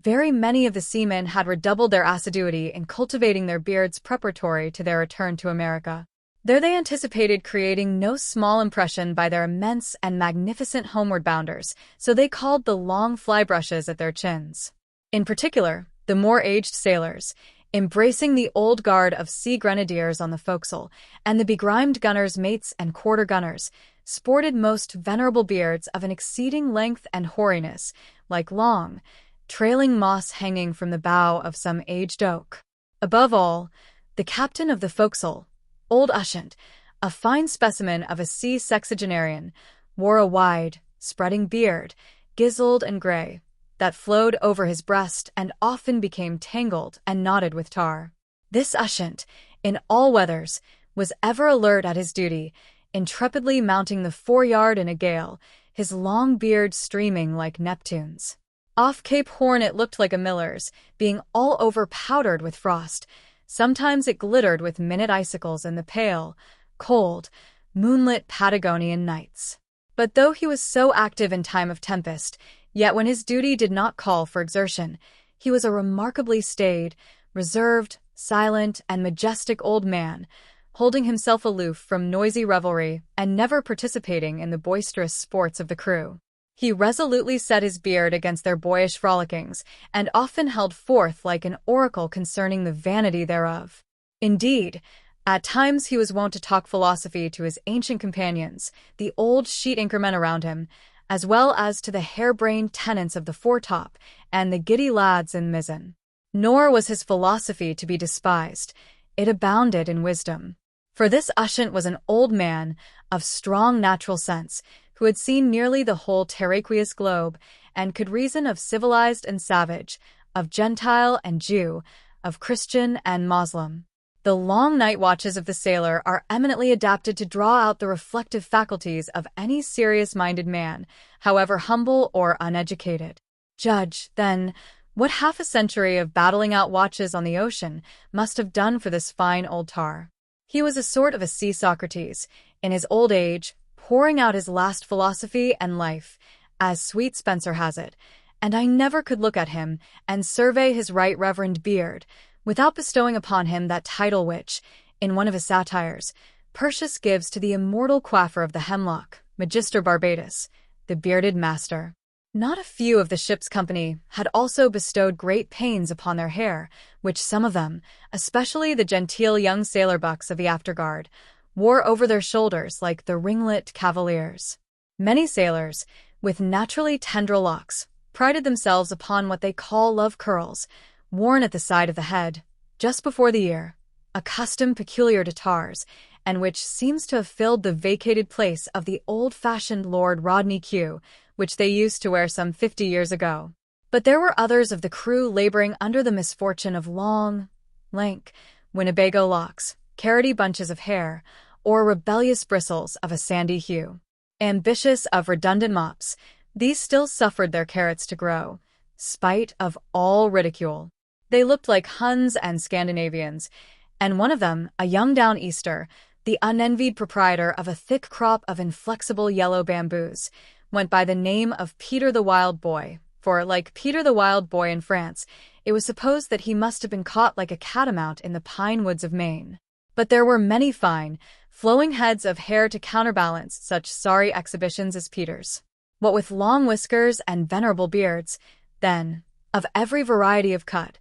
[SPEAKER 1] very many of the seamen had redoubled their assiduity in cultivating their beards preparatory to their return to America. There they anticipated creating no small impression by their immense and magnificent homeward bounders, so they called the long fly brushes at their chins. In particular, the more aged sailors, embracing the old guard of sea grenadiers on the forecastle, and the begrimed gunners' mates and quarter-gunners, sported most venerable beards of an exceeding length and hoariness, like long, trailing moss hanging from the bough of some aged oak. Above all, the captain of the forecastle, old Ushant, a fine specimen of a sea sexagenarian, wore a wide, spreading beard, gizzled and gray, that flowed over his breast and often became tangled and knotted with tar. This Ushant, in all weathers, was ever alert at his duty, intrepidly mounting the foreyard in a gale, his long beard streaming like Neptune's. Off Cape Horn it looked like a miller's, being all over powdered with frost. Sometimes it glittered with minute icicles in the pale, cold, moonlit Patagonian nights. But though he was so active in time of tempest, yet when his duty did not call for exertion, he was a remarkably staid, reserved, silent, and majestic old man, holding himself aloof from noisy revelry and never participating in the boisterous sports of the crew. He resolutely set his beard against their boyish frolickings, and often held forth like an oracle concerning the vanity thereof. Indeed, at times he was wont to talk philosophy to his ancient companions, the old sheet-anchormen around him, as well as to the harebrained tenants of the foretop and the giddy lads in mizzen. Nor was his philosophy to be despised. It abounded in wisdom. For this Ushant was an old man of strong natural sense, who had seen nearly the whole terraqueous globe, and could reason of civilized and savage, of Gentile and Jew, of Christian and Moslem. The long night watches of the sailor are eminently adapted to draw out the reflective faculties of any serious-minded man, however humble or uneducated. Judge, then, what half a century of battling out watches on the ocean must have done for this fine old tar. He was a sort of a sea Socrates, in his old age, pouring out his last philosophy and life, as sweet Spenser has it, and I never could look at him and survey his right reverend beard, without bestowing upon him that title which, in one of his satires, Persius gives to the immortal coiffer of the hemlock, Magister Barbatus, the bearded master. Not a few of the ship's company had also bestowed great pains upon their hair, which some of them, especially the genteel young sailor bucks of the afterguard, wore over their shoulders like the ringlet cavaliers. Many sailors, with naturally tendril locks, prided themselves upon what they call love curls, worn at the side of the head, just before the ear, a custom peculiar to tars, and which seems to have filled the vacated place of the old-fashioned Lord Rodney Q, which they used to wear some 50 years ago. But there were others of the crew laboring under the misfortune of long, lank, Winnebago locks, carroty bunches of hair, or rebellious bristles of a sandy hue. Ambitious of redundant mops, these still suffered their carrots to grow, spite of all ridicule. They looked like Huns and Scandinavians, and one of them, a young down-easter, the unenvied proprietor of a thick crop of inflexible yellow bamboos, went by the name of Peter the Wild Boy, for, like Peter the Wild Boy in France, it was supposed that he must have been caught like a catamount in the pine woods of Maine. But there were many fine, flowing heads of hair to counterbalance such sorry exhibitions as Peter's. What with long whiskers and venerable beards, then, of every variety of cut,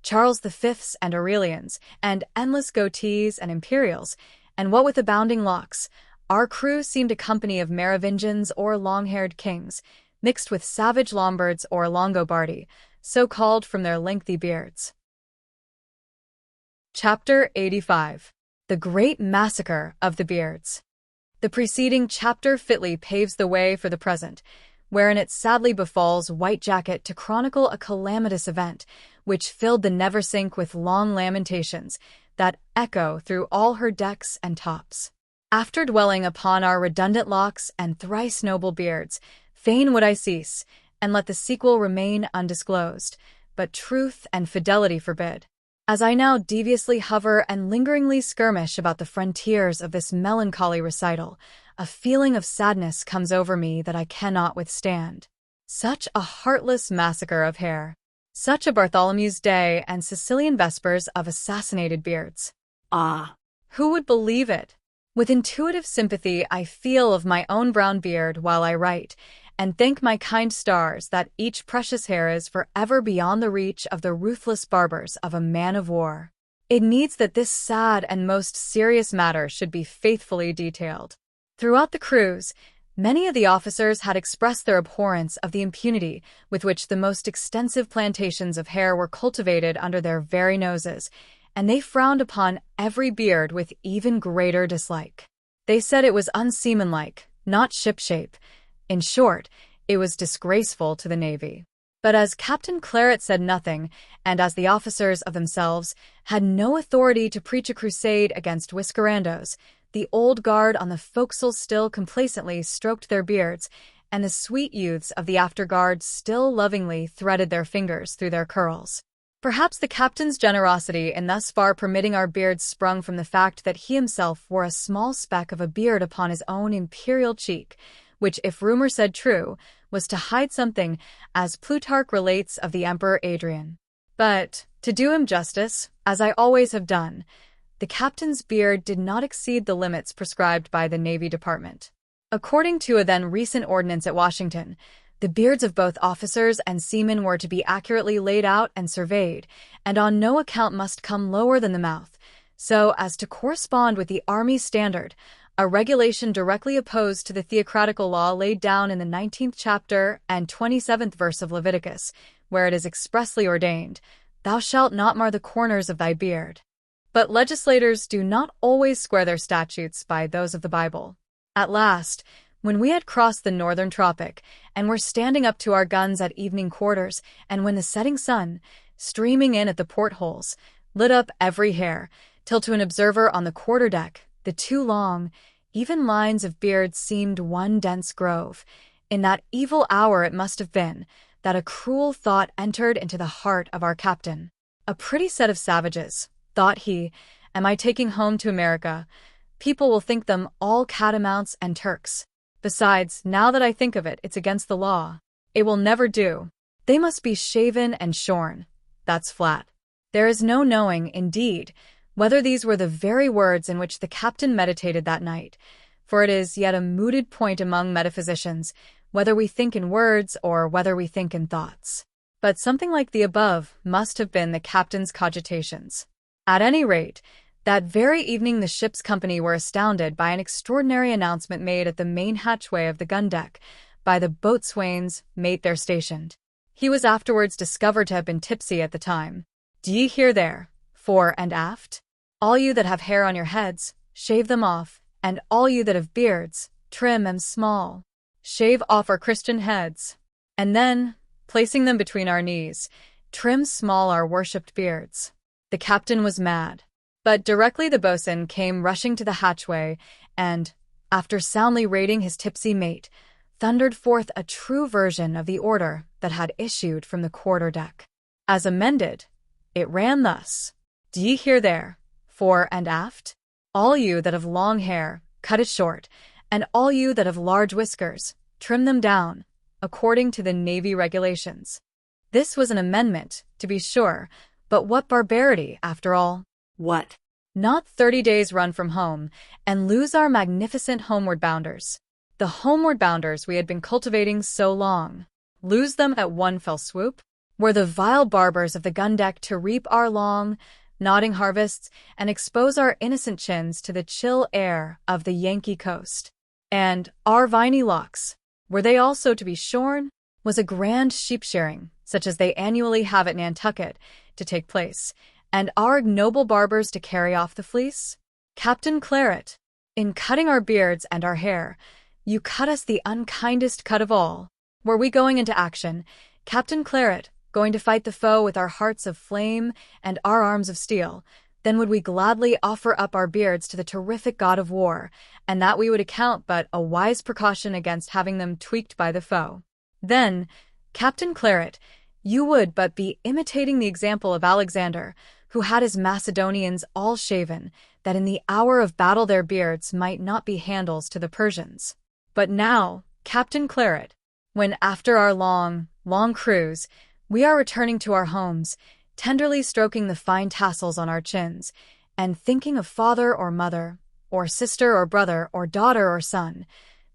[SPEAKER 1] Charles V's and Aurelian's, and endless goatees and imperials, and what with abounding locks, our crew seemed a company of Merovingians or long-haired kings, mixed with savage Lombards or Longobardi, so called from their lengthy beards. Chapter 85. The Great Massacre of the Beards. The preceding chapter fitly paves the way for the present, wherein it sadly befalls Whitejacket to chronicle a calamitous event, which filled the Neversink with long lamentations that echo through all her decks and tops. After dwelling upon our redundant locks and thrice noble beards, fain would I cease, and let the sequel remain undisclosed, but truth and fidelity forbid. As I now deviously hover and lingeringly skirmish about the frontiers of this melancholy recital, a feeling of sadness comes over me that I cannot withstand. Such a heartless massacre of hair. Such a Bartholomew's Day and Sicilian Vespers of assassinated beards.
[SPEAKER 2] Ah,
[SPEAKER 1] who would believe it? With intuitive sympathy I feel of my own brown beard while I write, and thank my kind stars that each precious hair is forever beyond the reach of the ruthless barbers of a man of war. It needs that this sad and most serious matter should be faithfully detailed. Throughout the cruise, many of the officers had expressed their abhorrence of the impunity with which the most extensive plantations of hair were cultivated under their very noses, and they frowned upon every beard with even greater dislike. They said it was unseamanlike, not shipshape. In short, it was disgraceful to the Navy. But as Captain Claret said nothing, and as the officers of themselves had no authority to preach a crusade against whiskerandos, the old guard on the forecastle still complacently stroked their beards, and the sweet youths of the afterguard still lovingly threaded their fingers through their curls. Perhaps the captain's generosity in thus far permitting our beards sprung from the fact that he himself wore a small speck of a beard upon his own imperial cheek, which, if rumor said true, was to hide something, as Plutarch relates of the Emperor Adrian. But, to do him justice, as I always have done, the captain's beard did not exceed the limits prescribed by the Navy Department. According to a then recent ordinance at Washington, the beards of both officers and seamen were to be accurately laid out and surveyed, and on no account must come lower than the mouth, so as to correspond with the Army standard, a regulation directly opposed to the theocratical law laid down in the 19th chapter and 27th verse of Leviticus, where it is expressly ordained, "Thou shalt not mar the corners of thy beard." But legislators do not always square their statutes by those of the Bible. At last, when we had crossed the northern tropic, and were standing up to our guns at evening quarters, and when the setting sun, streaming in at the portholes, lit up every hair, till to an observer on the quarter-deck, the two long, even lines of beards seemed one dense grove. In that evil hour it must have been that a cruel thought entered into the heart of our captain. A pretty set of savages, thought he, am I taking home to America? People will think them all catamounts and Turks. Besides, now that I think of it, it's against the law. It will never do. They must be shaven and shorn. That's flat. There is no knowing, indeed, whether these were the very words in which the captain meditated that night, for it is yet a mooted point among metaphysicians, whether we think in words or whether we think in thoughts. But something like the above must have been the captain's cogitations. At any rate, that very evening the ship's company were astounded by an extraordinary announcement made at the main hatchway of the gun-deck by the boatswain's mate there stationed. He was afterwards discovered to have been tipsy at the time. "D'ye hear there, fore and aft? All you that have hair on your heads, shave them off, and all you that have beards, trim them small. Shave off our Christian heads, and then, placing them between our knees, trim small our worshipped beards." The captain was mad. But directly the boatswain came rushing to the hatchway, and, after soundly rating his tipsy mate, thundered forth a true version of the order that had issued from the quarter-deck. As amended, it ran thus: "D'ye hear there, fore and aft? All you that have long hair, cut it short, and all you that have large whiskers, trim them down, according to the Navy regulations." This was an amendment, to be sure, but what barbarity, after all.
[SPEAKER 2] What?
[SPEAKER 1] Not 30 days' run from home, and lose our magnificent homeward bounders. The homeward bounders we had been cultivating so long. Lose them at one fell swoop? Were the vile barbers of the gun-deck to reap our long, nodding harvests and expose our innocent chins to the chill air of the Yankee coast? And our viney locks, were they also to be shorn? Was a grand sheep-shearing, such as they annually have at Nantucket, to take place, and our ignoble barbers to carry off the fleece? Captain Claret, in cutting our beards and our hair, you cut us the unkindest cut of all. Were we going into action, Captain Claret, going to fight the foe with our hearts of flame and our arms of steel, then would we gladly offer up our beards to the terrific god of war, and that we would account but a wise precaution against having them tweaked by the foe. Then, Captain Claret, you would but be imitating the example of Alexander, who had his Macedonians all shaven, that in the hour of battle their beards might not be handles to the Persians. But now, Captain Claret, when after our long, long cruise, we are returning to our homes, tenderly stroking the fine tassels on our chins, and thinking of father or mother, or sister or brother or daughter or son,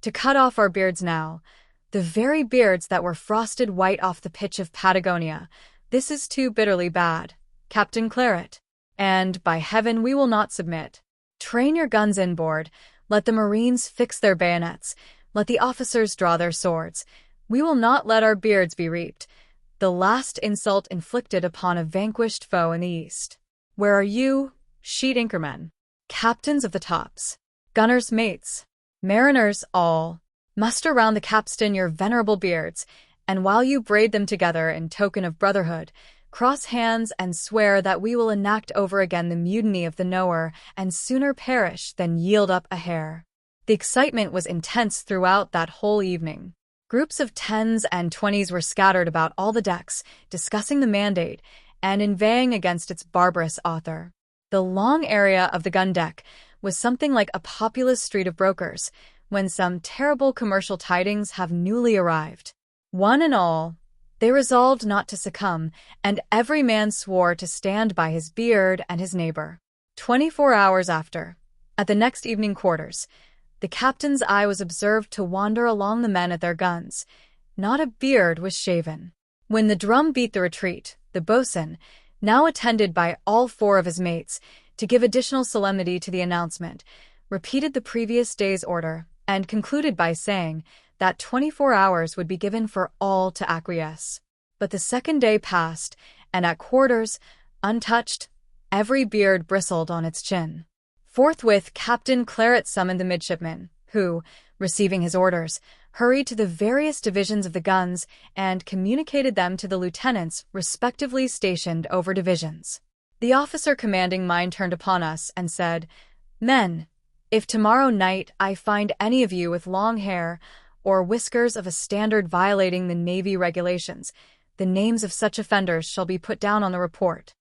[SPEAKER 1] to cut off our beards now, the very beards that were frosted white off the pitch of Patagonia, this is too bitterly bad, Captain Claret, and, by heaven, we will not submit. Train your guns inboard, let the marines fix their bayonets, let the officers draw their swords. We will not let our beards be reaped, the last insult inflicted upon a vanquished foe in the east. Where are you, sheet anchormen, captains of the tops, gunners' mates, mariners all? Muster round the capstan your venerable beards, and while you braid them together in token of brotherhood, cross hands and swear that we will enact over again the mutiny of the Knower, and sooner perish than yield up a hair. The excitement was intense throughout that whole evening. Groups of 10s and 20s were scattered about all the decks, discussing the mandate, and inveighing against its barbarous author. The long area of the gun-deck was something like a populous street of brokers, when some terrible commercial tidings have newly arrived. One and all, they resolved not to succumb, and every man swore to stand by his beard and his neighbor. 24 hours after, at the next evening quarters, the captain's eye was observed to wander along the men at their guns. Not a beard was shaven. When the drum beat the retreat, the boatswain, now attended by all 4 of his mates, to give additional solemnity to the announcement, repeated the previous day's order and concluded by saying that 24 hours would be given for all to acquiesce. But the second day passed, and at quarters, untouched, every beard bristled on its chin. Forthwith Captain Claret summoned the midshipmen, who, receiving his orders, hurried to the various divisions of the guns and communicated them to the lieutenants respectively stationed over divisions. The officer commanding mine turned upon us and said, "Men, if tomorrow night I find any of you with long hair or whiskers of a standard violating the Navy regulations, the names of such offenders shall be put down on the report."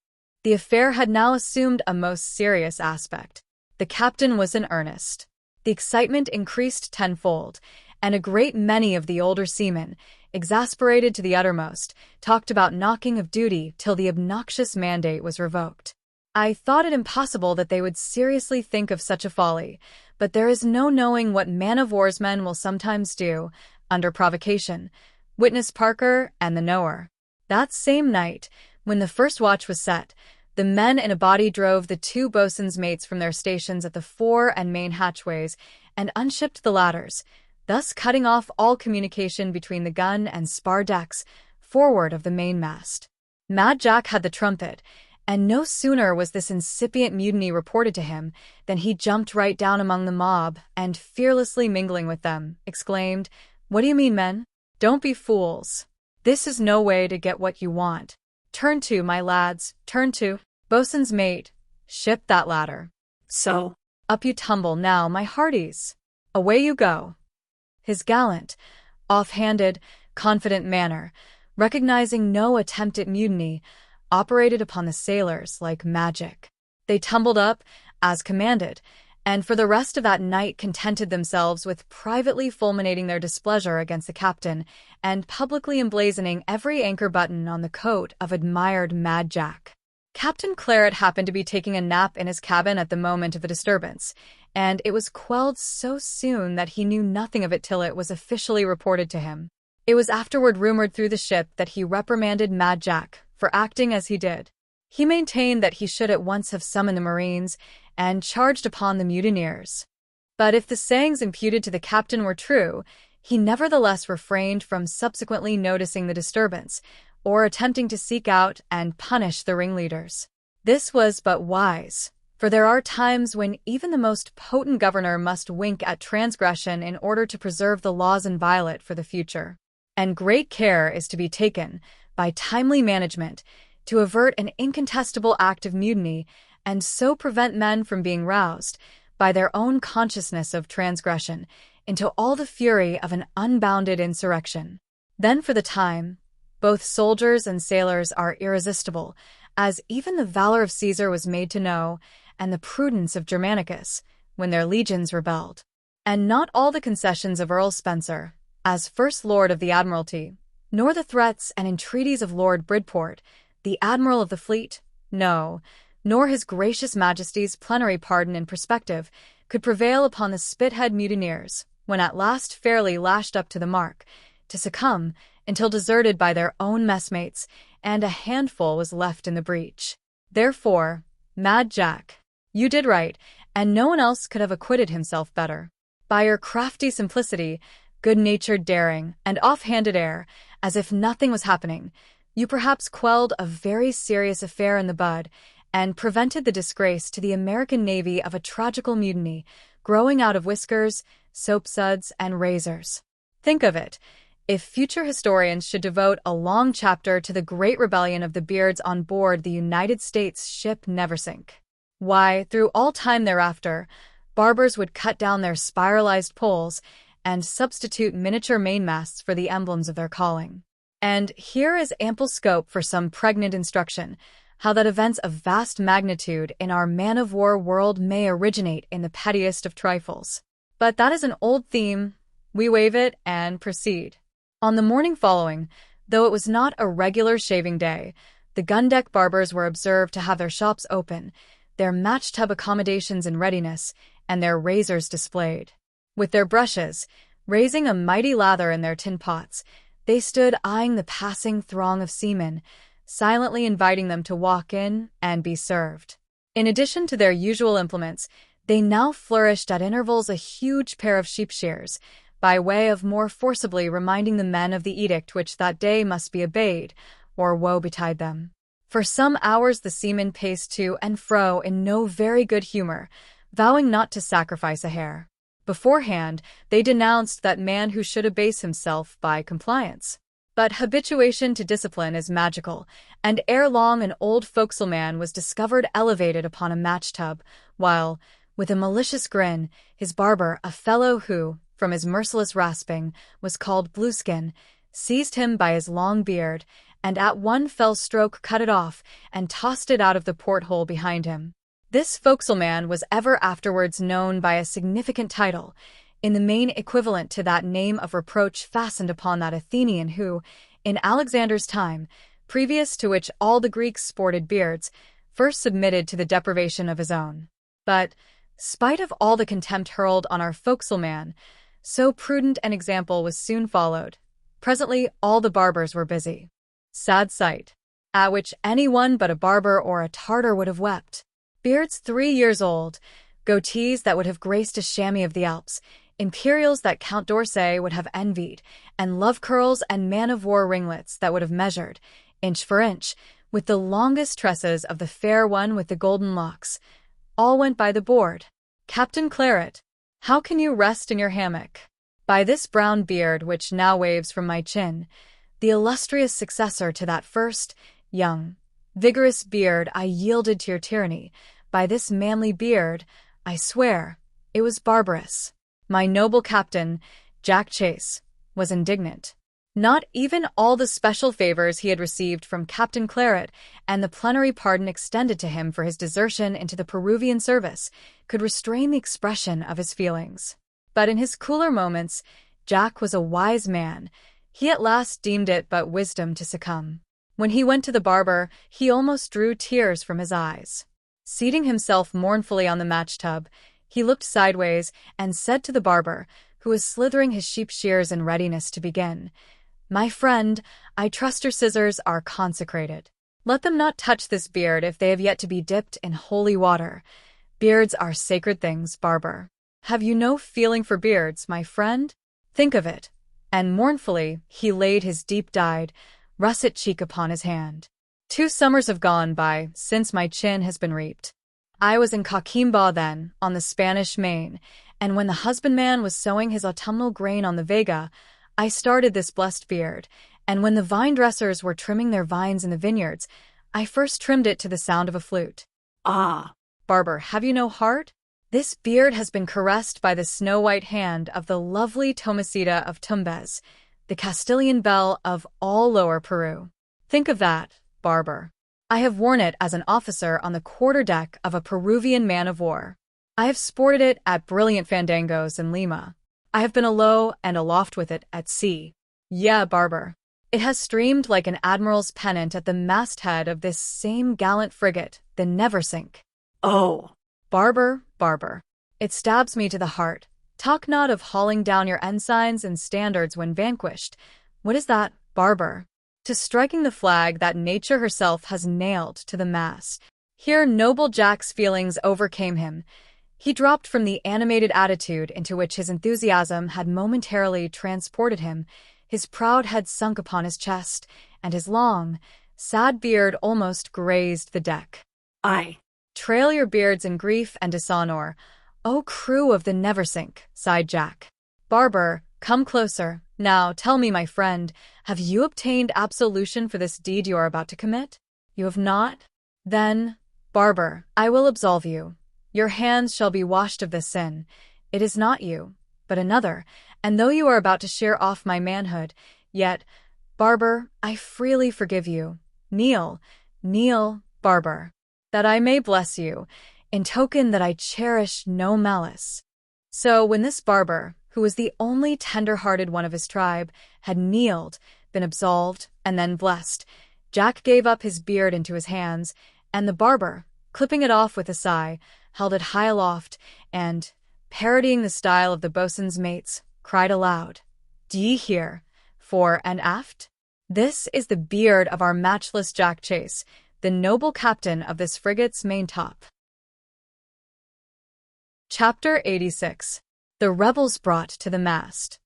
[SPEAKER 1] The affair had now assumed a most serious aspect. The captain was in earnest. The excitement increased tenfold, and a great many of the older seamen, exasperated to the uttermost, talked about knocking of duty till the obnoxious mandate was revoked. I thought it impossible that they would seriously think of such a folly, but there is no knowing what man-of-war's men will sometimes do, under provocation. Witness Parker and the Knower. That same night, when the first watch was set, the men in a body drove the 2 boatswain's mates from their stations at the fore and main hatchways and unshipped the ladders, thus cutting off all communication between the gun and spar decks forward of the mainmast. Mad Jack had the trumpet, and no sooner was this incipient mutiny reported to him than he jumped right down among the mob and, fearlessly mingling with them, exclaimed, "What do you mean, men? Don't be fools. This is no way to get what you want. Turn to, my lads, turn to. Boatswain's mate, ship that ladder.
[SPEAKER 2] So,
[SPEAKER 1] Up you tumble now, my hearties. Away you go." His gallant, off-handed, confident manner, recognizing no attempt at mutiny, operated upon the sailors like magic. They tumbled up, as commanded, and for the rest of that night contented themselves with privately fulminating their displeasure against the captain and publicly emblazoning every anchor button on the coat of admired Mad Jack. Captain Claret happened to be taking a nap in his cabin at the moment of the disturbance, and it was quelled so soon that he knew nothing of it till it was officially reported to him. It was afterward rumored through the ship that he reprimanded Mad Jack for acting as he did. He maintained that he should at once have summoned the Marines and charged upon the mutineers. But if the sayings imputed to the captain were true, he nevertheless refrained from subsequently noticing the disturbance, or attempting to seek out and punish the ringleaders. This was but wise, for there are times when even the most potent governor must wink at transgression in order to preserve the laws inviolate for the future. And great care is to be taken, by timely management, to avert an incontestable act of mutiny and so prevent men from being roused, by their own consciousness of transgression, into all the fury of an unbounded insurrection. Then for the time, both soldiers and sailors are irresistible, as even the valor of Caesar was made to know, and the prudence of Germanicus, when their legions rebelled. And not all the concessions of Earl Spencer, as First Lord of the Admiralty, nor the threats and entreaties of Lord Bridport, the Admiral of the Fleet, no, nor His Gracious Majesty's plenary pardon in perspective, could prevail upon the Spithead mutineers, when at last fairly lashed up to the mark, to succumb until deserted by their own messmates, and a handful was left in the breach. Therefore, Mad Jack, you did right, and no one else could have acquitted himself better. By your crafty simplicity, good-natured daring, and off-handed air, as if nothing was happening, you perhaps quelled a very serious affair in the bud, and prevented the disgrace to the American Navy of a tragical mutiny, growing out of whiskers, soapsuds, and razors. Think of it, if future historians should devote a long chapter to the great rebellion of the beards on board the United States ship Neversink. Why, through all time thereafter, barbers would cut down their spiralized poles and substitute miniature mainmasts for the emblems of their calling. And here is ample scope for some pregnant instruction, how that events of vast magnitude in our man-of-war world may originate in the pettiest of trifles. But that is an old theme. We waive it and proceed. On the morning following, though it was not a regular shaving day, the gun-deck barbers were observed to have their shops open, their match-tub accommodations in readiness, and their razors displayed. With their brushes, raising a mighty lather in their tin pots, they stood eyeing the passing throng of seamen, silently inviting them to walk in and be served. In addition to their usual implements, they now flourished at intervals a huge pair of sheep shears, by way of more forcibly reminding the men of the edict which that day must be obeyed, or woe betide them. For some hours the seamen paced to and fro in no very good humor, vowing not to sacrifice a hair. Beforehand, they denounced that man who should abase himself by compliance. But habituation to discipline is magical, and ere long an old forecastleman was discovered elevated upon a match-tub, while, with a malicious grin, his barber, a fellow who, from his merciless rasping, was called Blueskin, seized him by his long beard, and at one fell stroke cut it off and tossed it out of the porthole behind him. This forecastleman was ever afterwards known by a significant title, in the main equivalent to that name of reproach fastened upon that Athenian who, in Alexander's time, previous to which all the Greeks sported beards, first submitted to the deprivation of his own. But, spite of all the contempt hurled on our forecastleman, so prudent an example was soon followed. Presently all the barbers were busy. Sad sight, at which anyone but a barber or a Tartar would have wept. Beards 3 years old, goatees that would have graced a chamois of the Alps, imperials that Count d'Orsay would have envied, and love curls and man-of-war ringlets that would have measured, inch for inch, with the longest tresses of the fair one with the golden locks. All went by the board. Captain Claret, how can you rest in your hammock? By this brown beard which now waves from my chin, the illustrious successor to that first, young, vigorous beard I yielded to your tyranny, by this manly beard, I swear, it was barbarous. My noble captain, Jack Chase, was indignant. Not even all the special favors he had received from Captain Claret and the plenary pardon extended to him for his desertion into the Peruvian service could restrain the expression of his feelings. But in his cooler moments, Jack was a wise man. He at last deemed it but wisdom to succumb. When he went to the barber, he almost drew tears from his eyes. Seating himself mournfully on the match-tub, he looked sideways and said to the barber, who was slithering his sheep shears in readiness to begin, "My friend, I trust your scissors are consecrated. Let them not touch this beard if they have yet to be dipped in holy water. Beards are sacred things, barber. Have you no feeling for beards, my friend? Think of it." And mournfully he laid his deep-dyed, russet cheek upon his hand. 2 summers have gone by since my chin has been reaped. I was in Coquimbo then, on the Spanish Main, and when the husbandman was sowing his autumnal grain on the Vega, I started this blessed beard, and when the vine-dressers were trimming their vines in the vineyards, I first trimmed it to the sound of a flute.
[SPEAKER 2] Ah!
[SPEAKER 1] Barber, have you no heart? This beard has been caressed by the snow-white hand of the lovely Tomasita of Tumbez, the Castilian belle of all Lower Peru. Think of that, barber. I have worn it as an officer on the quarter-deck of a Peruvian man-of-war. I have sported it at brilliant fandangos in Lima. I have been alow and aloft with it at sea. Yeah, barber. It has streamed like an admiral's pennant at the masthead of this same gallant frigate, the Neversink.
[SPEAKER 2] Oh!
[SPEAKER 1] Barber. It stabs me to the heart. Talk not of hauling down your ensigns and standards when vanquished. What is that, barber? To striking the flag that nature herself has nailed to the mast. Here noble Jack's feelings overcame him. He dropped from the animated attitude into which his enthusiasm had momentarily transported him. His proud head sunk upon his chest, and his long, sad beard almost grazed the deck.
[SPEAKER 2] Aye.
[SPEAKER 1] Trail your beards in grief and dishonor, O crew of the Neversink, sighed Jack. Barber, come closer. Now, tell me, my friend, have you obtained absolution for this deed you are about to commit? You have not? Then, barber, I will absolve you. Your hands shall be washed of this sin. It is not you, but another, and though you are about to shear off my manhood, yet, barber, I freely forgive you. Kneel, barber, that I may bless you, in token that I cherish no malice. So when this barber, who was the only tender-hearted one of his tribe, had kneeled, been absolved, and then blessed, Jack gave up his beard into his hands, and the barber, clipping it off with a sigh, held it high aloft, and, parodying the style of the boatswain's mates, cried aloud, "D'ye hear, fore and aft? This is the beard of our matchless Jack Chase, the noble captain of this frigate's maintop." Chapter 86. The Rebels Brought to the Mast.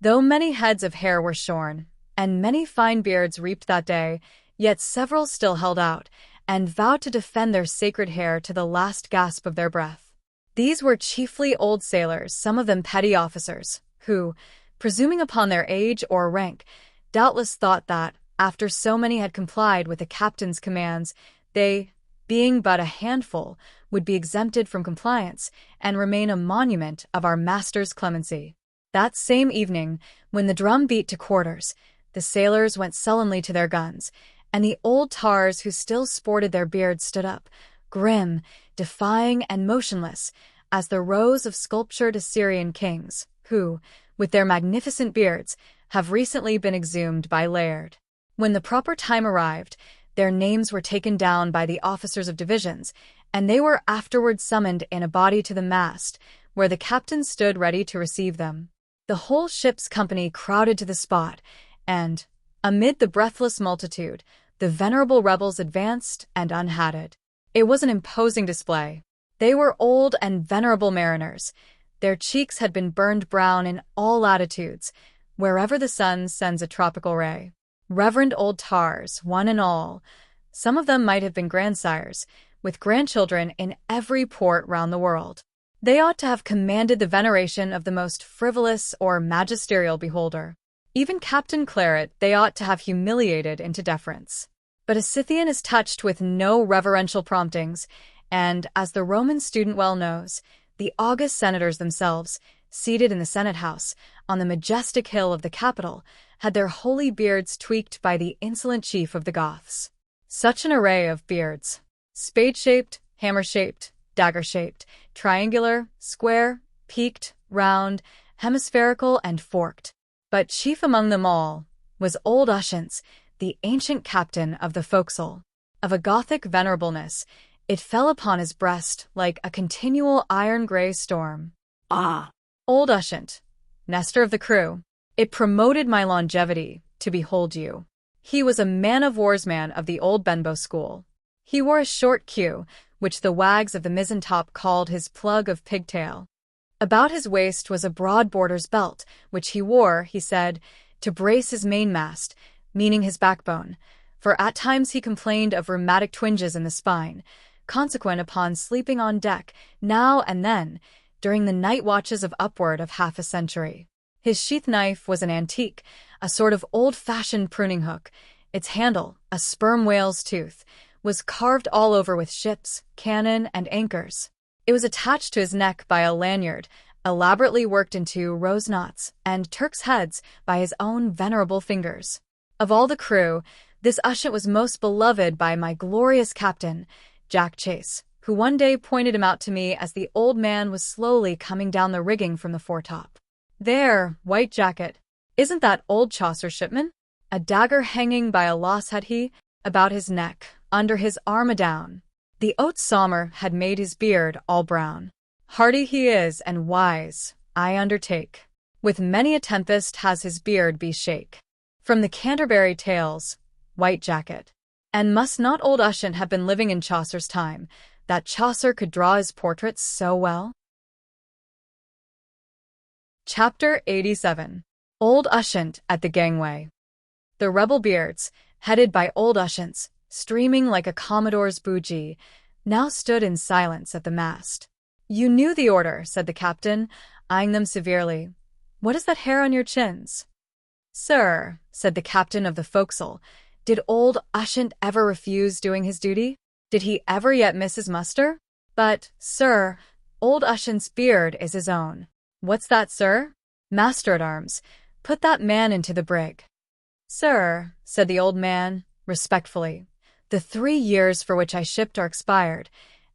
[SPEAKER 1] Though many heads of hair were shorn, and many fine beards reaped that day, yet several still held out, and vowed to defend their sacred hair to the last gasp of their breath. These were chiefly old sailors, some of them petty officers, who, presuming upon their age or rank, doubtless thought that, after so many had complied with the captain's commands, they, being but a handful, would be exempted from compliance and remain a monument of our master's clemency. That same evening, when the drum beat to quarters, the sailors went sullenly to their guns, and the old tars who still sported their beards stood up, grim, defying, and motionless, as the rows of sculptured Assyrian kings, who, with their magnificent beards, have recently been exhumed by Laird. When the proper time arrived, their names were taken down by the officers of divisions, and they were afterward summoned in a body to the mast, where the captain stood ready to receive them. The whole ship's company crowded to the spot, and, amid the breathless multitude, the venerable rebels advanced and unhatted. It was an imposing display. They were old and venerable mariners. Their cheeks had been burned brown in all latitudes, wherever the sun sends a tropical ray. Reverend old tars, one and all. Some of them might have been grandsires, with grandchildren in every port round the world. They ought to have commanded the veneration of the most frivolous or magisterial beholder. Even Captain Claret they ought to have humiliated into deference. But a Scythian is touched with no reverential promptings, and, as the Roman student well knows, the august senators themselves, seated in the Senate House, on the majestic hill of the Capitol, had their holy beards tweaked by the insolent chief of the Goths. Such an array of beards! Spade-shaped, hammer-shaped, dagger-shaped, triangular, square, peaked, round, hemispherical, and forked. But chief among them all was old Ushant, the ancient captain of the forecastle. Of a Gothic venerableness, it fell upon his breast like a continual iron-gray storm.
[SPEAKER 2] Ah,
[SPEAKER 1] Old Ushant, Nestor of the crew, it promoted my longevity to behold you. He was a man-of-war's man of the old Benbow school. He wore a short queue, which the wags of the mizzen-top called his plug of pigtail. About his waist was a broad boarder's belt, which he wore, he said, to brace his mainmast, meaning his backbone, for at times he complained of rheumatic twinges in the spine, consequent upon sleeping on deck now and then, during the night watches of upward of half a century. His sheath knife was an antique, a sort of old-fashioned pruning hook. Its handle, a sperm whale's tooth, was carved all over with ships, cannon, and anchors. It was attached to his neck by a lanyard, elaborately worked into rose knots and Turks' heads by his own venerable fingers. Of all the crew, this Ushant was most beloved by my glorious captain, Jack Chase, who one day pointed him out to me as the old man was slowly coming down the rigging from the foretop. "There, White Jacket, isn't that old Chaucer shipman? A dagger hanging by a loss had he, about his neck, under his arm adown. The oat sommer had made his beard all brown. Hardy he is and wise, I undertake. With many a tempest has his beard be shake." From the Canterbury Tales, White Jacket. And must not old Ushant have been living in Chaucer's time, that Chaucer could draw his portraits so well? Chapter 87. Old Ushant at the Gangway. The rebel beards, headed by old Ushant, streaming like a commodore's bougie, now stood in silence at the mast. "You knew the order," said the captain, eyeing them severely. "What is that hair on your chins?" "Sir," said the captain of the forecastle, "did old Ushant ever refuse doing his duty? Did he ever yet miss his muster? But, sir, old Ushant's beard is his own." "What's that, sir?" "Master-at-arms, put that man into the brig." "Sir," said the old man, respectfully, "the 3 years for which I shipped are expired,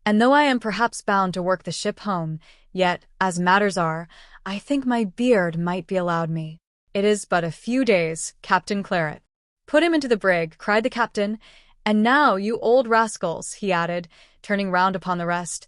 [SPEAKER 1] and though I am perhaps bound to work the ship home, yet, as matters are, I think my beard might be allowed me. It is but a few days, Captain Claret." "Put him into the brig," cried the captain, And now, you old rascals, he added, turning round upon the rest,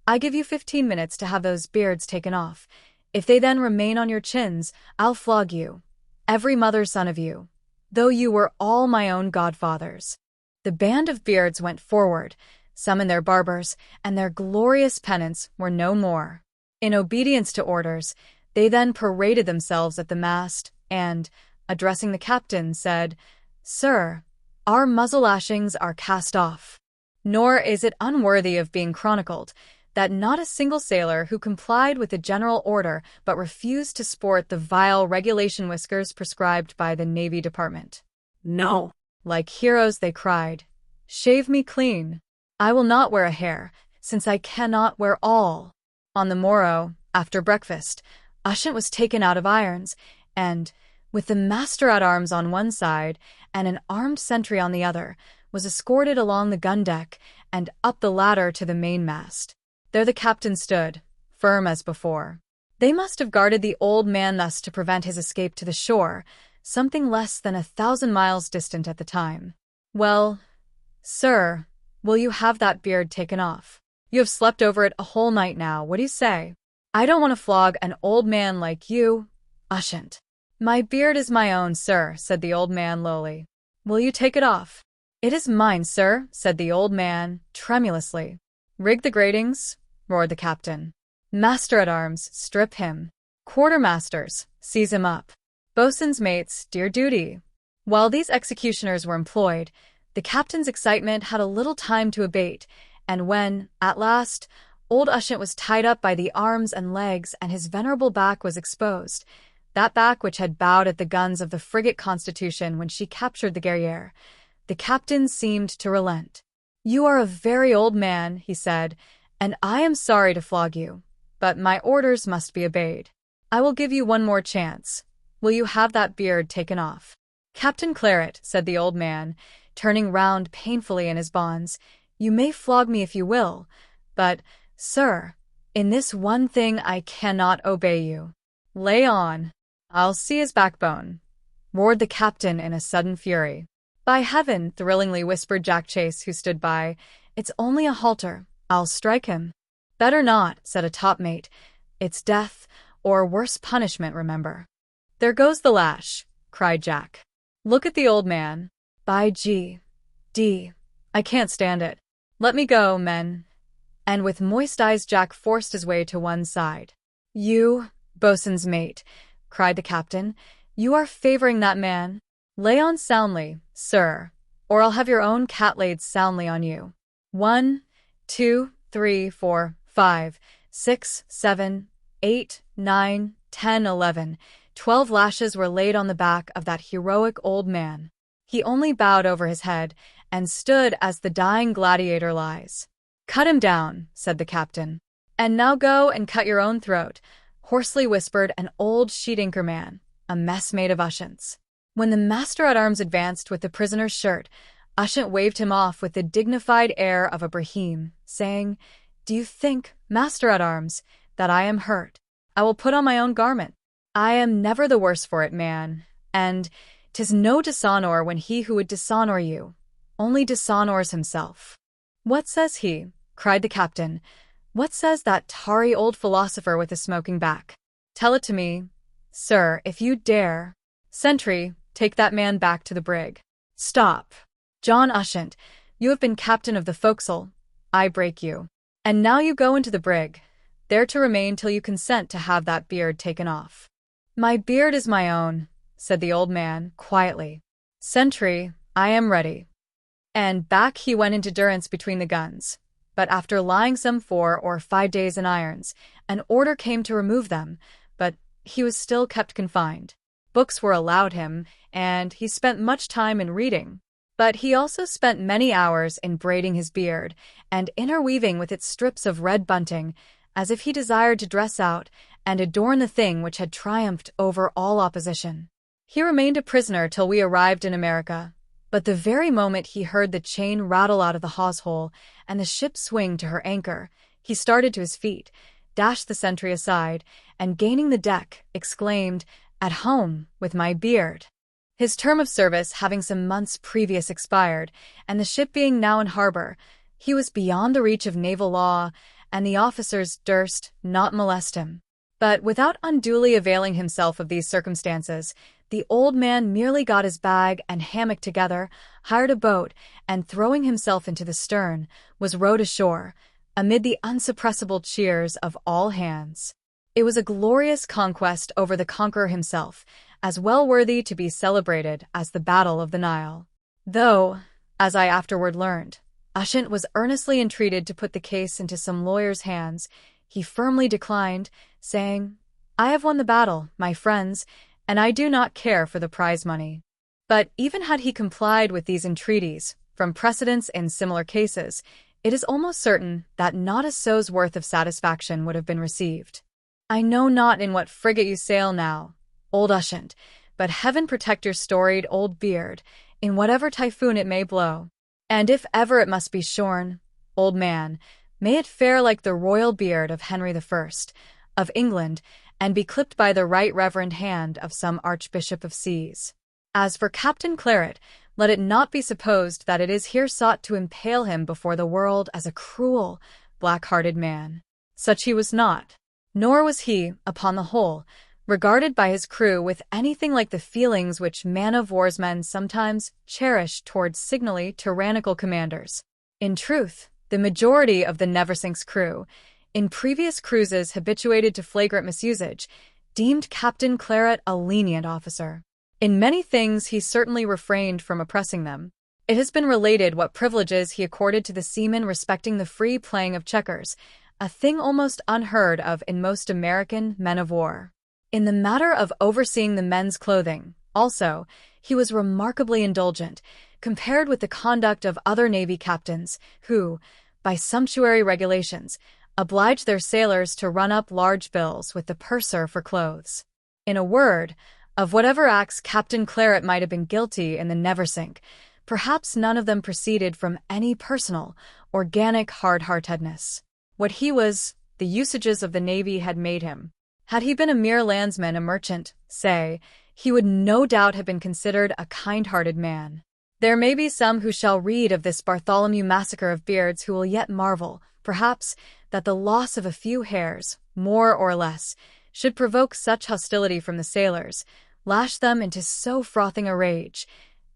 [SPEAKER 1] I give you 15 minutes to have those beards taken off. If they then remain on your chins, I'll flog you, every mother's son of you, though you were all my own godfathers. The band of beards went forward, some in their barbers, and their glorious pennants were no more. In obedience to orders, they then paraded themselves at the mast, and, addressing the captain, said, Sir, our muzzle lashings are cast off. Nor is it unworthy of being chronicled that not a single sailor who complied with the general order but refused to sport the vile regulation whiskers prescribed by the Navy Department.
[SPEAKER 2] No.
[SPEAKER 1] Like heroes they cried, Shave me clean. I will not wear a hair, since I cannot wear all. On the morrow, after breakfast, Ushant was taken out of irons, and, with the master-at-arms on one side and an armed sentry on the other, was escorted along the gun-deck and up the ladder to the mainmast. There the captain stood, firm as before. They must have guarded the old man thus to prevent his escape to the shore, something less than 1,000 miles distant at the time. Well, sir, will you have that beard taken off? You have slept over it a whole night now, what do you say? I don't want to flog an old man like you, Ushant. My beard is my own, sir, said the old man lowly. Will you take it off? It is mine, sir, said the old man, tremulously. Rig the gratings, roared the captain. Master-at-arms, strip him. Quartermasters, seize him up. Boatswain's mates, dear duty. While these executioners were employed, the captain's excitement had a little time to abate, and when, at last, old Ushant was tied up by the arms and legs and his venerable back was exposed, that back which had bowed at the guns of the frigate Constitution when she captured the Guerriere, the captain seemed to relent. You are a very old man, he said, and I am sorry to flog you, but my orders must be obeyed. I will give you one more chance. Will you have that beard taken off? Captain Claret, said the old man, turning round painfully in his bonds, you may flog me if you will, but, sir, in this one thing I cannot obey you. Lay on. I'll see his backbone, roared the captain in a sudden fury. By heaven, thrillingly whispered Jack Chase, who stood by, it's only a halter. I'll strike him. Better not, said a topmate. It's death, or worse punishment, remember. There goes the lash, cried Jack. Look at the old man. By G.D. I can't stand it. Let me go, men. And with moist eyes Jack forced his way to one side. You, boatswain's mate, cried the captain, you are favoring that man. Lay on soundly, sir, or I'll have your own cat laid soundly on you. 1, 2, 3, 4, 5, 6, 7, 8, 9, 10, 11, 12 lashes were laid on the back of that heroic old man. He only bowed over his head and stood as the dying gladiator lies. Cut him down, said the captain. And now go and cut your own throat, hoarsely whispered an old sheet-anchor man, a messmate of Ushant's. When the master-at-arms advanced with the prisoner's shirt, Ushant waved him off with the dignified air of a Brahim, saying, Do you think, master-at-arms, that I am hurt? I will put on my own garment. I am never the worse for it, man, and 'tis no dishonor when he who would dishonor you only dishonors himself. What says he? Cried the captain. What says that tarry old philosopher with a smoking back? Tell it to me, sir, if you dare. Sentry, take that man back to the brig. Stop. John Ushant, you have been captain of the forecastle. I break you. And now you go into the brig, there to remain till you consent to have that beard taken off. My beard is my own, said the old man, quietly. Sentry, I am ready. And back he went into durance between the guns. But after lying some 4 or 5 days in irons, an order came to remove them, but he was still kept confined. Books were allowed him, and he spent much time in reading. But he also spent many hours in braiding his beard, and interweaving with its strips of red bunting, as if he desired to dress out and adorn the thing which had triumphed over all opposition. He remained a prisoner till we arrived in America, but the very moment he heard the chain rattle out of the hawse-hole and the ship swing to her anchor, he started to his feet, dashed the sentry aside, and gaining the deck, exclaimed, At home, with my beard. His term of service having some months previous expired, and the ship being now in harbor, he was beyond the reach of naval law, and the officers durst not molest him. But without unduly availing himself of these circumstances, the old man merely got his bag and hammock together, hired a boat, and throwing himself into the stern, was rowed ashore, amid the unsuppressible cheers of all hands. It was a glorious conquest over the conqueror himself, as well worthy to be celebrated as the Battle of the Nile. Though, as I afterward learned, Ushant was earnestly entreated to put the case into some lawyer's hands, he firmly declined, saying, "I have won the battle, my friends, and I do not care for the prize money." But even had he complied with these entreaties, from precedents in similar cases, it is almost certain that not a sou's worth of satisfaction would have been received. "I know not in what frigate you sail now, old Ushant, but heaven protect your storied old beard, in whatever typhoon it may blow. And if ever it must be shorn, old man, may it fare like the royal beard of Henry I. of England, and be clipped by the right reverend hand of some Archbishop of Sees. As for Captain Claret, let it not be supposed that it is here sought to impale him before the world as a cruel, black-hearted man. Such he was not. Nor was he, upon the whole, regarded by his crew with anything like the feelings which man-of-war's men sometimes cherish towards signally tyrannical commanders. In truth, the majority of the Neversink's crew, in previous cruises habituated to flagrant misusage, deemed Captain Claret a lenient officer. In many things he certainly refrained from oppressing them. It has been related what privileges he accorded to the seamen respecting the free playing of checkers, a thing almost unheard of in most American men-of-war. In the matter of overseeing the men's clothing, also, he was remarkably indulgent, compared with the conduct of other Navy captains, who, by sumptuary regulations, obliged their sailors to run up large bills with the purser for clothes. In a word, of whatever acts Captain Claret might have been guilty in the Neversink, perhaps none of them proceeded from any personal, organic hard-heartedness. What he was, the usages of the Navy had made him. Had he been a mere landsman, a merchant, say, he would no doubt have been considered a kind-hearted man. There may be some who shall read of this Bartholomew massacre of beards who will yet marvel, perhaps, that the loss of a few hairs, more or less, should provoke such hostility from the sailors, lash them into so frothing a rage,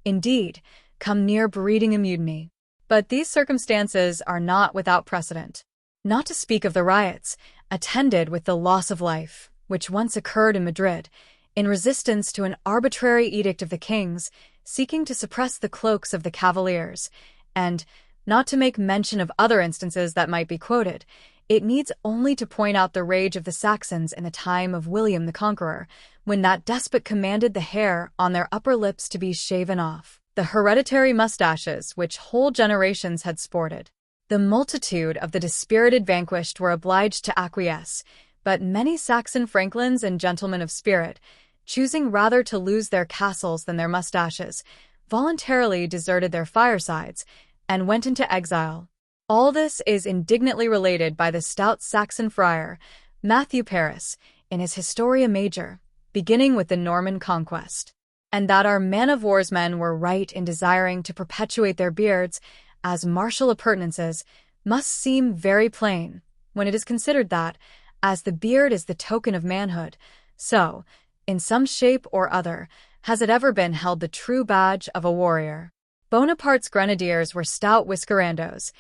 [SPEAKER 1] indeed, come near breeding a mutiny. But these circumstances are not without precedent. Not to speak of the riots, attended with the loss of life, which once occurred in Madrid, in resistance to an arbitrary edict of the king's, seeking to suppress the cloaks of the cavaliers, and, not to make mention of other instances that might be quoted, it needs only to point out the rage of the Saxons in the time of William the Conqueror, when that despot commanded the hair on their upper lips to be shaven off, the hereditary mustaches which whole generations had sported. The multitude of the dispirited vanquished were obliged to acquiesce, but many Saxon franklins and gentlemen of spirit, choosing rather to lose their castles than their mustaches, voluntarily deserted their firesides, and went into exile. All this is indignantly related by the stout Saxon friar, Matthew Paris, in his Historia Major, beginning with the Norman Conquest. And that our man-of-war's men were right in desiring to perpetuate their beards, as martial appurtenances, must seem very plain, when it is considered that, as the beard is the token of manhood, so, in some shape or other, has it ever been held the true badge of a warrior. Bonaparte's grenadiers were stout whiskerandos,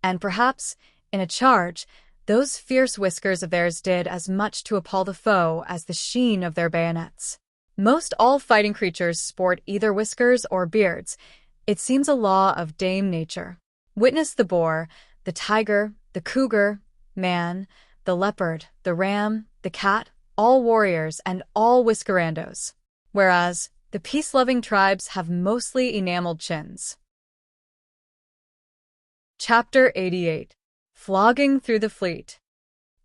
[SPEAKER 1] and perhaps, in a charge, those fierce whiskers of theirs did as much to appall the foe as the sheen of their bayonets. Most all fighting creatures sport either whiskers or beards. It seems a law of Dame Nature. Witness the boar, the tiger, the cougar, man, the leopard, the ram, the cat, all warriors and all whiskerandos, whereas the peace-loving tribes have mostly enameled chins. Chapter 88. Flogging through the fleet.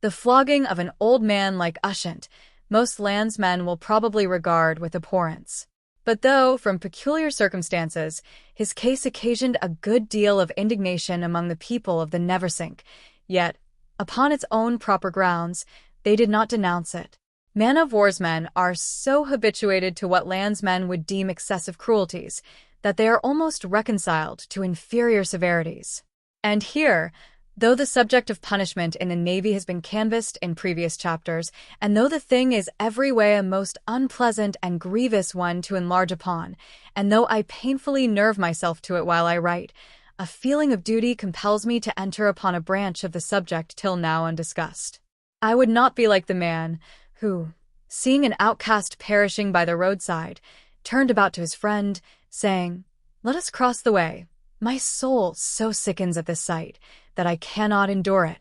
[SPEAKER 1] The flogging of an old man like Ushant, most landsmen will probably regard with abhorrence. But though, from peculiar circumstances, his case occasioned a good deal of indignation among the people of the Neversink, yet, upon its own proper grounds, they did not denounce it. Man-of-war's men are so habituated to what landsmen would deem excessive cruelties that they are almost reconciled to inferior severities. And here, though the subject of punishment in the Navy has been canvassed in previous chapters, and though the thing is every way a most unpleasant and grievous one to enlarge upon, and though I painfully nerve myself to it while I write, a feeling of duty compels me to enter upon a branch of the subject till now undiscussed. I would not be like the man who, seeing an outcast perishing by the roadside, turned about to his friend, saying, "Let us cross the way. My soul so sickens at this sight that I cannot endure it."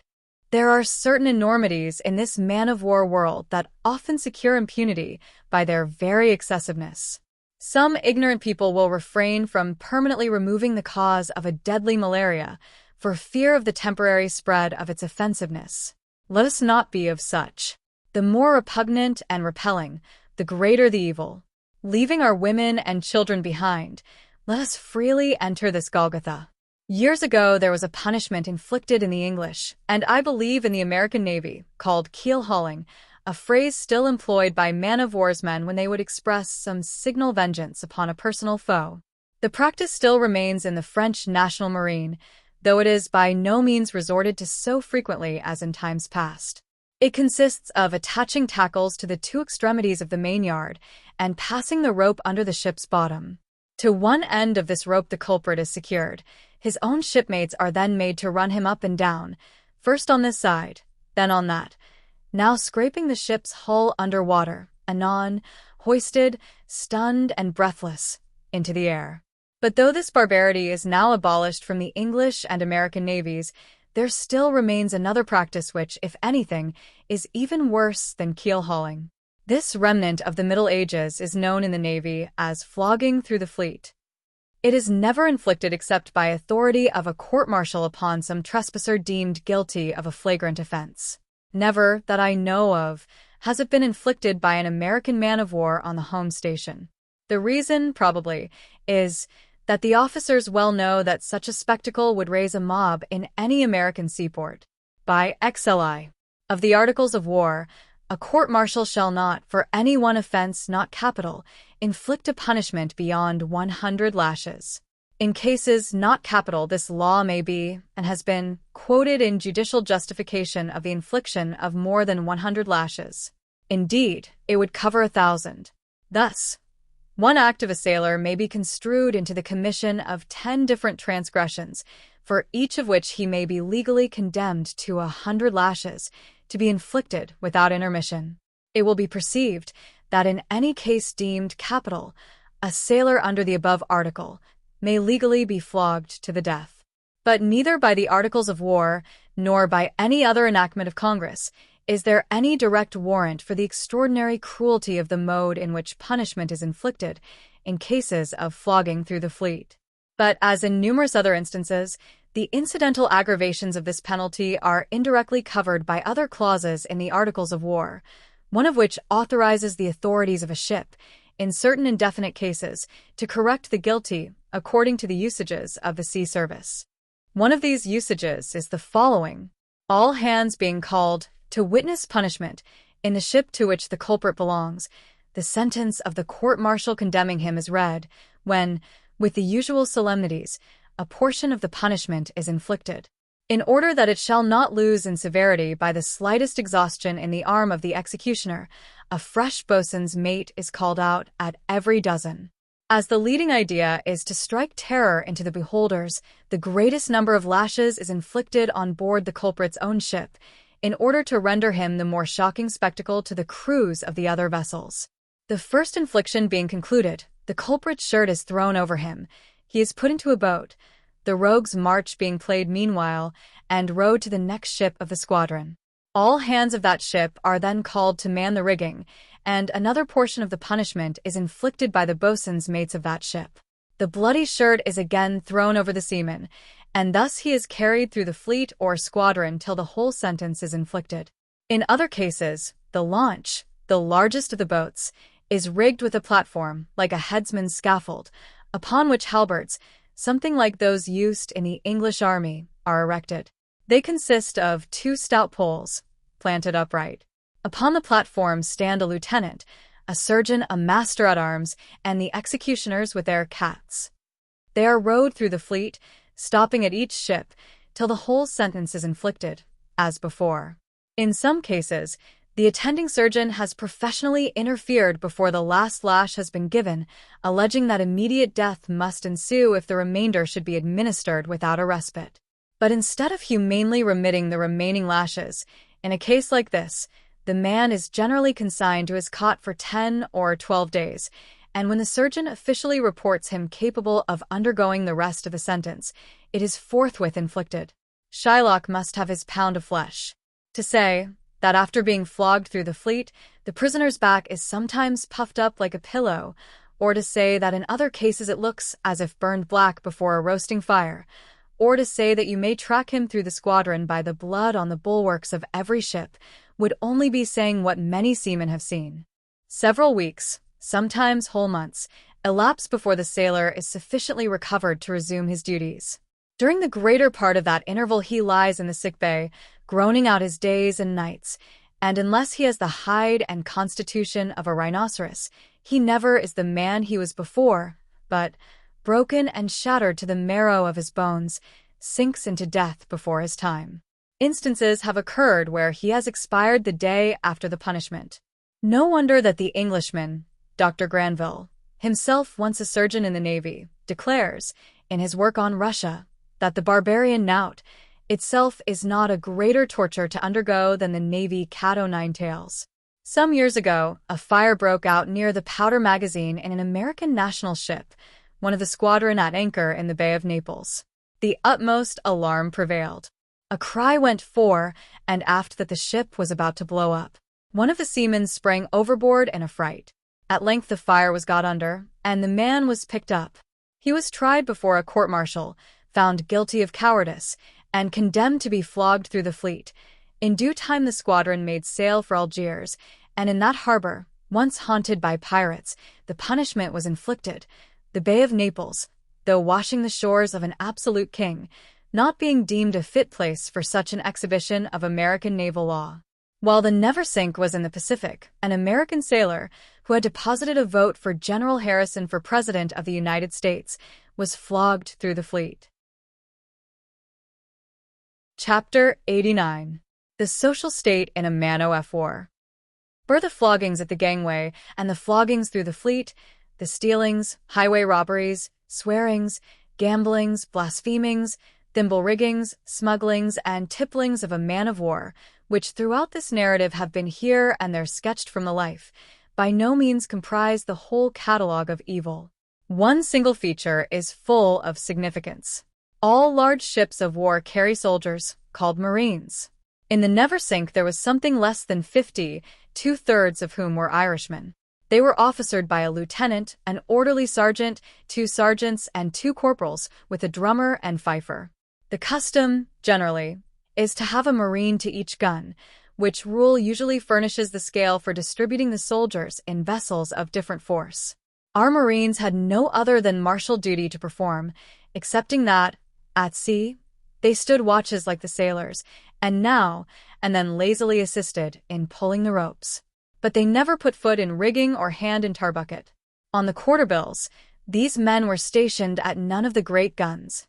[SPEAKER 1] There are certain enormities in this man-of-war world that often secure impunity by their very excessiveness. Some ignorant people will refrain from permanently removing the cause of a deadly malaria for fear of the temporary spread of its offensiveness. Let us not be of such. The more repugnant and repelling, the greater the evil. Leaving our women and children behind, let us freely enter this Golgotha. Years ago, there was a punishment inflicted in the English, and I believe in the American Navy, called keel-hauling, a phrase still employed by man-of-war's men when they would express some signal vengeance upon a personal foe. The practice still remains in the French National Marine, though it is by no means resorted to so frequently as in times past. It consists of attaching tackles to the two extremities of the mainyard and passing the rope under the ship's bottom. To one end of this rope the culprit is secured. His own shipmates are then made to run him up and down, first on this side, then on that, now scraping the ship's hull under water, anon hoisted, stunned and breathless, into the air. But though this barbarity is now abolished from the English and American navies, there still remains another practice which, if anything, is even worse than keel-hauling. This remnant of the Middle Ages is known in the Navy as flogging through the fleet. It is never inflicted except by authority of a court-martial upon some trespasser deemed guilty of a flagrant offense. Never, that I know of, has it been inflicted by an American man-of-war on the home station. The reason, probably, is that the officers well know that such a spectacle would raise a mob in any American seaport. By XLI. Of the Articles of War, a court-martial shall not, for any one offense not capital, inflict a punishment beyond 100 lashes. In cases not capital, this law may be, and has been, quoted in judicial justification of the infliction of more than 100 lashes. Indeed, it would cover 1,000. Thus, one act of a sailor may be construed into the commission of 10 different transgressions, for each of which he may be legally condemned to 100 lashes, to be inflicted without intermission. It will be perceived that in any case deemed capital, a sailor under the above article may legally be flogged to the death. But neither by the Articles of War, nor by any other enactment of Congress, is there any direct warrant for the extraordinary cruelty of the mode in which punishment is inflicted in cases of flogging through the fleet. But as in numerous other instances, the incidental aggravations of this penalty are indirectly covered by other clauses in the Articles of War, one of which authorizes the authorities of a ship, in certain indefinite cases, to correct the guilty according to the usages of the sea service. One of these usages is the following: all hands being called to witness punishment in the ship to which the culprit belongs, the sentence of the court-martial condemning him is read, when, with the usual solemnities, a portion of the punishment is inflicted. In order that it shall not lose in severity by the slightest exhaustion in the arm of the executioner, a fresh boatswain's mate is called out at every dozen. As the leading idea is to strike terror into the beholders, the greatest number of lashes is inflicted on board the culprit's own ship, in order to render him the more shocking spectacle to the crews of the other vessels. The first infliction being concluded, the culprit's shirt is thrown over him, he is put into a boat, the rogue's march being played meanwhile, and rowed to the next ship of the squadron. All hands of that ship are then called to man the rigging, and another portion of the punishment is inflicted by the boatswain's mates of that ship. The bloody shirt is again thrown over the seaman, and thus he is carried through the fleet or squadron till the whole sentence is inflicted. In other cases, the launch, the largest of the boats, is rigged with a platform, like a headsman's scaffold, upon which halberds, something like those used in the English army, are erected. They consist of 2 stout poles, planted upright. Upon the platform stand a lieutenant, a surgeon, a master-at-arms, and the executioners with their cats. They are rowed through the fleet, stopping at each ship, till the whole sentence is inflicted, as before. In some cases, the attending surgeon has professionally interfered before the last lash has been given, alleging that immediate death must ensue if the remainder should be administered without a respite. But instead of humanely remitting the remaining lashes, in a case like this, the man is generally consigned to his cot for 10 or 12 days, and when the surgeon officially reports him capable of undergoing the rest of the sentence, it is forthwith inflicted. Shylock must have his pound of flesh. To say that after being flogged through the fleet, the prisoner's back is sometimes puffed up like a pillow, or to say that in other cases it looks as if burned black before a roasting fire, or to say that you may track him through the squadron by the blood on the bulwarks of every ship, would only be saying what many seamen have seen. Several weeks, sometimes whole months, elapse before the sailor is sufficiently recovered to resume his duties. During the greater part of that interval he lies in the sick bay, groaning out his days and nights, and unless he has the hide and constitution of a rhinoceros, he never is the man he was before, but, broken and shattered to the marrow of his bones, sinks into death before his time. Instances have occurred where he has expired the day after the punishment. No wonder that the Englishman, Dr. Granville, himself once a surgeon in the Navy, declares, in his work on Russia, that the barbarian knout itself is not a greater torture to undergo than the Navy cat o' nine tails. Some years ago, a fire broke out near the powder magazine in an American national ship, one of the squadron at anchor in the Bay of Naples. The utmost alarm prevailed. A cry went fore and aft that the ship was about to blow up. One of the seamen sprang overboard in a fright. At length the fire was got under, and the man was picked up. He was tried before a court-martial, found guilty of cowardice, and condemned to be flogged through the fleet. In due time the squadron made sail for Algiers, and in that harbor, once haunted by pirates, the punishment was inflicted. The Bay of Naples, though washing the shores of an absolute king, not being deemed a fit place for such an exhibition of American naval law. While the Neversink was in the Pacific, an American sailor, who had deposited a vote for General Harrison for President of the United States, was flogged through the fleet. Chapter 89. The Social State in a Man-o' War. For the floggings at the gangway and the floggings through the fleet, the stealings, highway robberies, swearings, gamblings, blasphemings, thimble-riggings, smugglings, and tipplings of a man-of-war, which throughout this narrative have been here and there sketched from the life, by no means comprise the whole catalogue of evil. One single feature is full of significance. All large ships of war carry soldiers, called marines. In the Neversink there was something less than 50, 2/3 of whom were Irishmen. They were officered by a lieutenant, an orderly sergeant, 2 sergeants, and 2 corporals, with a drummer and fifer. The custom, generally, is to have a marine to each gun, which rule usually furnishes the scale for distributing the soldiers in vessels of different force. Our marines had no other than martial duty to perform, excepting that, at sea, they stood watches like the sailors, and now and then lazily assisted in pulling the ropes. But they never put foot in rigging or hand in tarbucket. On the quarter-bills, these men were stationed at none of the great guns.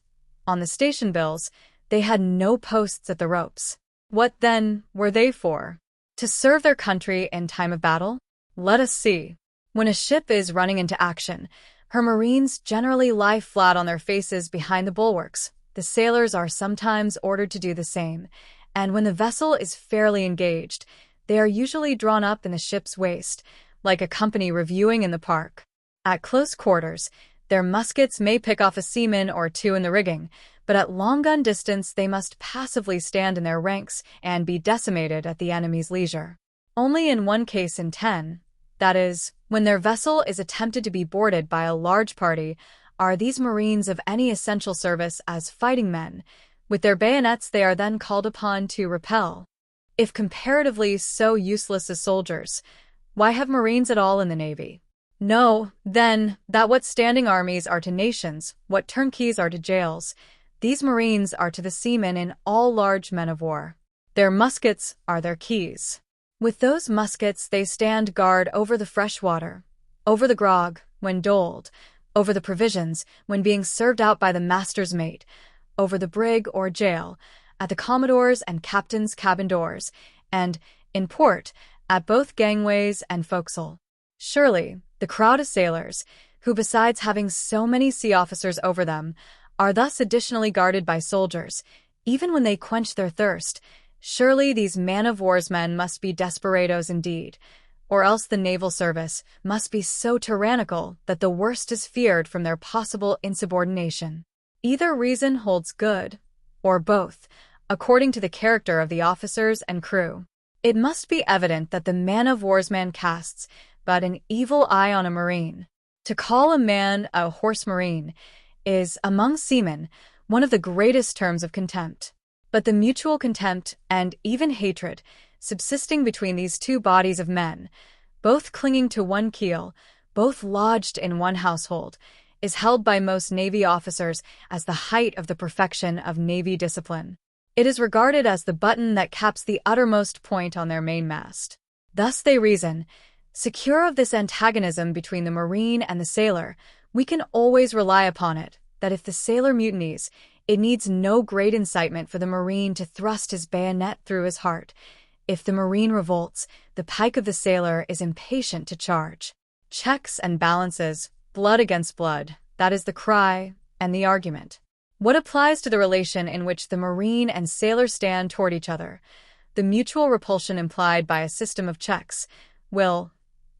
[SPEAKER 1] On the station bills, they had no posts at the ropes. What, then, were they for? To serve their country in time of battle? Let us see. When a ship is running into action, her marines generally lie flat on their faces behind the bulwarks. The sailors are sometimes ordered to do the same, and when the vessel is fairly engaged, they are usually drawn up in the ship's waist, like a company reviewing in the park. At close quarters, their muskets may pick off a seaman or 2 in the rigging, but at long gun distance they must passively stand in their ranks and be decimated at the enemy's leisure. Only in one case in 10, that is, when their vessel is attempted to be boarded by a large party, are these marines of any essential service as fighting men. With their bayonets they are then called upon to repel. If comparatively so useless as soldiers, why have marines at all in the Navy? Know, then, that what standing armies are to nations, what turnkeys are to jails, these marines are to the seamen in all large men of war. Their muskets are their keys. With those muskets they stand guard over the fresh water, over the grog, when doled, over the provisions, when being served out by the master's mate, over the brig or jail, at the commodore's and captain's cabin doors, and, in port, at both gangways and forecastle. Surely, the crowd of sailors, who besides having so many sea officers over them, are thus additionally guarded by soldiers, even when they quench their thirst, surely these man-of-war's men must be desperadoes indeed, or else the naval service must be so tyrannical that the worst is feared from their possible insubordination. Either reason holds good, or both, according to the character of the officers and crew. It must be evident that the man-of-war's man casts but an evil eye on a marine. To call a man a horse marine is, among seamen, one of the greatest terms of contempt. But the mutual contempt and even hatred subsisting between these two bodies of men, both clinging to one keel, both lodged in one household, is held by most Navy officers as the height of the perfection of Navy discipline. It is regarded as the button that caps the uttermost point on their mainmast. Thus they reason, secure of this antagonism between the marine and the sailor, we can always rely upon it, that if the sailor mutinies, it needs no great incitement for the marine to thrust his bayonet through his heart. If the marine revolts, the pike of the sailor is impatient to charge. Checks and balances, blood against blood, that is the cry and the argument. What applies to the relation in which the marine and sailor stand toward each other, the mutual repulsion implied by a system of checks, will,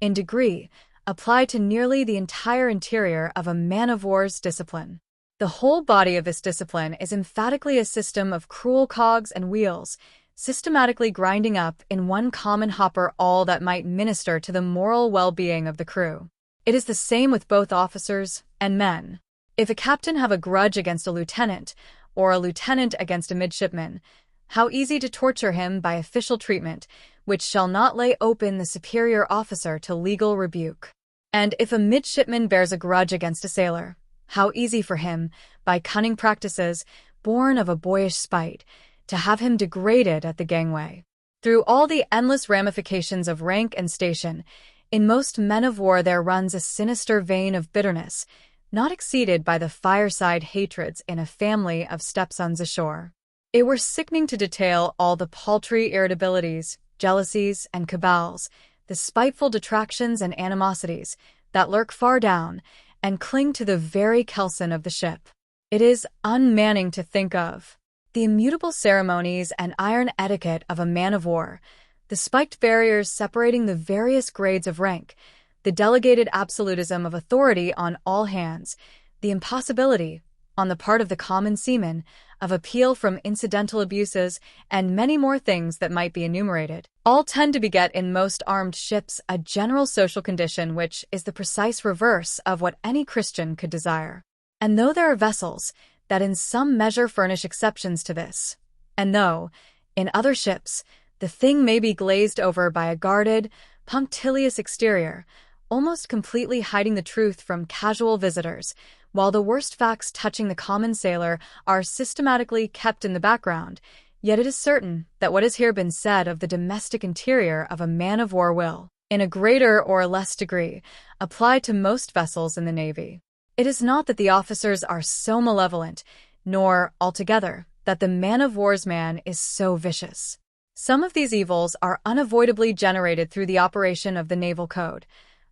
[SPEAKER 1] in degree, apply to nearly the entire interior of a man-of-war's discipline. The whole body of this discipline is emphatically a system of cruel cogs and wheels, systematically grinding up in one common hopper all that might minister to the moral well-being of the crew. It is the same with both officers and men. If a captain have a grudge against a lieutenant, or a lieutenant against a midshipman, how easy to torture him by official treatment, which shall not lay open the superior officer to legal rebuke. And if a midshipman bears a grudge against a sailor, how easy for him, by cunning practices, born of a boyish spite, to have him degraded at the gangway. Through all the endless ramifications of rank and station, in most men of war there runs a sinister vein of bitterness, not exceeded by the fireside hatreds in a family of stepsons ashore. It were sickening to detail all the paltry irritabilities, jealousies, and cabals, the spiteful detractions and animosities, that lurk far down, and cling to the very kelson of the ship. It is unmanning to think of. The immutable ceremonies and iron etiquette of a man-of-war, the spiked barriers separating the various grades of rank, the delegated absolutism of authority on all hands, the impossibility, on the part of the common seaman, of appeal from incidental abuses, and many more things that might be enumerated, all tend to beget in most armed ships a general social condition which is the precise reverse of what any Christian could desire. And though there are vessels that in some measure furnish exceptions to this, and though, in other ships, the thing may be glazed over by a guarded, punctilious exterior, almost completely hiding the truth from casual visitors, while the worst facts touching the common sailor are systematically kept in the background, yet it is certain that what has here been said of the domestic interior of a man-of-war will, in a greater or less degree, apply to most vessels in the Navy. It is not that the officers are so malevolent, nor, altogether, that the man-of-war's man is so vicious. Some of these evils are unavoidably generated through the operation of the naval code.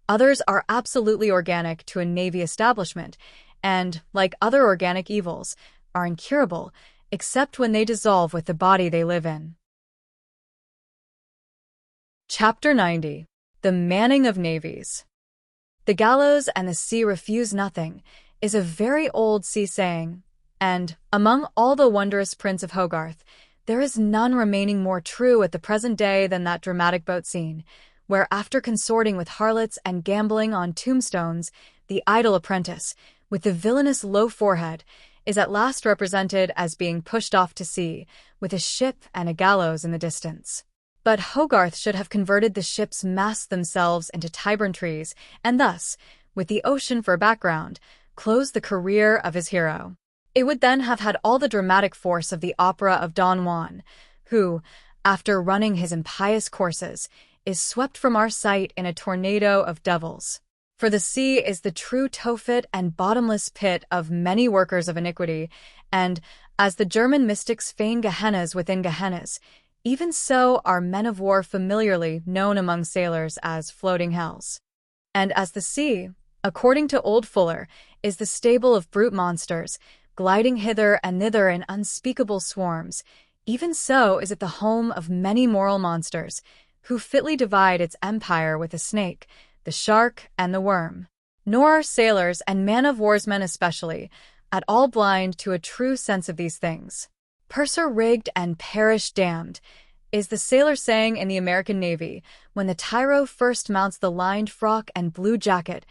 [SPEAKER 1] Others are absolutely organic to a Navy establishment, and, like other organic evils, are incurable, except when they dissolve with the body they live in. Chapter 90. The Manning of Navies. The gallows and the sea refuse nothing is a very old sea saying, and, among all the wondrous prints of Hogarth, there is none remaining more true at the present day than that dramatic boat scene, where after consorting with harlots and gambling on tombstones, the idle apprentice, with the villainous low forehead, is at last represented as being pushed off to sea, with a ship and a gallows in the distance. But Hogarth should have converted the ship's masts themselves into Tyburn trees, and thus, with the ocean for a background, closed the career of his hero. It would then have had all the dramatic force of the opera of Don Juan, who, after running his impious courses, is swept from our sight in a tornado of devils. For the sea is the true Tophet and bottomless pit of many workers of iniquity, and, as the German mystics feign Gehennas within Gehennas, even so are men of war familiarly known among sailors as floating hells. And as the sea, according to old Fuller, is the stable of brute monsters, gliding hither and thither in unspeakable swarms, even so is it the home of many moral monsters, who fitly divide its empire with the snake, the shark, and the worm. Nor are sailors and man-of-war's men especially at all blind to a true sense of these things. Purser rigged and perish damned, is the sailor saying in the American Navy when the tyro first mounts the lined frock and blue jacket,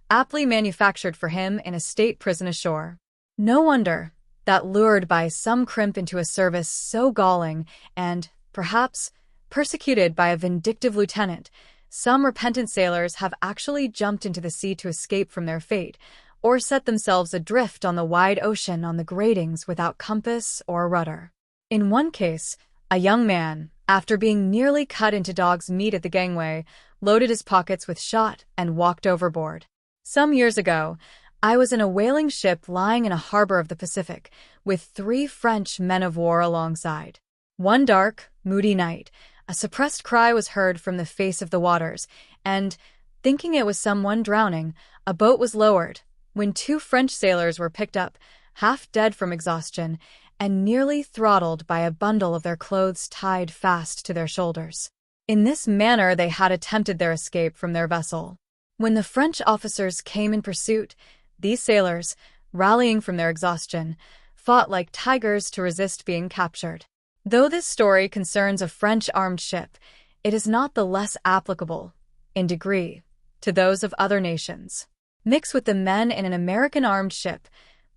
[SPEAKER 1] aptly manufactured for him in a state prison ashore. No wonder that, lured by some crimp into a service so galling and, perhaps, persecuted by a vindictive lieutenant, some repentant sailors have actually jumped into the sea to escape from their fate, or set themselves adrift on the wide ocean on the gratings without compass or rudder. In one case, a young man, after being nearly cut into dog's meat at the gangway, loaded his pockets with shot and walked overboard. Some years ago, I was in a whaling ship lying in a harbor of the Pacific, with 3 French men-of-war alongside. One dark, moody night, a suppressed cry was heard from the face of the waters, and, thinking it was someone drowning, a boat was lowered, when 2 French sailors were picked up, half dead from exhaustion, and nearly throttled by a bundle of their clothes tied fast to their shoulders. In this manner they had attempted their escape from their vessel. When the French officers came in pursuit, these sailors, rallying from their exhaustion, fought like tigers to resist being captured. Though this story concerns a French armed ship, it is not the less applicable, in degree, to those of other nations. Mix with the men in an American armed ship,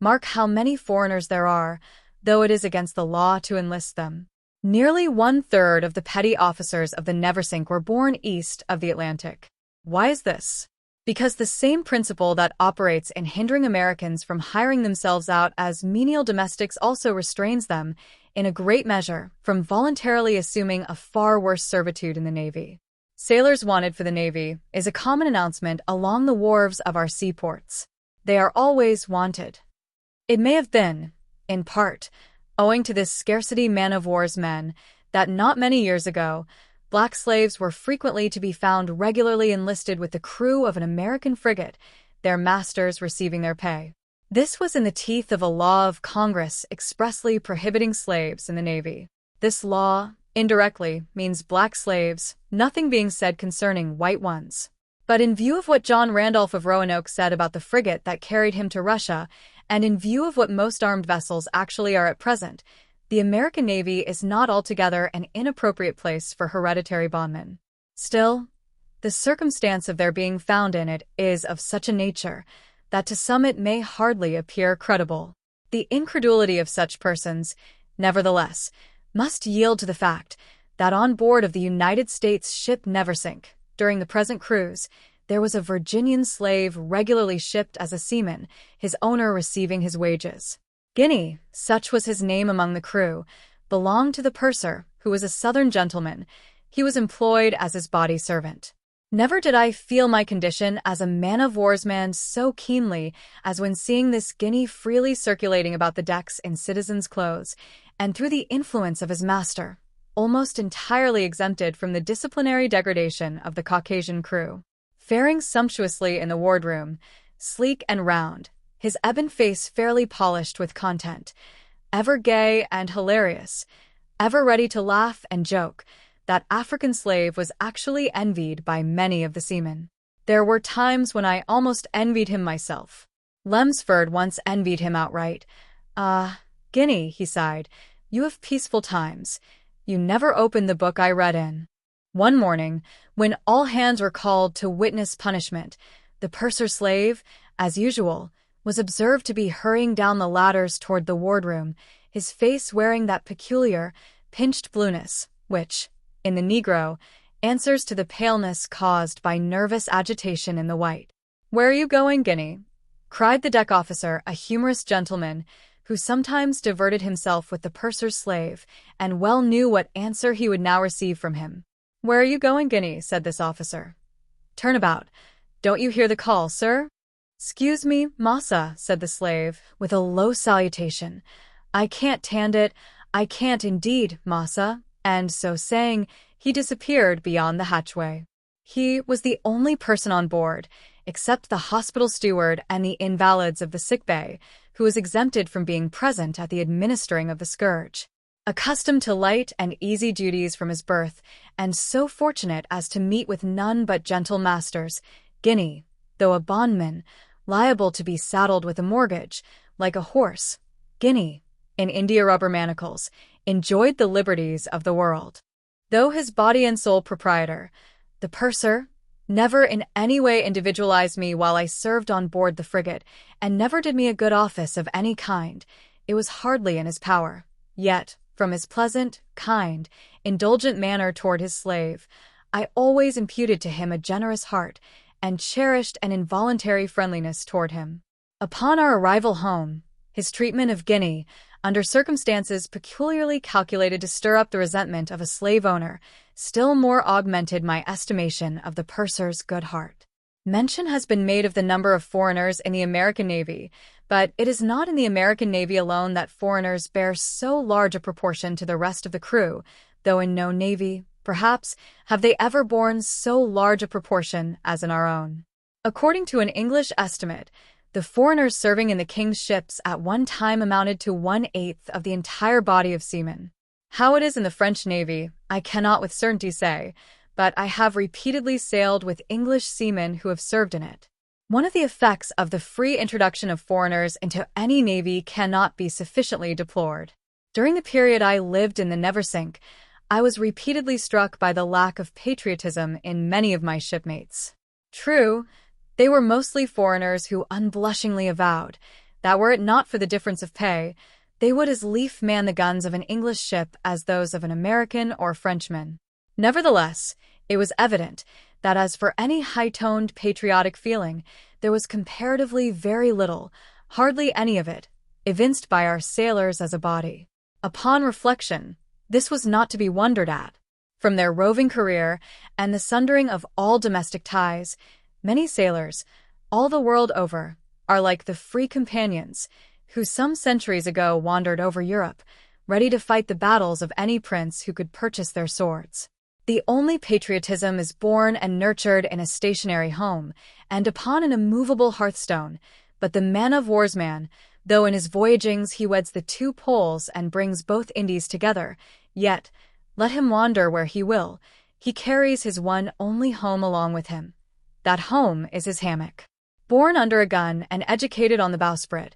[SPEAKER 1] mark how many foreigners there are, though it is against the law to enlist them. Nearly 1/3 of the petty officers of the Neversink were born east of the Atlantic. Why is this? Because the same principle that operates in hindering Americans from hiring themselves out as menial domestics also restrains them, in a great measure, from voluntarily assuming a far worse servitude in the Navy. "Sailors wanted for the Navy" is a common announcement along the wharves of our seaports. They are always wanted. It may have been, in part, owing to this scarcity man-of-war's men, that not many years ago, black slaves were frequently to be found regularly enlisted with the crew of an American frigate, their masters receiving their pay. This was in the teeth of a law of Congress expressly prohibiting slaves in the Navy. This law, indirectly, means black slaves, nothing being said concerning white ones. But in view of what John Randolph of Roanoke said about the frigate that carried him to Russia, and in view of what most armed vessels actually are at present, the American Navy is not altogether an inappropriate place for hereditary bondmen. Still, the circumstance of their being found in it is of such a nature that to some it may hardly appear credible. The incredulity of such persons, nevertheless, must yield to the fact that on board of the United States ship Neversink, during the present cruise, there was a Virginian slave regularly shipped as a seaman, his owner receiving his wages. Guinea, such was his name among the crew, belonged to the purser, who was a Southern gentleman. He was employed as his body servant. Never did I feel my condition as a man-of-war's man so keenly as when seeing this Guinea freely circulating about the decks in citizen's clothes, and through the influence of his master, almost entirely exempted from the disciplinary degradation of the Caucasian crew. Faring sumptuously in the wardroom, sleek and round, his ebon face fairly polished with content, ever gay and hilarious, ever ready to laugh and joke, that African slave was actually envied by many of the seamen. There were times when I almost envied him myself. Lemsford once envied him outright. "Ah, Guinea," he sighed, "you have peaceful times. You never opened the book I read in." One morning, when all hands were called to witness punishment, the purser slave, as usual, was observed to be hurrying down the ladders toward the wardroom, his face wearing that peculiar, pinched blueness, which, in the Negro, answers to the paleness caused by nervous agitation in the white. "Where are you going, Guinea?" cried the deck officer, a humorous gentleman, who sometimes diverted himself with the purser's slave, and well knew what answer he would now receive from him. "Where are you going, Guinea?" said this officer. "Turn about. Don't you hear the call, sir?" "'Scuse me, massa," said the slave, with a low salutation. "I can't tand it, I can't indeed, massa," and so saying, he disappeared beyond the hatchway. He was the only person on board, except the hospital steward and the invalids of the sick bay, who was exempted from being present at the administering of the scourge. Accustomed to light and easy duties from his birth, and so fortunate as to meet with none but gentle masters, Guinea, though a bondman, liable to be saddled with a mortgage, like a horse, Guinea, in India-rubber manacles, enjoyed the liberties of the world. Though his body and soul proprietor, the purser never in any way individualized me while I served on board the frigate, and never did me a good office of any kind. It was hardly in his power. Yet, from his pleasant, kind, indulgent manner toward his slave, I always imputed to him a generous heart, and cherished an involuntary friendliness toward him. Upon our arrival home, his treatment of Guinea, under circumstances peculiarly calculated to stir up the resentment of a slave owner, still more augmented my estimation of the purser's good heart. Mention has been made of the number of foreigners in the American Navy, but it is not in the American Navy alone that foreigners bear so large a proportion to the rest of the crew, though in no navy, perhaps, have they ever borne so large a proportion as in our own. According to an English estimate, the foreigners serving in the King's ships at one time amounted to 1/8 of the entire body of seamen. How it is in the French Navy, I cannot with certainty say, but I have repeatedly sailed with English seamen who have served in it. One of the effects of the free introduction of foreigners into any navy cannot be sufficiently deplored. During the period I lived in the Neversink, I was repeatedly struck by the lack of patriotism in many of my shipmates. True, they were mostly foreigners who unblushingly avowed that were it not for the difference of pay, they would as lief man the guns of an English ship as those of an American or Frenchman. Nevertheless, it was evident that as for any high-toned patriotic feeling, there was comparatively very little, hardly any of it, evinced by our sailors as a body. Upon reflection, this was not to be wondered at. From their roving career and the sundering of all domestic ties, many sailors, all the world over, are like the free companions who some centuries ago wandered over Europe, ready to fight the battles of any prince who could purchase their swords. The only patriotism is born and nurtured in a stationary home, and upon an immovable hearthstone, but the man-of-war's man, though in his voyagings he weds the two poles and brings both Indies together, yet, let him wander where he will, he carries his one only home along with him. That home is his hammock. Born under a gun and educated on the bowsprit,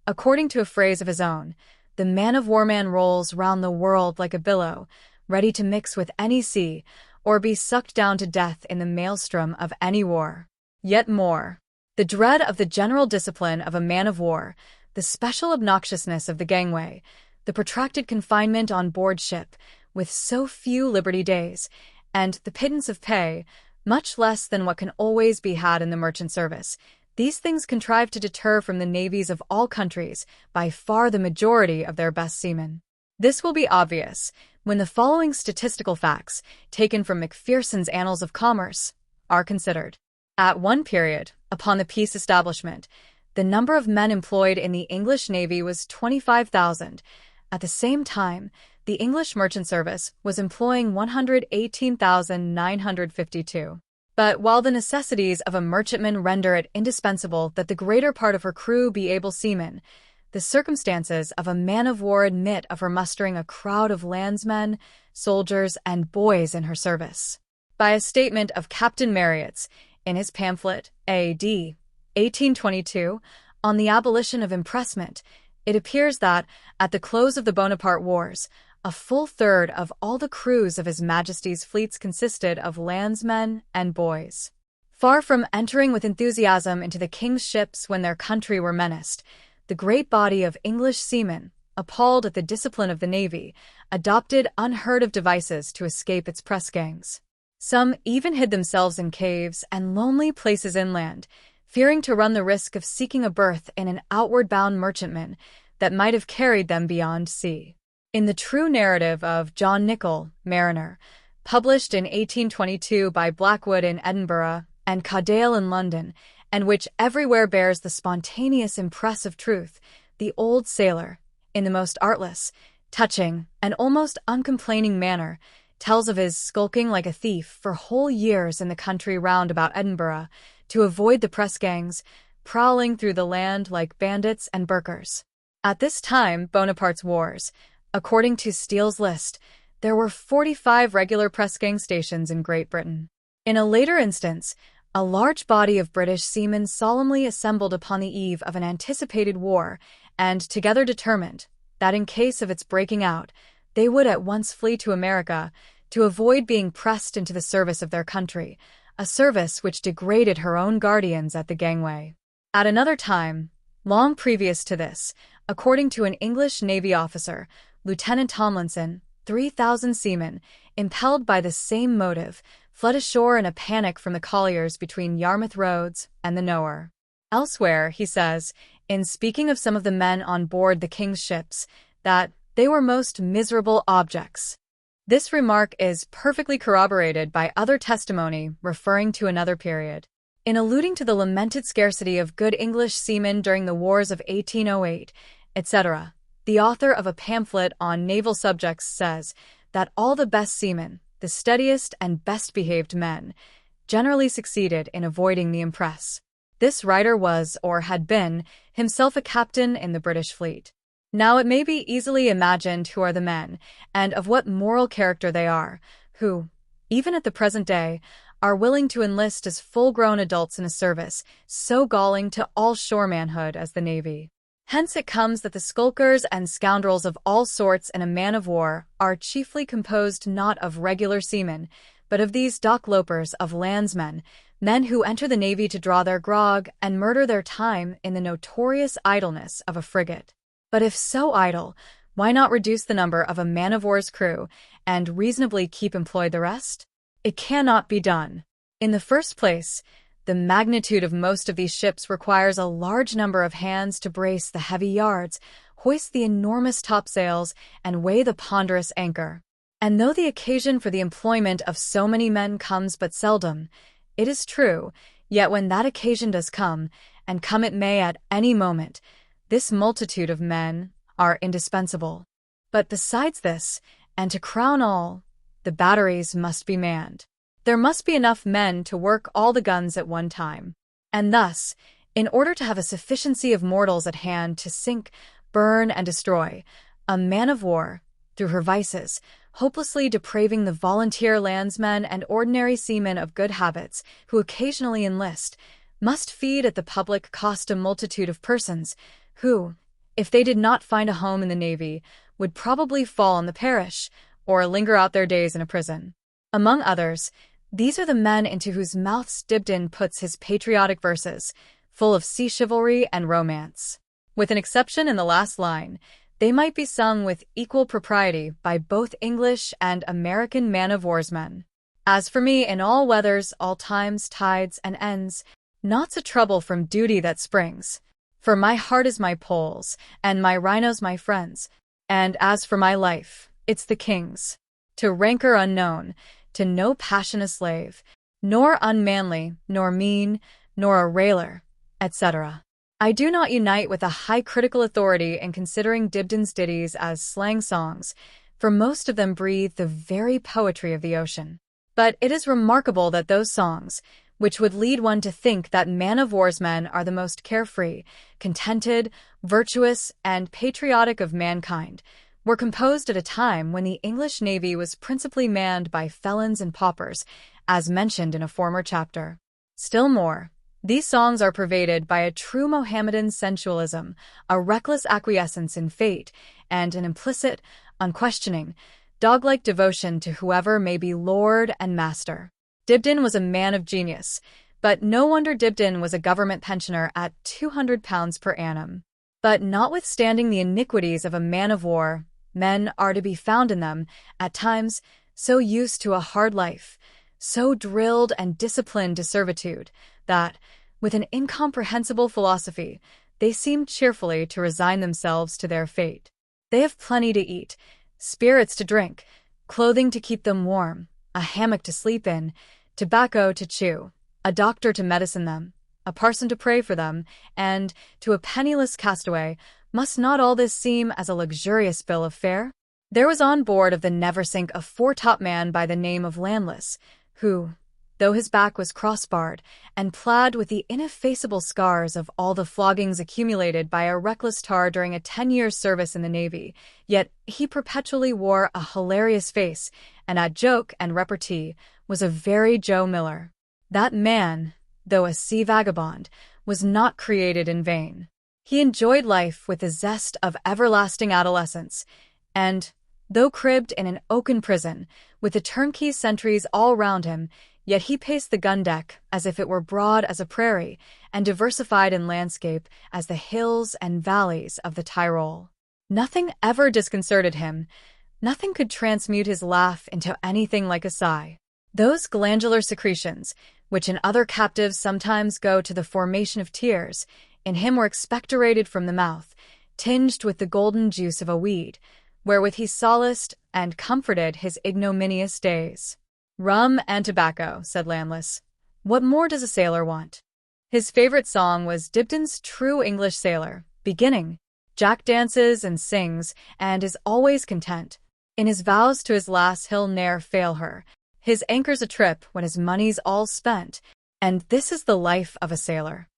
[SPEAKER 1] according to a phrase of his own, the man-of-war man rolls round the world like a billow, ready to mix with any sea, or be sucked down to death in the maelstrom of any war. Yet more, the dread of the general discipline of a man-of-war, the special obnoxiousness of the gangway, the protracted confinement on board ship, with so few liberty days, and the pittance of pay, much less than what can always be had in the merchant service, these things contrive to deter from the navies of all countries by far the majority of their best seamen. This will be obvious when the following statistical facts, taken from Macpherson's Annals of Commerce, are considered. At one period, upon the peace establishment, the number of men employed in the English Navy was 25,000. At the same time, the English merchant service was employing 118,952. But while the necessities of a merchantman render it indispensable that the greater part of her crew be able seamen, the circumstances of a man-of-war admit of her mustering a crowd of landsmen, soldiers, and boys in her service. By a statement of Captain Marryat's, in his pamphlet, A.D. 1822, on the abolition of impressment, it appears that, at the close of the Bonaparte Wars, a full third of all the crews of His Majesty's fleets consisted of landsmen and boys. Far from entering with enthusiasm into the King's ships when their country were menaced, the great body of English seamen, appalled at the discipline of the Navy, adopted unheard-of devices to escape its press gangs. Some even hid themselves in caves and lonely places inland, fearing to run the risk of seeking a berth in an outward-bound merchantman, that might have carried them beyond sea. In the true narrative of John Nichol, Mariner, published in 1822 by Blackwood in Edinburgh and Caudill in London, and which everywhere bears the spontaneous impress of truth, the old sailor, in the most artless, touching, and almost uncomplaining manner, tells of his skulking like a thief for whole years in the country round about Edinburgh to avoid the press gangs, prowling through the land like bandits and burkers. At this time, Bonaparte's wars, according to Steele's list, there were 45 regular press gang stations in Great Britain. In a later instance, a large body of British seamen solemnly assembled upon the eve of an anticipated war, and together determined that in case of its breaking out, they would at once flee to America to avoid being pressed into the service of their country, a service which degraded her own guardians at the gangway. At another time, long previous to this, according to an English Navy officer, Lieutenant Tomlinson, 3,000 seamen, impelled by the same motive, fled ashore in a panic from the colliers between Yarmouth Roads and the Nowhere. Elsewhere, he says, in speaking of some of the men on board the king's ships, that they were most miserable objects. This remark is perfectly corroborated by other testimony referring to another period. In alluding to the lamented scarcity of good English seamen during the wars of 1808, etc., the author of a pamphlet on naval subjects says that all the best seamen, the steadiest and best-behaved men, generally succeeded in avoiding the impress. This writer was, or had been, himself a captain in the British fleet. Now it may be easily imagined who are the men, and of what moral character they are, who, even at the present day, are willing to enlist as full-grown adults in a service so galling to all shore manhood as the Navy. Hence it comes that the skulkers and scoundrels of all sorts in a man-of-war are chiefly composed not of regular seamen, but of these dock-lopers of landsmen, men who enter the Navy to draw their grog and murder their time in the notorious idleness of a frigate. But if so idle, why not reduce the number of a man-of-war's crew and reasonably keep employed the rest? It cannot be done. In the first place, the magnitude of most of these ships requires a large number of hands to brace the heavy yards, hoist the enormous topsails, and weigh the ponderous anchor. And though the occasion for the employment of so many men comes but seldom, it is true, yet when that occasion does come, and come it may at any moment, this multitude of men are indispensable. But besides this, and to crown all, the batteries must be manned. There must be enough men to work all the guns at one time. And thus, in order to have a sufficiency of mortals at hand to sink, burn, and destroy, a man-of-war, through her vices, hopelessly depraving the volunteer landsmen and ordinary seamen of good habits who occasionally enlist, must feed at the public cost a multitude of persons who, if they did not find a home in the Navy, would probably fall in the parish, or linger out their days in a prison. Among others, these are the men into whose mouths Dibdin puts his patriotic verses, full of sea chivalry and romance. With an exception in the last line, they might be sung with equal propriety by both English and American man-of-warsmen. As for me, in all weathers, all times, tides, and ends, naught's a trouble from duty that springs. For my heart is my poles, and my rhinos my friends, and as for my life, it's the king's. To rancor unknown, to no passion a slave, nor unmanly, nor mean, nor a railer, etc. I do not unite with a high critical authority in considering Dibdin's ditties as slang songs, for most of them breathe the very poetry of the ocean. But it is remarkable that those songs, which would lead one to think that man-of-warsmen are the most carefree, contented, virtuous, and patriotic of mankind, were composed at a time when the English Navy was principally manned by felons and paupers, as mentioned in a former chapter. Still more, these songs are pervaded by a true Mohammedan sensualism, a reckless acquiescence in fate, and an implicit, unquestioning, dog-like devotion to whoever may be lord and master. Dibdin was a man of genius, but no wonder Dibdin was a government pensioner at £200 per annum. But notwithstanding the iniquities of a man-of-war, men are to be found in them, at times, so used to a hard life, so drilled and disciplined to servitude, that, with an incomprehensible philosophy, they seem cheerfully to resign themselves to their fate. They have plenty to eat, spirits to drink, clothing to keep them warm, a hammock to sleep in, tobacco to chew, a doctor to medicine them, a parson to pray for them, and, to a penniless castaway, must not all this seem as a luxurious bill of fare? There was on board of the Neversink a foretop man by the name of Landless, who, though his back was crossbarred and plaid with the ineffaceable scars of all the floggings accumulated by a reckless tar during a 10-year service in the Navy, yet he perpetually wore a hilarious face, and at joke and repartee was a very Joe Miller. That man, though a sea vagabond, was not created in vain. He enjoyed life with the zest of everlasting adolescence, and, though cribbed in an oaken prison, with the turnkey sentries all round him, yet he paced the gun-deck as if it were broad as a prairie, and diversified in landscape as the hills and valleys of the Tyrol. Nothing ever disconcerted him. Nothing could transmute his laugh into anything like a sigh. Those glandular secretions, which in other captives sometimes go to the formation of tears, in him were expectorated from the mouth, tinged with the golden juice of a weed, wherewith he solaced and comforted his ignominious days. "Rum and tobacco," said Landless. "What more does a sailor want?" His favorite song was Dibdin's True English Sailor, beginning, "Jack dances and sings, and is always content. In his vows to his lass he'll ne'er fail her. His anchor's a trip when his money's all spent, and this is the life of a sailor."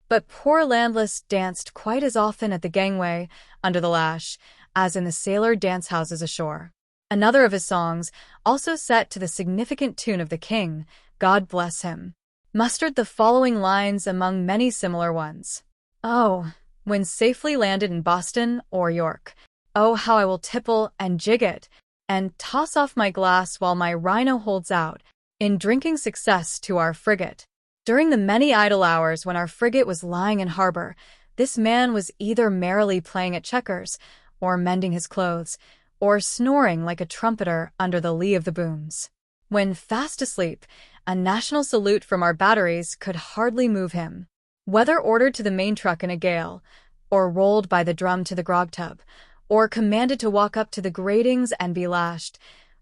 [SPEAKER 1] But poor Landless danced quite as often at the gangway, under the lash, as in the sailor dance-houses ashore. Another of his songs, also set to the significant tune of the King, God bless him, mustered the following lines among many similar ones. "Oh, when safely landed in Boston or York, oh, how I will tipple and jig it, and toss off my glass while my rhino holds out, in drinking success to our frigate." During the many idle hours when our frigate was lying in harbor, this man was either merrily playing at checkers, or mending his clothes, or snoring like a trumpeter under the lee of the booms. When fast asleep, a national salute from our batteries could hardly move him. Whether ordered to the main truck in a gale, or rolled by the drum to the grog-tub, or commanded to walk up to the gratings and be lashed,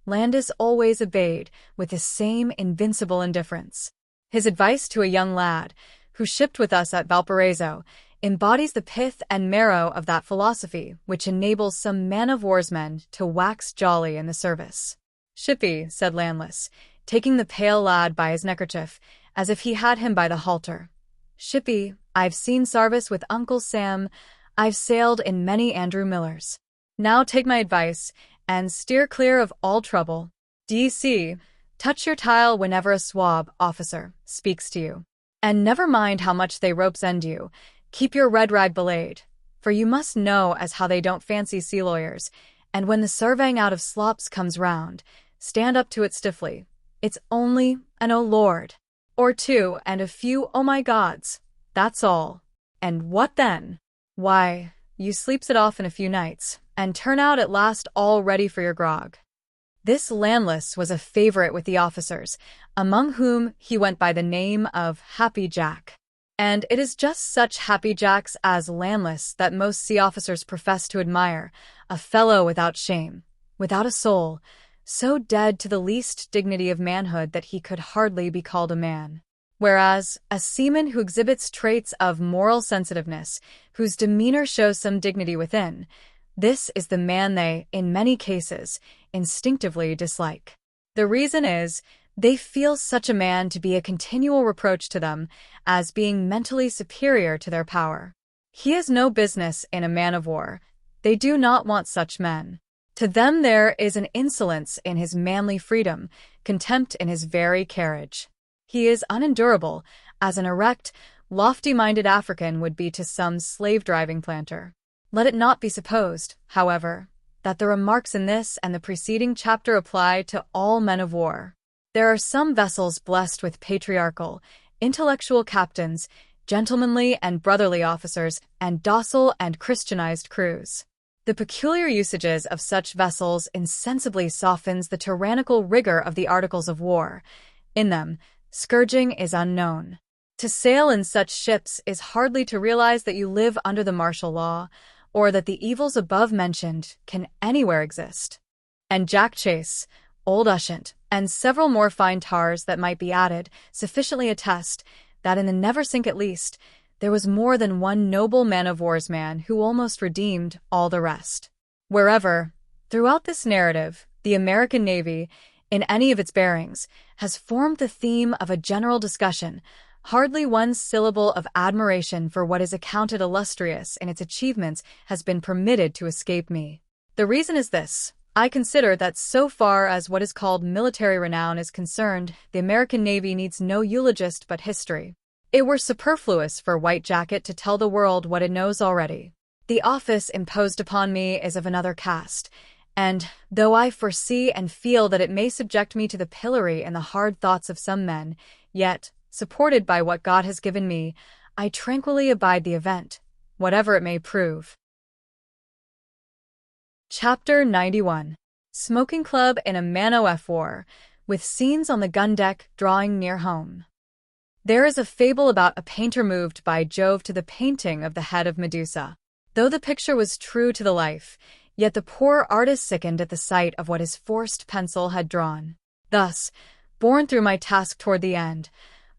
[SPEAKER 1] Landless always obeyed with the same invincible indifference. His advice to a young lad, who shipped with us at Valparaiso, embodies the pith and marrow of that philosophy which enables some man-of-war's men to wax jolly in the service. "Shippy," said Landless, taking the pale lad by his neckerchief, as if he had him by the halter. "Shippy, I've seen sarvice with Uncle Sam, I've sailed in many Andrew Millers. Now take my advice, and steer clear of all trouble. D'ye see, touch your tile whenever a swab officer speaks to you. And never mind how much they rope's end you. Keep your red rag belayed, for you must know as how they don't fancy sea lawyers, and when the surveying out of slops comes round, stand up to it stiffly. It's only an oh Lord, or two, and a few oh my gods, that's all. And what then? Why, you sleeps it off in a few nights, and turn out at last all ready for your grog." This Landless was a favorite with the officers, among whom he went by the name of Happy Jack. And it is just such Happy Jacks as Landless that most sea officers profess to admire, a fellow without shame, without a soul, so dead to the least dignity of manhood that he could hardly be called a man. Whereas, a seaman who exhibits traits of moral sensitiveness, whose demeanor shows some dignity within, this is the man they, in many cases, instinctively dislike. The reason is, they feel such a man to be a continual reproach to them, as being mentally superior to their power. He has no business in a man-of-war. They do not want such men. To them there is an insolence in his manly freedom, contempt in his very carriage. He is unendurable, as an erect, lofty-minded African would be to some slave-driving planter. Let it not be supposed, however, that the remarks in this and the preceding chapter apply to all men of war. There are some vessels blessed with patriarchal, intellectual captains, gentlemanly and brotherly officers, and docile and Christianized crews. The peculiar usages of such vessels insensibly softens the tyrannical rigor of the Articles of War. In them, scourging is unknown. To sail in such ships is hardly to realize that you live under the martial law, or that the evils above mentioned can anywhere exist. And Jack Chase, Old Ushant, and several more fine tars that might be added sufficiently attest that in the Neversink at least, there was more than one noble man-of-war's man who almost redeemed all the rest. Wherever, throughout this narrative, the American Navy, in any of its bearings, has formed the theme of a general discussion, hardly one syllable of admiration for what is accounted illustrious in its achievements has been permitted to escape me. The reason is this. I consider that so far as what is called military renown is concerned, the American Navy needs no eulogist but history. It were superfluous for White Jacket to tell the world what it knows already. The office imposed upon me is of another caste, and, though I foresee and feel that it may subject me to the pillory in the hard thoughts of some men, yet, supported by what God has given me, I tranquilly abide the event, whatever it may prove. Chapter 91. Smoking Club in a Man-o'-War, with scenes on the gun deck drawing near home. There is a fable about a painter moved by Jove to the painting of the head of Medusa. Though the picture was true to the life, yet the poor artist sickened at the sight of what his forced pencil had drawn. Thus, borne through my task toward the end,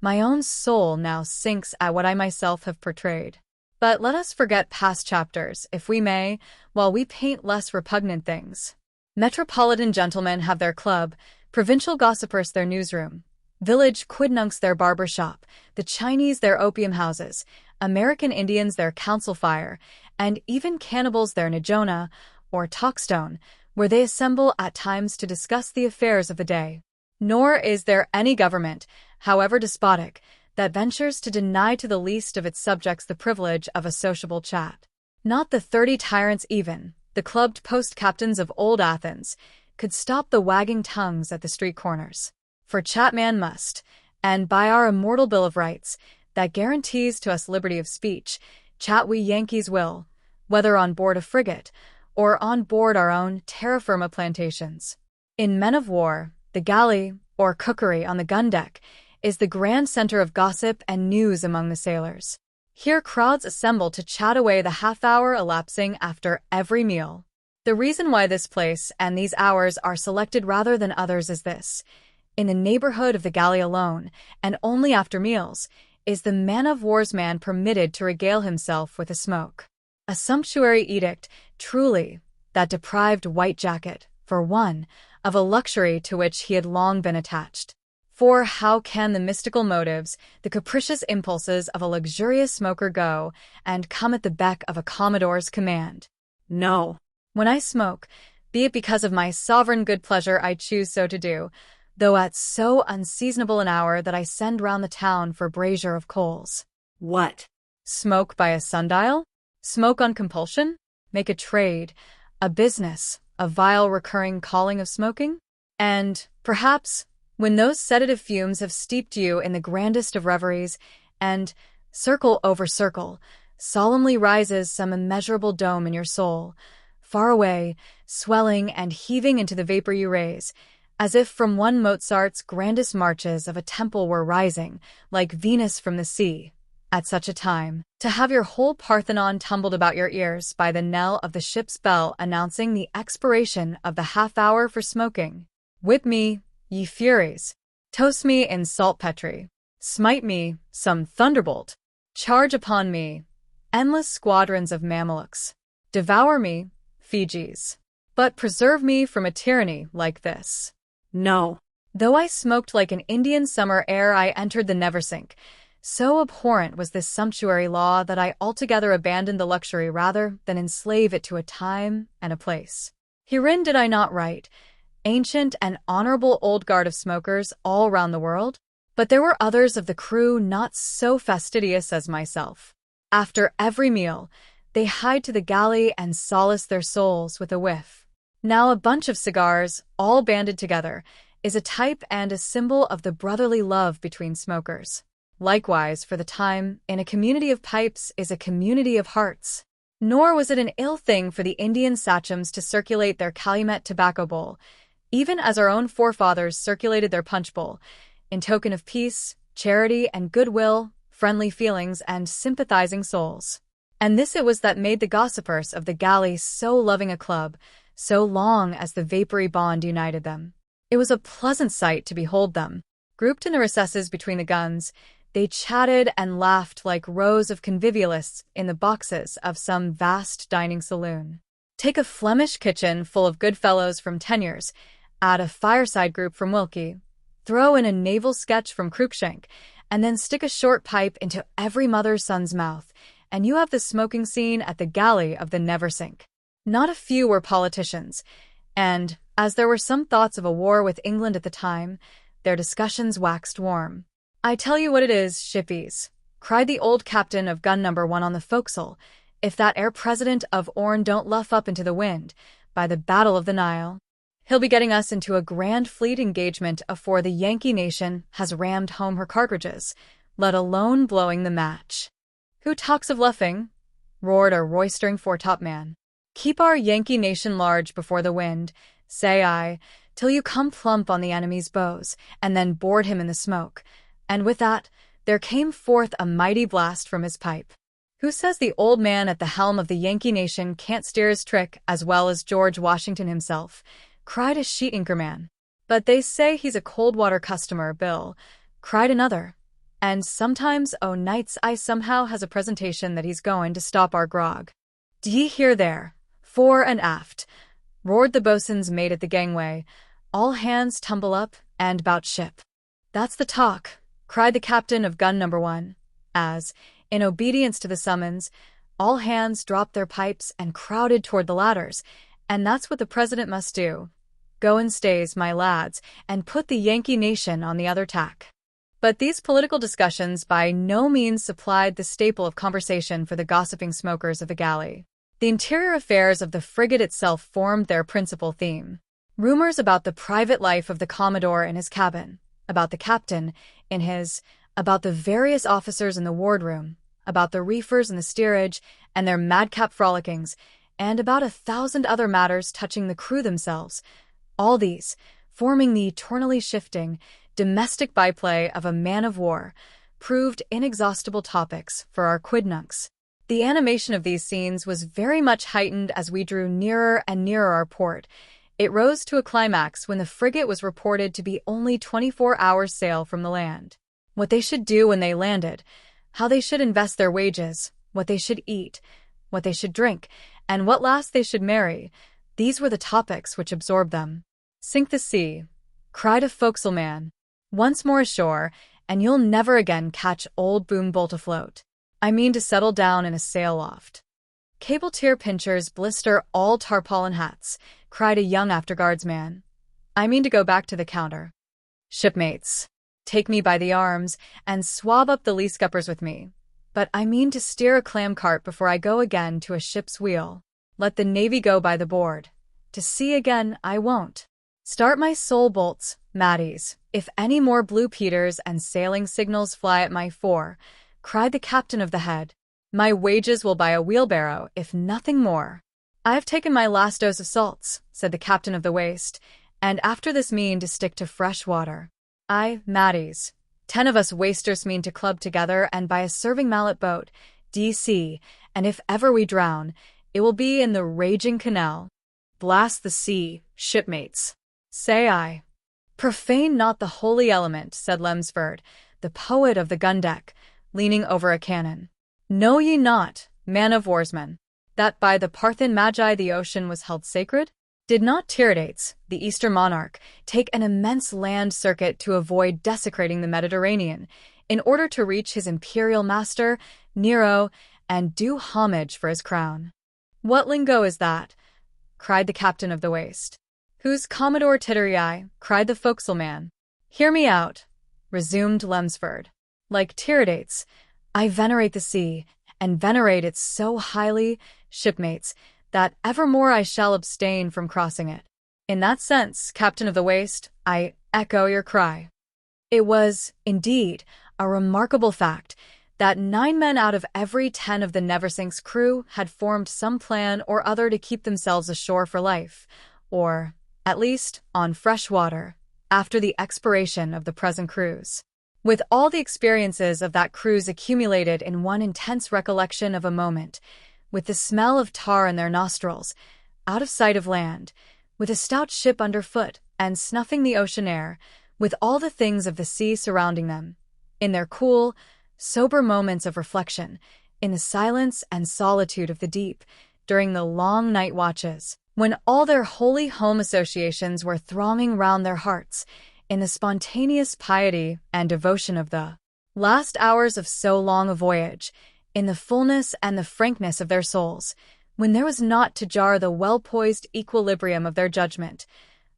[SPEAKER 1] my own soul now sinks at what I myself have portrayed. But let us forget past chapters, if we may, while we paint less repugnant things. Metropolitan gentlemen have their club, provincial gossipers their newsroom, village quidnuncs their barber shop, the Chinese their opium houses, American Indians their council fire, and even cannibals their Najona, or Talkstone, where they assemble at times to discuss the affairs of the day. Nor is there any government, however despotic, that ventures to deny to the least of its subjects the privilege of a sociable chat. Not the 30 tyrants even, the clubbed post-captains of old Athens, could stop the wagging tongues at the street corners. For chat man must, and by our immortal Bill of Rights, that guarantees to us liberty of speech, chat we Yankees will, whether on board a frigate, or on board our own terra firma plantations. In men of war, the galley, or cookery on the gun deck, is the grand center of gossip and news among the sailors. Here crowds assemble to chat away the half-hour elapsing after every meal. The reason why this place and these hours are selected rather than others is this. In the neighborhood of the galley alone, and only after meals, is the man-of-war's man permitted to regale himself with a smoke. A sumptuary edict, truly, that deprived White Jacket, for one, of a luxury to which he had long been attached. For how can the mystical motives, the capricious impulses of a luxurious smoker go and come at the beck of a commodore's command? No. When I smoke, be it because of my sovereign good pleasure I choose so to do, though at so unseasonable an hour that I send round the town for brazier of coals.
[SPEAKER 2] What?
[SPEAKER 1] Smoke by a sundial? Smoke on compulsion? Make a trade, a business, a vile recurring calling of smoking? And, perhaps, when those sedative fumes have steeped you in the grandest of reveries, and, circle over circle, solemnly rises some immeasurable dome in your soul, far away, swelling and heaving into the vapor you raise, as if from one Mozart's grandest marches of a temple were rising, like Venus from the sea, at such a time, to have your whole Parthenon tumbled about your ears by the knell of the ship's bell announcing the expiration of the half-hour for smoking. Whip me, ye furies. Toast me in saltpetre. Smite me, some thunderbolt. Charge upon me, endless squadrons of Mamelukes. Devour me, Fijis. But preserve me from a tyranny like this.
[SPEAKER 2] No.
[SPEAKER 1] Though I smoked like an Indian summer ere I entered the Neversink, so abhorrent was this sumptuary law that I altogether abandoned the luxury rather than enslave it to a time and a place. Herein did I not write, ancient and honorable old guard of smokers all round the world? But there were others of the crew not so fastidious as myself. After every meal, they hied to the galley and solaced their souls with a whiff. Now a bunch of cigars, all banded together, is a type and a symbol of the brotherly love between smokers. Likewise, for the time, in a community of pipes is a community of hearts. Nor was it an ill thing for the Indian sachems to circulate their calumet tobacco bowl, even as our own forefathers circulated their punch bowl, in token of peace, charity, and goodwill, friendly feelings, and sympathizing souls. And this it was that made the gossipers of the galley so loving a club, so long as the vapory bond united them. It was a pleasant sight to behold them. Grouped in the recesses between the guns, they chatted and laughed like rows of convivialists in the boxes of some vast dining saloon. Take a Flemish kitchen full of good fellows from Teniers, add a fireside group from Wilkie, throw in a naval sketch from Cruikshank, and then stick a short pipe into every mother's son's mouth, and you have the smoking scene at the galley of the Neversink. Not a few were politicians, and, as there were some thoughts of a war with England at the time, their discussions waxed warm. "I tell you what it is, shippies," cried the old captain of gun number 1 on the forecastle, "if that 'ere president of Orne don't luff up into the wind, by the Battle of the Nile, he'll be getting us into a grand fleet engagement afore the Yankee nation has rammed home her cartridges, let alone blowing the match." "Who talks of luffing?" roared a roistering foretopman. "Keep our Yankee nation large before the wind, say I, till you come plump on the enemy's bows, and then board him in the smoke." And with that, there came forth a mighty blast from his pipe. "Who says the old man at the helm of the Yankee nation can't steer his trick as well as George Washington himself?" cried a sheet-inker man. "But they say he's a cold-water customer, Bill," cried another. "And sometimes o' nights I somehow has a presentation that he's goin' to stop our grog." "D'ye hear there, fore and aft?" roared the boatswain's mate at the gangway. "All hands tumble up and 'bout ship." "That's the talk," cried the captain of gun number 1, as, in obedience to the summons, all hands dropped their pipes and crowded toward the ladders. "And that's what the president must do. Go and stays, my lads, and put the Yankee nation on the other tack." But these political discussions by no means supplied the staple of conversation for the gossiping smokers of the galley. The interior affairs of the frigate itself formed their principal theme. Rumors about the private life of the Commodore in his cabin, about the captain in his, about the various officers in the wardroom, about the reefers in the steerage and their madcap frolickings, and about 1,000 other matters touching the crew themselves, all these, forming the eternally shifting, domestic byplay of a man of war, proved inexhaustible topics for our quidnuncs. The animation of these scenes was very much heightened as we drew nearer and nearer our port. It rose to a climax when the frigate was reported to be only 24 hours' sail from the land. What they should do when they landed, how they should invest their wages, what they should eat, what they should drink, and what last they should marry, these were the topics which absorbed them. "Sink the sea," cried a forecastle man. "Once more ashore, and you'll never again catch old Boom Bolt afloat. I mean to settle down in a sail loft." "Cable tier pinchers blister all tarpaulin hats," cried a young afterguardsman. "I mean to go back to the counter. Shipmates, take me by the arms and swab up the lee scuppers with me. But I mean to steer a clam cart before I go again to a ship's wheel. Let the navy go by the board. To sea again I won't. Start my soul bolts, Maddies, if any more blue Peters and sailing signals fly at my fore," cried the captain of the head. "My wages will buy a wheelbarrow, if nothing more." "I've taken my last dose of salts," said the captain of the waist, "and after this mean to stick to fresh water. Aye, Maddies, 10 of us wasters mean to club together and buy a serving mallet boat, D.C., and if ever we drown, it will be in the raging canal. Blast the sea, shipmates, say I." "Profane not the holy element," said Lemsford, the poet of the gun-deck, leaning over a cannon. "Know ye not, man-of-warsmen, that by the Parthian Magi the ocean was held sacred? Did not Tiridates, the Eastern monarch, take an immense land circuit to avoid desecrating the Mediterranean, in order to reach his imperial master, Nero, and do homage for his crown?" "What lingo is that?" cried the captain of the waist. "Who's Commodore Titterii?" cried the forecastle man. "Hear me out," resumed Lemsford. "Like Tiridates, I venerate the sea, and venerate it so highly, shipmates, that evermore I shall abstain from crossing it. In that sense, captain of the waist, I echo your cry." It was, indeed, a remarkable fact that 9 men out of every 10 of the Neversink's crew had formed some plan or other to keep themselves ashore for life, or, at least, on fresh water, after the expiration of the present cruise. With all the experiences of that cruise accumulated in one intense recollection of a moment, with the smell of tar in their nostrils, out of sight of land, with a stout ship underfoot and snuffing the ocean air, with all the things of the sea surrounding them, in their cool, sober moments of reflection, in the silence and solitude of the deep, during the long night watches, when all their holy home associations were thronging round their hearts, in the spontaneous piety and devotion of the last hours of so long a voyage, in the fullness and the frankness of their souls, when there was naught to jar the well-poised equilibrium of their judgment.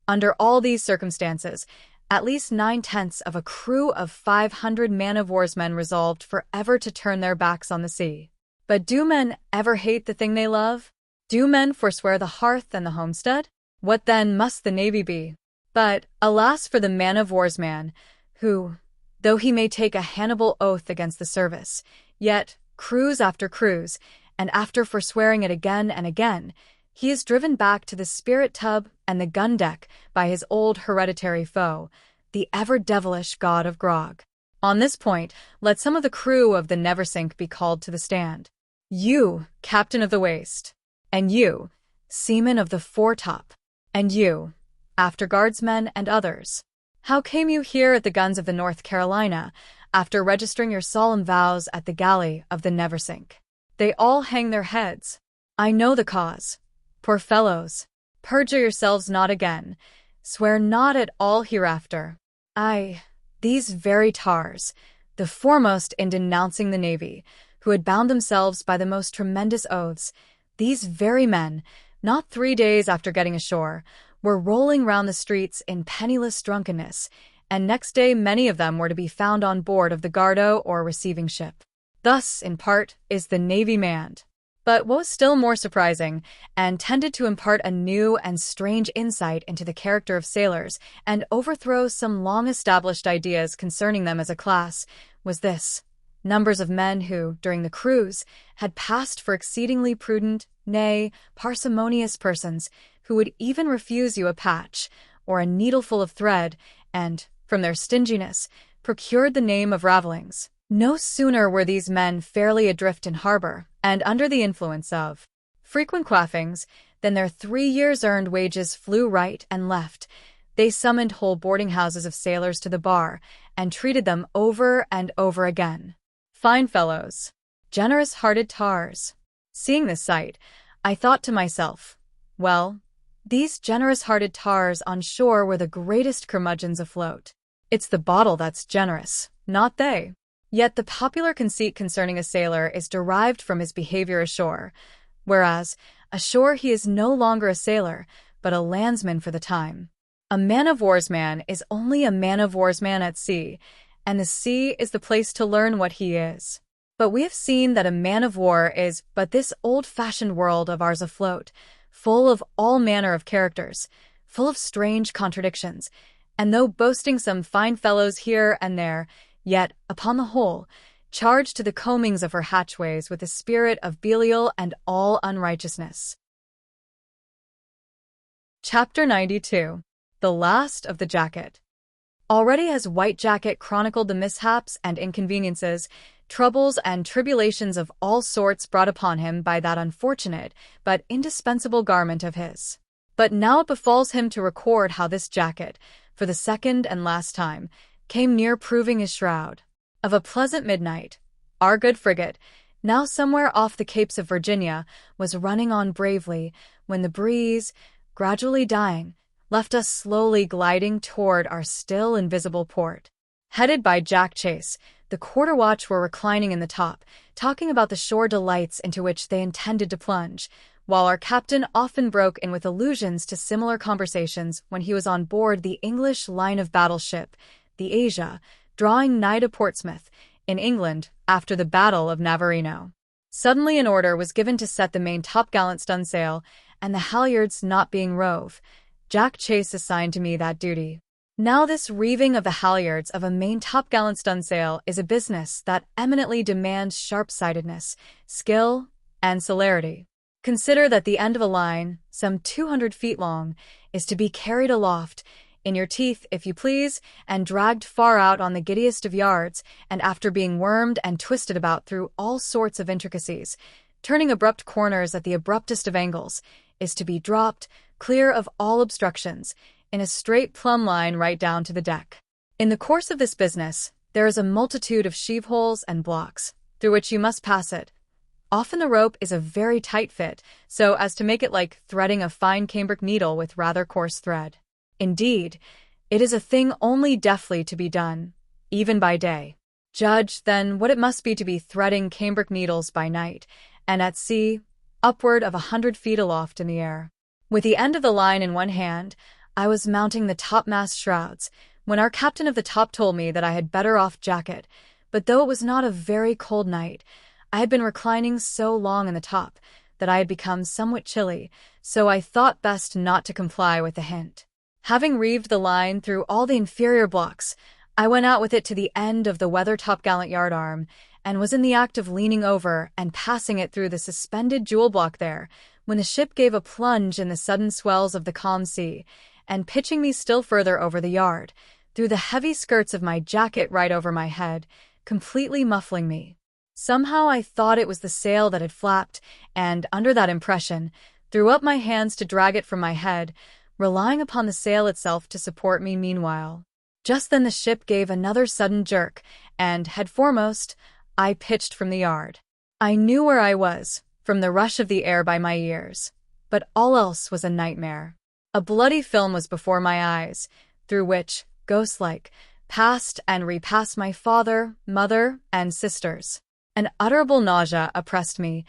[SPEAKER 1] Under all these circumstances, at least 9/10 of a crew of 500 man-of-war's-men resolved forever to turn their backs on the sea. But do men ever hate the thing they love? Do men forswear the hearth and the homestead? What then must the navy be? But, alas for the man-of-war's man, who, though he may take a Hannibal oath against the service, yet, cruise after cruise, and after forswearing it again and again, he is driven back to the spirit tub and the gun deck by his old hereditary foe, the ever-devilish god of grog. On this point, let some of the crew of the Neversink be called to the stand. You, captain of the waist, and you, seaman of the foretop, and you, afterguardsmen and others. How came you here at the guns of the North Carolina, after registering your solemn vows at the galley of the Neversink? They all hang their heads. I know the cause. Poor fellows, perjure yourselves not again. Swear not at all hereafter. These very tars, the foremost in denouncing the Navy, who had bound themselves by the most tremendous oaths, these very men, not 3 days after getting ashore, were rolling round the streets in penniless drunkenness, and next day many of them were to be found on board of the Gardo or receiving ship. Thus, in part, is the Navy manned. But what was still more surprising, and tended to impart a new and strange insight into the character of sailors and overthrow some long-established ideas concerning them as a class, was this: numbers of men who, during the cruise, had passed for exceedingly prudent, nay, parsimonious persons, who would even refuse you a patch, or a needleful of thread, and, from their stinginess, procured the name of ravelings. No sooner were these men fairly adrift in harbor, and under the influence of frequent quaffings, than their 3 years' earned wages flew right and left. They summoned whole boarding-houses of sailors to the bar, and treated them over and over again. Fine fellows, generous-hearted tars. Seeing this sight, I thought to myself, well, these generous-hearted tars on shore were the greatest curmudgeons afloat. It's the bottle that's generous, not they. Yet the popular conceit concerning a sailor is derived from his behavior ashore, whereas, ashore he is no longer a sailor, but a landsman for the time. A man-of-war's man is only a man-of-war's man at sea, and the sea is the place to learn what he is. But we have seen that a man-of-war is but this old-fashioned world of ours afloat, full of all manner of characters, full of strange contradictions, and though boasting some fine fellows here and there, yet, upon the whole, charged to the combings of her hatchways with the spirit of Belial and all unrighteousness. Chapter 92. The Last of the Jacket. Already has White Jacket chronicled the mishaps and inconveniences, troubles and tribulations of all sorts brought upon him by that unfortunate but indispensable garment of his. But now it befalls him to record how this jacket, for the second and last time, came near proving his shroud. Of a pleasant midnight, our good frigate, now somewhere off the Capes of Virginia, was running on bravely, when the breeze, gradually dying, left us slowly gliding toward our still invisible port. Headed by Jack Chase, the quarter watch were reclining in the top, talking about the shore delights into which they intended to plunge, while our captain often broke in with allusions to similar conversations when he was on board the English line-of-battle ship, the Asia, drawing nigh to Portsmouth, in England, after the Battle of Navarino. Suddenly an order was given to set the main topgallant stunsail, and the halyards not being rove, Jack Chase assigned to me that duty. Now this reeving of the halyards of a main topgallant stunsail is a business that eminently demands sharp-sightedness, skill, and celerity. Consider that the end of a line, some 200 feet long, is to be carried aloft, in your teeth, if you please, and dragged far out on the giddiest of yards, and after being wormed and twisted about through all sorts of intricacies, turning abrupt corners at the abruptest of angles, is to be dropped, clear of all obstructions, in a straight plumb line right down to the deck. In the course of this business, there is a multitude of sheave-holes and blocks, through which you must pass it. Often the rope is a very tight fit, so as to make it like threading a fine cambric needle with rather coarse thread. Indeed, it is a thing only deftly to be done, even by day. Judge, then, what it must be to be threading cambric needles by night, and at sea, upward of 100 feet aloft in the air. With the end of the line in one hand, I was mounting the topmast shrouds, when our captain of the top told me that I had better off jacket, but though it was not a very cold night, I had been reclining so long in the top that I had become somewhat chilly, so I thought best not to comply with the hint. Having reeved the line through all the inferior blocks, I went out with it to the end of the weather topgallant yard arm, and was in the act of leaning over and passing it through the suspended jewel block there, when the ship gave a plunge in the sudden swells of the calm sea, and pitching me still further over the yard, threw the heavy skirts of my jacket right over my head, completely muffling me. Somehow I thought it was the sail that had flapped, and, under that impression, threw up my hands to drag it from my head, relying upon the sail itself to support me meanwhile. Just then the ship gave another sudden jerk, and, head foremost, I pitched from the yard. I knew where I was, from the rush of the air by my ears, but all else was a nightmare. A bloody film was before my eyes, through which, ghost-like, passed and repassed my father, mother, and sisters. An utterable nausea oppressed me.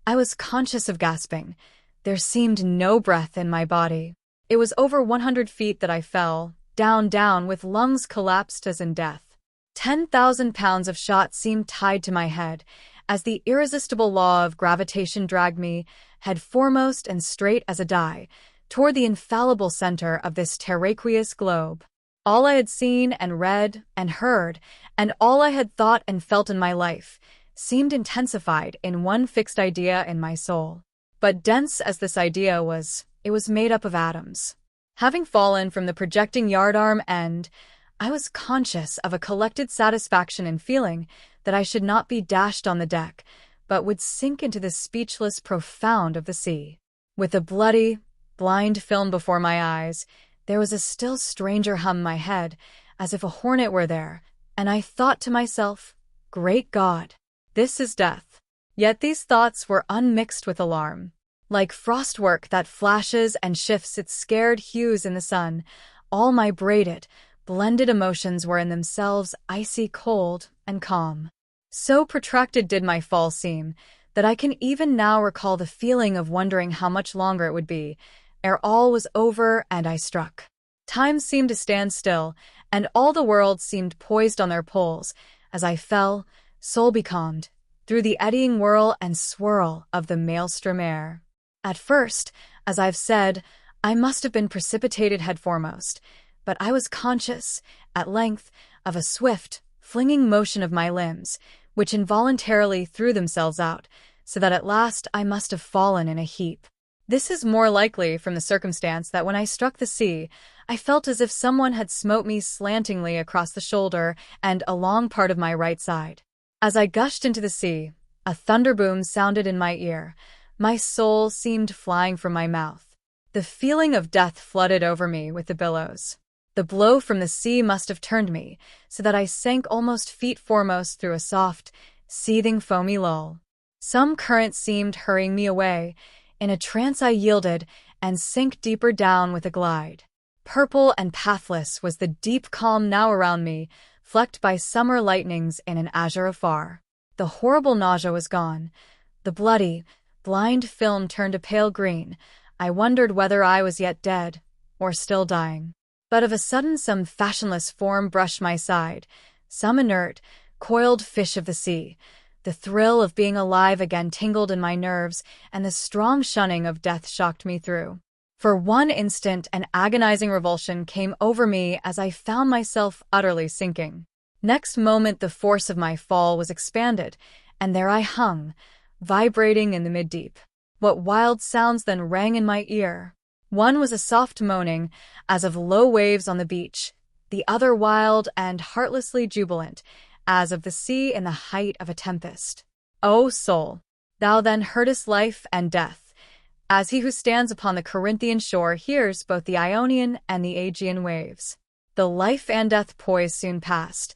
[SPEAKER 1] I was conscious of gasping. There seemed no breath in my body. It was over 100 feet that I fell, down, with lungs collapsed as in death. 10,000 pounds of shot seemed tied to my head, as the irresistible law of gravitation dragged me, head foremost and straight as a die, toward the infallible center of this terraqueous globe. All I had seen and read and heard, and all I had thought and felt in my life, seemed intensified in one fixed idea in my soul. But dense as this idea was, it was made up of atoms. Having fallen from the projecting yardarm end, I was conscious of a collected satisfaction in feeling that I should not be dashed on the deck, but would sink into the speechless profound of the sea. With a bloody, blind film before my eyes, there was a still stranger hum in my head, as if a hornet were there, and I thought to myself, "Great God, this is death." Yet these thoughts were unmixed with alarm. Like frostwork that flashes and shifts its scared hues in the sun, all my braided, blended emotions were in themselves icy cold and calm. So protracted did my fall seem, that I can even now recall the feeling of wondering how much longer it would be, ere all was over and I struck. Time seemed to stand still, and all the world seemed poised on their poles, as I fell, soul becalmed, through the eddying whirl and swirl of the maelstrom air. At first, as I've said, I must have been precipitated head foremost, but I was conscious, at length, of a swift, flinging motion of my limbs, which involuntarily threw themselves out, so that at last I must have fallen in a heap. This is more likely from the circumstance that when I struck the sea, I felt as if someone had smote me slantingly across the shoulder and along part of my right side. As I gushed into the sea, a thunderboom sounded in my ear. My soul seemed flying from my mouth. The feeling of death flooded over me with the billows. The blow from the sea must have turned me, so that I sank almost feet foremost through a soft, seething foamy lull. Some current seemed hurrying me away. In a trance I yielded, and sank deeper down with a glide. Purple and pathless was the deep calm now around me, flecked by summer lightnings in an azure afar. The horrible nausea was gone. The bloody, blind film turned a pale green. I wondered whether I was yet dead, or still dying. But of a sudden some fashionless form brushed my side, some inert, coiled fish of the sea. The thrill of being alive again tingled in my nerves, and the strong shunning of death shocked me through. For one instant an agonizing revulsion came over me as I found myself utterly sinking. Next moment the force of my fall was expanded, and there I hung, vibrating in the mid-deep. What wild sounds then rang in my ear! One was a soft moaning, as of low waves on the beach, the other wild and heartlessly jubilant, as of the sea in the height of a tempest. O soul, thou then heardest life and death, as he who stands upon the Corinthian shore hears both the Ionian and the Aegean waves. The life and death poise soon passed,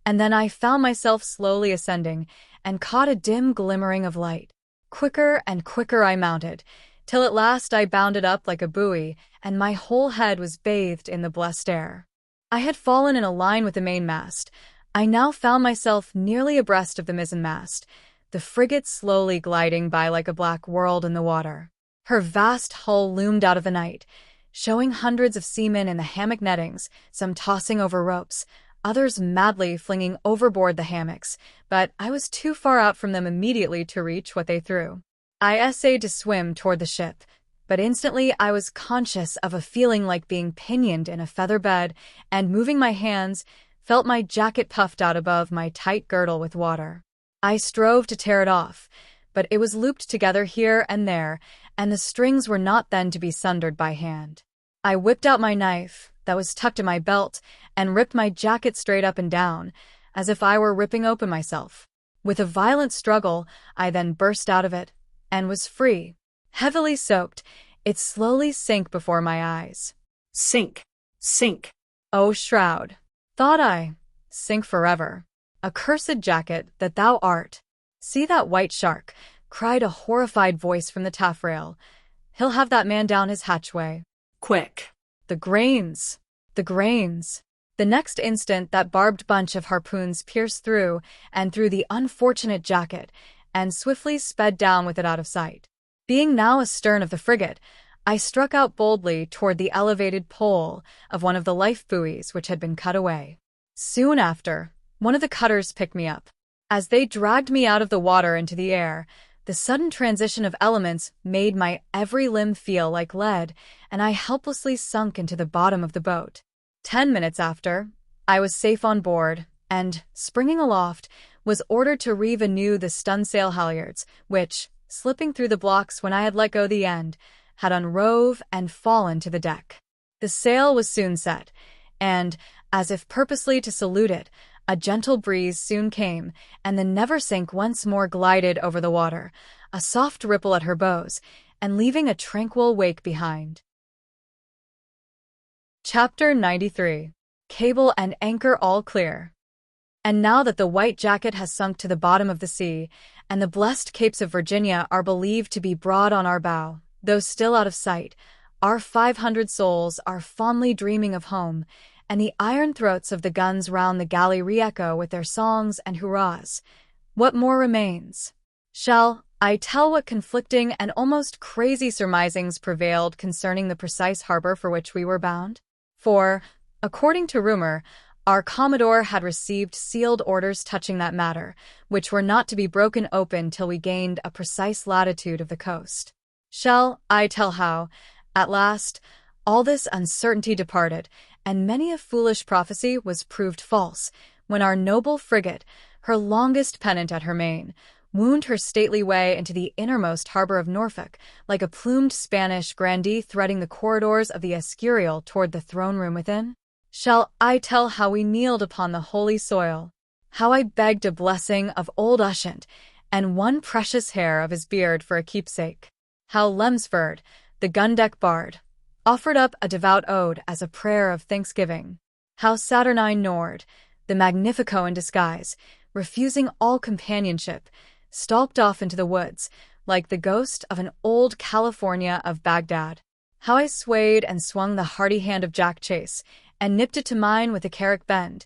[SPEAKER 1] and then I found myself slowly ascending, and caught a dim glimmering of light. Quicker and quicker I mounted, till at last I bounded up like a buoy, and my whole head was bathed in the blessed air. I had fallen in a line with the mainmast. I now found myself nearly abreast of the mizzenmast, the frigate slowly gliding by like a black world in the water. Her vast hull loomed out of the night, showing hundreds of seamen in the hammock nettings, some tossing over ropes, others madly flinging overboard the hammocks, but I was too far out from them immediately to reach what they threw. I essayed to swim toward the ship, but instantly I was conscious of a feeling like being pinioned in a feather bed, and moving my hands, felt my jacket puffed out above my tight girdle with water. I strove to tear it off, but it was looped together here and there, and the strings were not then to be sundered by hand. I whipped out my knife, that was tucked in my belt, and ripped my jacket straight up and down, as if I were ripping open myself. With a violent struggle, I then burst out of it, and was free. Heavily soaked, it slowly sank before my eyes.
[SPEAKER 2] Sink, sink.
[SPEAKER 1] O shroud, thought I, sink forever. Accursed jacket that thou art. See that white shark, cried a horrified voice from the taffrail. He'll have that man down his hatchway.
[SPEAKER 2] Quick.
[SPEAKER 1] The grains, the grains. The next instant that barbed bunch of harpoons pierced through and through the unfortunate jacket, and swiftly sped down with it out of sight. Being now astern of the frigate, I struck out boldly toward the elevated pole of one of the life buoys which had been cut away. Soon after, one of the cutters picked me up. As they dragged me out of the water into the air, the sudden transition of elements made my every limb feel like lead, and I helplessly sunk into the bottom of the boat. 10 minutes after, I was safe on board, and, springing aloft, was ordered to reeve anew the stun-sail halyards, which, slipping through the blocks when I had let go the end, had unrove and fallen to the deck. The sail was soon set, and, as if purposely to salute it, a gentle breeze soon came, and the Neversink once more glided over the water, a soft ripple at her bows, and leaving a tranquil wake behind. Chapter 93. Cable and anchor all clear. And now that the white jacket has sunk to the bottom of the sea, and the blessed Capes of Virginia are believed to be broad on our bow, though still out of sight, our 500 souls are fondly dreaming of home, and the iron throats of the guns round the galley re-echo with their songs and hurrahs. What more remains? Shall I tell what conflicting and almost crazy surmisings prevailed concerning the precise harbor for which we were bound? For, according to rumor, our Commodore had received sealed orders touching that matter, which were not to be broken open till we gained a precise latitude of the coast. Shall I tell how, at last, all this uncertainty departed, and many a foolish prophecy was proved false, when our noble frigate, her longest pennant at her main, wound her stately way into the innermost harbor of Norfolk, like a plumed Spanish grandee threading the corridors of the Escurial toward the throne-room within? Shall I tell how we kneeled upon the holy soil, how I begged a blessing of old Ushant, and one precious hair of his beard for a keepsake? How Lemsford, the gun-deck bard, offered up a devout ode as a prayer of thanksgiving? How Saturnine Nord, the Magnifico in disguise, refusing all companionship, stalked off into the woods, like the ghost of an old California of Baghdad? How I swayed and swung the hearty hand of Jack Chase, and nipped it to mine with a carrack bend,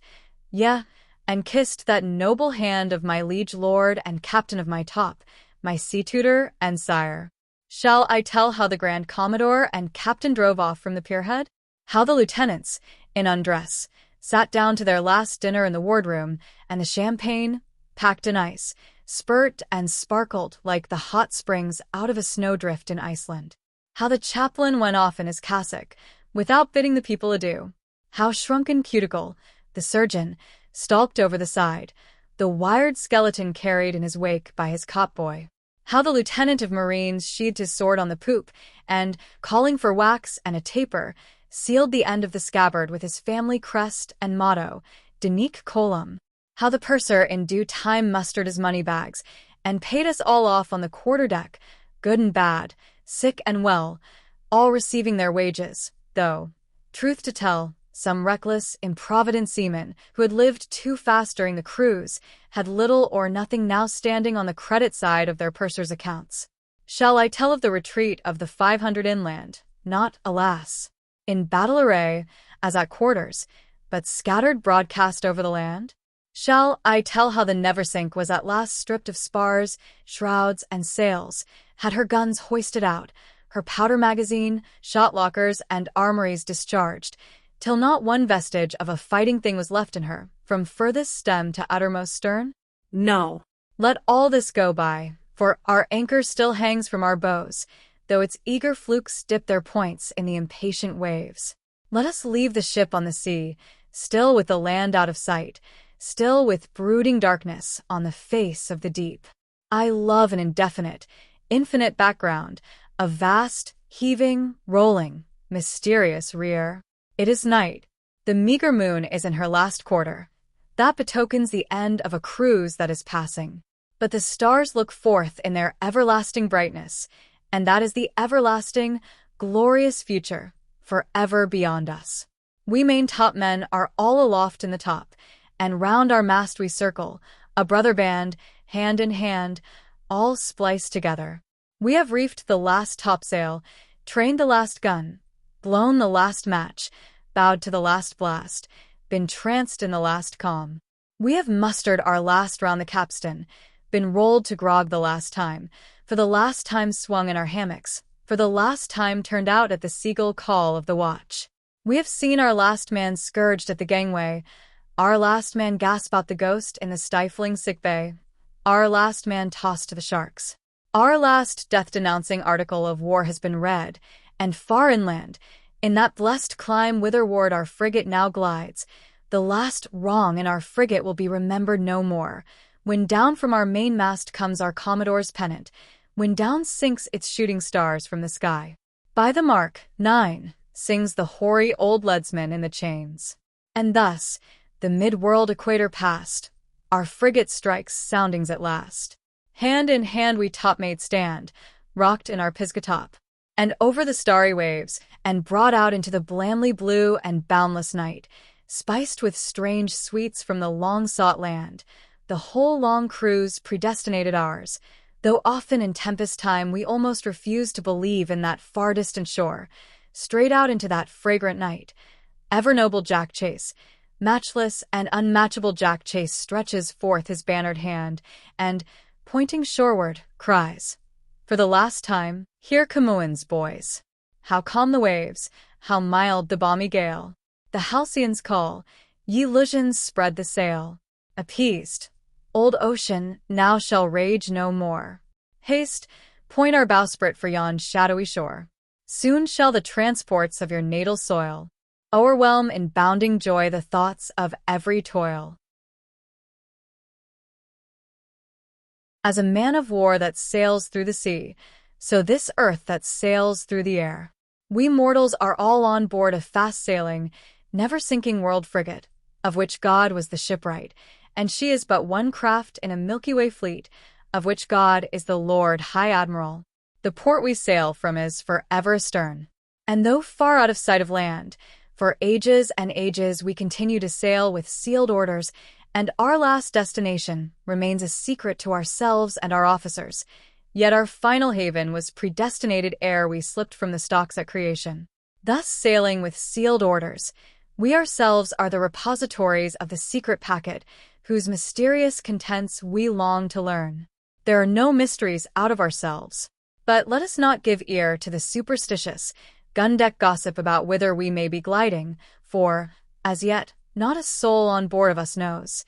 [SPEAKER 1] yea, and kissed that noble hand of my liege lord and captain of my top, my sea-tutor and sire. Shall I tell how the Grand Commodore and captain drove off from the pierhead? How the lieutenants, in undress, sat down to their last dinner in the wardroom, and the champagne, packed in ice, spurt and sparkled like the hot springs out of a snowdrift in Iceland? How the chaplain went off in his cassock, without bidding the people adieu? How Shrunken Cuticle, the surgeon, stalked over the side, the wired skeleton carried in his wake by his cop boy? How the lieutenant of marines sheathed his sword on the poop, and, calling for wax and a taper, sealed the end of the scabbard with his family crest and motto, Denique Colum. How the purser in due time mustered his money bags, and paid us all off on the quarter-deck, good and bad, sick and well, all receiving their wages, though, truth to tell, some reckless, improvident seamen who had lived too fast during the cruise had little or nothing now standing on the credit side of their purser's accounts. Shall I tell of the retreat of the 500 inland, not, alas, in battle array, as at quarters, but scattered broadcast over the land? Shall I tell how the Neversink was at last stripped of spars, shrouds, and sails, had her guns hoisted out, her powder magazine, shot lockers, and armories discharged, till not one vestige of a fighting thing was left in her, from furthest stem to uttermost stern?
[SPEAKER 2] No.
[SPEAKER 1] Let all this go by, for our anchor still hangs from our bows, though its eager flukes dip their points in the impatient waves. Let us leave the ship on the sea, still with the land out of sight, still with brooding darkness on the face of the deep. I love an indefinite, infinite background, a vast, heaving, rolling, mysterious rear. It is night. The meager moon is in her last quarter. That betokens the end of a cruise that is passing. But the stars look forth in their everlasting brightness, and that is the everlasting, glorious future, forever beyond us. We main-top men are all aloft in the top, and round our mast we circle, a brother band, hand in hand, all spliced together. We have reefed the last topsail, trained the last gun, blown the last match, bowed to the last blast, been tranced in the last calm. We have mustered our last round the capstan, been rolled to grog the last time, for the last time swung in our hammocks, for the last time turned out at the seagull call of the watch. We have seen our last man scourged at the gangway, our last man gasp out the ghost in the stifling sick-bay, our last man tossed to the sharks. Our last death-denouncing article of war has been read, and far inland, in that blessed clime whitherward our frigate now glides, the last wrong in our frigate will be remembered no more, when down from our mainmast comes our Commodore's pennant, when down sinks its shooting stars from the sky. By the mark, 9, sings the hoary old leadsman in the chains. And thus, the mid-world equator past, our frigate strikes soundings at last. Hand in hand we topmates stand, rocked in our piscatop, and over the starry waves, and brought out into the blandly blue and boundless night, spiced with strange sweets from the long-sought land, the whole long cruise predestinated ours, though often in tempest time we almost refuse to believe in that far-distant shore, straight out into that fragrant night. Ever noble Jack Chase, matchless and unmatchable Jack Chase stretches forth his bannered hand, and, pointing shoreward, cries, "For the last time, hear Camoens, boys! How calm the waves, how mild the balmy gale! The halcyons call, ye Lusians spread the sail. Appeased, old ocean now shall rage no more. Haste, point our bowsprit for yon shadowy shore. Soon shall the transports of your natal soil o'erwhelm in bounding joy the thoughts of every toil." As a man of war that sails through the sea, so this earth that sails through the air. We mortals are all on board a fast-sailing, never-sinking world frigate, of which God was the shipwright, and she is but one craft in a Milky Way fleet, of which God is the Lord High Admiral. The port we sail from is forever astern. And though far out of sight of land, for ages and ages we continue to sail with sealed orders, and our last destination remains a secret to ourselves and our officers, yet our final haven was predestinated ere we slipped from the stocks at creation. Thus sailing with sealed orders, we ourselves are the repositories of the secret packet, whose mysterious contents we long to learn. There are no mysteries out of ourselves. But let us not give ear to the superstitious, gun-deck gossip about whither we may be gliding, for, as yet, not a soul on board of us knows,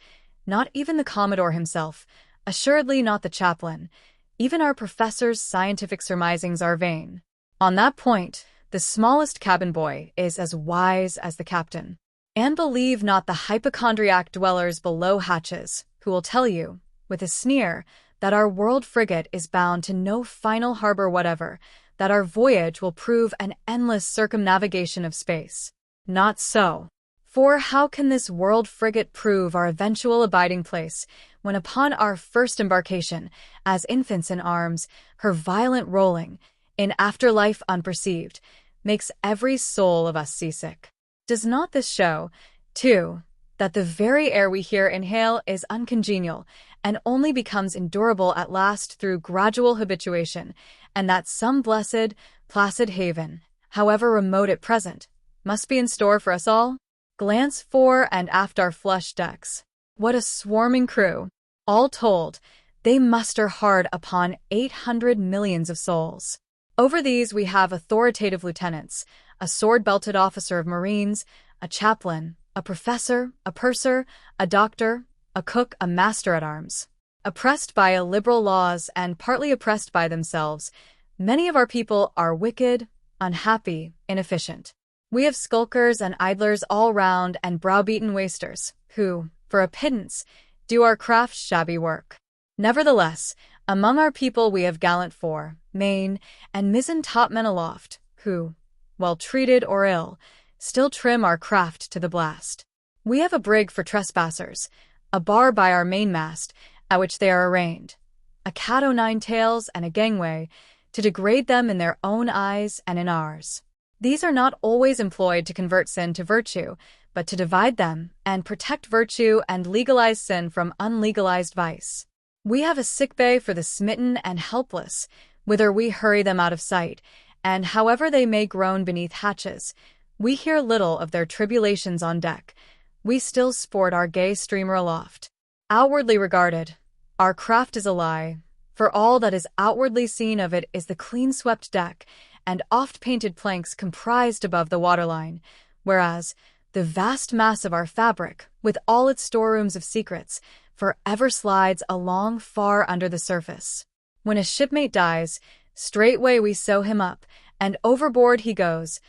[SPEAKER 1] not even the Commodore himself, assuredly not the chaplain. Even our professor's scientific surmisings are vain. On that point, the smallest cabin boy is as wise as the captain. And believe not the hypochondriac dwellers below hatches, who will tell you, with a sneer, that our world frigate is bound to no final harbor whatever, that our voyage will prove an endless circumnavigation of space. Not so. For how can this world frigate prove our eventual abiding place, when upon our first embarkation, as infants in arms, her violent rolling, in afterlife unperceived, makes every soul of us seasick? Does not this show, too, that the very air we here inhale is uncongenial, and only becomes endurable at last through gradual habituation, and that some blessed, placid haven, however remote at present, must be in store for us all? Glance fore and aft our flush decks. What a swarming crew! All told, they muster hard upon 800 millions of souls. Over these we have authoritative lieutenants, a sword-belted officer of Marines, a chaplain, a professor, a purser, a doctor, a cook, a master-at-arms. Oppressed by illiberal laws and partly oppressed by themselves, many of our people are wicked, unhappy, inefficient. We have skulkers and idlers all round and browbeaten wasters, who, for a pittance, do our craft's shabby work. Nevertheless, among our people we have gallant fore, main, and mizzen-topmen aloft, who, well treated or ill, still trim our craft to the blast. We have a brig for trespassers, a bar by our mainmast, at which they are arraigned, a cat o' nine tails and a gangway, to degrade them in their own eyes and in ours. These are not always employed to convert sin to virtue, but to divide them and protect virtue and legalize sin from unlegalized vice. We have a sick-bay for the smitten and helpless, whither we hurry them out of sight, and however they may groan beneath hatches, we hear little of their tribulations on deck. We still sport our gay streamer aloft. Outwardly regarded, our craft is a lie, for all that is outwardly seen of it is the clean-swept deck and oft-painted planks comprised above the waterline, whereas the vast mass of our fabric, with all its storerooms of secrets, forever slides along far under the surface. When a shipmate dies, straightway we sew him up, and overboard he goes.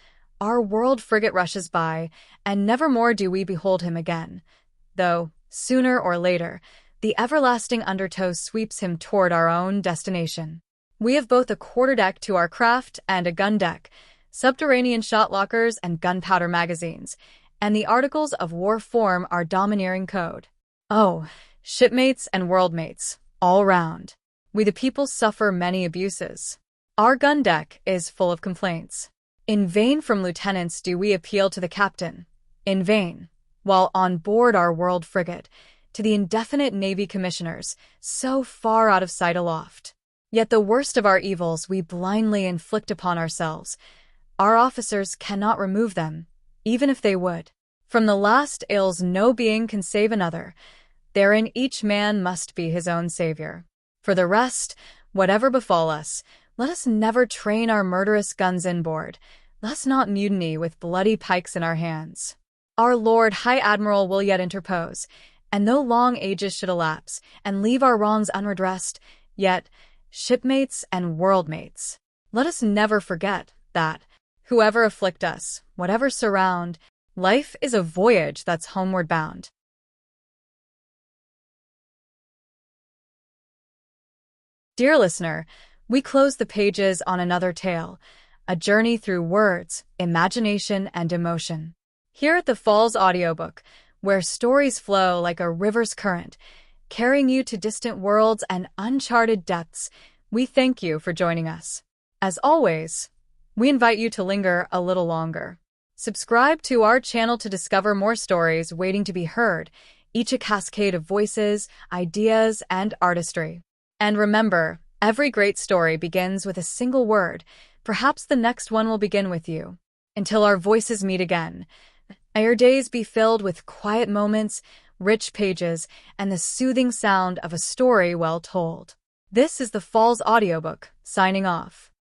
[SPEAKER 1] Our world frigate rushes by, and nevermore do we behold him again, though, sooner or later, the everlasting undertow sweeps him toward our own destination. We have both a quarterdeck to our craft and a gun deck, subterranean shot lockers and gunpowder magazines, and the articles of war form our domineering code. Oh, shipmates and worldmates, all round, we the people suffer many abuses. Our gun deck is full of complaints. In vain from lieutenants do we appeal to the captain, in vain, while on board our world frigate, to the indefinite Navy commissioners, so far out of sight aloft. Yet the worst of our evils we blindly inflict upon ourselves. Our officers cannot remove them, even if they would. From the last ills no being can save another, therein each man must be his own savior. For the rest, whatever befall us, let us never train our murderous guns inboard, let us not mutiny with bloody pikes in our hands. Our Lord High Admiral will yet interpose, and though long ages should elapse, and leave our wrongs unredressed, yet, shipmates and worldmates, let us never forget that, whoever afflict us, whatever surround, life is a voyage that's homeward bound. Dear listener, we close the pages on another tale, a journey through words, imagination, and emotion. Here at the Falls Audiobook, where stories flow like a river's current, carrying you to distant worlds and uncharted depths, we thank you for joining us. As always, we invite you to linger a little longer. Subscribe to our channel to discover more stories waiting to be heard, each a cascade of voices, ideas, and artistry. And remember, every great story begins with a single word. Perhaps the next one will begin with you. Until our voices meet again, may your days be filled with quiet moments, rich pages, and the soothing sound of a story well told. This is the Falls Audiobook, signing off.